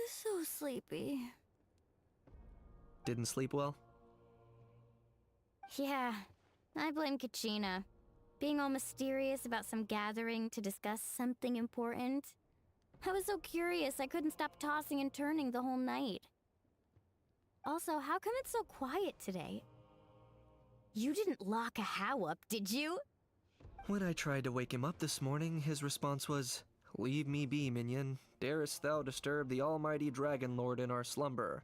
So sleepy. Didn't sleep well? Yeah, I blame Kachina. Being all mysterious about some gathering to discuss something important. I was so curious I couldn't stop tossing and turning the whole night. Also, how come it's so quiet today? You didn't lock a How up, did you? When I tried to wake him up this morning, his response was, "Leave me be, minion. Darest thou disturb the almighty Dragon Lord in our slumber?"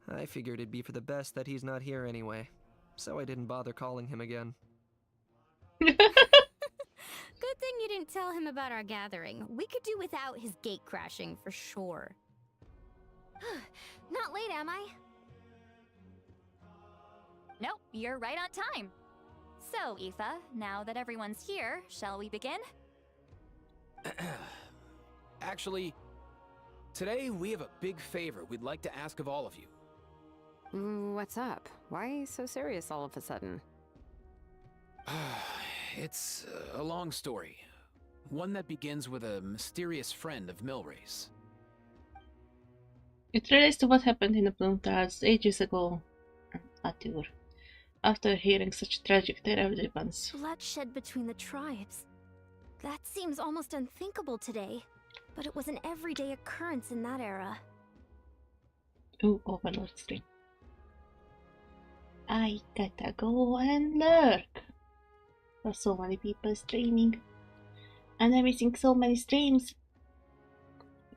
I figured it'd be for the best that he's not here anyway, so I didn't bother calling him again. Good thing you didn't tell him about our gathering. We could do without his gate crashing for sure. Not late, am I? Nope, you're right on time. So, Aoife, now that everyone's here, shall we begin? Actually, today we have a big favor we'd like to ask of all of you. What's up? Why so serious all of a sudden? It's a long story. One that begins with a mysterious friend of Milray's. It relates to what happened in the Bloomtals ages ago. Atur. After hearing such tragic, terrible events. Bloodshed between the tribes. That seems almost unthinkable today, but it was an everyday occurrence in that era. Ooh, Overlord stream. I gotta go and lurk. There's so many people streaming. And I'm missing so many streams.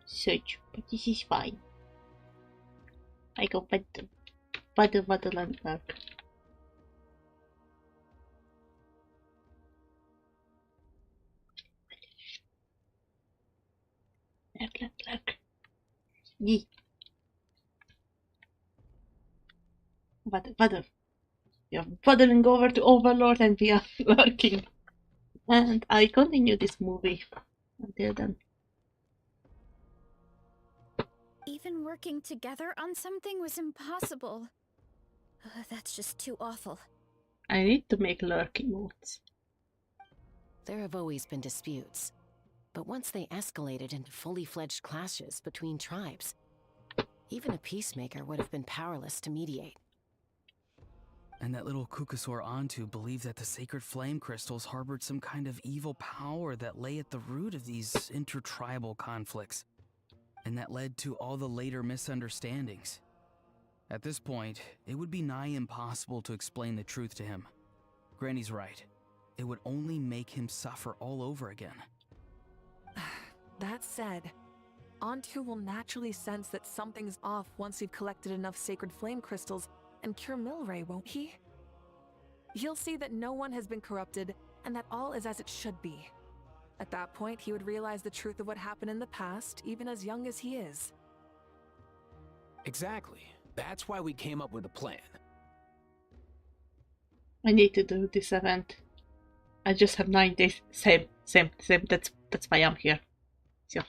Such, but this is fine. I go waddle and lurk. Lurk. Yee. Waddle. You're waddling over to Overlord and we are lurking. And I continue this movie until then. Even working together on something was impossible. That's just too awful. I need to make lurk emotes. There have always been disputes, but once they escalated into fully fledged clashes between tribes, even a peacemaker would have been powerless to mediate. And that little Kukusor Antu believed that the sacred flame crystals harbored some kind of evil power that lay at the root of these intertribal conflicts, and that led to all the later misunderstandings. At this point, it would be nigh impossible to explain the truth to him. Granny's right. It would only make him suffer all over again. That said, Antu will naturally sense that something's off once we've collected enough sacred flame crystals and cure Milray, won't he? He'll see that no one has been corrupted and that all is as it should be. At that point, he would realize the truth of what happened in the past, even as young as he is. Exactly. That's why we came up with a plan. I need to do this event. I just have 9 days. Same. That's why I'm here. So.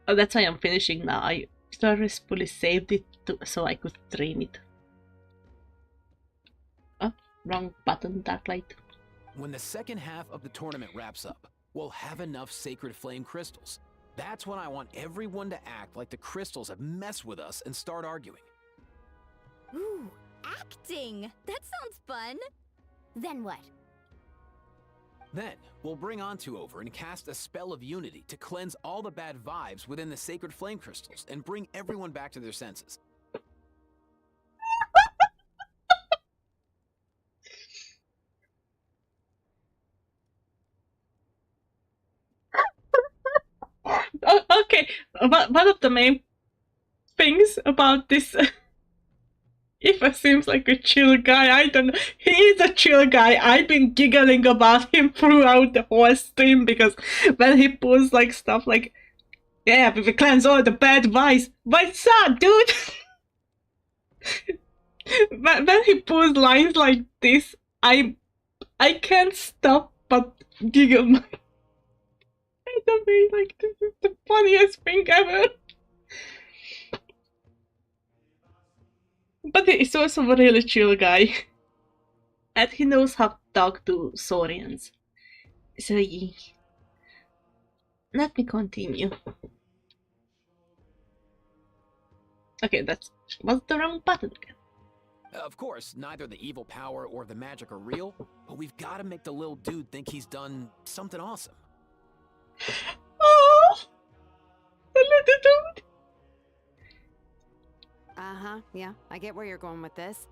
Oh, that's why I'm finishing now. I purposefully saved it so I could stream it. Oh, wrong button, dark light. When the second half of the tournament wraps up, we'll have enough sacred flame crystals. That's when I want everyone to act like the crystals have messed with us and start arguing. Ooh, acting! That sounds fun! Then what? Then, we'll bring Antu over and cast a spell of unity to cleanse all the bad vibes within the sacred flame crystals and bring everyone back to their senses. Okay, one of the main things about this Eva seems like a chill guy. I don't know. He is a chill guy. I've been giggling about him throughout the whole stream because when he posts like stuff like, yeah, we cleanse all the bad vibes. What's up, dude? When he posts lines like this, I can't stop but giggle. I mean, like, this is the funniest thing ever. But he's also a really chill guy. And he knows how to talk to Saurians. So yeah. Let me continue. Okay, that was the wrong button again. Of course, neither the evil power or the magic are real, but we've got to make the little dude think he's done something awesome. Oh, the little dude. Uh-huh, yeah, I get where you're going with this.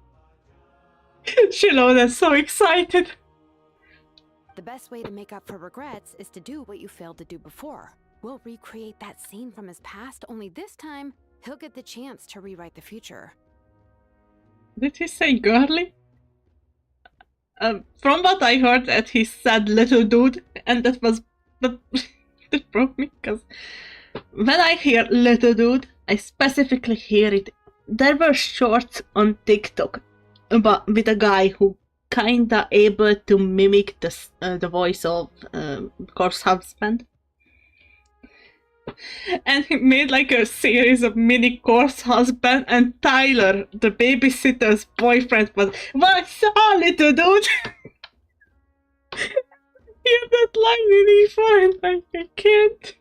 Shilona's so excited. The best way to make up for regrets is to do what you failed to do before. We'll recreate that scene from his past, only this time, he'll get the chance to rewrite the future. Did he say girly? From what I heard, that he said little dude, and that was that broke me because when I hear little dude, I specifically hear it. There were shorts on TikTok about with a guy who kinda able to mimic the voice of Corpse Husband. And he made like a series of mini Corpse Husband, and Tyler, the babysitter's boyfriend, was, "What's up, little dude?" Hear that line in E4 and like, I can't.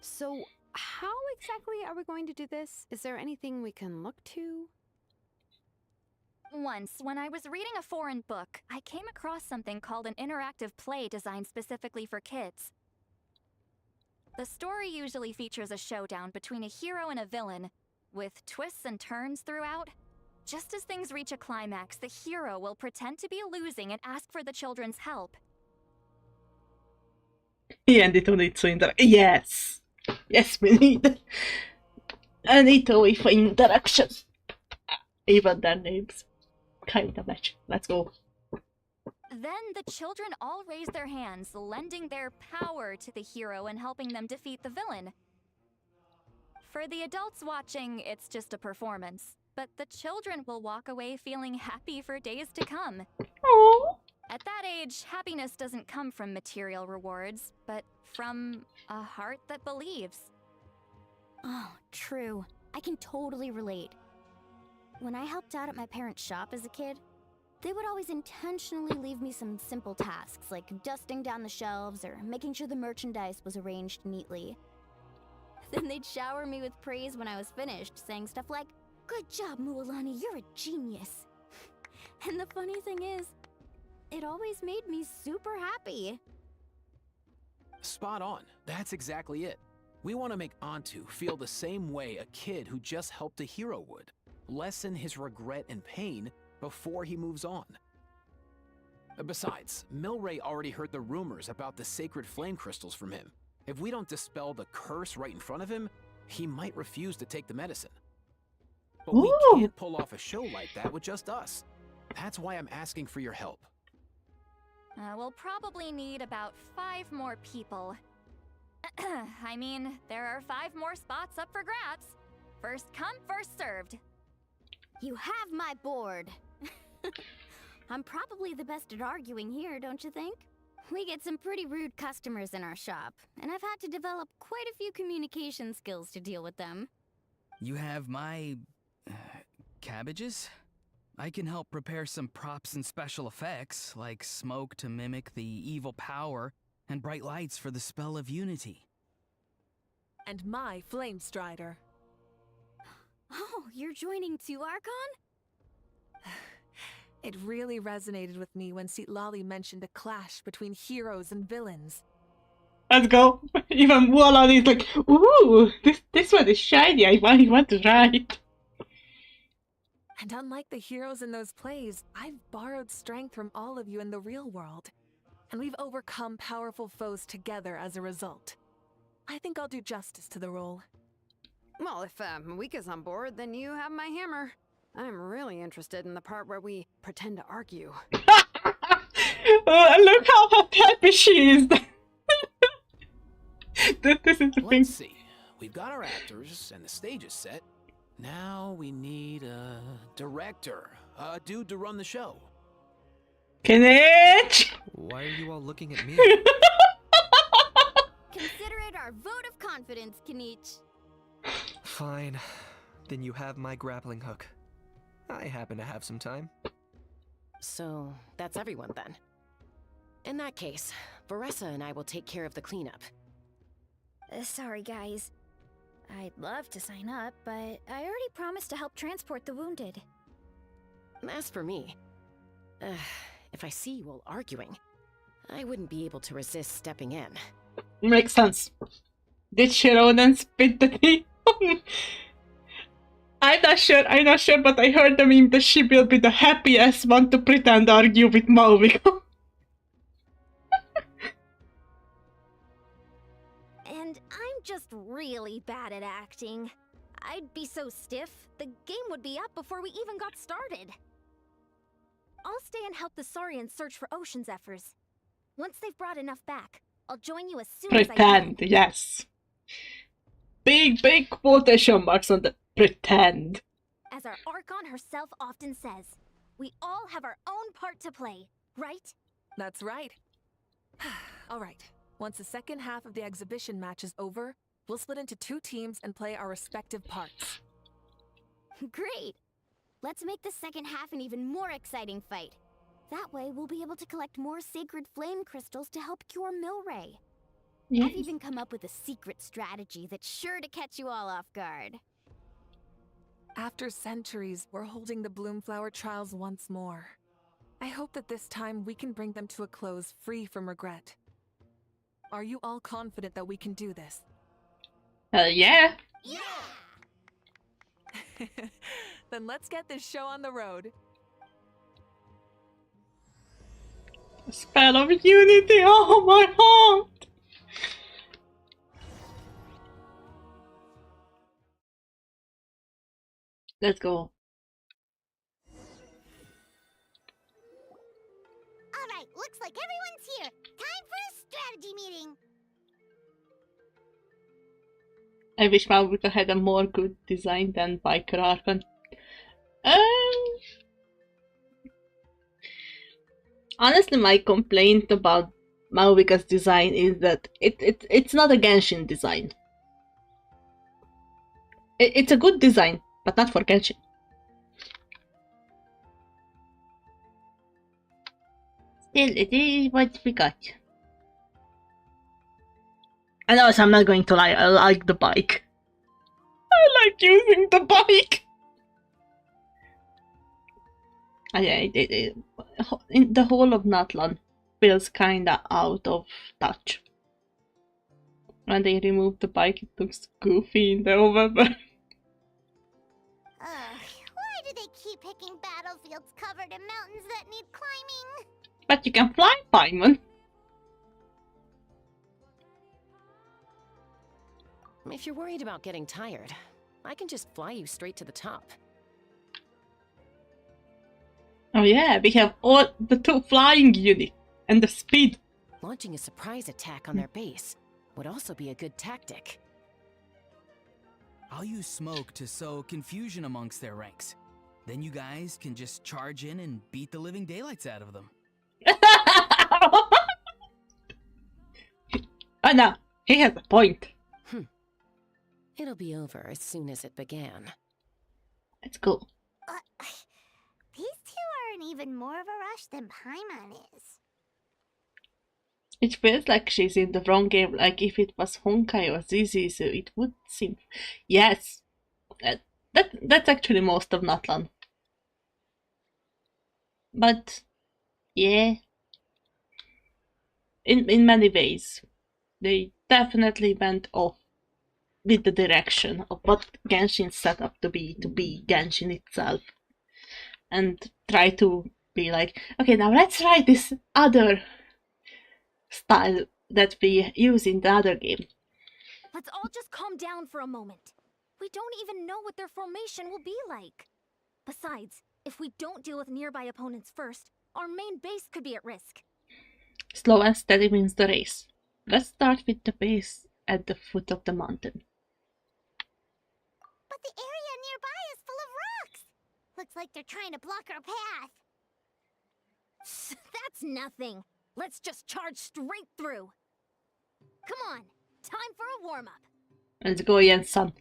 So, how exactly are we going to do this? Is there anything we can look to? Once, when I was reading a foreign book, I came across something called an interactive play designed specifically for kids. The story usually features a showdown between a hero and a villain, with twists and turns throughout. Just as things reach a climax, the hero will pretend to be losing and ask for the children's help. Ended on it, so yes! Yes, we need a little with interaction. Even their names kinda match. Let's go. Then the children all raise their hands, lending their power to the hero and helping them defeat the villain. For the adults watching, it's just a performance, but the children will walk away feeling happy for days to come. Aww. At that age, happiness doesn't come from material rewards, but from a heart that believes. Oh, true. I can totally relate. When I helped out at my parents' shop as a kid, they would always intentionally leave me some simple tasks, like dusting down the shelves or making sure the merchandise was arranged neatly. Then they'd shower me with praise when I was finished, saying stuff like, "Good job, Mualani, you're a genius." And the funny thing is, it always made me super happy. Spot on. That's exactly it. We want to make Antu feel the same way a kid who just helped a hero would. Lessen his regret and pain before he moves on. Besides, Milray already heard the rumors about the sacred flame crystals from him. If we don't dispel the curse right in front of him, he might refuse to take the medicine. But we Ooh. can't pull off a show like that with just us. That's why I'm asking for your help. We'll probably need about 5 more people. I mean, there are 5 more spots up for grabs. First come, first served. You have my board. I'm probably the best at arguing here, don't you think? We get some pretty rude customers in our shop, and I've had to develop quite a few communication skills to deal with them. You have my... cabbages? I can help prepare some props and special effects, like smoke to mimic the evil power, and bright lights for the spell of unity. And my flame strider. Oh, you're joining too, Archon? It really resonated with me when Lolly mentioned a clash between heroes and villains. Let's go. Even Wallon is like, ooh, this one is shiny. I want to try it. And unlike the heroes in those plays, I've borrowed strength from all of you in the real world. And we've overcome powerful foes together as a result. I think I'll do justice to the role. Well, if Mawika's on board, then you have my hammer. I'm really interested in the part where we pretend to argue. Look how happy she is. This is the thing. Let's see. We've got our actors and the stage is set. Now we need a director, a dude to run the show. Kinich! Why are you all looking at me? Consider it our vote of confidence, Kinich. Fine. Then you have my grappling hook. I happen to have some time. So, that's everyone then. In that case, Varessa and I will take care of the cleanup. Sorry, guys. I'd love to sign up, but I already promised to help transport the wounded. As for me, if I see you all arguing, I wouldn't be able to resist stepping in. Makes sense. Did Shironen spit the tea? I'm not sure, but I heard the meme that she will be the happiest one to pretend argue with Mauvika. And I'm just really bad at acting. I'd be so stiff, the game would be up before we even got started. I'll stay and help the Saurians search for ocean zephyrs. Once they've brought enough back, I'll join you as soon as I can. Pretend, yes. Big quotation marks on the pretend. As our Archon herself often says, we all have our own part to play, right? That's right. All right. Once the second half of the exhibition match is over, we'll split into 2 teams and play our respective parts. Great! Let's make the second half an even more exciting fight. That way, we'll be able to collect more sacred flame crystals to help cure Milray. I've even come up with a secret strategy that's sure to catch you all off guard. After centuries, we're holding the Bloomflower trials once more. I hope that this time we can bring them to a close free from regret. Are you all confident that we can do this? Yeah. Yeah! Then let's get this show on the road. Spell of unity, oh my heart! Let's go. Alright, looks like everyone's here. Time for a strategy meeting. I wish Mauvika had a more good design than Biker Archon. Honestly, my complaint about Mauvika's design is that it's not a Genshin design. It's a good design, but not for Genshin. Still, it is what we got. And also, I'm not going to lie, I like the bike. I like using the bike! The whole of Natlan feels kinda out of touch. When they removed the bike, it looks goofy in the overworld. Why do they keep picking battlefields covered in mountains that need climbing? But you can fly, Paimon. If you're worried about getting tired, I can just fly you straight to the top. Oh yeah, we have all the 2 flying units and the speed. Launching a surprise attack on their base would also be a good tactic. I'll use smoke to sow confusion amongst their ranks. Then you guys can just charge in and beat the living daylights out of them. Oh no, he has a point. It'll be over as soon as it began. Let's go. These two are in even more of a rush than Paimon is. It feels like she's in the wrong game, like if it was Honkai or Zizi, so it would seem... Yes, that's actually most of Natlan. But, yeah, in many ways, they definitely went off with the direction of what Genshin set up to be Genshin itself. And try to be like, okay, now let's try this other style that we use in the other game. Let's all just calm down for a moment. We don't even know what their formation will be like. Besides, if we don't deal with nearby opponents first, our main base could be at risk. Slow and steady wins the race. Let's start with the base at the foot of the mountain. But the area nearby is full of rocks. Looks like they're trying to block our path. That's nothing. Let's just charge straight through. Come on, time for a warm-up. Let's go again, son.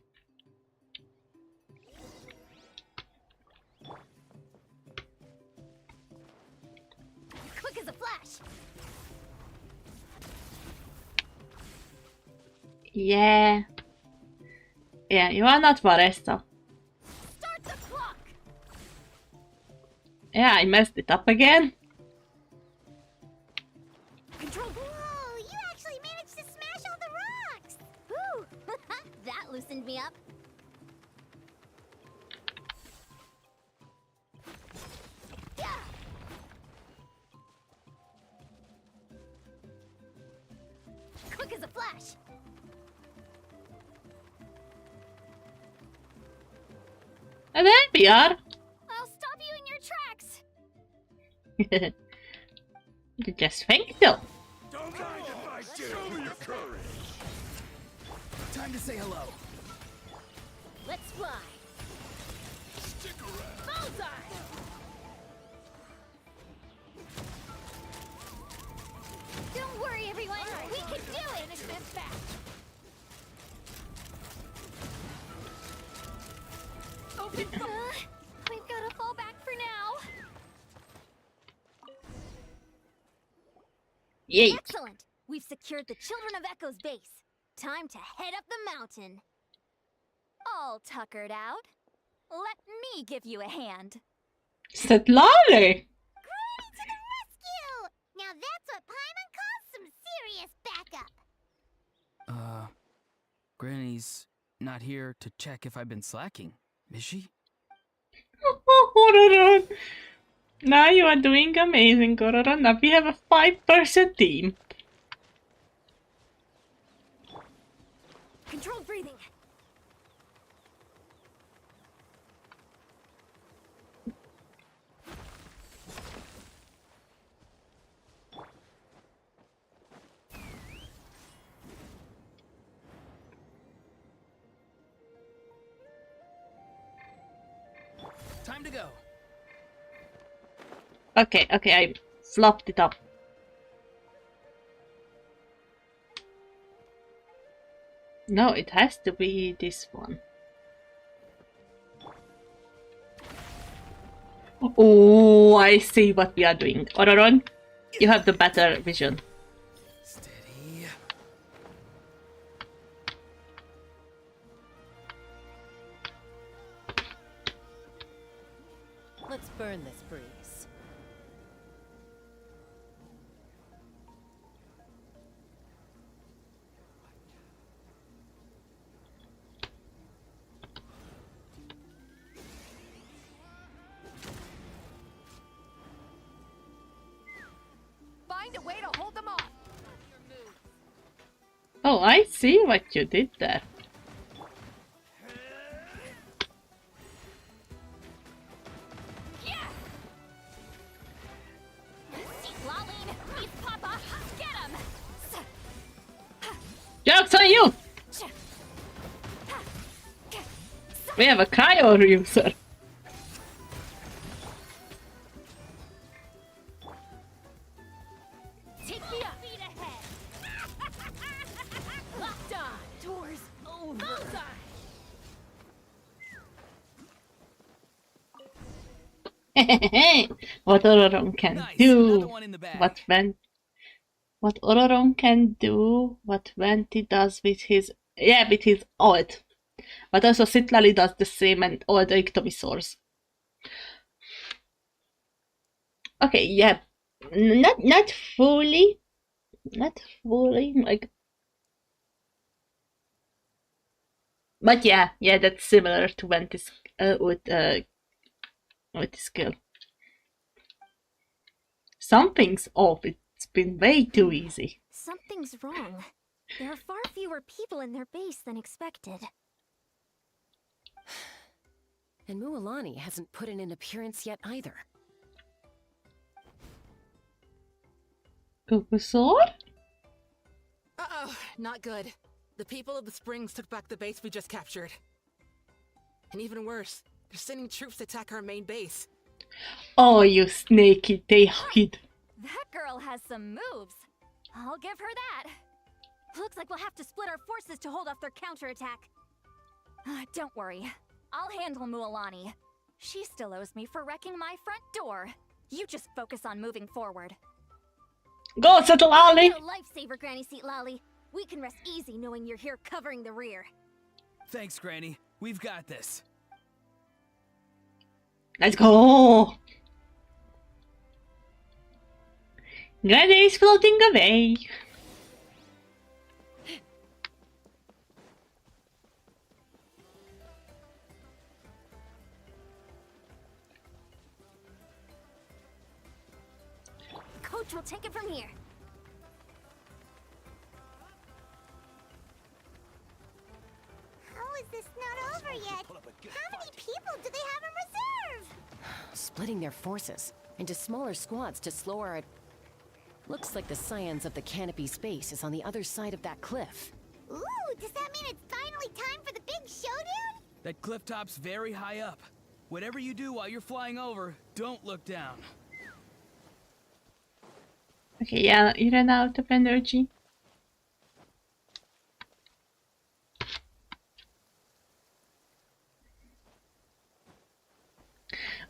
Quick as a flash. Yeah. Yeah, you are not Varesta. Start the clock. Yeah, I messed it up again. Control. Whoa, you actually managed to smash all the rocks. Woo! That loosened me up. Yeah. Quick as a flash. And there we are. I'll stop you in your tracks. You just think so. Don't mind if I do. Show me your courage. Time to say hello. Let's fly. Stick around. Bullseye. Don't worry, everyone. We can do it. Finish this fast. Open. We've got to fall back for now. Yay. Excellent. We've secured the Children of Echo's base. Time to head up the mountain. All tuckered out. Let me give you a hand. Svetlana! Granny to the rescue! Now that's what Paimon calls some serious backup. Granny's not here to check if I've been slacking, is she? Gororon. Now you are doing amazing, Gororon. Now we have a 5-person team. Controlled breathing. Time to go. Okay, I flopped it up. No, it has to be this one. Oh, I see what we are doing. Ororon, you have the better vision. Steady. Let's burn this breeze. Find a way to hold them off. Oh, I see what you did there. Joke's on you! We have a cryo user. Take me up. Feet ahead. Locked on. Doors over. What Ororon can Nice, do. another one in the bag. What Ororon can do, what Venti does with his ult. But also Citlali does the same and all the Ectovisaurs. Okay, yeah. Not fully. Not fully, like. But yeah, that's similar to Venti's with the skill. Something's off. It's been way too easy. Something's wrong. There are far fewer people in their base than expected. And Mualani hasn't put in an appearance yet either. Kukusaur? Uh-oh, not good. The people of the Springs took back the base we just captured. And even worse, they're sending troops to attack our main base. Oh, you snaky, they hid. That girl has some moves. I'll give her that. Looks like we'll have to split our forces to hold off their counterattack. Don't worry. I'll handle Mualani. She still owes me for wrecking my front door. You just focus on moving forward. Go, Citlali! No lifesaver, Granny Seat Lolly. We can rest easy knowing you're here covering the rear. Thanks, Granny. We've got this. Let's go! Granny's floating away. Coach will take it from here. How is this not over yet? How many people do they have in reserve? Splitting their forces into smaller squads to slow our... Looks like the scions of the canopy space is on the other side of that cliff. Ooh, does that mean it's finally time for the big showdown? That cliff top's very high up. Whatever you do while you're flying over, don't look down. Okay, yeah, you ran out of energy.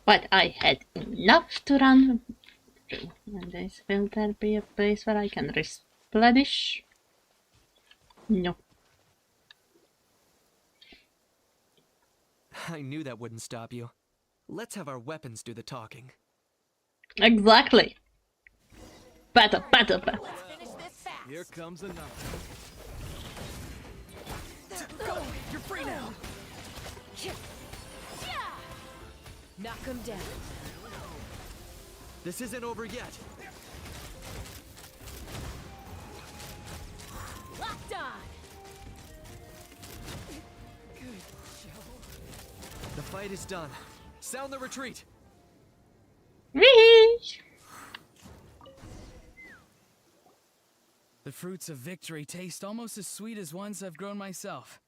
But I had enough to run through. And will there be a place where I can replenish? No. I knew that wouldn't stop you. Let's have our weapons do the talking. Exactly. Battle. Here comes another. Go! You're free now! Knock him down. This isn't over yet. Locked on. Good show. The fight is done. Sound the retreat. The fruits of victory taste almost as sweet as ones I've grown myself.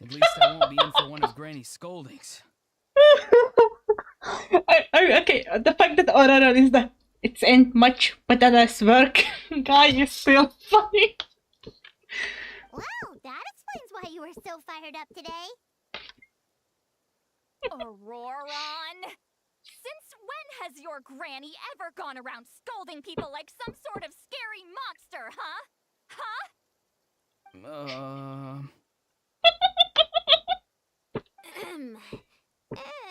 At least I won't be in for one of Granny's scoldings. Okay, the fact that Ororon is that it's ain't much but that less work. Guy is still funny. Wow, that explains why you were so fired up today. Auroron! Since when has your granny ever gone around scolding people like some sort of scary monster, huh?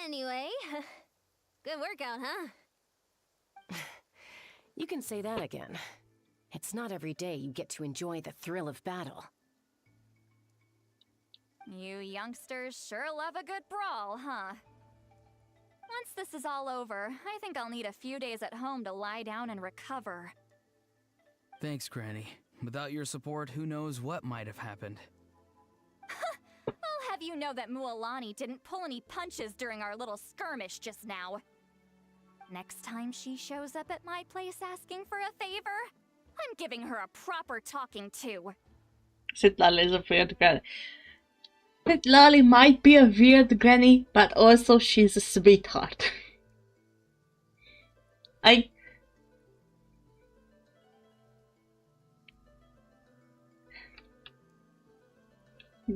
Anyway, good workout, huh? You can say that again. It's not every day you get to enjoy the thrill of battle. You youngsters sure love a good brawl, huh? Once this is all over, I think I'll need a few days at home to lie down and recover. Thanks, Granny. Without your support, who knows what might have happened. I'll have you know that Mualani didn't pull any punches during our little skirmish just now. Next time she shows up at my place asking for a favor, I'm giving her a proper talking to. Sid Lolly is a weird granny. Sid Lolly might be a weird granny, but also she's a sweetheart.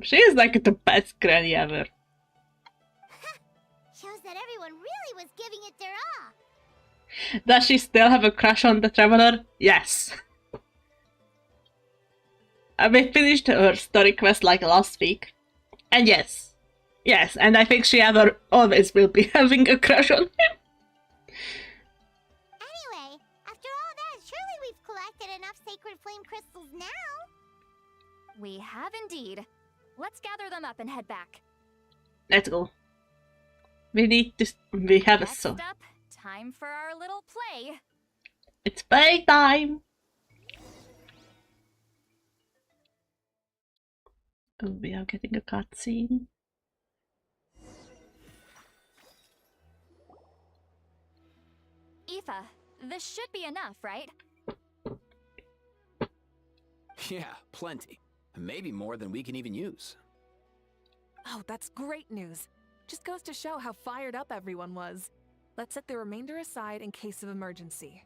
She is like the best granny ever. Shows that everyone really was giving it their all. Does she still have a crush on the Traveler? Yes. We finished her story quest like last week. And yes. Yes, and I think she always will be having a crush on him. Anyway, after all that, surely we've collected enough sacred flame crystals now. We have indeed. Let's gather them up and head back. Let's go. We have a Next song. up, time for our little play. It's playtime! Oh, we are getting a cutscene. Aoife, this should be enough, right? Yeah, plenty. Maybe more than we can even use. Oh, that's great news. Just goes to show how fired up everyone was. Let's set the remainder aside in case of emergency.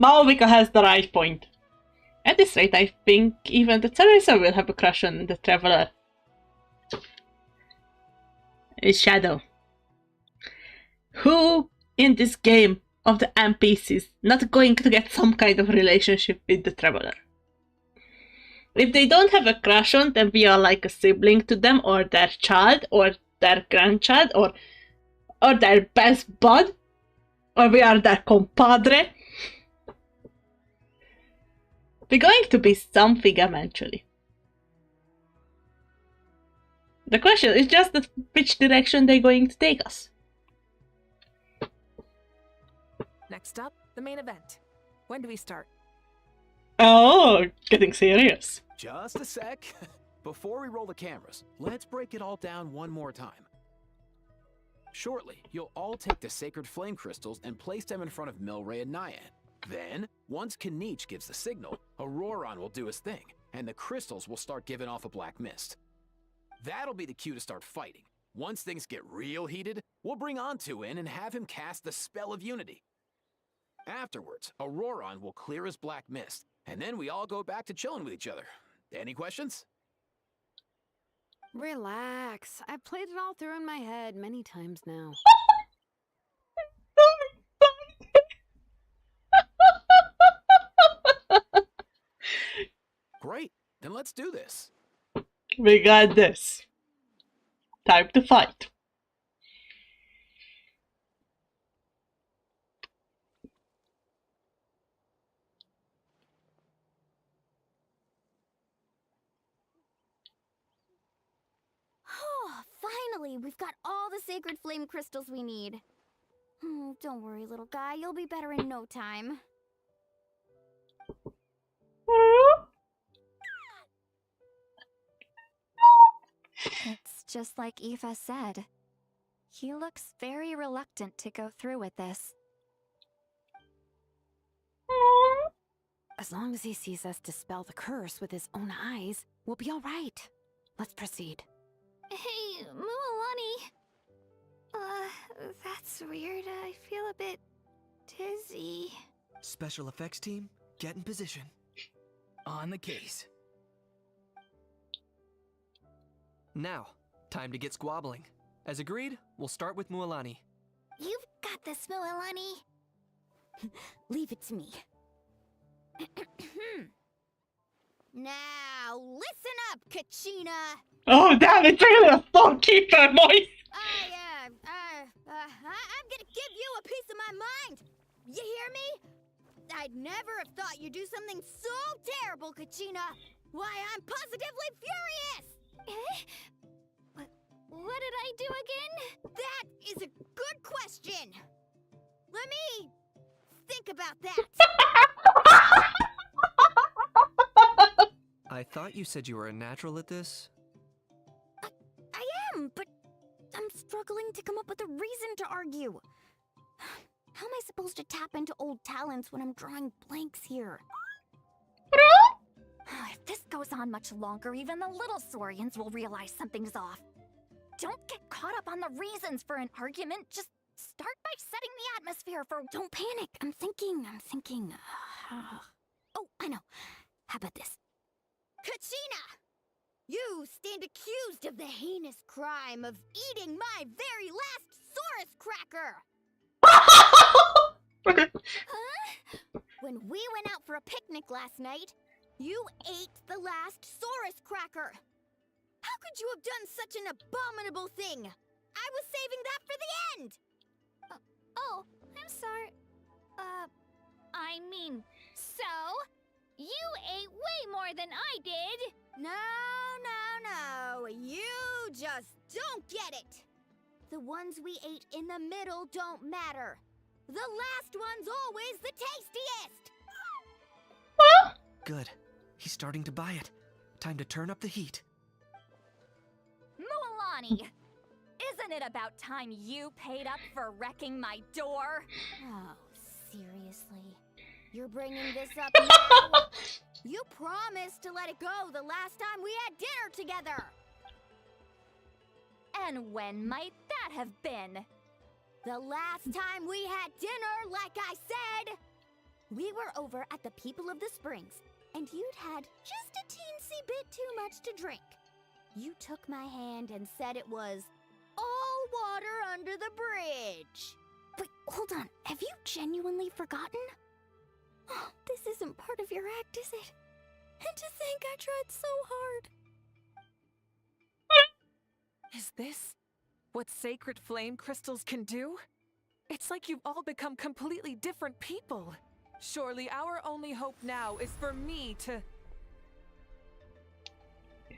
Malvika has the right point. At this rate, I think even the Teresa will have a crush on the Traveler. It's Shadow. Who in this game of the NPCs is not going to get some kind of relationship with the Traveler? If they don't have a crush on, then we are like a sibling to them, or their child, or their grandchild, or their best bud, or we are their compadre. We're going to be something eventually. The question is just which direction they're going to take us. Next up, the main event. When do we start? Oh, getting serious. Just a sec. Before we roll the cameras, let's break it all down one more time. Shortly, you'll all take the sacred flame crystals and place them in front of Milray and Nyan. Then, once Kanich gives the signal, Auroron will do his thing, and the crystals will start giving off a black mist. That'll be the cue to start fighting. Once things get real heated, we'll bring Antu in and have him cast the Spell of Unity. Afterwards, Auroron will clear his black mist, and then we all go back to chilling with each other. Any questions? Relax. I've played it all through in my head many times now. Great, then let's do this. We got this. Time to fight. Oh, finally! We've got all the sacred flame crystals we need. Oh, don't worry, little guy. You'll be better in no time. It's just like Aoife said. He looks very reluctant to go through with this. As long as he sees us dispel the curse with his own eyes, we'll be all right. Let's proceed. Hey, Mualani. That's weird. I feel a bit dizzy. Special effects team, get in position. On the case. Now, time to get squabbling. As agreed, we'll start with Mualani. You've got this, Mualani. Leave it to me. Now, listen up, Kachina. Oh, damn, it's really a Stonekeeper voice. I'm gonna give you a piece of my mind. You hear me? I'd never have thought you'd do something so terrible, Kachina. Why, I'm positively furious. What did I do again? That is a good question. Let me think about that. I thought you said you were a natural at this. I am, but I'm struggling to come up with a reason to argue. How am I supposed to tap into old talents when I'm drawing blanks here? If this goes on much longer, even the little Saurians will realize something's off. Don't get caught up on the reasons for an argument. Just start by setting the atmosphere for— Don't panic. I'm thinking. Oh, I know. How about this? Kachina! You stand accused of the heinous crime of eating my very last Saurus cracker! Huh? When we went out for a picnic last night, you ate the last Saurus cracker! How could you have done such an abominable thing? I was saving that for the end! Oh, I'm sorry. I mean, so? You ate way more than I did! No. You just don't get it! The ones we ate in the middle don't matter. The last one's always the tastiest! Good. He's starting to buy it. Time to turn up the heat. Mualani! Isn't it about time you paid up for wrecking my door? Oh, seriously? You're bringing this up now? You promised to let it go the last time we had dinner together! And when might that have been? The last time we had dinner, like I said! We were over at the People of the Springs, and you'd had just a teensy bit too much to drink. You took my hand and said it was all water under the bridge. Wait, hold on. Have you genuinely forgotten? Oh, this isn't part of your act, is it? And to think I tried so hard. Is this what sacred flame crystals can do? It's like you've all become completely different people. Surely our only hope now is for me to...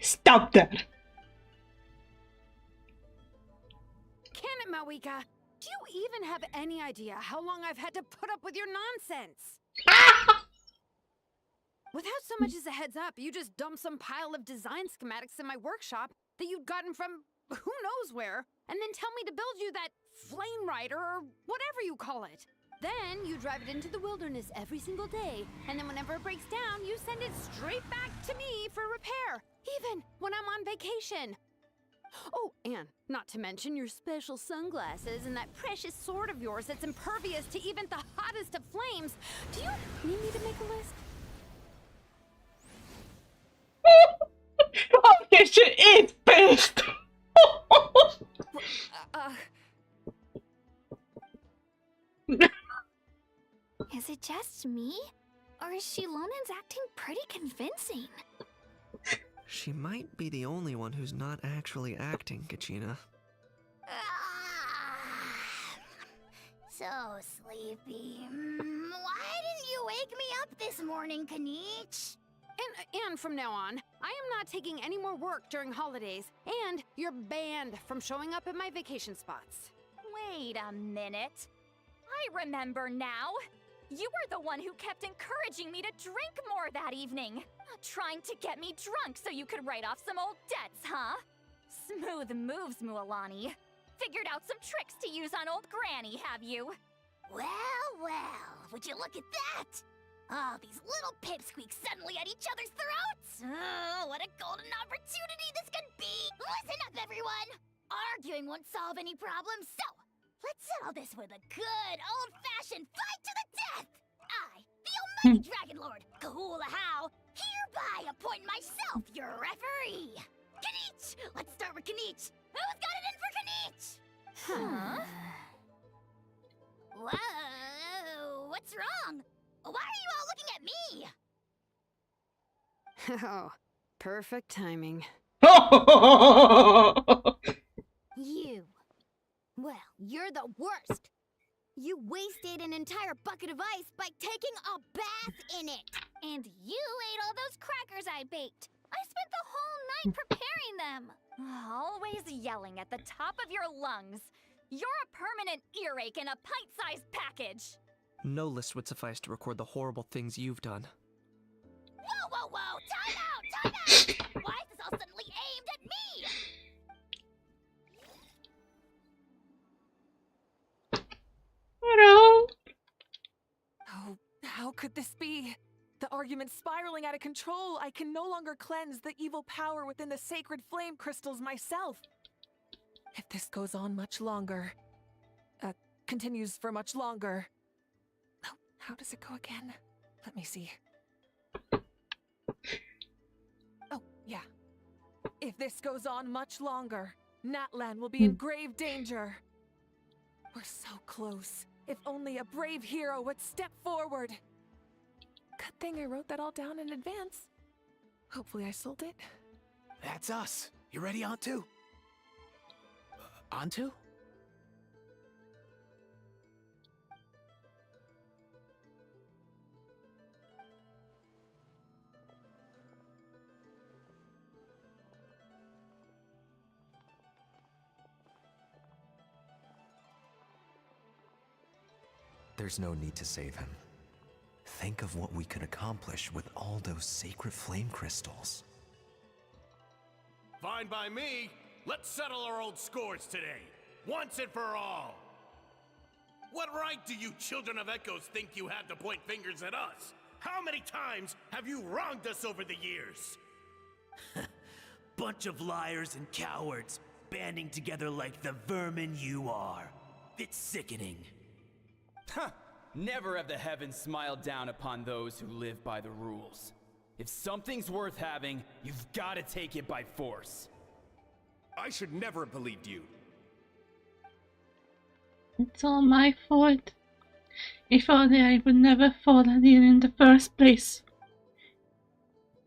Stop that! Can it, Mawika? Do you even have any idea how long I've had to put up with your nonsense? Without so much as a heads up, you just dumped some pile of design schematics in my workshop that you'd gotten from who knows where, and then tell me to build you that flame rider or whatever you call it. Then you drive it into the wilderness every single day, and then whenever it breaks down, you send it straight back to me for repair, even when I'm on vacation. Oh, and not to mention your special sunglasses and that precious sword of yours that's impervious to even the hottest of flames. Do you need me to make a list? This shit is pissed! Is it just me? Or is Shilonen's acting pretty convincing? She might be the only one who's not actually acting, Kachina. So sleepy. Why didn't you wake me up this morning, Kanich? And from now on, I am not taking any more work during holidays, and you're banned from showing up at my vacation spots. Wait a minute. I remember now. You were the one who kept encouraging me to drink more that evening. Trying to get me drunk so you could write off some old debts, huh? Smooth moves, Mualani. Figured out some tricks to use on old Granny, have you? Well, would you look at that? Oh, these little pipsqueaks suddenly at each other's throats! Oh, what a golden opportunity this could be! Listen up, everyone! Arguing won't solve any problems, so let's settle this with a good old-fashioned fight to the death! I, the almighty Dragon Lord, Kahula How, hereby appoint myself your referee! Kanich! Let's start with Kanich! Who's got it in for Kanich? Huh? Whoa, what's wrong? Why are you all looking at me? Oh, perfect timing. You. Well, you're the worst. You wasted an entire bucket of ice by taking a bath in it. And you ate all those crackers I baked. I spent the whole night preparing them. Always yelling at the top of your lungs. You're a permanent earache in a pint-sized package. No list would suffice to record the horrible things you've done. Whoa! Time out! Why is this all suddenly aimed at me? Oh, how could this be? The argument spiraling out of control, I can no longer cleanse the evil power within the sacred flame crystals myself. If this goes on much longer, continues for much longer. Oh, how does it go again? Let me see. Oh, yeah. If this goes on much longer, Natlan will be in grave danger. We're so close. If only a brave hero would step forward. Good thing I wrote that all down in advance. Hopefully I sold it. That's us. You ready, Antu? Antu? There's no need to save him. Think of what we could accomplish with all those sacred flame crystals. Fine by me. Let's settle our old scores today, once and for all. What right do you children of Echoes think you have to point fingers at us? How many times have you wronged us over the years? Bunch of liars and cowards, banding together like the vermin you are. It's sickening. Huh! Never have the heavens smiled down upon those who live by the rules. If something's worth having, you've got to take it by force. I should never have believed you. It's all my fault. If only I would never fallen here in the first place.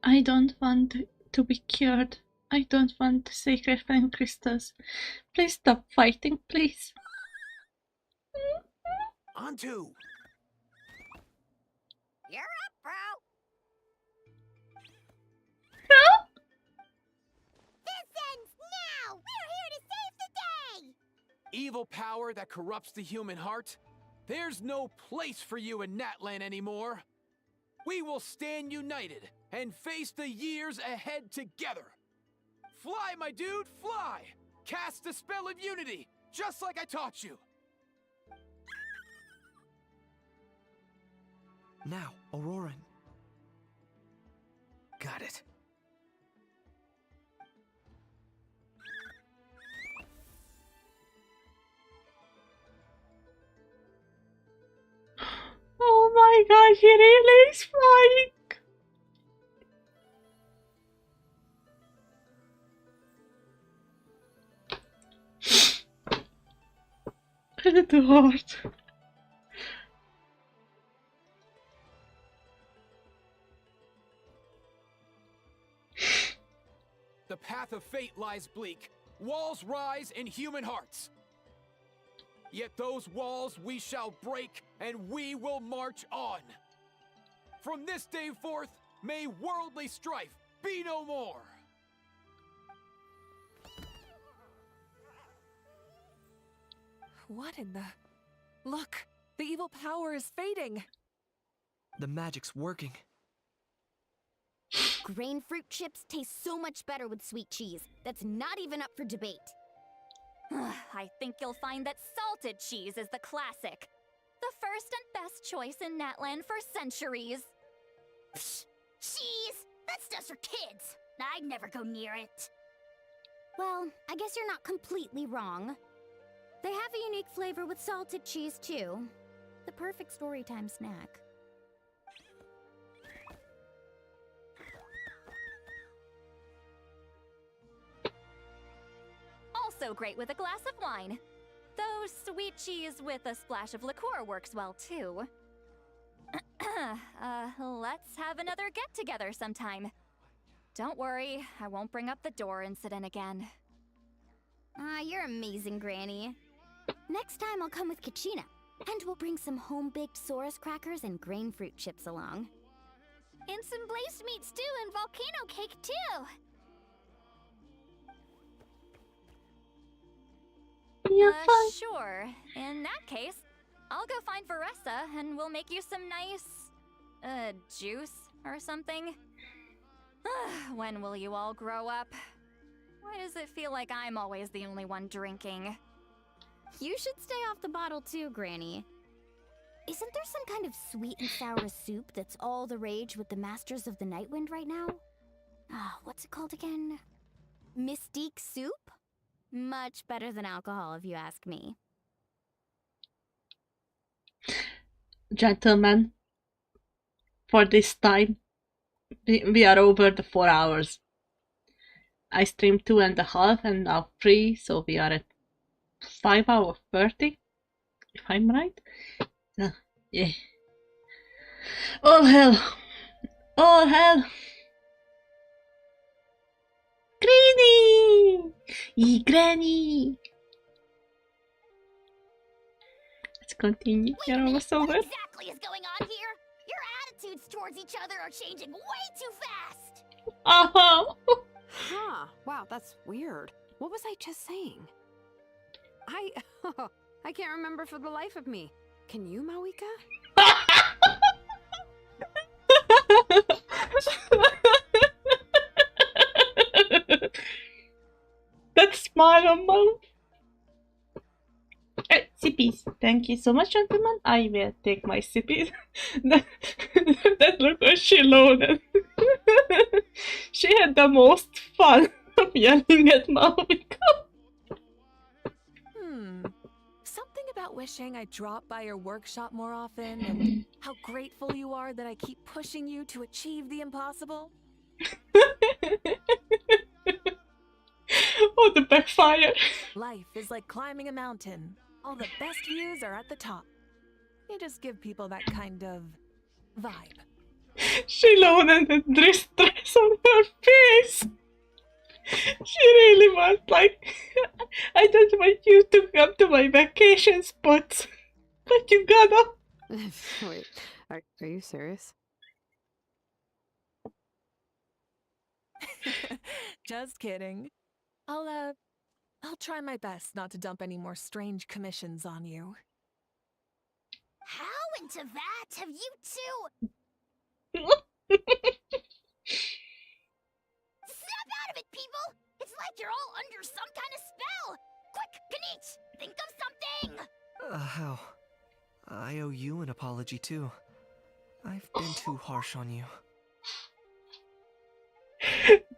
I don't want to be cured. I don't want the sacred flame crystals. Please stop fighting, please. Antu! You're up, bro! Bro? This ends now! We're here to save the day! Evil power that corrupts the human heart? There's no place for you in Natlan anymore. We will stand united and face the years ahead together. Fly, my dude, fly! Cast the spell of unity, just like I taught you. Now, Auroran. Got it. Oh my god, he really is flying! It's too hard. The path of fate lies bleak. Walls rise in human hearts. Yet those walls we shall break, and we will march on. From this day forth, may worldly strife be no more. What in the... Look! The evil power is fading! The magic's working. Grain fruit chips taste so much better with sweet cheese. That's not even up for debate. I think you'll find that salted cheese is the classic. The first and best choice in Natlan for centuries. Psh, cheese! That stuff's for kids! I'd never go near it. Well, I guess you're not completely wrong. They have a unique flavor with salted cheese, too. The perfect storytime snack. Also great with a glass of wine. Though sweet cheese with a splash of liqueur works well, too. Let's have another get-together sometime. Don't worry, I won't bring up the door incident again. Ah, you're amazing, Granny. Next time I'll come with Kachina, and we'll bring some home-baked Saurus crackers and grain fruit chips along. And some glazed meat stew and volcano cake, too! Sure. In that case, I'll go find Varessa and we'll make you some nice, juice or something. When will you all grow up? Why does it feel like I'm always the only one drinking? You should stay off the bottle too, Granny. Isn't there some kind of sweet and sour soup that's all the rage with the Masters of the Nightwind right now? What's it called again? Mystique soup? Much better than alcohol, if you ask me. Gentlemen, for this time, we are over the 4 hours. I streamed 2.5 and now 3, so we are at 5 hours 30, if I'm right. Yeah. All hell! All hell! Granny! Ye Granny! Let's continue. You're almost over. What exactly is going on here? Your attitudes towards each other are changing way too fast! Uh-huh! Huh. Wow, that's weird. What was I just saying? I can't remember for the life of me. Can you, Mawika? That smile on mouth. Sippies. Thank you so much, gentlemen. I will take my sippies. that look was she loaded. She had the most fun yelling at Mawika. Something about wishing I dropped by your workshop more often, and how grateful you are that I keep pushing you to achieve the impossible. Oh, the backfire. Life is like climbing a mountain. All the best views are at the top. You just give people that kind of vibe. She loaded the dress on her face. She really was like, I don't want you to come to my vacation spots, but you gotta. Wait, are you serious? Just kidding. I'll try my best not to dump any more strange commissions on you. How into that have you two? Snap out of it, people! It's like you're all under some kind of spell! Quick, Kanich, think of something! How? I owe you an apology too. I've been too harsh on you.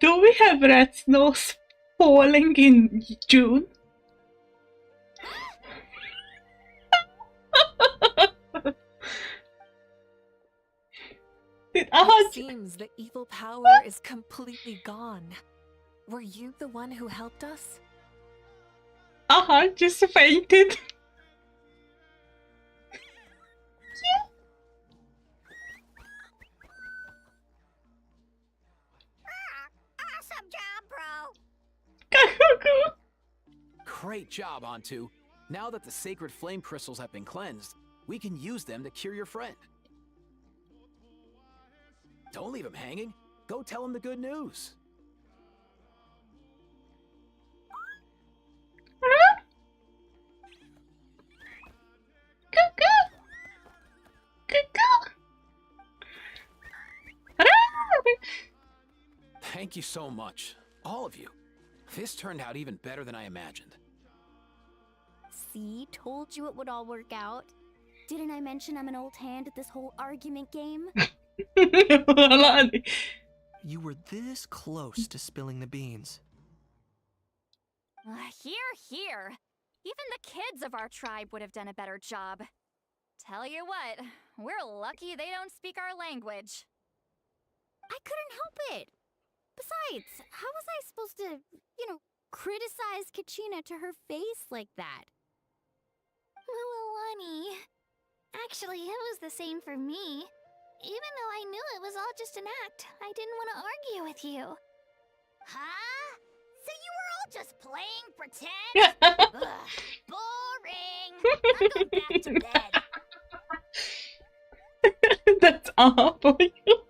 Do we have red snows falling in June? It seems the evil power is completely gone. Were you the one who helped us? Just fainted. Awesome job, bro! Great job, Antu. Now that the sacred flame crystals have been cleansed, we can use them to cure your friend. Don't leave him hanging. Go tell him the good news. Thank you so much, all of you. This turned out even better than I imagined. See, told you it would all work out. Didn't I mention I'm an old hand at this whole argument game? You were this close to spilling the beans. Here. Even the kids of our tribe would have done a better job. Tell you what, we're lucky they don't speak our language. I couldn't help it. Besides, how was I supposed to, criticize Kachina to her face like that? Lilani. Actually, it was the same for me. Even though I knew it was all just an act, I didn't want to argue with you. Huh? So you were all just playing pretend? Ugh, boring. I'm going back to bed. That's awful.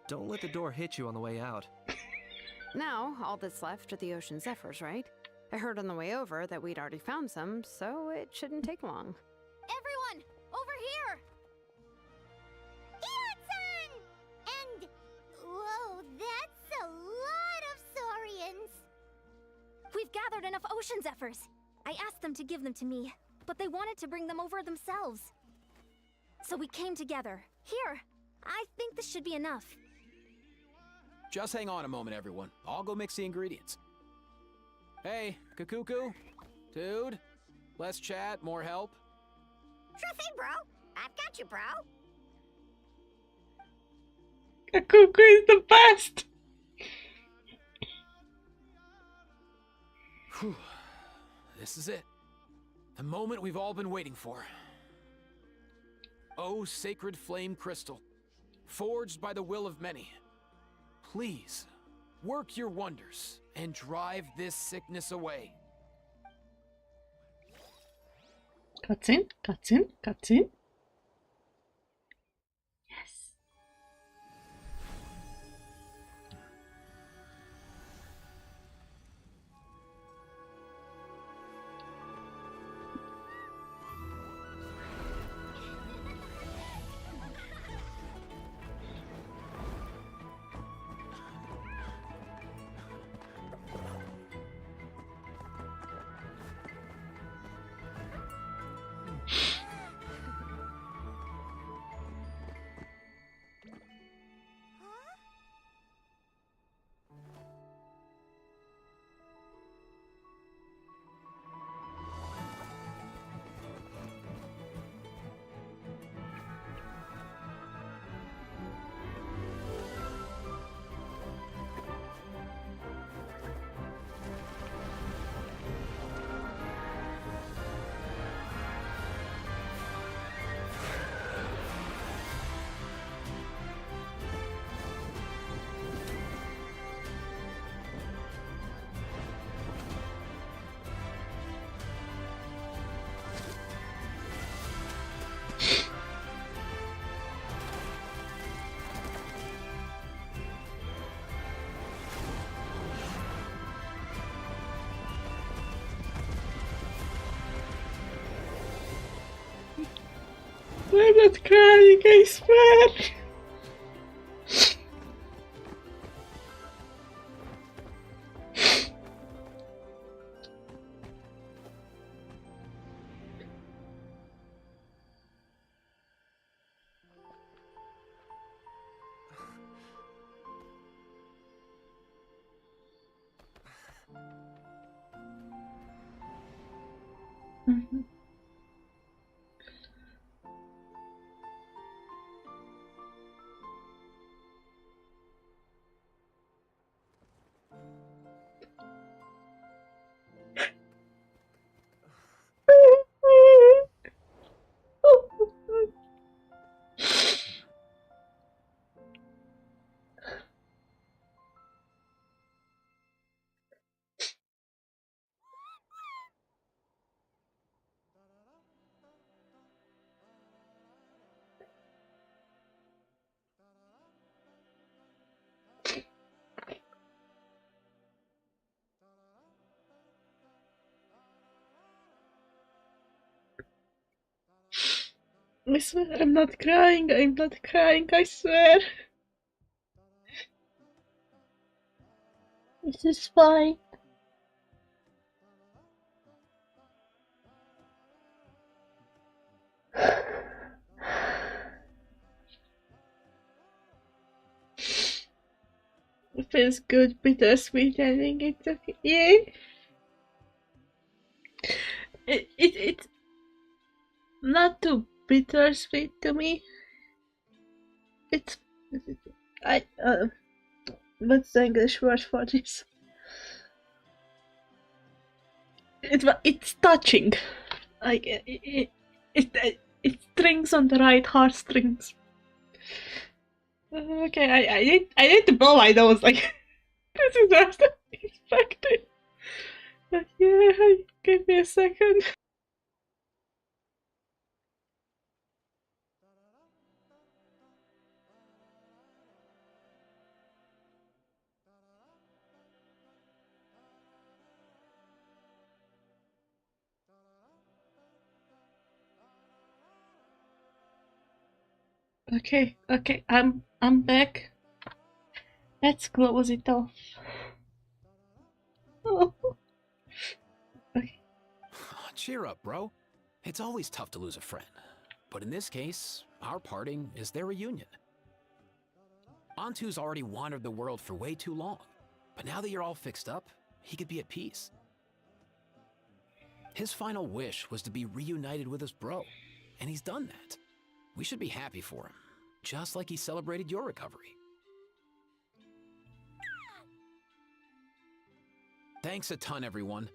Don't let the door hit you on the way out. Now, all that's left are the Ocean Zephyrs, right? I heard on the way over that we'd already found some, so it shouldn't take long. Everyone, over here! Hiya-san! And... whoa, that's a lot of saurians! We've gathered enough Ocean Zephyrs. I asked them to give them to me, but they wanted to bring them over themselves. So we came together. Here, I think this should be enough. Just hang on a moment, everyone. I'll go mix the ingredients. Hey, Kakuku? Dude? Less chat, more help? Sure thing, bro. I've got you, bro. Kakuku is the best! Whew. This is it. The moment we've all been waiting for. Oh, sacred flame crystal, forged by the will of many. Please, work your wonders and drive this sickness away. Cutscene, cutscene, cutscene. Yes. I'm not crying, I swear. I swear, I'm not crying, I swear. This is fine. It feels good, bittersweet ending, it's okay. Yeah. It's not too bittersweet to me. It's what's the English word for this? It's touching. Like it strings on the right heartstrings. Okay, I need to blow my nose. Like this is worse than expected. But yeah, give me a second. Okay, I'm back. Let's close it off. Oh. Okay. Cheer up, bro. It's always tough to lose a friend. But in this case, our parting is their reunion. Antu's already wandered the world for way too long, but now that you're all fixed up, he could be at peace. His final wish was to be reunited with his bro, and he's done that. We should be happy for him, just like he celebrated your recovery. Thanks a ton, everyone.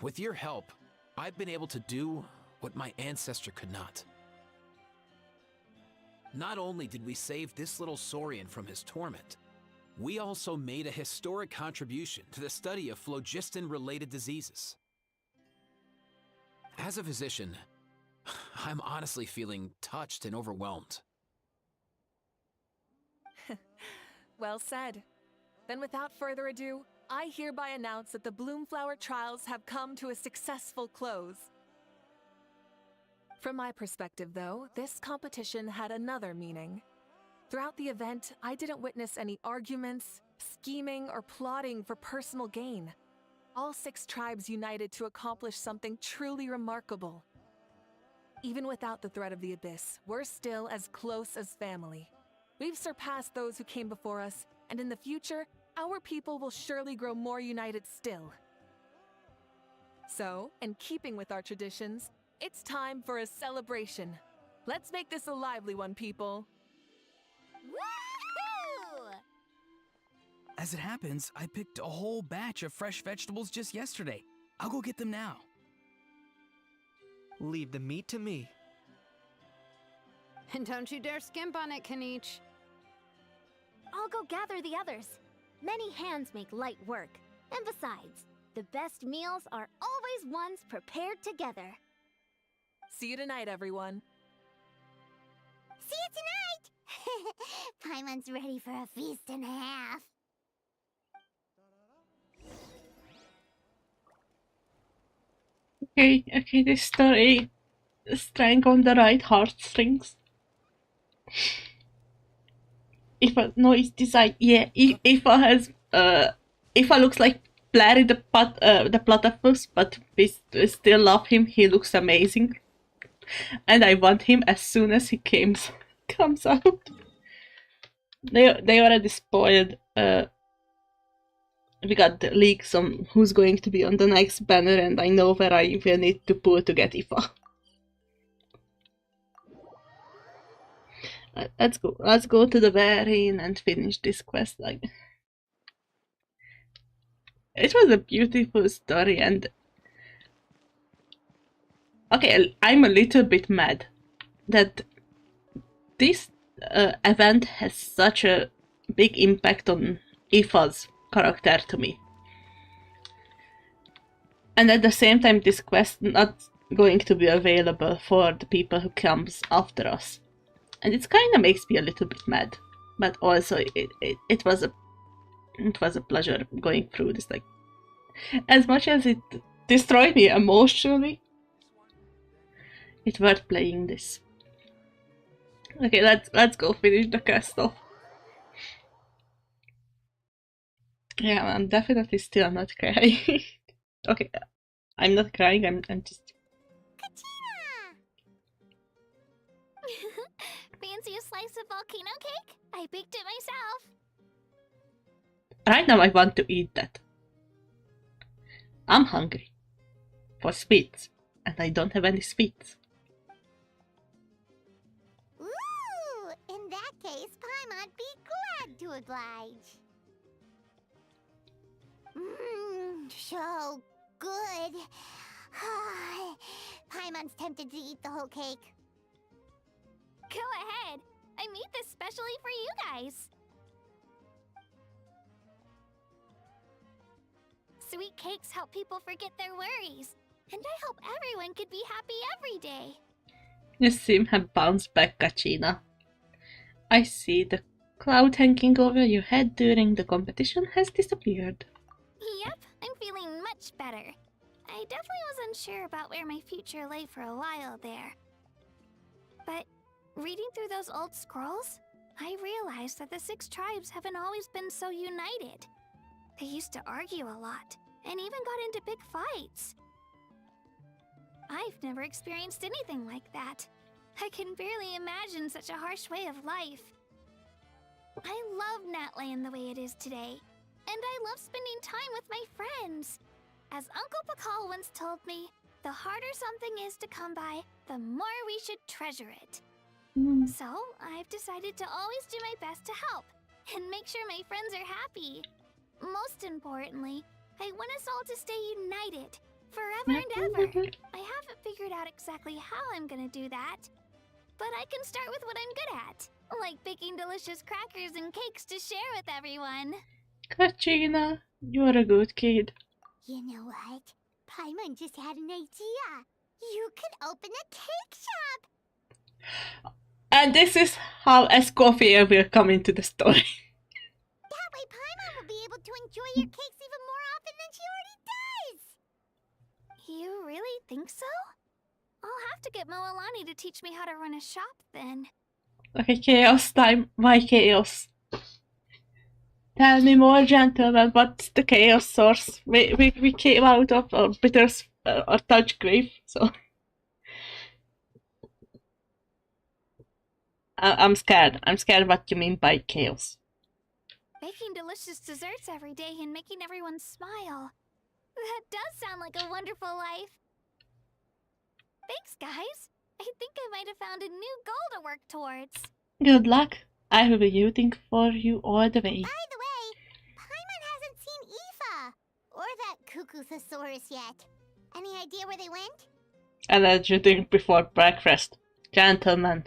With your help, I've been able to do what my ancestor could not. Not only did we save this little Saurian from his torment, we also made a historic contribution to the study of phlogiston-related diseases. As a physician, I'm honestly feeling touched and overwhelmed. Well said. Then without further ado, I hereby announce that the Bloomflower trials have come to a successful close. From my perspective, though, this competition had another meaning. Throughout the event, I didn't witness any arguments, scheming, or plotting for personal gain. All 6 tribes united to accomplish something truly remarkable. Even without the threat of the Abyss, we're still as close as family. We've surpassed those who came before us, and in the future, our people will surely grow more united still. So, in keeping with our traditions, it's time for a celebration. Let's make this a lively one, people. Woohoo! As it happens, I picked a whole batch of fresh vegetables just yesterday. I'll go get them now. Leave the meat to me. And don't you dare skimp on it, Kanich. I'll go gather the others. Many hands make light work. And besides, the best meals are always ones prepared together. See you tonight, everyone. See you tonight! Paimon's ready for a feast and a half. Okay, this story strang on the right heartstrings. Ifa noise design, yeah. Ifa has Ifa looks like Larry the platypus, but we still love him. He looks amazing, and I want him as soon as he comes out. They already spoiled. We got the leaks on who's going to be on the next banner, and I know where I will need to pull to get Ifa. Let's go to the Barin and finish this quest. Like, it was a beautiful story, and okay, I'm a little bit mad that this event has such a big impact on Ifa's character to me, and at the same time this quest not going to be available for the people who comes after us. And it kind of makes me a little bit mad, but also it was a pleasure going through this. Like, as much as it destroyed me emotionally, it's worth playing this. Okay, let's go finish the quest off. Yeah, I'm definitely still not crying. Okay, I'm not crying. I'm just. Fancy a slice of volcano cake? I baked it myself. Right now I want to eat that. I'm hungry for sweets, and I don't have any sweets. Ooh! In that case, Paimon'd be glad to oblige. Mmm, so good. Paimon's tempted to eat the whole cake. Go ahead. I made this specially for you guys. Sweet cakes help people forget their worries. And I hope everyone could be happy every day. You seem to have bounced back, Kachina. I see the cloud hanging over your head during the competition has disappeared. Yep, I'm feeling much better. I definitely wasn't sure about where my future lay for a while there. But reading through those old scrolls, I realized that the 6 tribes haven't always been so united. They used to argue a lot, and even got into big fights. I've never experienced anything like that, I can barely imagine such a harsh way of life. I love Natland the way it is today, and I love spending time with my friends. As Uncle Pakal once told me, the harder something is to come by, the more we should treasure it. So, I've decided to always do my best to help, and make sure my friends are happy. Most importantly, I want us all to stay united, forever and ever. I haven't figured out exactly how I'm gonna do that, but I can start with what I'm good at, like baking delicious crackers and cakes to share with everyone. Katrina, you're a good kid. You know what? Paimon just had an idea. You could open a cake shop. And this is how Escoffier will come into the story. That way Paimon will be able to enjoy your cakes even more often than she already does. You really think so? I'll have to get Moalani to teach me how to run a shop then. Okay, chaos time. Why chaos? Tell me more, gentlemen, what's the chaos source? We came out of Peter's or Touch grave, so... I'm scared. I'm scared what you mean by chaos. Baking delicious desserts every day and making everyone smile. That does sound like a wonderful life. Thanks, guys. I think I might have found a new goal to work towards. Good luck. I will be rooting for you all the way. By the way, Paimon hasn't seen Aoife or that Cuckoo-thesaurus yet. Any idea where they went? And as you drink before breakfast. Gentlemen,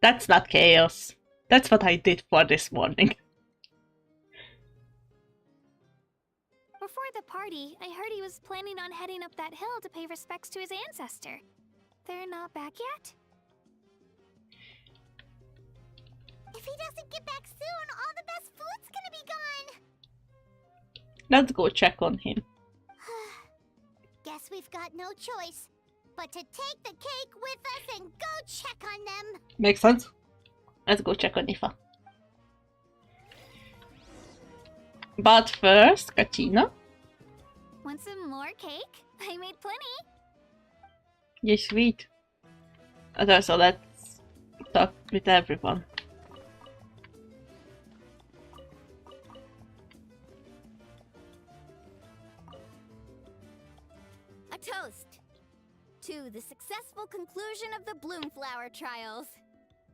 that's not chaos. That's what I did for this morning. Before the party, I heard he was planning on heading up that hill to pay respects to his ancestor. They're not back yet? If he doesn't get back soon, all the best food's gonna be gone. Let's go check on him. Guess we've got no choice but to take the cake with us and go check on them. Makes sense. Let's go check on Aoife. But first, Katrina. Want some more cake? I made plenty. Yes, sweet. Okay, so let's talk with everyone. A toast to the successful conclusion of the Bloomflower trials.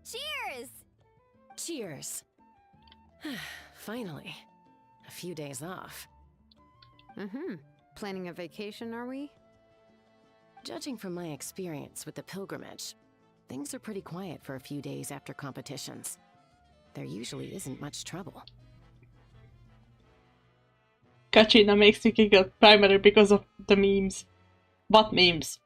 Cheers! Cheers. Finally. A few days off. Planning a vacation, are we? Judging from my experience with the pilgrimage, things are pretty quiet for a few days after competitions. There usually isn't much trouble. Katrina makes me giggle primarily because of the memes. What memes?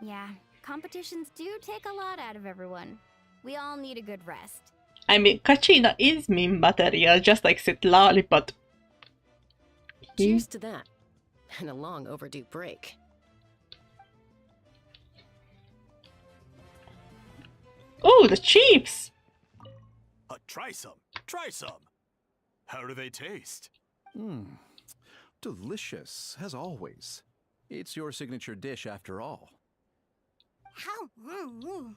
Yeah, competitions do take a lot out of everyone. We all need a good rest. I mean, Katrina is meme material, just like Sitlali, but... Cheers to that. And a long overdue break. Oh, the chips! Try some. Try some. How do they taste? Delicious, as always. It's your signature dish after all. How? Yum!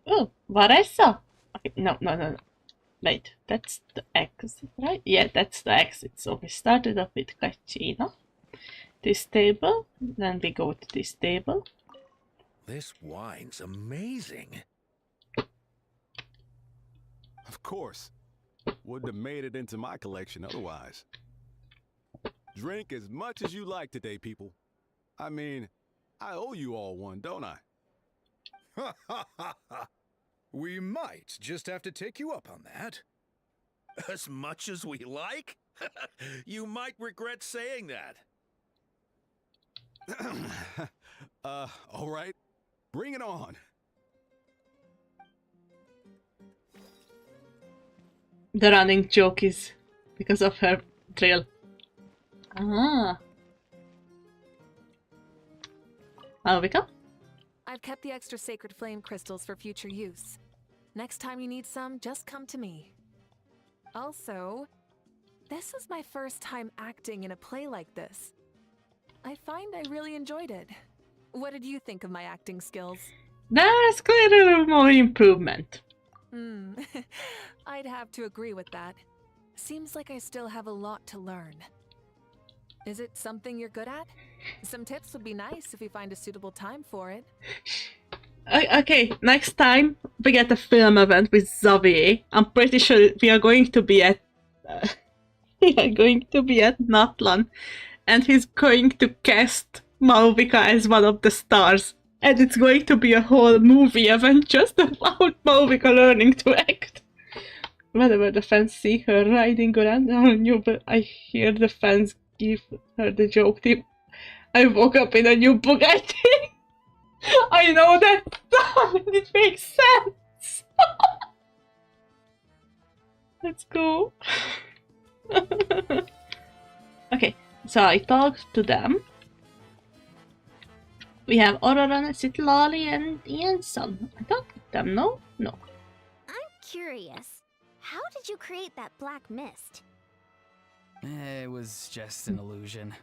Oh, Varessa? Okay, no. Wait, that's the exit, right? Yeah, that's the exit. So we started off with Katrina. This table, then we go to this table. This wine's amazing. Of course. Wouldn't have made it into my collection otherwise. Drink as much as you like today, people. I mean, I owe you all one, don't I? Ha ha ha ha! We might just have to take you up on that. As much as we like? You might regret saying that. All right. Bring it on. The running joke is because of her drill. Ah. Alvika? I've kept the extra sacred flame crystals for future use. Next time you need some, just come to me. Also, this is my first time acting in a play like this. I find I really enjoyed it. What did you think of my acting skills? There's clearly more improvement. I'd have to agree with that. Seems like I still have a lot to learn. Is it something you're good at? Some tips would be nice if we find a suitable time for it. Okay, next time we get a film event with Xavier, I'm pretty sure we are going to be at Natlan, and he's going to cast Mauvika as one of the stars, and it's going to be a whole movie event just about Mauvika learning to act. Whenever the fans see her riding around on a new book, I hear the fans give her the joke tip. I woke up in a new Bugatti. I know that it makes sense. Let's go. Okay, so I talked to them. We have Auroran, Citlali, and Ianson. I talked to them, no? No. I'm curious. How did you create that black mist? It was just an illusion.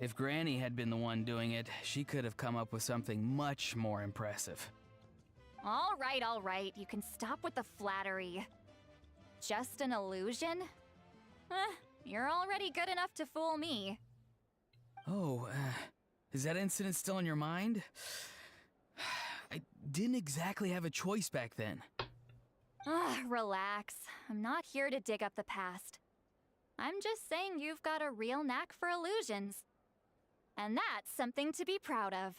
If Granny had been the one doing it, she could have come up with something much more impressive. All right. You can stop with the flattery. Just an illusion? You're already good enough to fool me. Oh, is that incident still in your mind? I didn't exactly have a choice back then. Relax. I'm not here to dig up the past. I'm just saying you've got a real knack for illusions. And that's something to be proud of.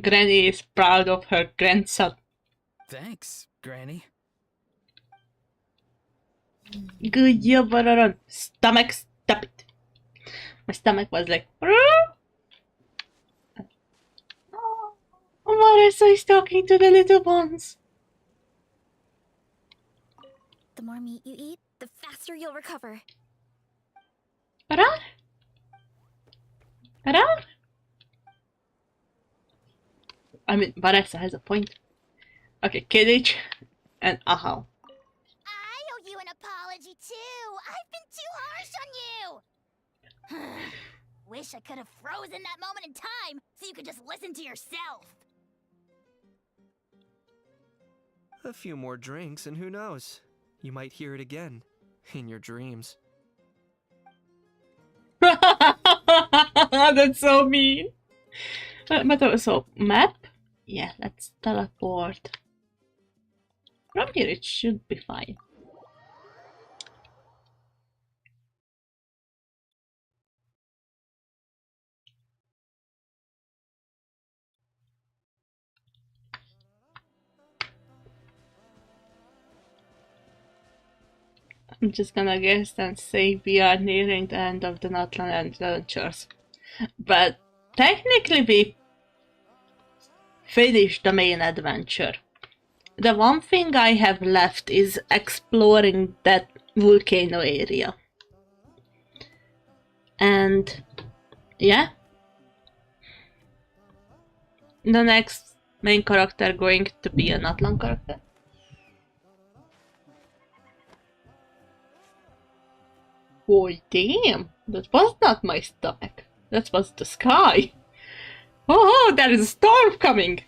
Granny is proud of her grandson. Thanks, Granny. Good job, Auroran. Stomach, stop it. My stomach was like, Marissa is talking to the little ones. The more meat you eat, the faster you'll recover. Arar? I mean, Marissa has a point. Okay, Kidditch and Ahau. I owe you an apology too. I've been too harsh on you. Wish I could have frozen that moment in time so you could just listen to yourself. A few more drinks and who knows? You might hear it again. In your dreams. That's so mean. But so, map? Yeah, let's teleport. From here it should be fine. I'm just gonna guess and say we are nearing the end of the Natlan adventures. But technically we finished the main adventure. The one thing I have left is exploring that volcano area. And yeah. The next main character going to be an Natlan character. Oh damn, that was not my stomach. That was the sky. Oh, there is a storm coming.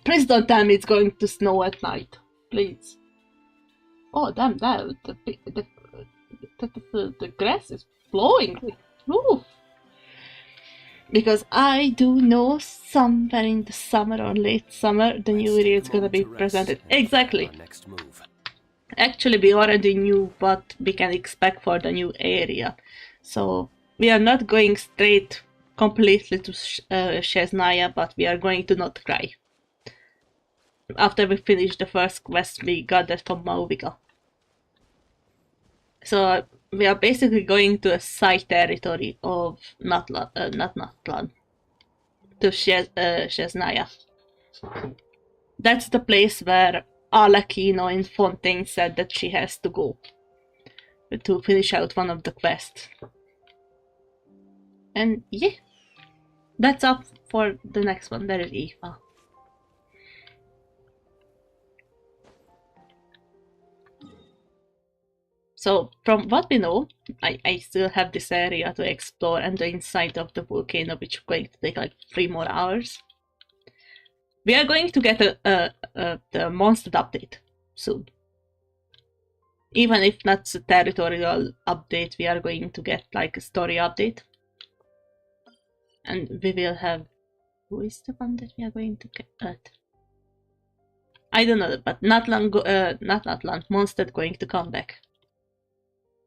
Please don't tell me it's going to snow at night. Please. Oh damn, the grass is blowing. Oof. Because I do know somewhere in the summer or late summer the new area is gonna be presented. Exactly. Next move. Actually, we already knew what we can expect for the new area. So, we are not going straight completely to Shesnaya, but we are going to Not Cry. After we finish the first quest, we got that from Mauvika. So, we are basically going to a side territory of not Natlan, to Shesnaya. That's the place where Alakino in Fontaine said that she has to go to finish out one of the quests. And yeah, that's up for the next one. There is Aoife. So from what we know, I still have this area to explore and the inside of the volcano, which is going to take like 3 more hours. We are going to get the monster update soon. Even if not a territorial update, we are going to get like a story update. And we will have... Who is the one that we are going to get? I don't know, but not long, Mondstadt going to come back.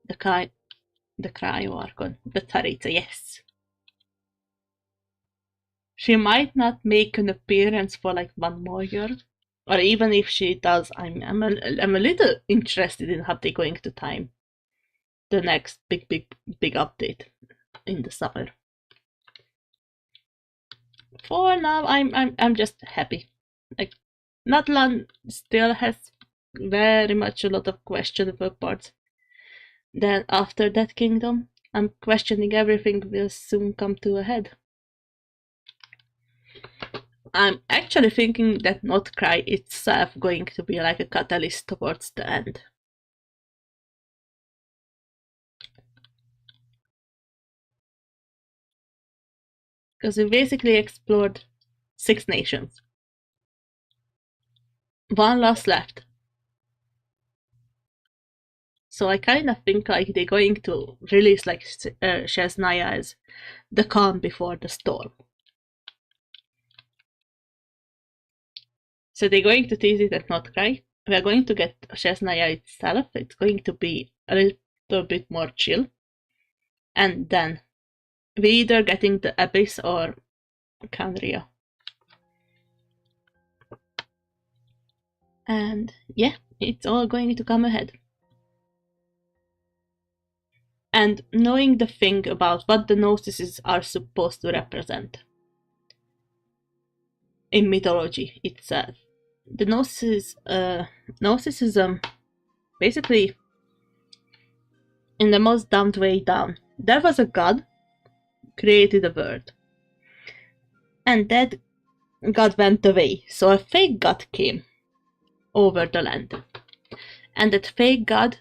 The Cryo-Archon, the Taritza, yes. She might not make an appearance for like 1 more year, or even if she does, I'm a little interested in how they're going to time the next big update in the summer. For now, I'm just happy. Like, Natlan still has very much a lot of questionable parts. Then after that kingdom, I'm questioning everything will soon come to a head. I'm actually thinking that Notcry itself going to be like a catalyst towards the end. Because we basically explored 6 nations. 1 lost left. So I kind of think like they're going to release like Shesnaya as the calm before the storm. So they're going to tease it at Notcry. We are going to get Shesnaya itself. It's going to be a little bit more chill. And then we're either getting the Abyss or Canria. And yeah, it's all going to come ahead. And knowing the thing about what the Gnostices are supposed to represent in mythology itself. The Gnosticism, basically, in the most dumbed way down, there was a god created a world. And that god went away, so a fake god came over the land. And that fake god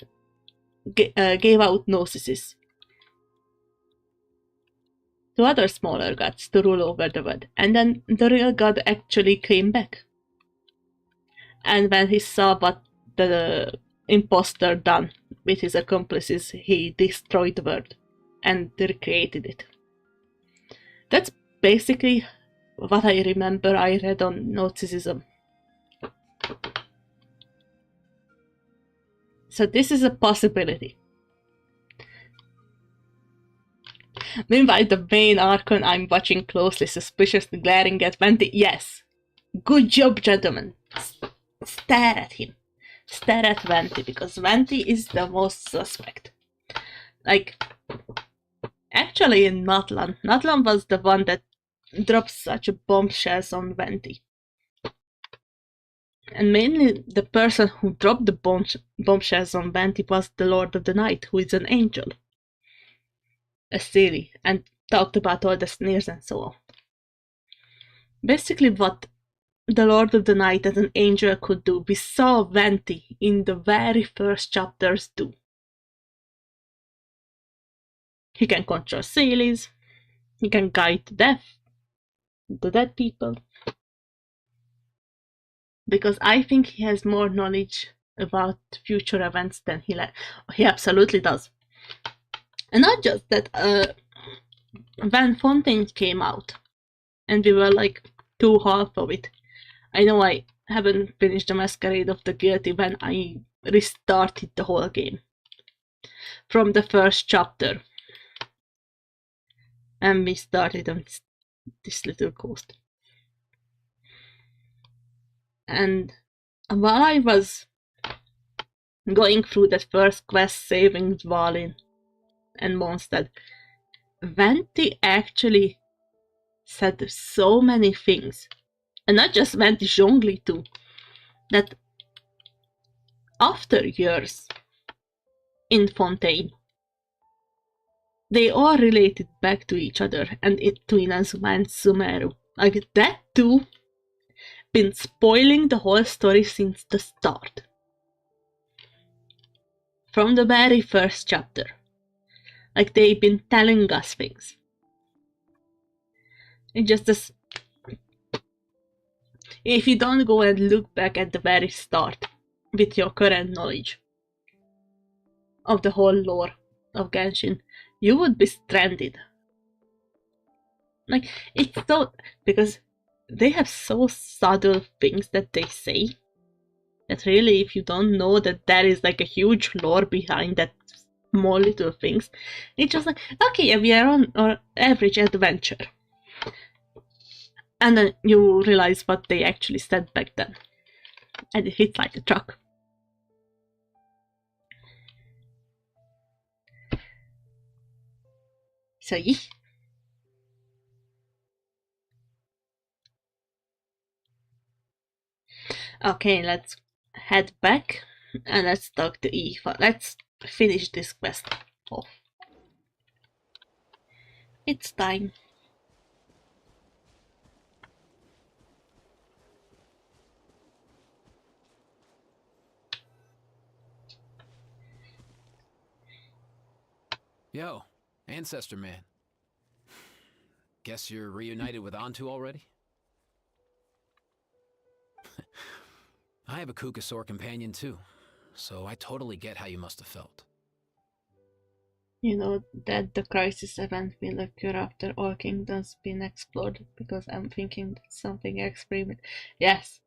gave out Gnostices to other smaller gods to rule over the world. And then the real god actually came back. And when he saw what the imposter done with his accomplices, he destroyed the world and recreated it. That's basically what I remember I read on Gnosticism. So this is a possibility. Meanwhile, the main Archon I'm watching closely, suspiciously glaring at Venti. Yes, good job, gentlemen. Stare at him. Stare at Venti, because Venti is the most suspect. Like, actually in Natlan was the one that dropped such a bombshells on Venti. And mainly the person who dropped the bombshells on Venti was the Lord of the Night, who is an angel. A Siri, and talked about all the snares and so on. Basically what the Lord of the Night as an angel could do, we saw Venti in the very first chapters do. He can control Sealies, he can guide the dead people. Because I think he has more knowledge about future events than he absolutely does. And not just that, when Fontaine came out, and we were like 2 half of it. I know I haven't finished the Masquerade of the Guilty when I restarted the whole game. From the first chapter. And we started on this little coast. And while I was going through that first quest saving Dvalin and Mondstadt, Venti actually said so many things, and not just Venti, Zhongli too, that after years in Fontaine, they all related back to each other and to Inazuma and Sumeru. Like that too, been spoiling the whole story since the start. from the very first chapter. Like, they've been telling us things. It just as if you don't go and look back at the very start with your current knowledge of the whole lore of Genshin, you would be stranded. Like, it's so, because they have so subtle things that they say that really, if you don't know that there is like a huge lore behind that small little things, it's just like, okay, yeah, we are on our average adventure. And then you realize what they actually said back then. And it hits like a truck. So yeah. Okay, let's head back and let's talk to Eva. Let's finish this quest off. It's time. Yo, Ancestor Man. Guess you're reunited with Antu already? I have a Kukasaur companion too, so I totally get how you must have felt. You know that the crisis event will occur after all kingdoms been explored, because I'm thinking that's something experiment. Yes,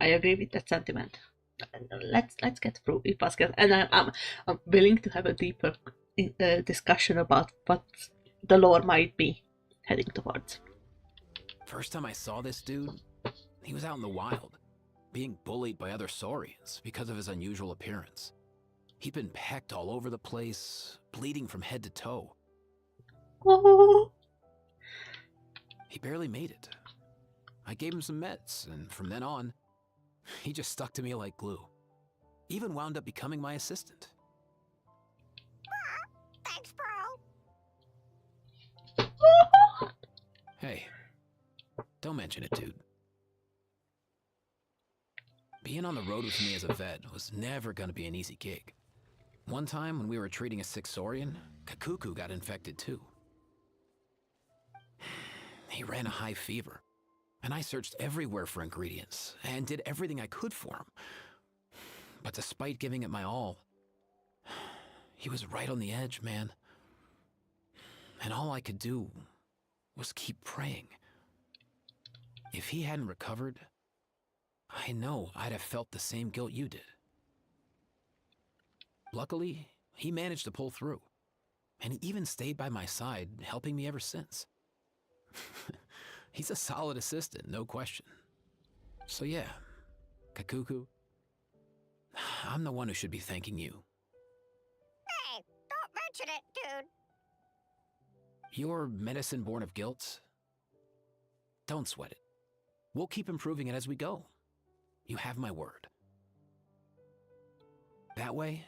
I agree with that sentiment. Let's get through Ipa's quest, and I'm willing to have a deeper discussion about what the lore might be heading towards. First time I saw this dude, he was out in the wild, being bullied by other Saurians because of his unusual appearance. He'd been pecked all over the place, bleeding from head to toe. Oh. He barely made it. I gave him some meds, and from then on, he just stuck to me like glue. Even wound up becoming my assistant. Thanks, bro. Hey, don't mention it, dude. Being on the road with me as a vet was never gonna be an easy gig. One time when we were treating a sick Saurian, Kakuku got infected too. He ran a high fever, and I searched everywhere for ingredients and did everything I could for him. But despite giving it my all, he was right on the edge, man. And all I could do was keep praying. If he hadn't recovered, I know I'd have felt the same guilt you did. Luckily, he managed to pull through, and he even stayed by my side, helping me ever since. He's a solid assistant, no question. So yeah, Kakuku, I'm the one who should be thanking you. Hey, don't mention it, dude. Your medicine born of guilt? Don't sweat it. We'll keep improving it as we go. You have my word. That way,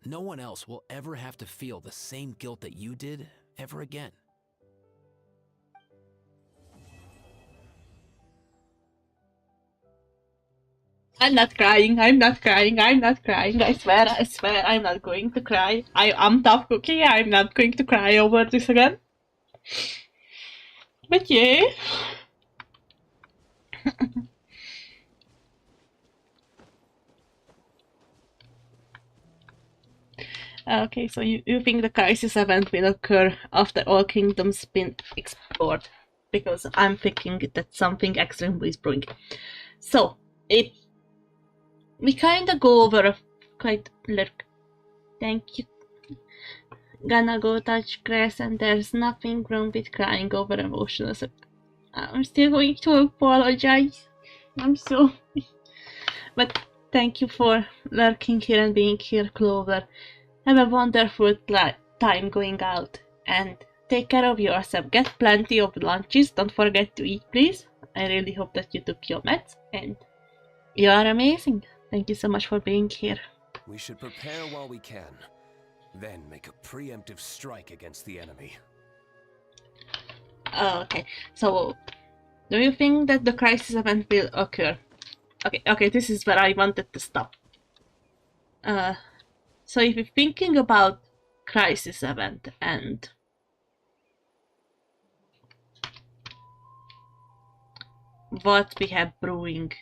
no one else will ever have to feel the same guilt that you did ever again. I'm not crying, I swear, I'm not going to cry. I'm tough cookie, I'm not going to cry over this again. But yeah. Okay, so you think the crisis event will occur after all kingdoms been explored? Because I'm thinking that something extreme is brewing. So, we kinda go over a quite lurk. Thank you. Gonna go touch grass, and there's nothing wrong with crying over emotions. I'm still going to apologize. I'm sorry. But thank you for lurking here and being here, Clover. Have a wonderful time going out, and take care of yourself. Get plenty of lunches. Don't forget to eat, please. I really hope that you took your meds, and you are amazing. Thank you so much for being here. We should prepare while we can, then make a preemptive strike against the enemy. Okay, so do you think that the crisis event will occur? Okay, this is where I wanted to stop. So if you're thinking about crisis event and what we have brewing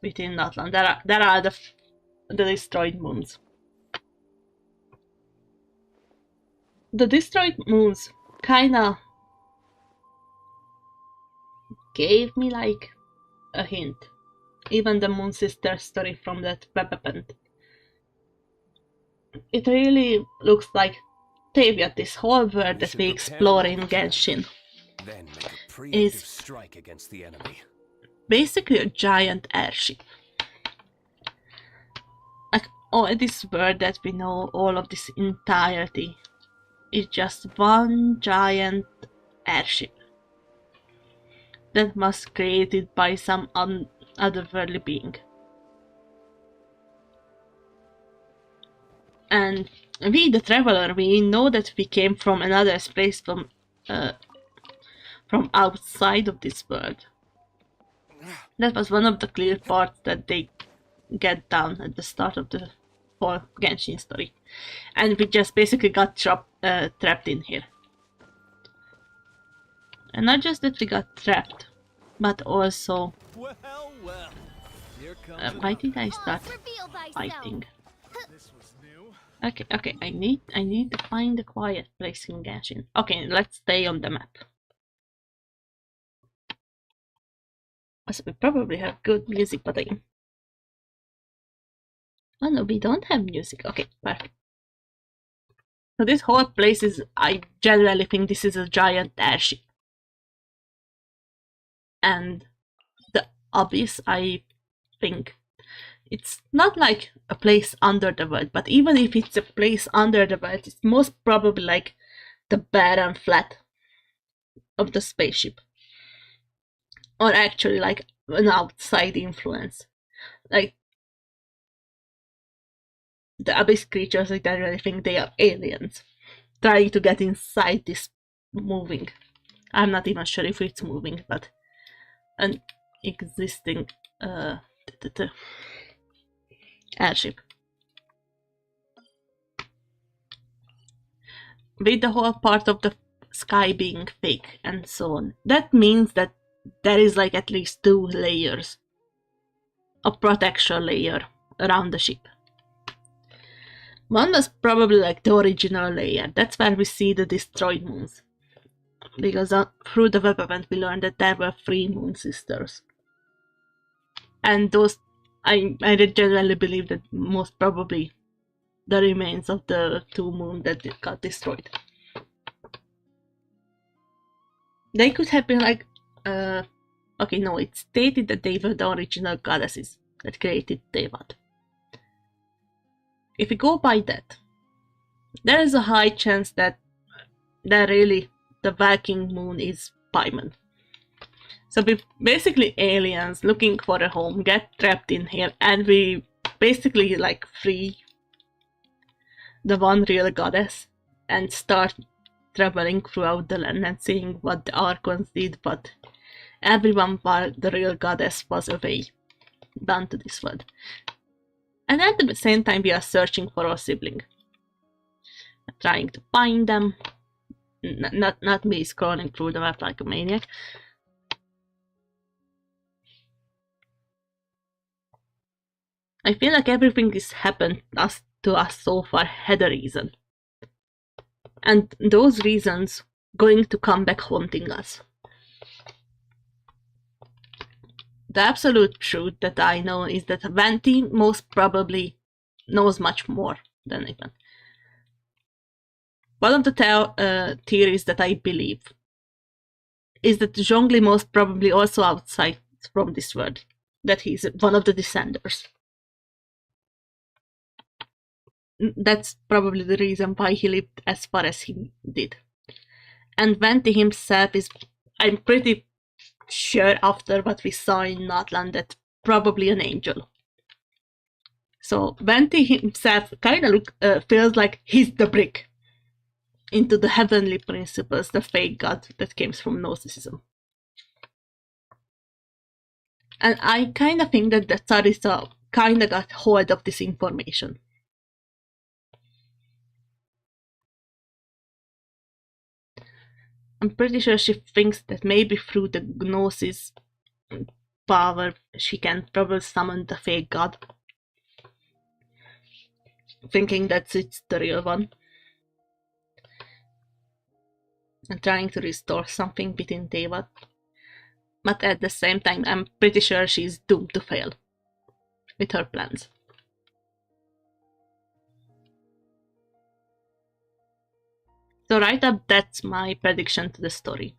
within Natlan, there are the destroyed moons. The destroyed moons kinda gave me like a hint. Even the Moon Sister story from that Pepperpint. It really looks like they've got this whole world that we explore in Genshin. Then make a preemptive Is strike against the enemy. basically a giant airship. Like all this world that we know, all of this entirety, is just one giant airship that was created by some otherworldly being. And we, the traveler, we know that we came from another space, from outside of this world. That was one of the clear parts that they get down at the start of the whole Genshin story. And we just basically got trapped in here. And not just that we got trapped, but also... why did I start fighting? Okay, I need to find a quiet place in Genshin. Okay, let's stay on the map. So we probably have good music, but oh no, we don't have music. Okay, perfect. So this whole place is, I generally think this is a giant airship. And the obvious, I think, it's not like a place under the world, but even if it's a place under the world, it's most probably like the barren flat of the spaceship. Or actually like an outside influence. Like the abyss creatures, I generally think they are aliens trying to get inside this moving. I'm not even sure if it's moving, but an existing airship. With the whole part of the sky being fake and so on. That means that there is like at least 2 layers of protection layer around the ship. One was probably like the original layer. That's where we see the destroyed moons. Because through the web event we learned that there were 3 moon sisters. And those, I generally believe that most probably the remains of the 2 moons that got destroyed. They could have been like, okay, no, it's stated that they were the original goddesses that created Tevat. If we go by that, there is a high chance that really the Viking moon is Paimon. So we basically aliens looking for a home, get trapped in here, and we basically like free the one real goddess and start traveling throughout the land and seeing what the Archons did, but everyone but the real goddess was away, done to this world. And at the same time we are searching for our sibling, trying to find them, not me scrolling through the map like a maniac. I feel like everything that's happened to us so far had a reason. And those reasons going to come back haunting us. The absolute truth that I know is that Venti most probably knows much more than Ivan. One of the theories that I believe is that Zhongli most probably also outside from this world, that he's one of the descenders. That's probably the reason why he lived as far as he did. And Venti himself is, I'm pretty sure after what we saw in Natlan, that probably an angel. So Venti himself kind of feels like he's the brick into the heavenly principles, the fake god that came from Gnosticism. And I kind of think that the Tsarista kind of got hold of this information. I'm pretty sure she thinks that maybe through the Gnosis power she can probably summon the fake god. Thinking that it's the real one. And trying to restore something within Deva. But at the same time, I'm pretty sure she's doomed to fail with her plans. So right up, that's my prediction to the story.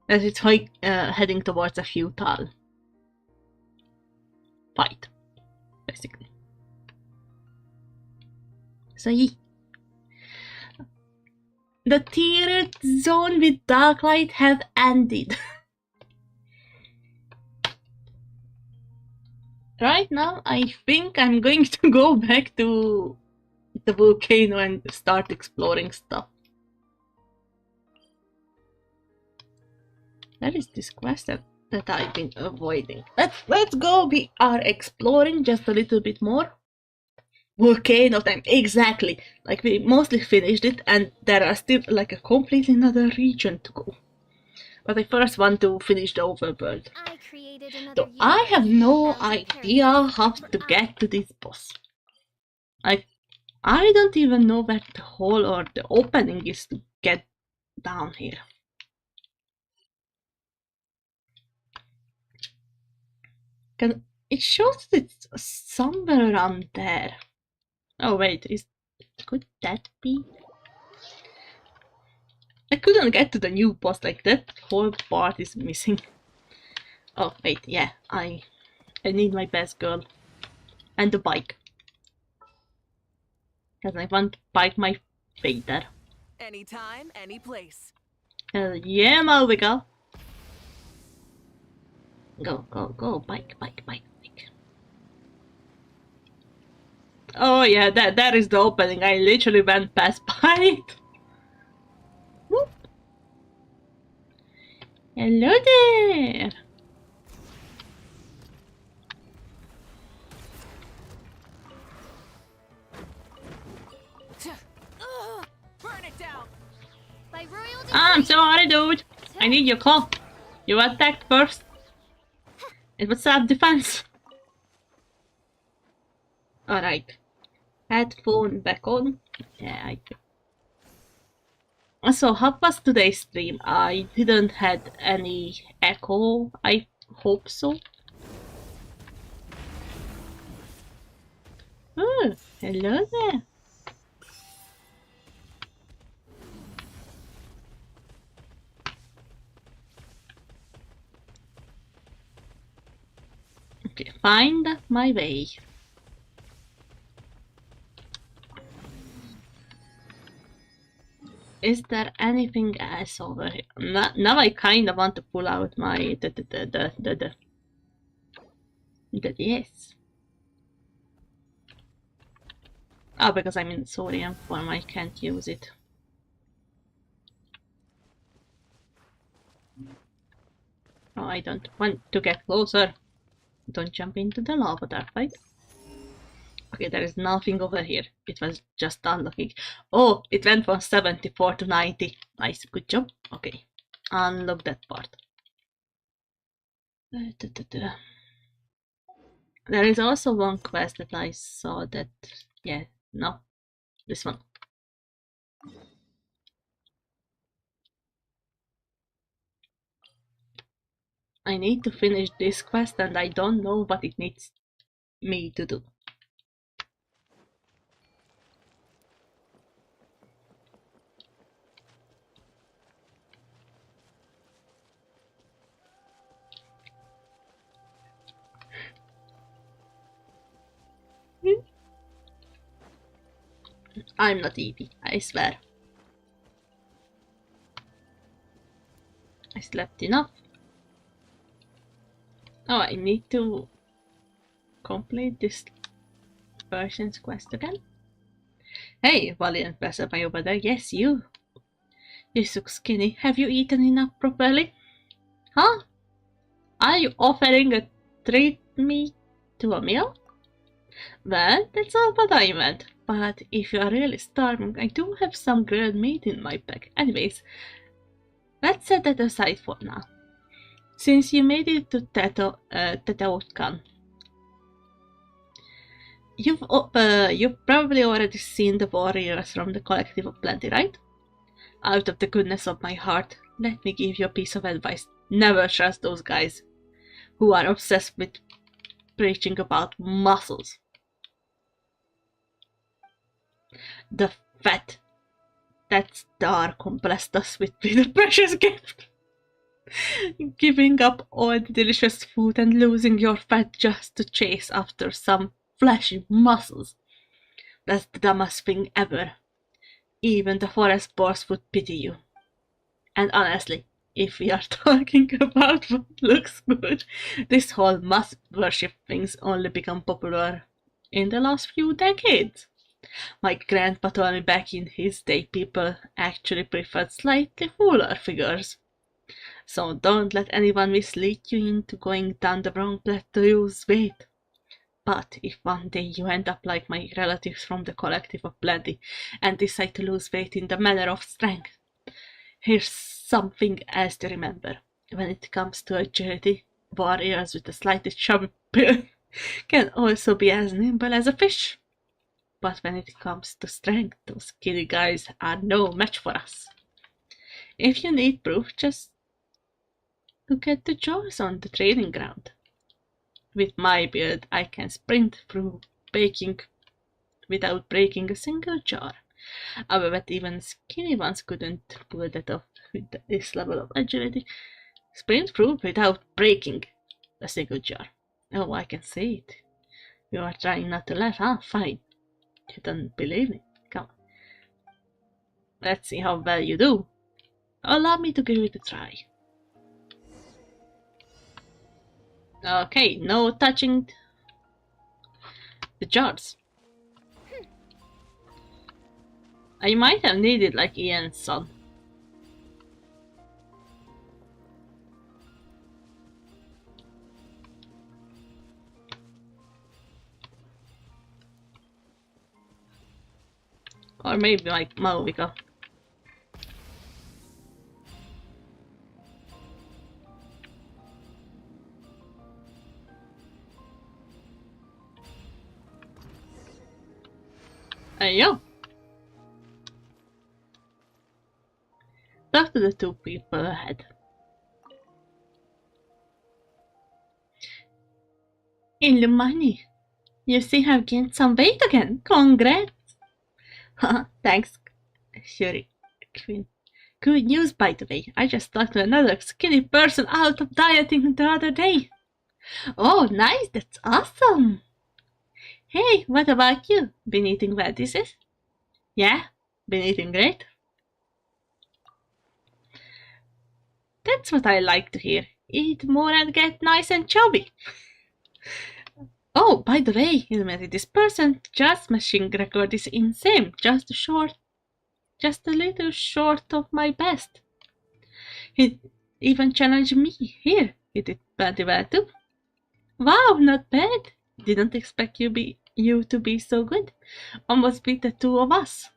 That it's heading towards a futile fight, basically. So yeah. The tiered zone with Darklight have ended. Right now, I think I'm going to go back to the volcano and start exploring stuff. That is this quest that I've been avoiding. Let's go. We are exploring just a little bit more. Volcano time, exactly. Like we mostly finished it, and there are still like a completely another region to go. But I first want to finish the overworld. So I have no idea how to get to this boss. I don't even know where the hole or the opening is to get down here. It shows that it's somewhere around there. Oh wait, could that be? I couldn't get to the new boss, like that whole part is missing. Oh wait, yeah, I need my best girl. And the bike. Because I want to bike my Vader. Anytime, any place. Yeah, Malvika. Go, go, go, bike, bike, bike, bike. Oh yeah, that is the opening. I literally went past by it. Whoop. Hello there. Burn it down. I'm sorry, dude. I need your claw. You attacked first. It was self-defense. Alright. Headphone back on. Yeah, So how was today's stream? I didn't had any echo. I hope so. Oh, hello there. Okay, find my way. Is there anything else over here? Now I kind of want to pull out my the yes. Oh, because I'm in sodium form, I can't use it. Oh, I don't want to get closer. Don't jump into the lava there, right? Okay, there is nothing over here. It was just unlocking. Oh, it went from 74 to 90. Nice, good job. Okay, unlock that part. There is also one quest that I saw that... Yeah, no. This one. I need to finish this quest and I don't know what it needs me to do. I'm not Evie, I swear. I slept enough. Oh, I need to complete this person's quest again. Hey, valiant passerby over there. Yes, you. You look skinny. Have you eaten enough properly? Huh? Are you offering a treat me to a meal? Well, that's not what I meant. but if you are really starving, I do have some grilled meat in my bag. Anyways, let's set that aside for now. Since you made it to Teteutkan, you've probably already seen the warriors from the Collective of Plenty, right? Out of the goodness of my heart, let me give you a piece of advice. Never trust those guys who are obsessed with preaching about muscles. The fat that star blessed us with a precious gift. Giving up all the delicious food and losing your fat just to chase after some fleshy muscles. That's the dumbest thing ever. Even the forest boars would pity you. And honestly, if we are talking about what looks good, this whole muscle worship thing's only become popular in the last few decades. My grandpa told me back in his day people actually preferred slightly fuller figures. So don't let anyone mislead you into going down the wrong path to lose weight. But if one day you end up like my relatives from the Collective of Plenty and decide to lose weight in the manner of strength, here's something else to remember. When it comes to agility, warriors with a slightly chubby build can also be as nimble as a fish. But when it comes to strength, those skinny guys are no match for us. If you need proof, just look at the jaws on the training ground. With my build, I can sprint through baking without breaking a single jar. I bet even skinny ones couldn't pull that off with this level of agility. Sprint through without breaking a single jar. Oh, I can see it. You are trying not to laugh, huh? Fine. You don't believe me? Come on. Let's see how well you do. Allow me to give it a try. Okay, no touching the jars. I might have needed like Ian's son. Or maybe like Malvika. There you go. Talk to the two people ahead. Illuminati, you seem to have gained some weight again. Congrats! Thanks, Shuri. Queen. Good news, by the way. I just talked to another skinny person out of dieting the other day. Oh, nice. That's awesome. Hey, what about you? Been eating well this is? Yeah, been eating great. That's what I like to hear. Eat more and get nice and chubby. Oh, by the way, this person just smashing record is insane. Just a little short of my best. He even challenged me. Here, he did pretty well too. Wow, not bad. Didn't expect you to be so good. Almost beat the two of us.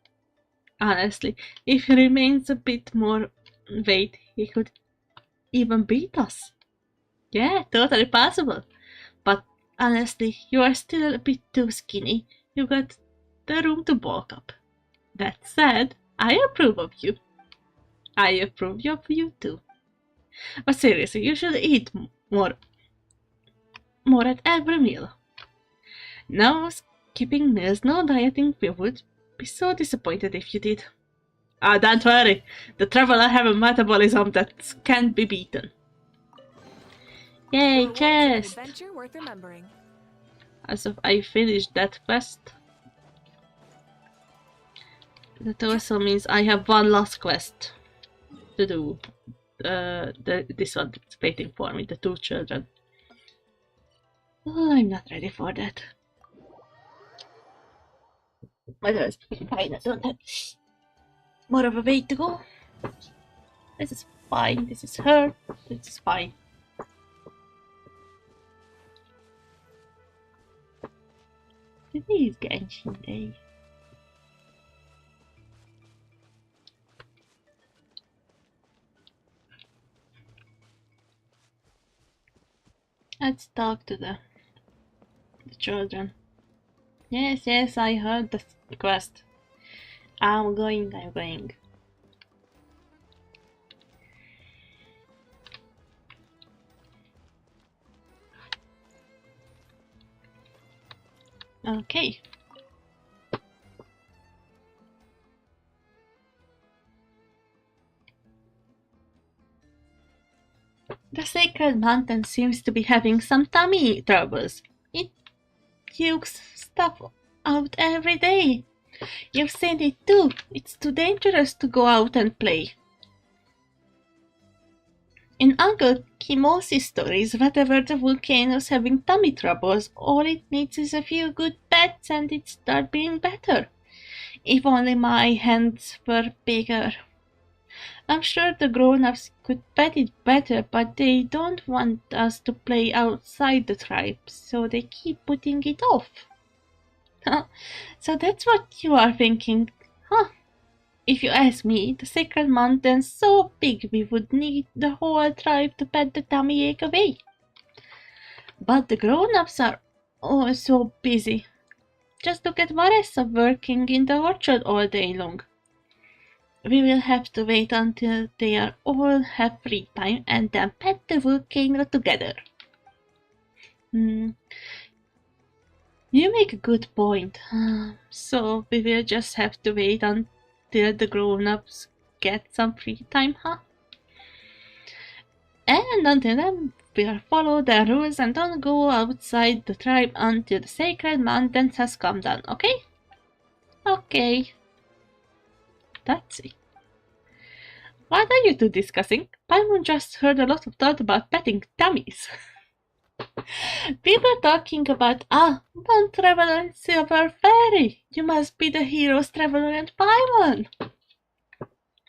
Honestly, if he remains a bit more weight, he could even beat us. Yeah, totally possible. But honestly, you are still a bit too skinny. You got the room to bulk up. That said, I approve of you. I approve of you too. But seriously, you should eat more at every meal. No skipping meals, no dieting. We would be so disappointed if you did. Ah, don't worry. The traveler have a metabolism that can't be beaten. Yay, chest! Adventure worth remembering. As if I finished that quest. That also means I have one last quest to do. This one that's waiting for me, the two children. Oh, I'm not ready for that. But that's fine, I don't have more of a way to go. This is fine, this is her, this is fine. It is Genshin Day. Let's talk to the children. Yes, I heard the quest. I'm going. Okay. The Sacred Mountain seems to be having some tummy troubles. It pukes stuff out every day. You've seen it too. It's too dangerous to go out and play. In Uncle Kimo's stories, whenever the volcano's having tummy troubles, all it needs is a few good pets and it starts being better. If only my hands were bigger. I'm sure the grown-ups could pet it better, but they don't want us to play outside the tribe, so they keep putting it off. So that's what you are thinking, huh? If you ask me, the Sacred Mountain's so big we would need the whole tribe to pet the tummy ache away. But the grown-ups are all so busy. Just look at Vanessa working in the orchard all day long. We will have to wait until they are all have free time and then pet the volcano together. You make a good point. So we will just have to wait until the grown-ups get some free time, huh? And until then, we'll follow the rules and don't go outside the tribe until the Sacred Mountains has come down, okay? Okay. That's it. What are you two discussing? Paimon just heard a lot of thought about petting tummies. We were talking about, Bond Traveler and Silver Fairy. You must be the heroes Traveler and Paimon.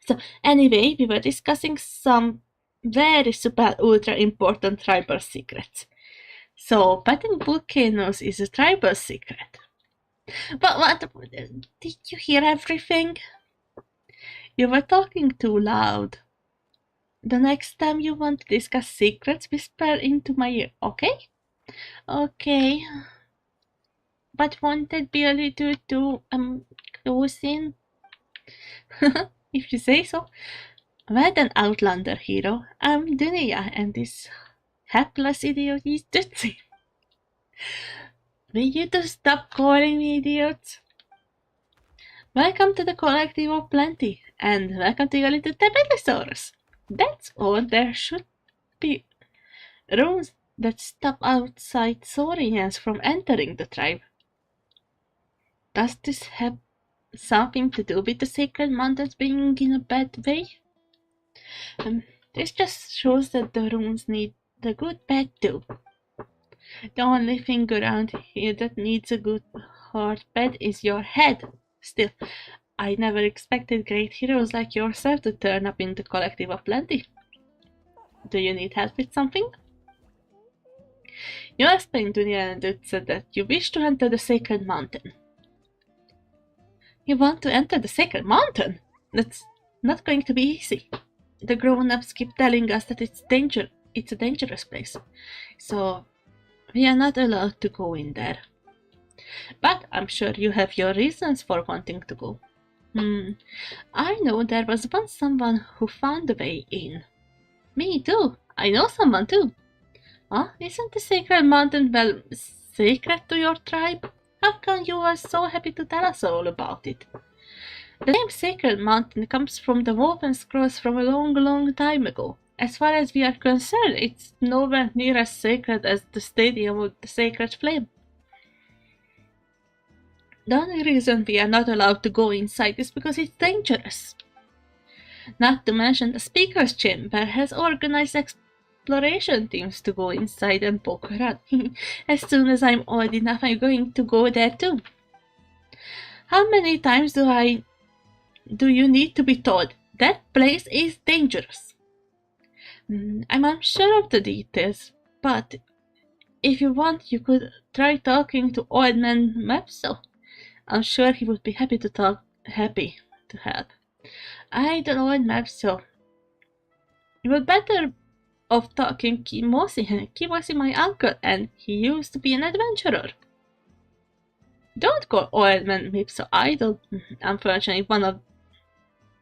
So, anyway, we were discussing some very super ultra important tribal secrets. So, petting volcanoes is a tribal secret. But what? Did you hear everything? You were talking too loud. The next time you want to discuss secrets, whisper into my ear, okay? Okay. But won't it be a little too, close in? If you say so. Well then, Outlander hero, I'm Dunia, and this hapless idiot is Tootsie. Will you two stop calling me idiots? Welcome to the Collective of Plenty, and welcome to your little Tepetisaurus. That's all. There should be rules that stop outside Saurians from entering the tribe. Does this have something to do with the Sacred Mountains being in a bad way? This just shows that the runes need a good pet too. The only thing around here that needs a good hard pet is your head. Still, I never expected great heroes like yourself to turn up in the Collective of Plenty. Do you need help with something? You explained to the and said that you wish to enter the Sacred Mountain. You want to enter the Sacred Mountain? That's not going to be easy. The grown-ups keep telling us that it's a dangerous place. So we are not allowed to go in there. But I'm sure you have your reasons for wanting to go. I know there was once someone who found a way in. Me too. I know someone too. Isn't the Sacred Mountain, well, sacred to your tribe? How come you are so happy to tell us all about it? The name Sacred Mountain comes from the woven scrolls from a long, long time ago. As far as we are concerned, it's nowhere near as sacred as the Stadium of the Sacred Flame. The only reason we are not allowed to go inside is because it's dangerous. Not to mention the Speaker's Chamber has organized exploration teams to go inside and poke around. As soon as I'm old enough, I'm going to go there too. How many times do you need to be told that place is dangerous? I'm unsure of the details, but if you want, you could try talking to Old Man Mepso. I'm sure he would be happy to help. I don't know Old Mepso. You would better of talking Kimosi. Kimosi, my uncle, and he used to be an adventurer. Don't call old man Mip so idle. Unfortunately, one of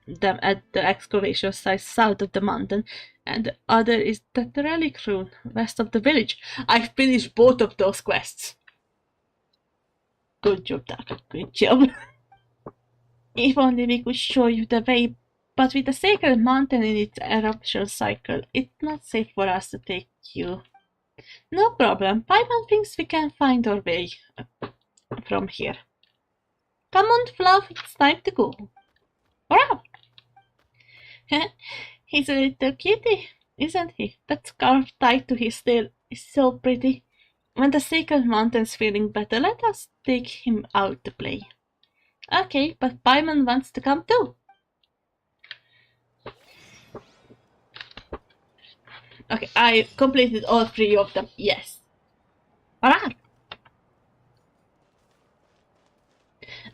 them at the excavation site south of the mountain, and the other is at the relic room west of the village. I finished both of those quests. Good job, Taka. Good job. If only we could show you the way, but with the sacred mountain in its eruption cycle, it's not safe for us to take you. No problem. Paimon thinks we can find our way from here. Come on, Fluff, it's time to go. Wow! He's a little kitty, isn't he? That scarf tied to his tail is so pretty. When the sacred mountain's feeling better, let us take him out to play. Okay, but Paimon wants to come too. Okay, I completed all 3 of them. Yes. Alright.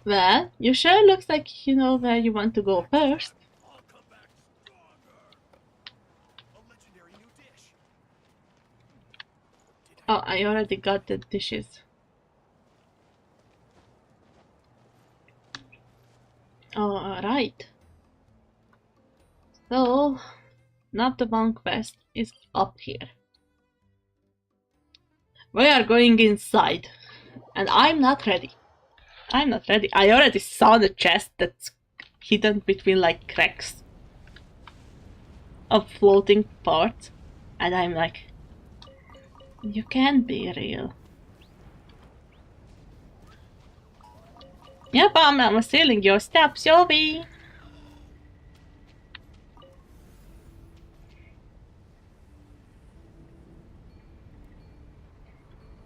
Well, you sure looks like you know where you want to go first. Oh, I already got the dishes. Alright. So, now the monk quest is up here. We are going inside. And I'm not ready. I'm not ready. I already saw the chest that's hidden between like cracks of floating parts. And I'm like, you can't be real. Yep, I'm stealing your steps, Yobi.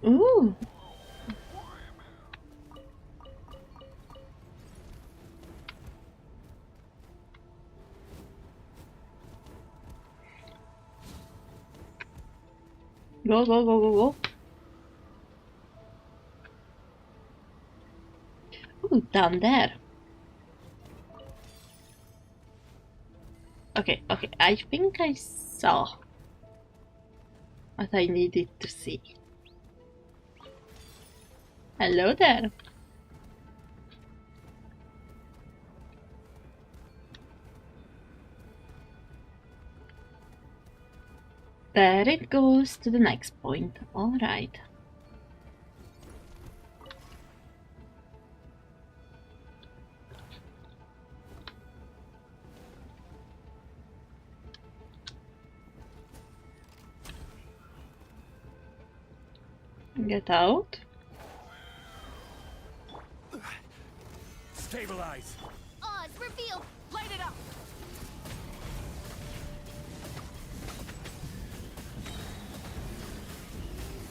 Ooh. Go, go, go, go, go. Ooh, down there. Okay, okay, I think I saw what I needed to see. Hello there. There it goes to the next point. Alright. Get out. Stabilize. Oz, reveal! Light it up!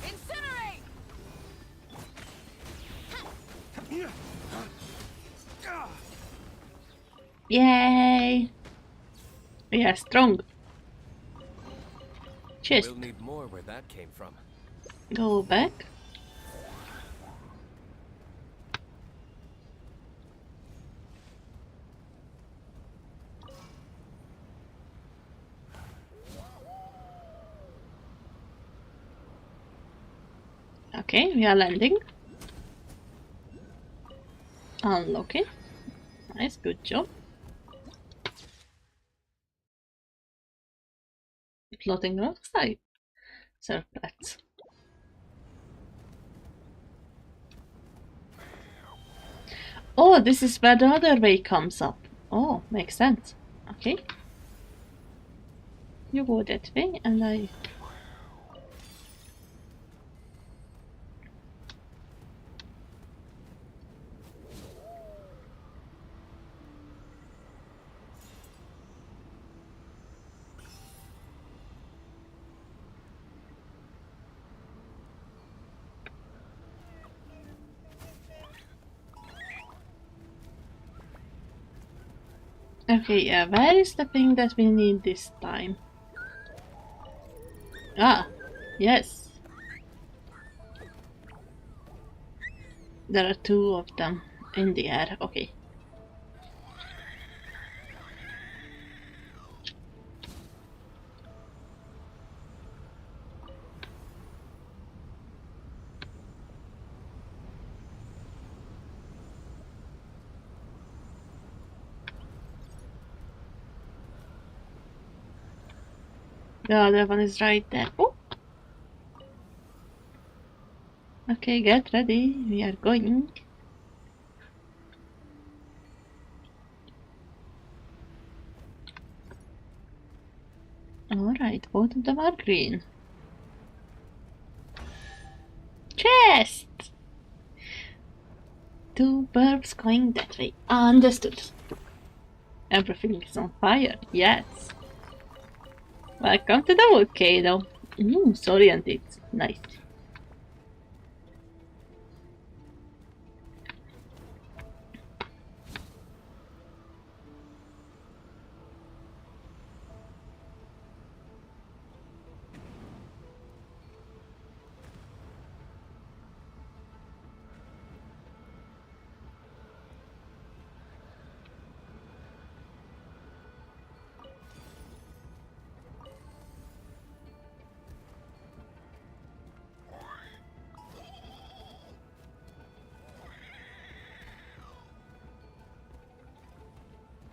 Incinerate! Yay! We are strong. Chest. We'll need more where that came from. Go back. Okay, we are landing. Unlocking. Nice, good job. Floating outside. Surplus. Oh, this is where the other way comes up. Oh, makes sense. Okay. You go that way and I... Okay, yeah, where is the thing that we need this time? Ah, yes. There are 2 of them in the air, okay. The other one is right there. Oh! Okay, get ready. We are going. Alright, both of them are green. Chest! Two burbs going that way. Understood. Everything is on fire. Yes. Welcome to the volcano. Sorry, and it's nice.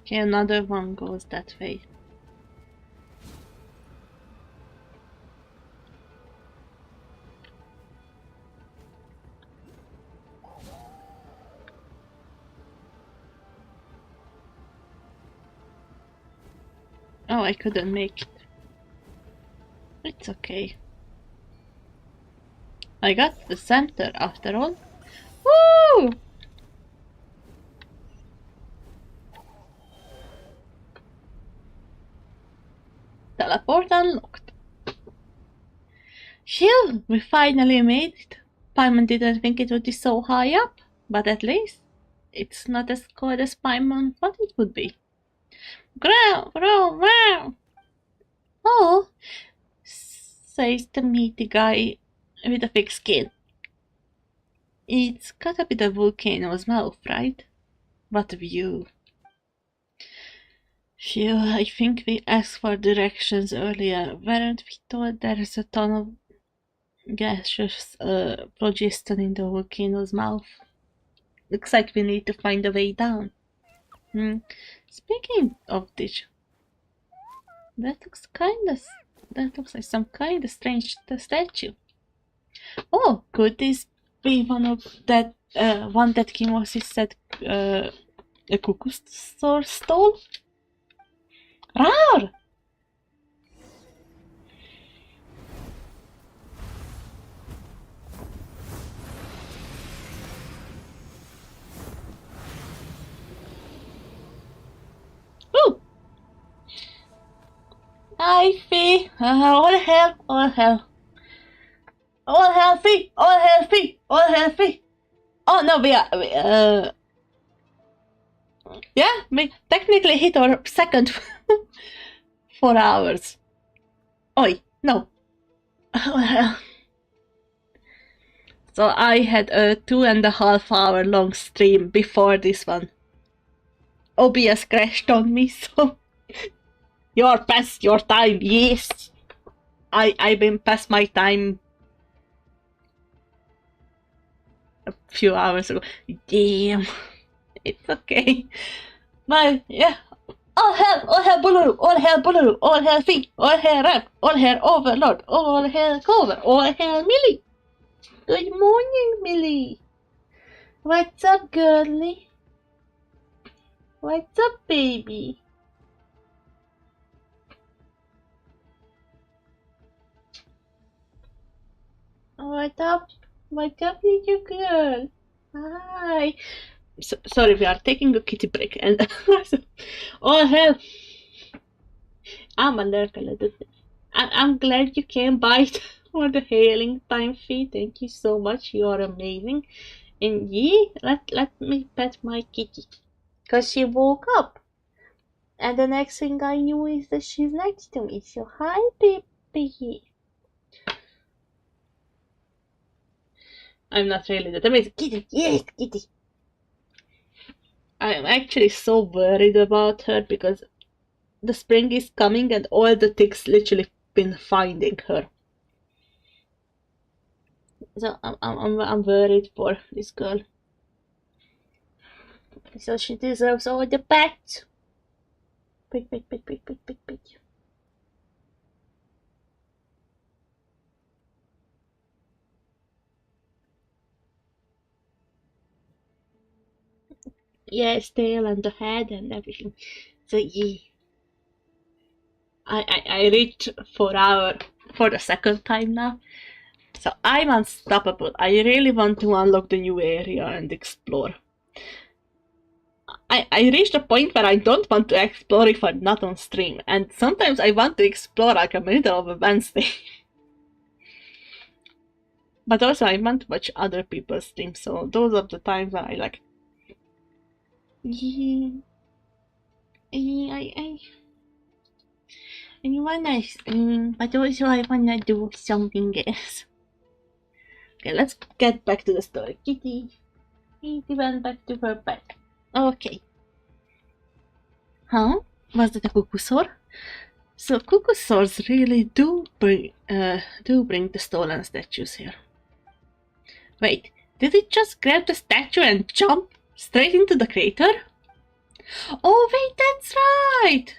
Okay, another one goes that way. Oh, I couldn't make it. It's okay. I got the center after all. Woo! Teleport unlocked. Phew, we finally made it. Paimon didn't think it would be so high up, but at least it's not as cold as Paimon thought it would be. Grow, grow, grow! Oh, says the meaty guy with a thick skin. It's gotta be the volcano's mouth, right? What a view. Phew, I think we asked for directions earlier. Weren't we told there's a ton of gaseous phlogiston in the volcano's mouth? Looks like we need to find a way down. Speaking of this, that looks like some kind of strange statue. Oh, could this be one that Kimosi said a cuckoo store stole? Rar! Ooh! Hi, Fee! All hell, all hell. All healthy, all healthy, all healthy. Oh no, yeah, we technically hit our second 4 hours. Oi, no. So I had a 2.5 hour long stream before this one. OBS crashed on me, so you're past your time, yes. I've been past my time a few hours ago. Damn. It's okay. But yeah. All hail Buluru, all hail Buluru, all hail Fee, all hail Ramp, all hail Overlord, all hail Clover, all hail Millie. Good morning, Millie. What's up, girlie? What's up, baby? What up? What up, little girl? Hi. Sorry, we are taking a kitty break, and oh hell, I'm allergic a little bit. I'm glad you came by for the hailing time fee. Thank you so much. You are amazing. And yeah, let me pet my kitty, cause she woke up, and the next thing I knew is that she's next to me. So hi, baby. I'm not really that amazing. Kitty, yes, kitty. I'm actually so worried about her because the spring is coming and all the ticks literally been finding her. So I'm worried for this girl. So she deserves all the pets. Pick. Yes, tail and the head and everything. So yeah. I reached 4 hours for the second time now. So I'm unstoppable. I really want to unlock the new area and explore. I reached a point where I don't want to explore if I'm not on stream. And sometimes I want to explore like a middle of a Wednesday. But also I want to watch other people's streams. So those are the times when I like... Yeah. I wanna stream, but also I wanna do something else. Okay, let's get back to the story. Kitty went back to her bed. Okay. Huh? Was that a cuckoosaur? So cuckoosaurs really do bring the stolen statues here. Wait, did it just grab the statue and jump straight into the crater? Oh wait, that's right!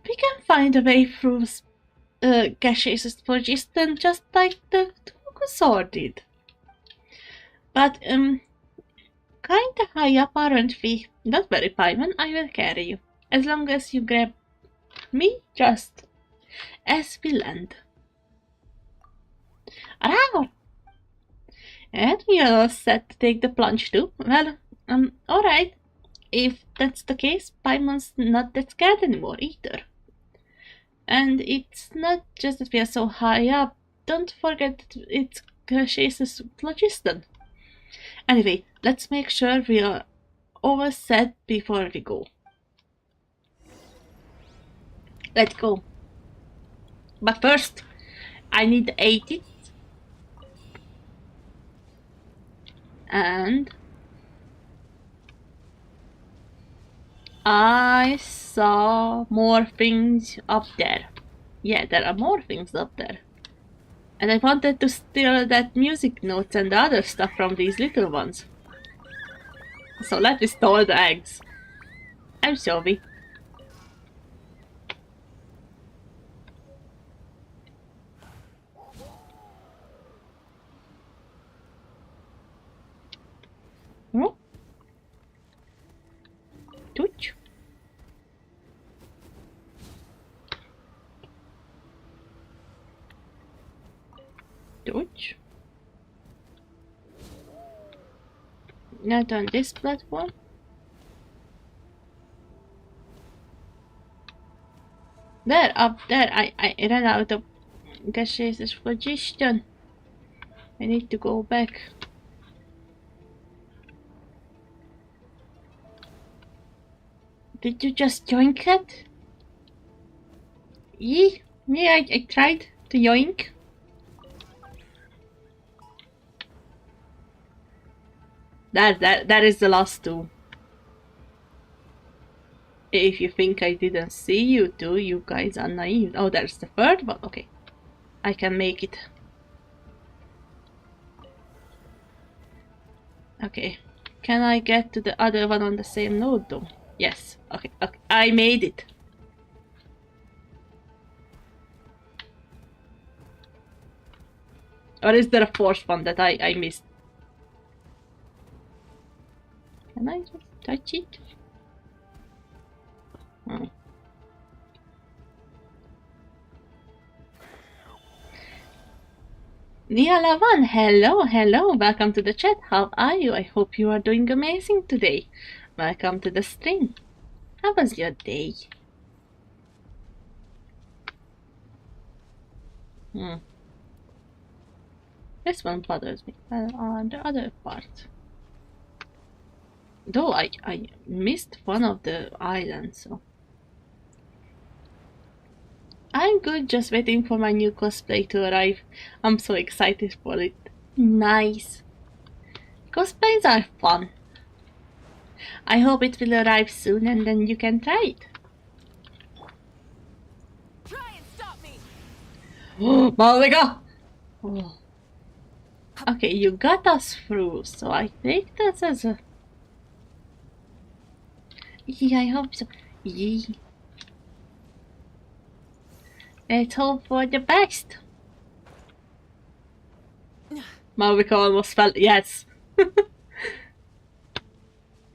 We can find a way through gaseous phlogiston just like the cuckoosaur did. But, kinda high up, aren't we? Don't worry, Paimon, I will carry you. As long as you grab me just as we land. Around! And we are all set to take the plunge too. Well, alright. If that's the case, Paimon's not that scared anymore either. And it's not just that we are so high up. Don't forget that it's gaseous phlogiston. Anyway, let's make sure we are all set before we go. Let's go. But first, I need to eat it. And I saw more things up there. Yeah, there are more things up there. And I wanted to steal that music notes and the other stuff from these little ones. So let me steal the eggs. I'm sorry. Oh. Touch. Touch. Not on this platform. There, up there, I ran out of gaseous phlogiston. I need to go back. Did you just yoink it? Yeah, I tried to yoink. That is the last two. If you think I didn't see you two, you guys are naive. Oh, there's the third one. Okay. I can make it. Okay. Can I get to the other one on the same node though? Yes. Okay. I made it. Or is there a fourth one that I missed? Can I just touch it? Oh. Nialavan, hello, welcome to the chat. How are you? I hope you are doing amazing today. Welcome to the stream. How was your day? This one bothers me. Well, on the other part. Though I missed one of the islands, so. I'm good, just waiting for my new cosplay to arrive. I'm so excited for it. Nice. Cosplays are fun. I hope it will arrive soon and then you can try it. Try and stop me. Oh, Malvika! Oh. Okay, you got us through, so I take this as a... Yeah, I hope so. Yeah. Let's hope for the best. Malvika almost fell. Yes.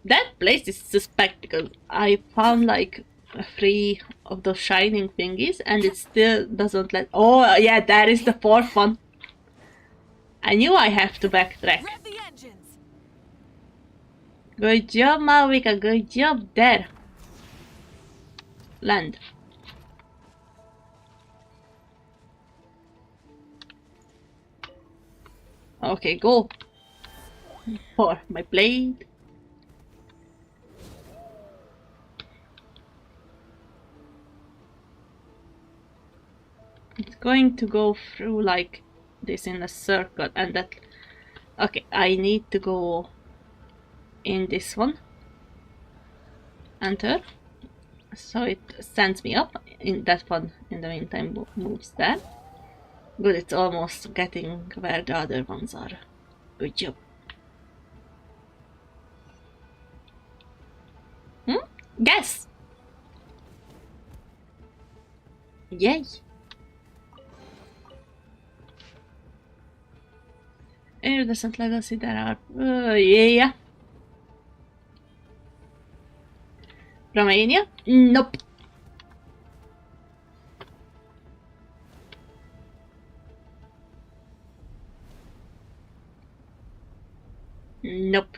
That place is suspect because I found like 3 of those shining thingies and it still doesn't let. Oh yeah, that is the 4th one. I knew I have to backtrack. Good job, Malvika. Good job there. Land. Okay, go. For my blade. It's going to go through like this in a circle and that. Okay, I need to go in this one. Enter. So it sends me up. In that one, in the meantime, moves there. Good, it's almost getting where the other ones are. Good job. Guess! Yay! Iridescent Legacy, there are... yeah. Romania? Nope. Nope.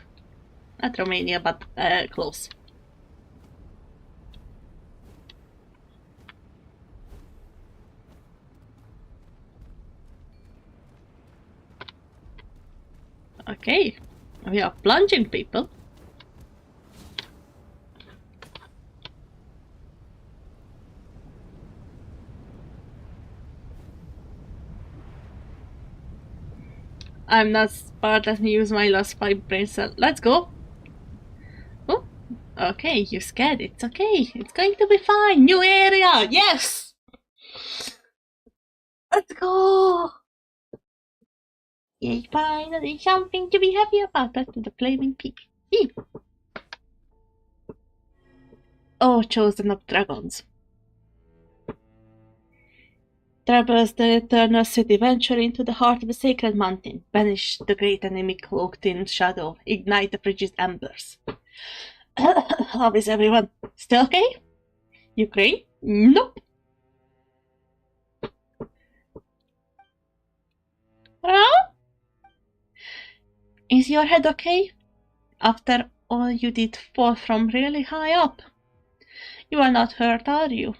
Not Romania, but close. Okay. We are plunging people. I'm not smart, let me use my last 5 brain cells. Let's go! Oh, okay, you're scared. It's okay. It's going to be fine. New area! Yes! Let's go! Yay, finally something to be happy about. Back to the flaming peak. Oh, chosen of dragons. Traverse the eternal city, venture into the heart of the sacred mountain, banish the great enemy cloaked in shadow, ignite the frigid embers. How is everyone? Still okay? Ukraine? Nope. Hello? Is your head okay? After all you did fall from really high up. You are not hurt, are you?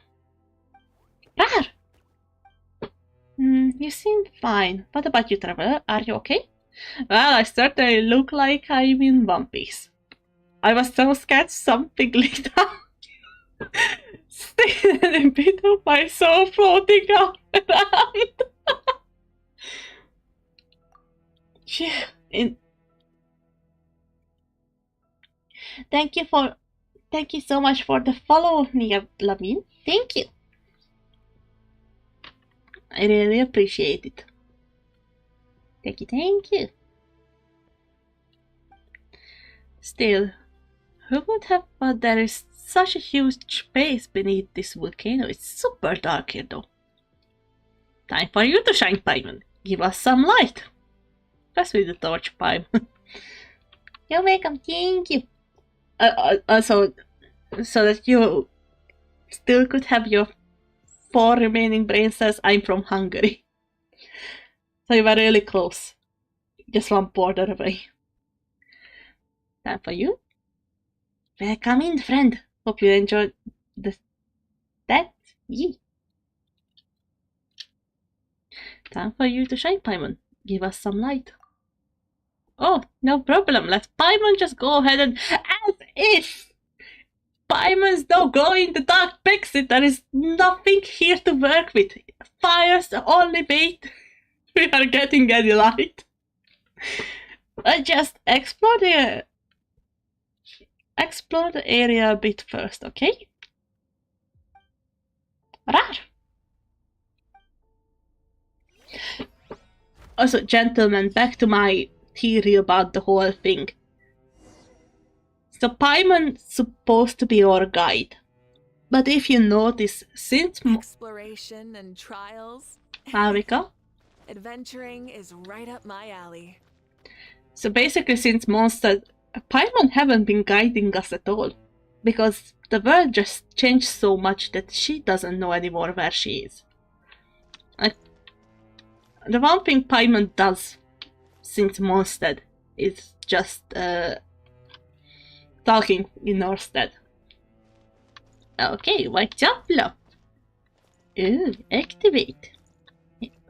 Rar! You seem fine. What about you, traveler? Are you okay? Well, I certainly look like I'm in One Piece. I was so scared something leaked out. Stayed in a bit of my soul floating around. Thank you so much for the follow, Nia Lavin. Thank you. I really appreciate it. Thank you. Still, who would have thought there is such a huge space beneath this volcano? It's super dark here though. Time for you to shine, Paimon. Give us some light. Pass me the torch, Paimon. You're welcome, thank you. Also, so that you still could have your 4 remaining brain cells, I'm from Hungary. So you were really close. Just one border away. Time for you. Welcome in, friend. Hope you enjoyed that. Yee. Time for you to shine, Paimon. Give us some light. Oh, no problem. Let Paimon just go ahead and... As if Paimon's no glow in the dark pixie. There is nothing here to work with. Fire's the only bait we are getting any light. Just explore the area a bit first, okay? Rar. Also, gentlemen, back to my theory about the whole thing. So Paimon's supposed to be our guide. But if you notice, since exploration and trials, Marika, adventuring is right up my alley. So basically, since monsters Paimon haven't been guiding us at all. Because the world just changed so much that she doesn't know anymore where she is. The one thing Paimon does since Mondstadt is just talking in Norstead. Okay, what's up, love? Ooh, activate.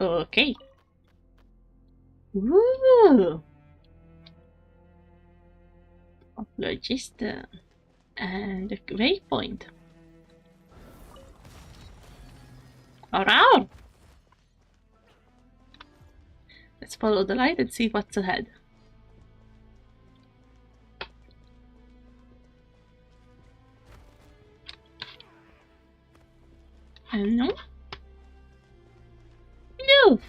Okay. Ooh. Logister. And a waypoint. Around! Let's follow the light and see what's ahead. And no? No!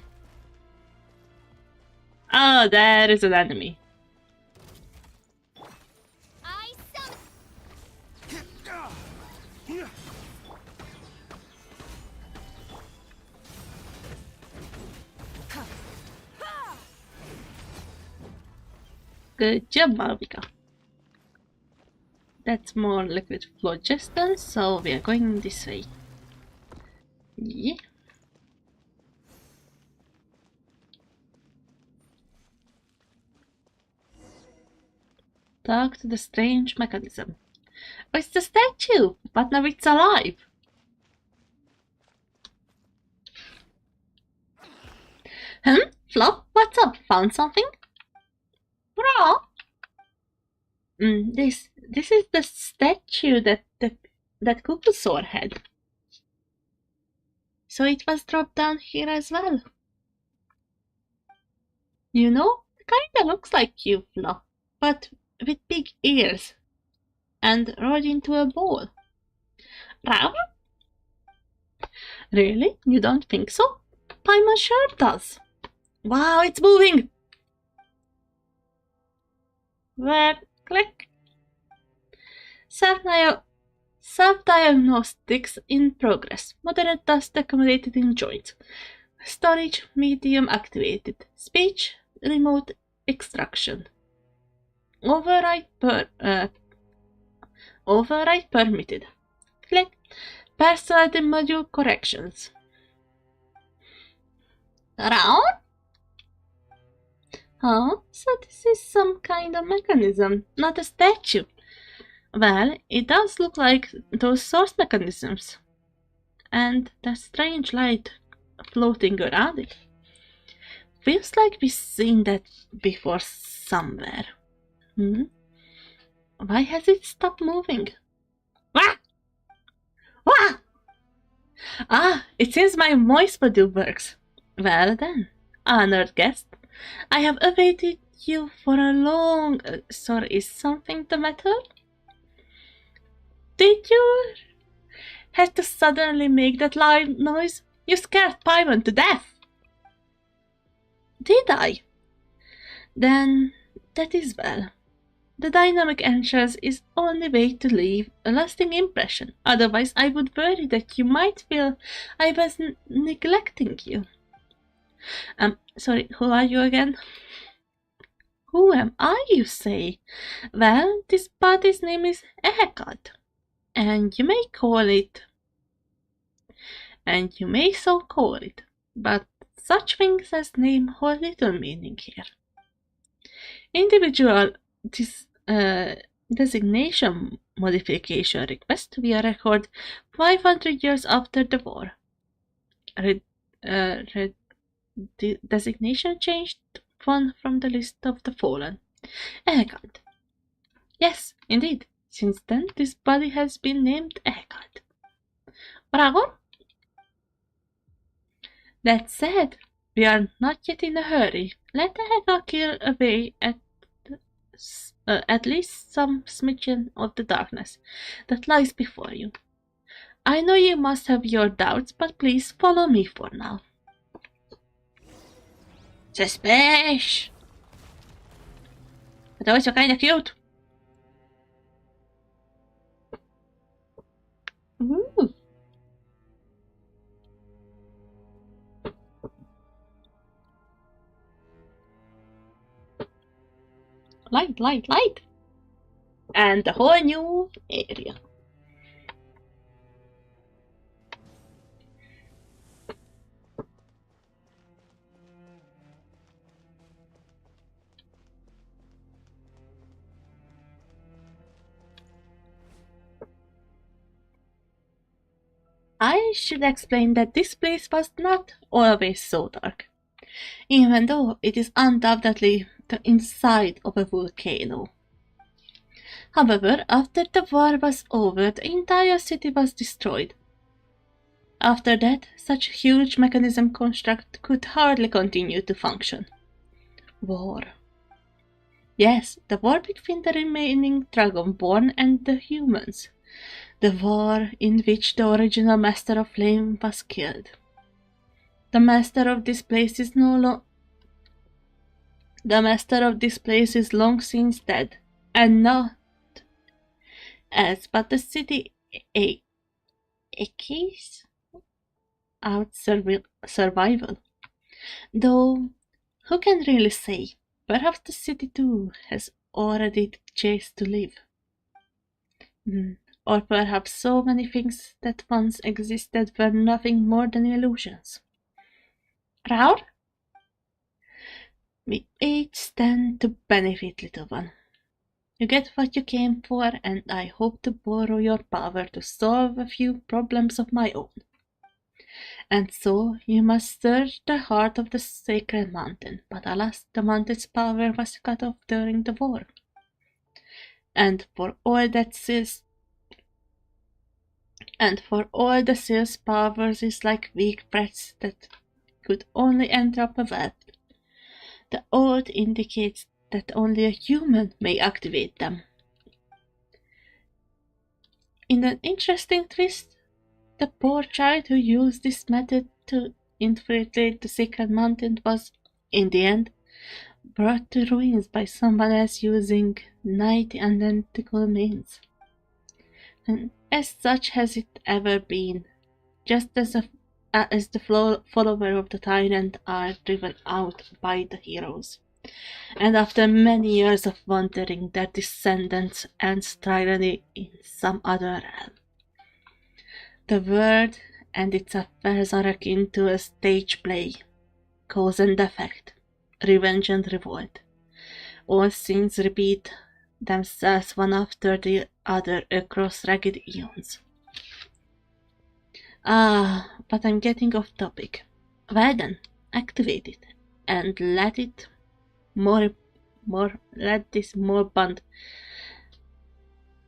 Oh, there is an enemy. Good job, Malvika. That's more liquid phlogiston, so we are going this way. Yeah. Talk to the strange mechanism. Oh, it's the statue, but now it's alive. Flo, what's up? Found something? Bro? This is the statue that Kukulsor had. So it was dropped down here as well. You know, kinda looks like you, Flo, but with big ears and rolled into a ball. Rav? Really? You don't think so? Paimon sure does. Wow, it's moving! Where? Click. Self-diagnostics in progress. Moderate dust accommodated in joints. Storage medium activated. Speech remote extraction. Override permitted. Click. Personality module corrections. Around? Huh? So this is some kind of mechanism, not a statue. Well, it does look like those source mechanisms. And that strange light floating around it. Feels like we've seen that before somewhere. Why has it stopped moving? Wah! Wah! Ah, it seems my voice module works. Well then, honored guest, I have awaited you for a long... sorry, is something the matter? Did you have to suddenly make that loud noise? You scared Paimon to death. Did I? Then that is well. The dynamic entrance is only way to leave a lasting impression. Otherwise, I would worry that you might feel I was neglecting you. Sorry, who are you again? Who am I, you say? Well, this body's name is Ehekad, and you may so call it, but such things as name hold little meaning here. Individual designation modification request via record 500 years after the war. Designation changed one from the list of the fallen. Ehekad. Yes, indeed. Since then, this body has been named Ehekad. Bravo! That said, we are not yet in a hurry. Let Ehekad clear away at least some smidgen of the darkness that lies before you. I know you must have your doubts, but please follow me for now. Suspish! But also kinda cute. Ooh. Light, light, light! and a whole new area. I should explain that this place was not always so dark, even though it is undoubtedly the inside of a volcano. However, after the war was over, the entire city was destroyed. After that, such a huge mechanism construct could hardly continue to function. War. Yes, the war between the remaining Dragonborn and the humans. The war in which the original Master of Flame was killed. The Master of this place is long since dead, and not as but the city case out survival. Though, who can really say? Perhaps the city too has already chased to live. Or perhaps so many things that once existed were nothing more than illusions. Proud? We each stand to benefit, little one. You get what you came for, and I hope to borrow your power to solve a few problems of my own. And so you must search the heart of the sacred mountain, but alas, the mountain's power was cut off during the war. And for all the seal's powers is like weak threads that could only enter up a web. The oath indicates that only a human may activate them. In an interesting twist, the poor child who used this method to infiltrate the sacred mountain was, in the end, brought to ruins by someone else using nigh identical means. And as such has it ever been, just as the follower of the tyrant are driven out by the heroes. And after many years of wandering, their descendants ends tyranny in some other realm. The world and its affairs are akin to a stage play, cause and effect, revenge and revolt. All scenes repeat themselves one after the other across ragged eons. But I'm getting off topic. Well then, activate it and let this moribund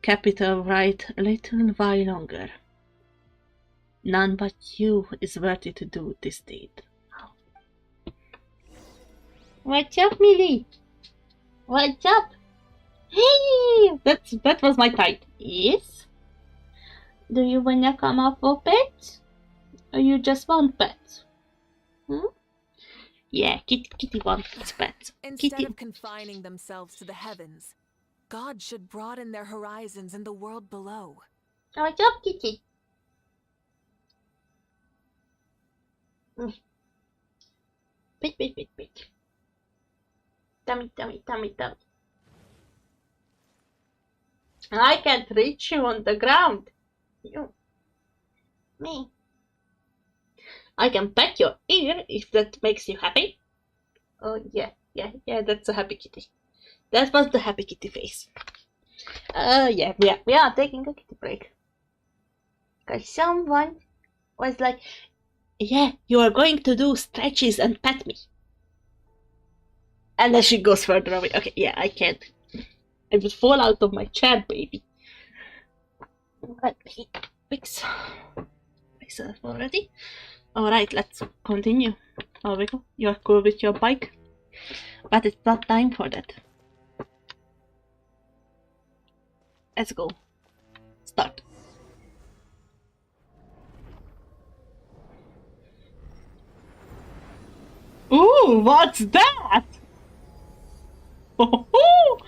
capital ride a little while longer. None but you is worthy to do this deed. What's up, Millie? What's up? Hey, that was my type. Yes? Do you wanna come up for pets? Or you just want pets? Yeah, Kitty wants pets. Instead of confining themselves to the heavens, God should broaden their horizons in the world below. What's up, Kitty? Pit. Tummy. I can't reach you on the ground. Me. I can pet your ear if that makes you happy. Oh, yeah, that's a happy kitty. That was the happy kitty face. Yeah, we are taking a kitty break. Because someone was like, yeah, you are going to do stretches and pet me. And then she goes further away. Okay, yeah, I can't. I would fall out of my chair, baby. Let me fix myself already. Alright, let's continue. Oh, we go. You're cool with your bike? But it's not time for that. Let's go. Start. Ooh, what's that? Oh, ooh.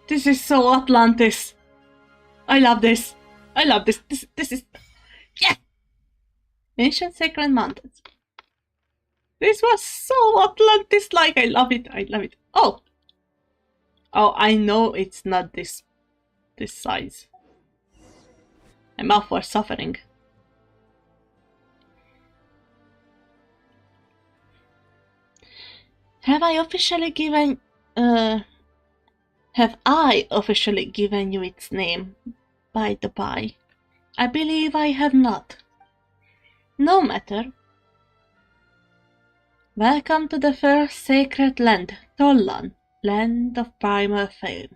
This is so Atlantis. I love this. I love this. This is... Yes! Ancient Sacred Mountains. This was so Atlantis-like. I love it. I love it. Oh! Oh, I know it's not this size. I'm up for suffering. Have I officially given you its name? By the by, I believe I have not. No matter. Welcome to the first sacred land, Tollan, land of primal fame.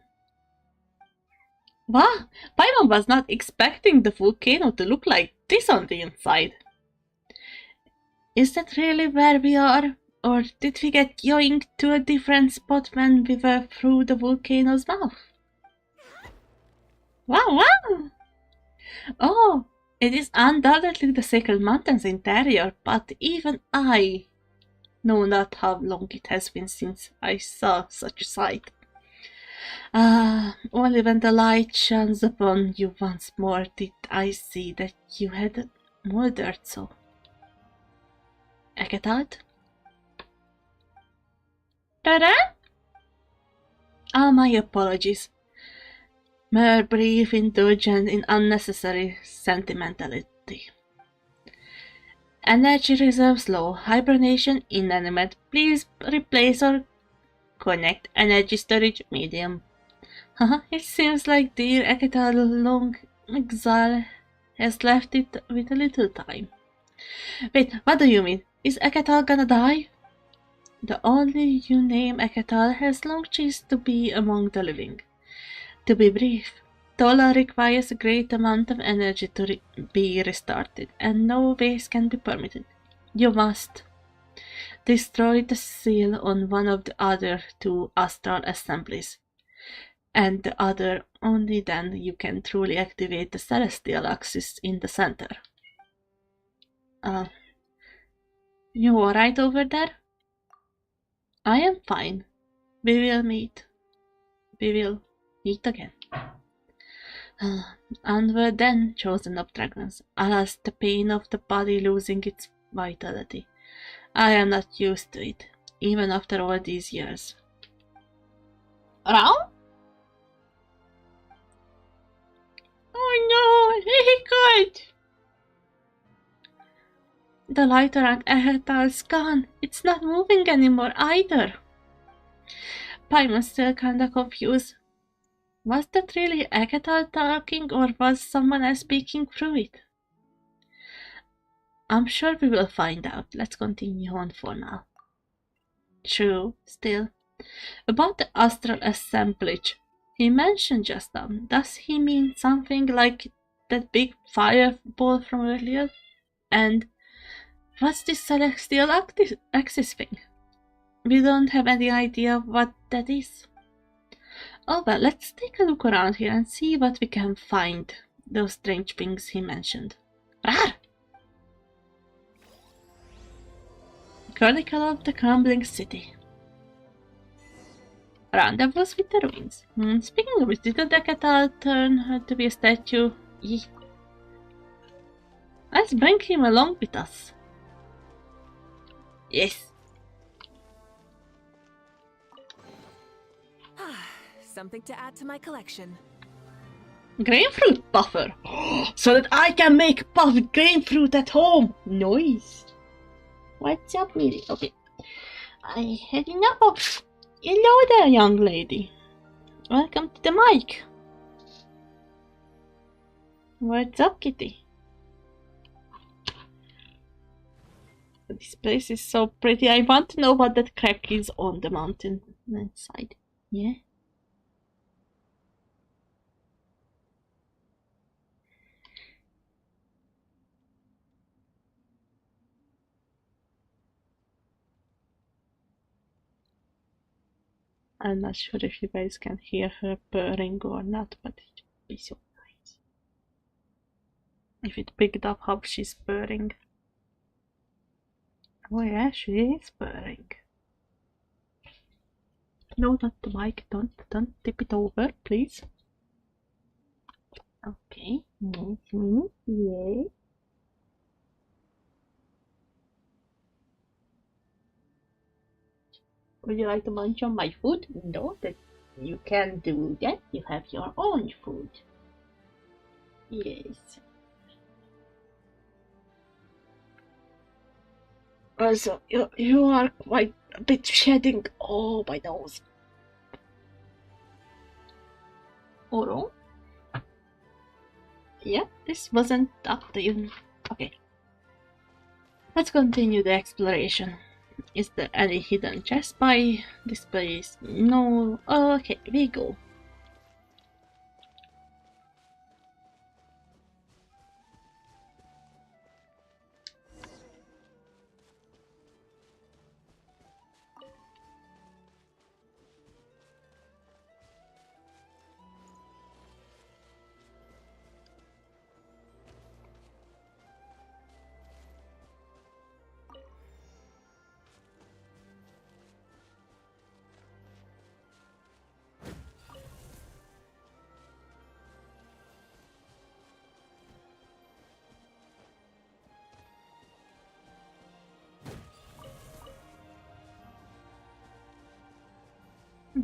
Wow, Paimon was not expecting the volcano to look like this on the inside. Is that really where we are? Or did we get yoinked to a different spot when we were through the volcano's mouth? Wow, wow! Oh, it is undoubtedly the Sacred Mountain's interior, but even I know not how long it has been since I saw such a sight. Only when the light shines upon you once more did I see that you had moldered so. Eketalt? Ta-da! My apologies. Mere brief indulgence in unnecessary sentimentality. Energy reserves low. Hibernation inanimate. Please replace or connect energy storage medium. It seems like dear Eketal's long exile has left it with a little time. Wait, what do you mean? Is Eketal gonna die? The only you name Eketal has long ceased to be among the living. To be brief, Tola requires a great amount of energy to be restarted, and no waste can be permitted. You must destroy the seal on one of the other two astral assemblies, and the other only then you can truly activate the celestial axis in the center. You alright over there? I am fine. We will meet. We will meet again. Onward then, chosen of dragons. Alas, the pain of the body losing its vitality. I am not used to it, even after all these years. Around? Oh no, he could! The light around Ehetal's gone. It's not moving anymore either. Paimon's still kinda confused. Was that really Ehetal talking, or was someone else speaking through it? I'm sure we will find out. Let's continue on for now. True, still. About the astral assemblage he mentioned just now, does he mean something like that big fireball from earlier? And what's this celestial axis thing? We don't have any idea what that is. Oh well, let's take a look around here and see what we can find. Those strange things he mentioned. Rar! Chronicle of the Crumbling City. Rendezvous with the ruins. Speaking of which, didn't Eketal turn her to be a statue? Yee. Let's bring him along with us. Yes. Something to add to my collection. Grapefruit buffer, so that I can make puffed grapefruit at home. Nice. What's up, Millie? Okay, I had enough of. Hello there, young lady. Welcome to the mic. What's up, kitty? This place is so pretty. I want to know what that crack is on the mountain side. Yeah. I'm not sure if you guys can hear her purring or not, but it would be so nice if it picked up how she's purring. Oh yeah, she is purring. No, not the mic. Don't tip it over, please. Okay. Yay. Would you like to munch on my food? No, that you can't do that. You have your own food. Yes. Also, you are quite a bit shedding. Oh, my nose. Oro? Yeah, this wasn't up to you. Okay. Let's continue the exploration. Is there any hidden chest by this place? No. Okay, we go.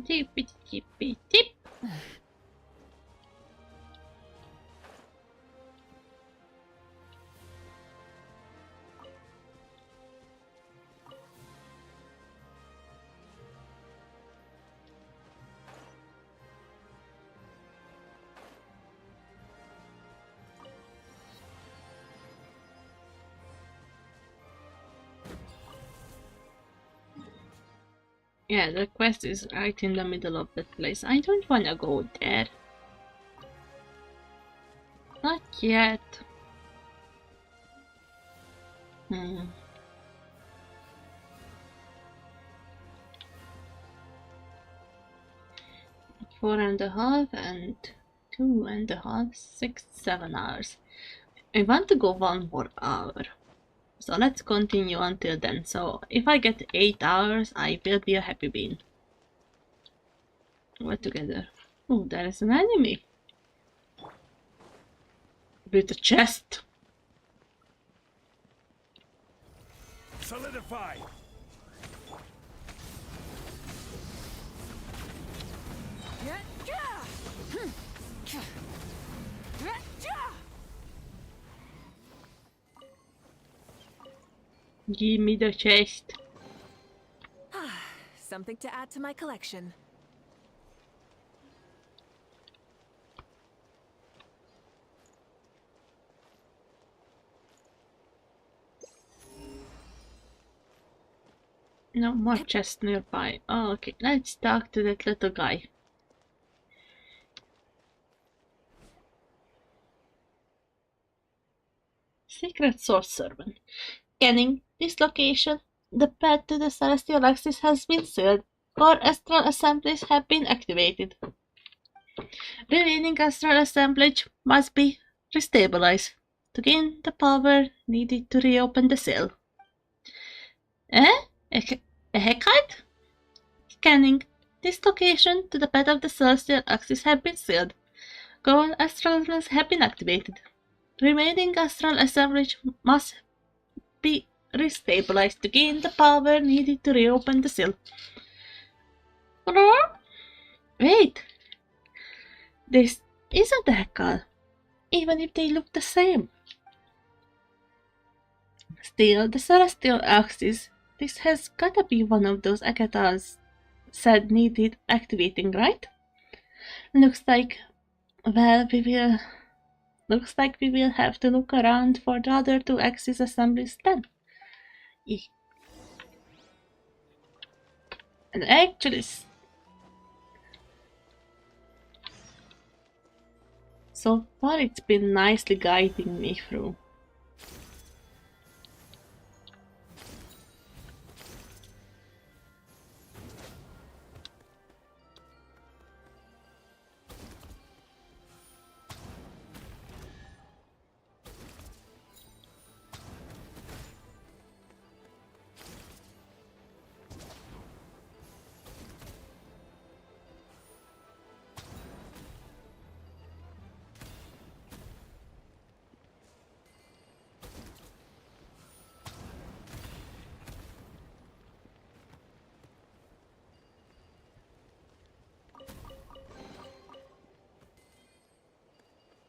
Tippy tippy tip. Yeah, the quest is right in the middle of that place. I don't wanna go there. Not yet. Hmm. 4.5 and 2.5, 6, 7 hours. I want to go 1 more hour. So let's continue until then. So if I get 8 hours, I will be a happy bean. We're together. Oh, there is an enemy. With a chest. Solidify! Give me the chest. Something to add to my collection. No more chests nearby. Oh, okay, let's talk to that little guy. Secret Source Servant. Scanning this location. The path to the celestial axis has been sealed. Core astral assemblies have been activated. Remaining astral assemblage must be restabilized to gain the power needed to reopen the seal. Eh? A hackite? Scanning. This location to the path of the celestial axis have been sealed. Core astral assemblies have been activated. Remaining astral assemblage must be restabilized to gain the power needed to reopen the seal. Wait! This isn't a Hekal, even if they look the same. Still, the celestial axis, this has gotta be one of those Agathas said needed activating, right? Looks like we will have to look around for the other 2 axis assemblies then. And actually, so far it's been nicely guiding me through.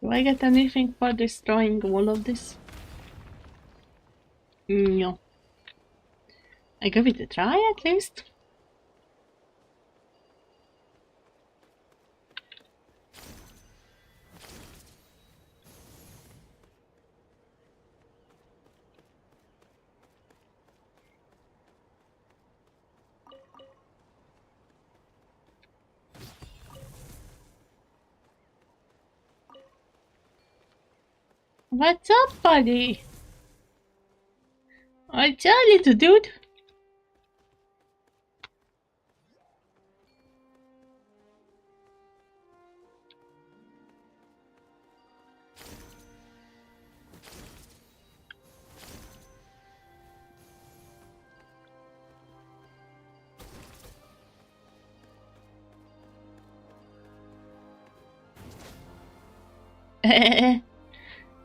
Do I get anything for destroying all of this? No. I give it a try at least. What's up, buddy? What's up, little dude?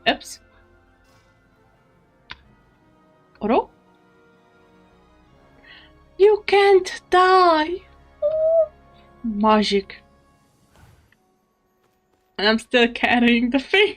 Oops. Oro? You can't die! Magic. And I'm still carrying the thing.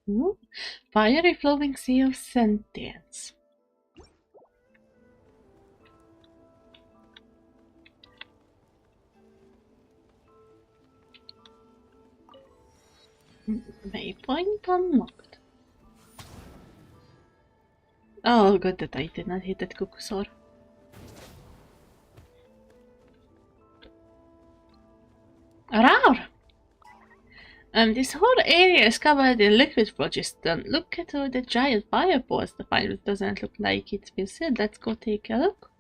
Ooh. Fiery flowing sea of sentience. Waypoint unlocked. Oh, good that I did not hit that Kukusor. Rar! This whole area is covered in liquid phlogiston. Look at all the giant fireballs. The fire doesn't look like it's been said. Let's go take a look.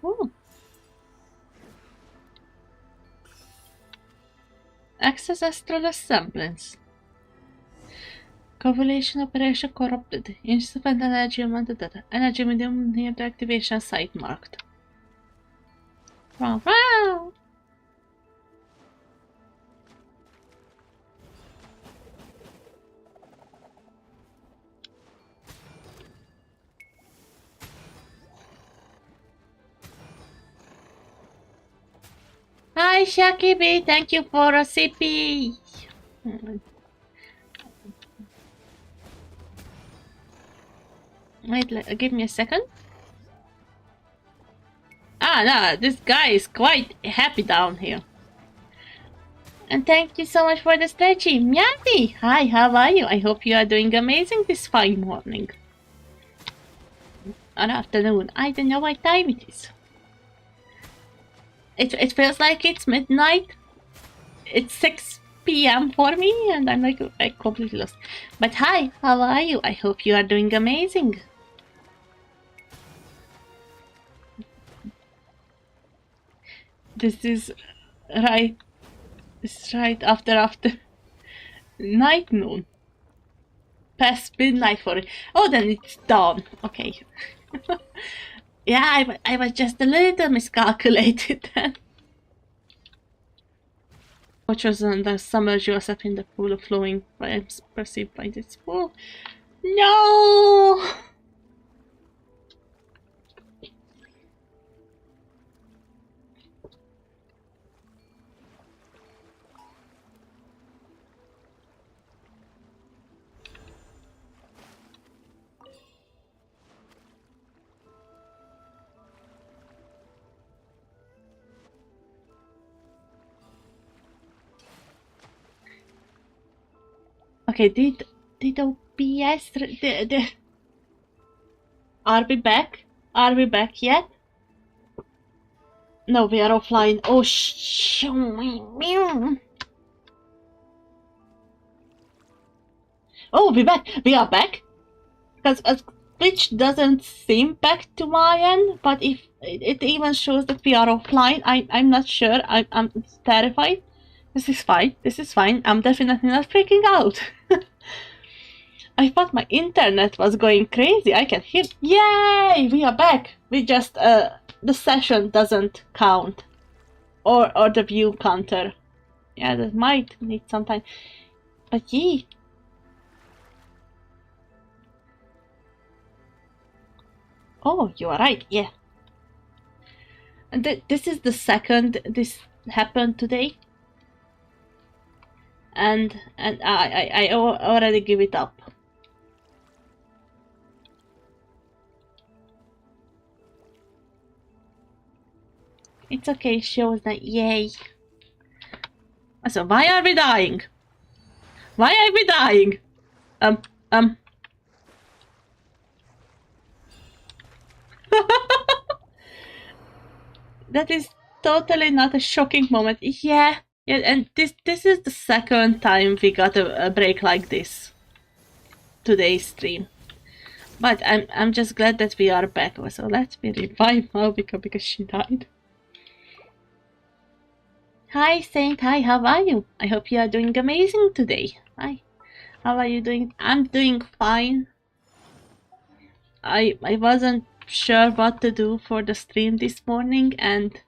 Ooh. Access astral semblance. Covulation operation corrupted. Insufficient energy amount of data. Energy medium near the activation site marked. Wow, wow! Hi, Shaki B. Thank you for a CP. Wait, give me a second. Ah, no, this guy is quite happy down here. And thank you so much for the stretchy. Miati! Hi, how are you? I hope you are doing amazing this fine morning. Or afternoon. I don't know what time it is. It feels like it's midnight. It's 6 p.m. for me, and I'm like completely lost. But hi, how are you? I hope you are doing amazing. This is right. It's right after night noon. Past midnight for it. Oh, then it's dawn. Okay. Yeah, I was just a little miscalculated then. Which was the submerge yourself in the pool of flowing vibes perceived by this pool. No! Okay, did OBS... Are we back? Are we back yet? No, we are offline. Oh, oh, we back. We are back. Because Twitch doesn't seem back to my end, but if it even shows that we are offline, I'm not sure. I'm terrified. This is fine. This is fine. I'm definitely not freaking out. I thought my internet was going crazy. I can hear. Yay! We are back. We just the session doesn't count, or the view counter. Yeah, that might need some time. But yee. Oh, you are right. Yeah. And this is the second this happened today. And I already give it up. It's okay, shows that. Yay. So why are we dying? Why are we dying? That is totally not a shocking moment. Yeah, and this is the second time we got a break like this. Today's stream. But I'm just glad that we are back. So let me revive Malvika because she died. Hi Saint, hi, how are you? I hope you are doing amazing today. Hi. How are you doing? I'm doing fine. I wasn't sure what to do for the stream this morning, and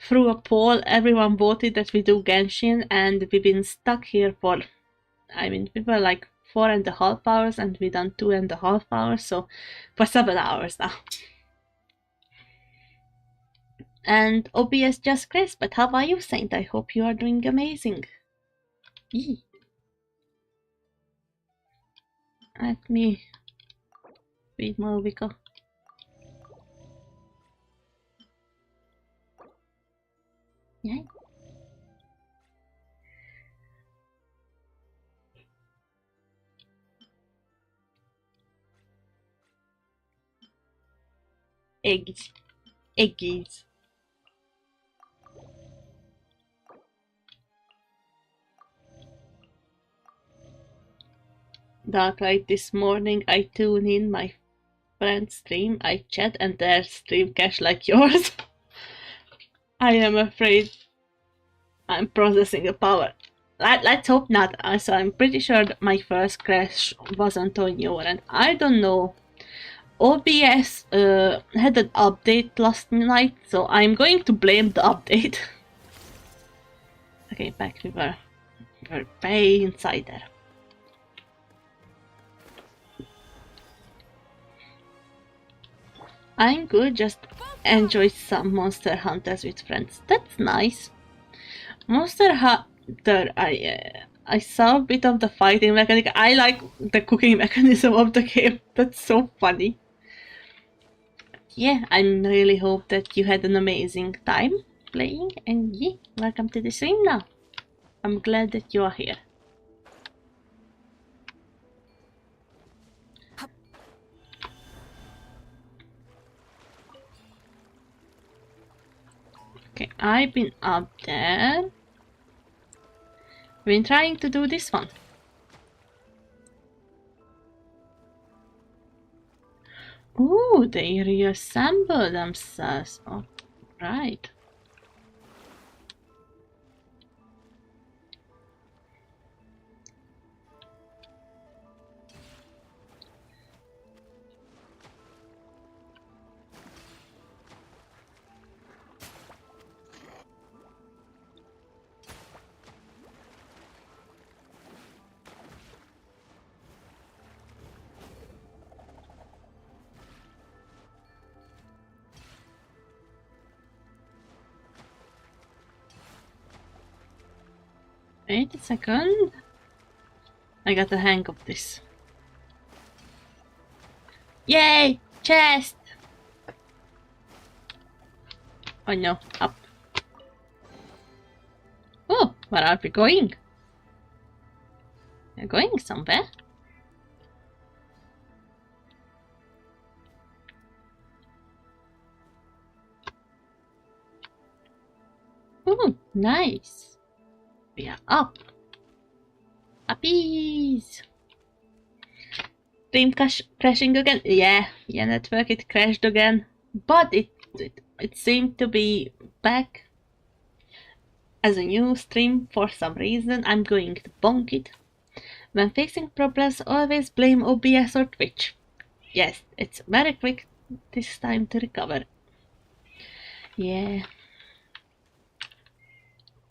through a poll everyone voted that we do Genshin, and we've been stuck here for, I mean, we were like 4.5 hours and we done 2.5 hours, so for 7 hours now. And OBS just crashed, but how are you, Saint? I hope you are doing amazing. Eee. Let me read Malvika. Yeah. Eggs. Eggies. Dark light this morning, I tune in my friend's stream, I chat and their stream cache like yours. I am afraid I'm processing a power. Let's hope not. So I'm pretty sure that my first crash wasn't on your end. I don't know. OBS had an update last night, so I'm going to blame the update. Okay, back we were way inside there. I'm good, just enjoy some Monster Hunters with friends. That's nice. Monster Hunter, I saw a bit of the fighting mechanic. I like the cooking mechanism of the game. That's so funny. Yeah, I really hope that you had an amazing time playing, and yeah, welcome to the stream now. I'm glad that you are here. Okay, I've been up there. Been trying to do this one. Ooh, they reassemble themselves. Oh, right. Wait a second. I got the hang of this. Yay! Chest! Oh no, up. Oh, where are we going? We're going somewhere. Ooh, nice. We are up. Uppies. Stream crashing again? Yeah, network, it crashed again. But it seemed to be back as a new stream for some reason. I'm going to bonk it. When facing problems, always blame OBS or Twitch. Yes, it's very quick this time to recover. Yeah.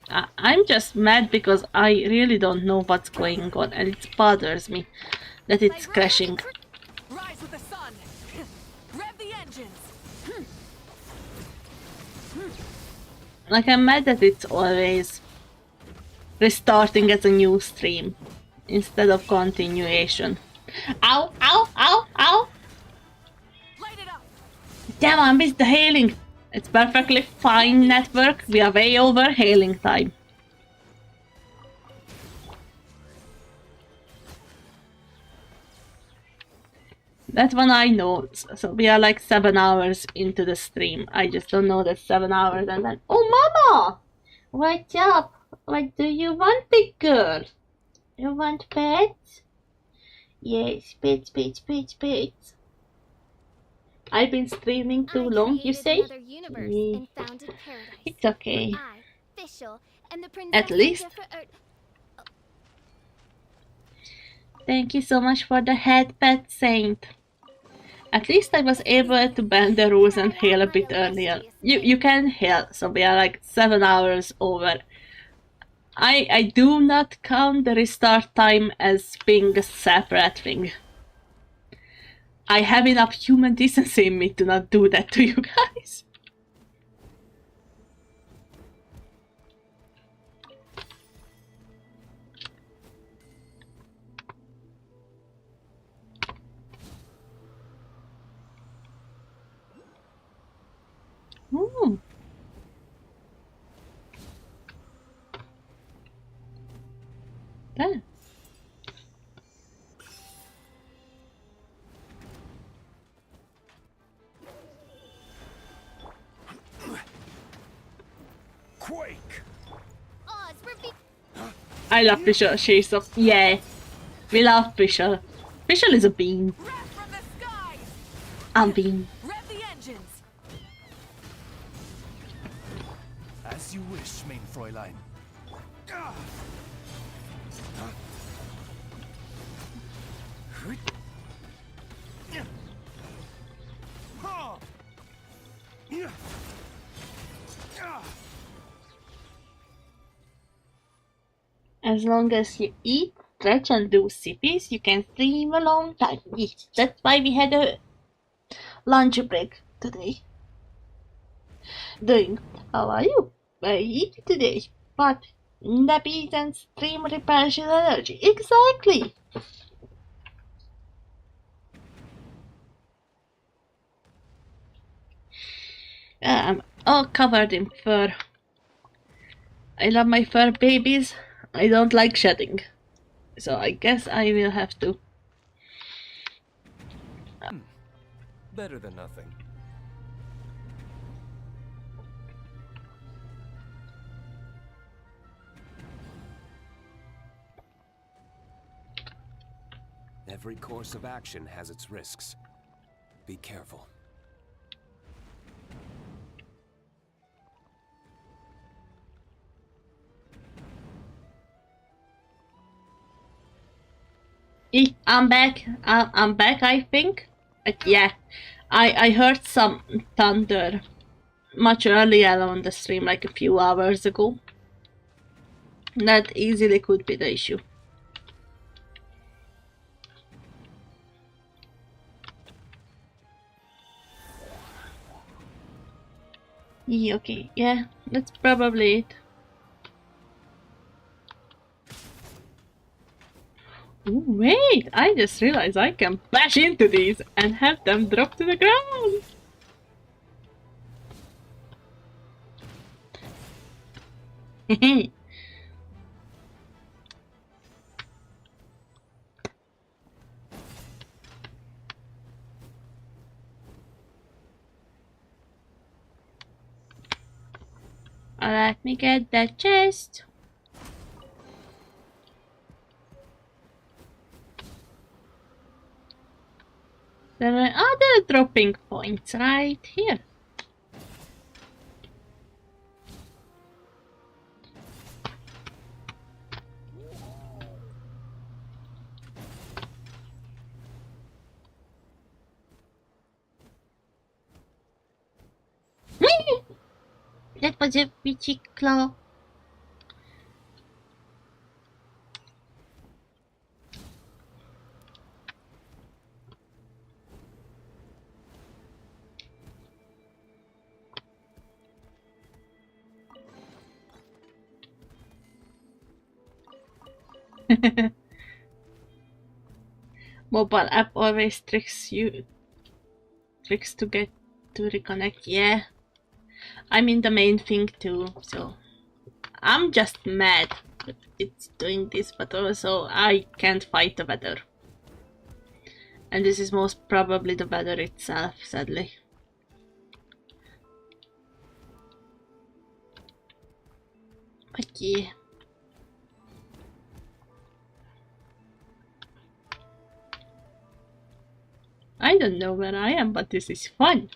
I'm just mad because I really don't know what's going on and it bothers me that it's crashing. Rise with the sun. Rev the engines. Like, I'm mad that it's always restarting as a new stream instead of continuation. Ow, ow, ow, ow! Damn, I missed the hailing! It's perfectly fine, network. We are way over hailing time. That one I know. So we are like 7 hours into the stream. I just don't know that 7 hours and then... Oh, mama! What's up? What do you want, big girl? You want pets? Yes, pets, pets, pets, pets. I've been streaming too long, you say? It's okay. At least. Thank you so much for the head, pet saint. At least I was able to bend the rules and hail a bit earlier. You can hail, so we are like 7 hours over. I do not count the restart time as being a separate thing. I have enough human decency in me to not do that to you guys. Ooh. There. Quake. I love Fischl. She's so... Yeah. We love Fischl. Fischl is a bean. I'm bean. Rev the engines. As you wish, mein Fräulein. As long as you eat, stretch and do sippies, you can stream a long time. Yes, that's why we had a lunch break today. Doing, how are you? I eat today, but nappies and stream repairs your allergy. Exactly! I'm all covered in fur. I love my fur babies. I don't like shedding. So I guess I will have to. Better than nothing. Every course of action has its risks. Be careful. I'm back. I'm back, I think. Yeah, I heard some thunder much earlier on the stream, like a few hours ago. That easily could be the issue. Yeah, okay, yeah, that's probably it. Ooh, wait, I just realized I can bash into these and have them drop to the ground. Let me get that chest. There are other dropping points right here. That was a witchy claw. Mobile app always tricks to get to reconnect. Yeah, I mean the main thing too, so I'm just mad that it's doing this, but also I can't fight the weather. And this is most probably the weather itself, sadly. But yeah. I don't know where I am, but this is fun.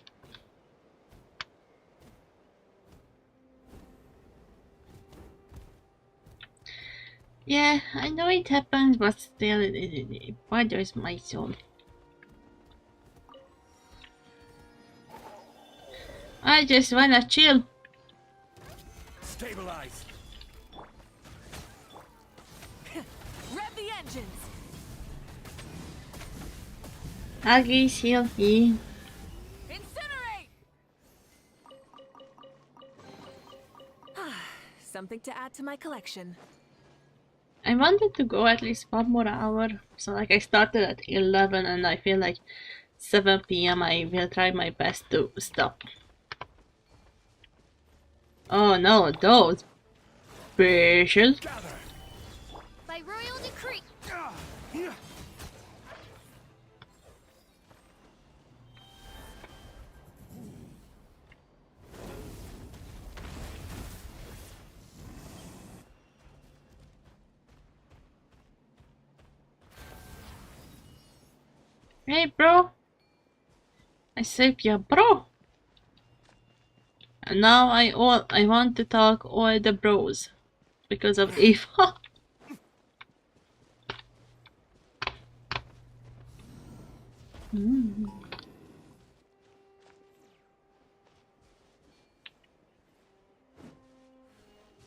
Yeah, I know it happens, but still it bothers my soul. I just wanna chill. Stabilize. Rev the engines. Huggies, heal me. Incinerate. Something to add to my collection. I wanted to go at least 1 more hour, so like I started at 11 and I feel like 7 p.m. I will try my best to stop. Oh no, those bitches. By royal decree. Hey bro. I saved you, bro. And now I want to talk all the bros because of Eva.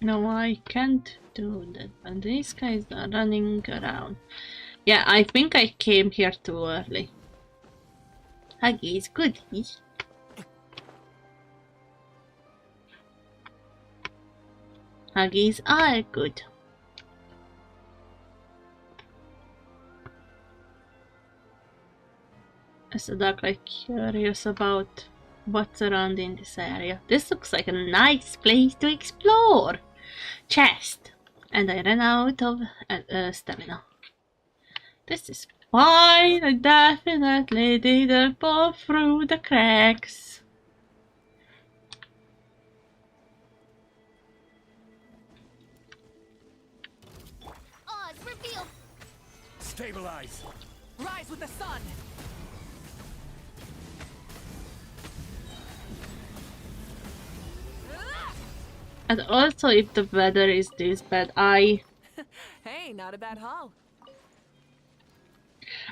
No, I can't do that. But these guys are running around. Yeah, I think I came here too early. Huggies, goodies. Huggies are good. As a dog, I'm curious about what's around in this area. This looks like a nice place to explore. Chest. And I ran out of stamina. This is fine. I definitely didn't fall through the cracks. Oz, reveal. Stabilize. Rise with the sun. And also, if the weather is this bad, Hey, not a bad haul.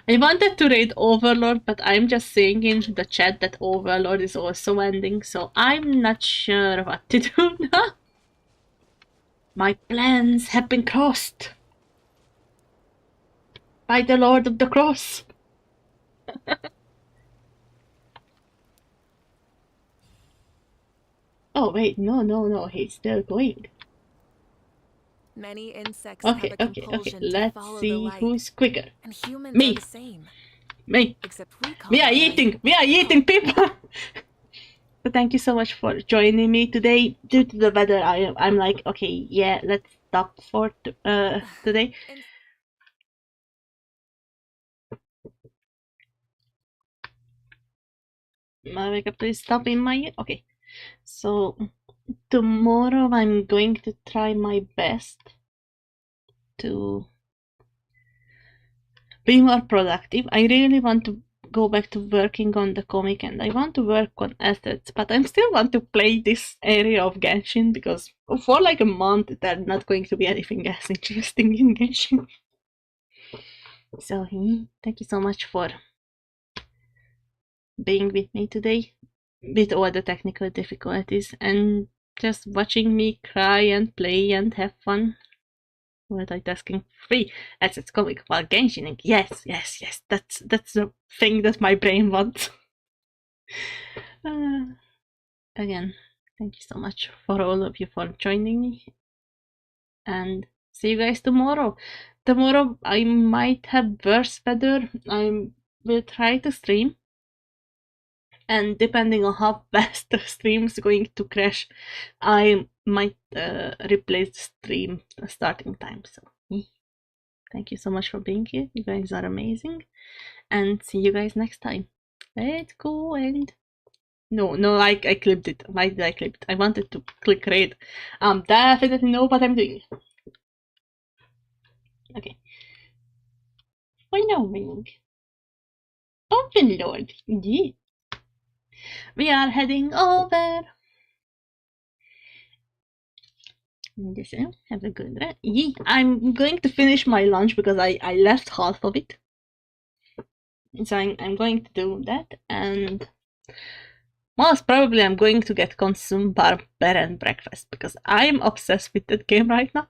I wanted to raid Overlord, but I'm just saying in the chat that Overlord is also ending, so I'm not sure what to do now. My plans have been crossed by the Lord of the Cross. Oh wait, no, he's still going. Many insects Okay, have a okay, compulsion to let's follow the see light, who's quicker. and humans Me. are the same. Me. Except we call We are that eating. light. We are eating people. So thank you so much for joining me today. Due to the weather, I'm like, okay, yeah, let's stop for today. My makeup is stopping my okay. So tomorrow I'm going to try my best to be more productive. I really want to go back to working on the comic, and I want to work on assets, but I still want to play this area of Genshin, because for like a month there's not going to be anything else interesting in Genshin. So thank you so much for being with me today, with all the technical difficulties, and just watching me cry and play and have fun. Multitasking free. Assets comic while Genshin. Yes, that's the thing that my brain wants. Again, thank you so much for all of you for joining me, and see you guys tomorrow. Tomorrow I might have worse weather. I will try to stream, and depending on how fast the stream is going to crash, I might replace the stream starting time. So thank you so much for being here. You guys are amazing, and see you guys next time. Let's go. And no, I clipped it. Why did I clip it? I wanted to click read. Definitely know what I'm doing. Okay. Following. Open Lord. Indeed. We are heading over. Listen, have a good rest. I'm going to finish my lunch because I left half of it. So I'm going to do that, and most probably I'm going to get Consume Barbarian Breakfast because I'm obsessed with that game right now.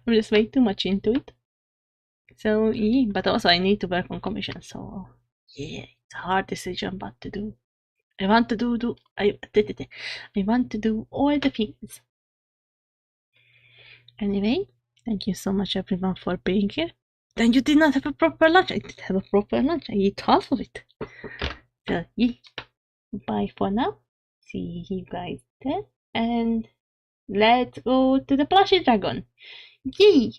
I'm just way too much into it. So but also I need to work on commission, so yeah, it's a hard decision what to do. I want to do I want to do all the things. Anyway, thank you so much everyone for being here. Then you did not have a proper lunch. I did have a proper lunch. I eat half of it. So yeah, bye for now. See you guys then, and let's go to the plushie dragon. Yay!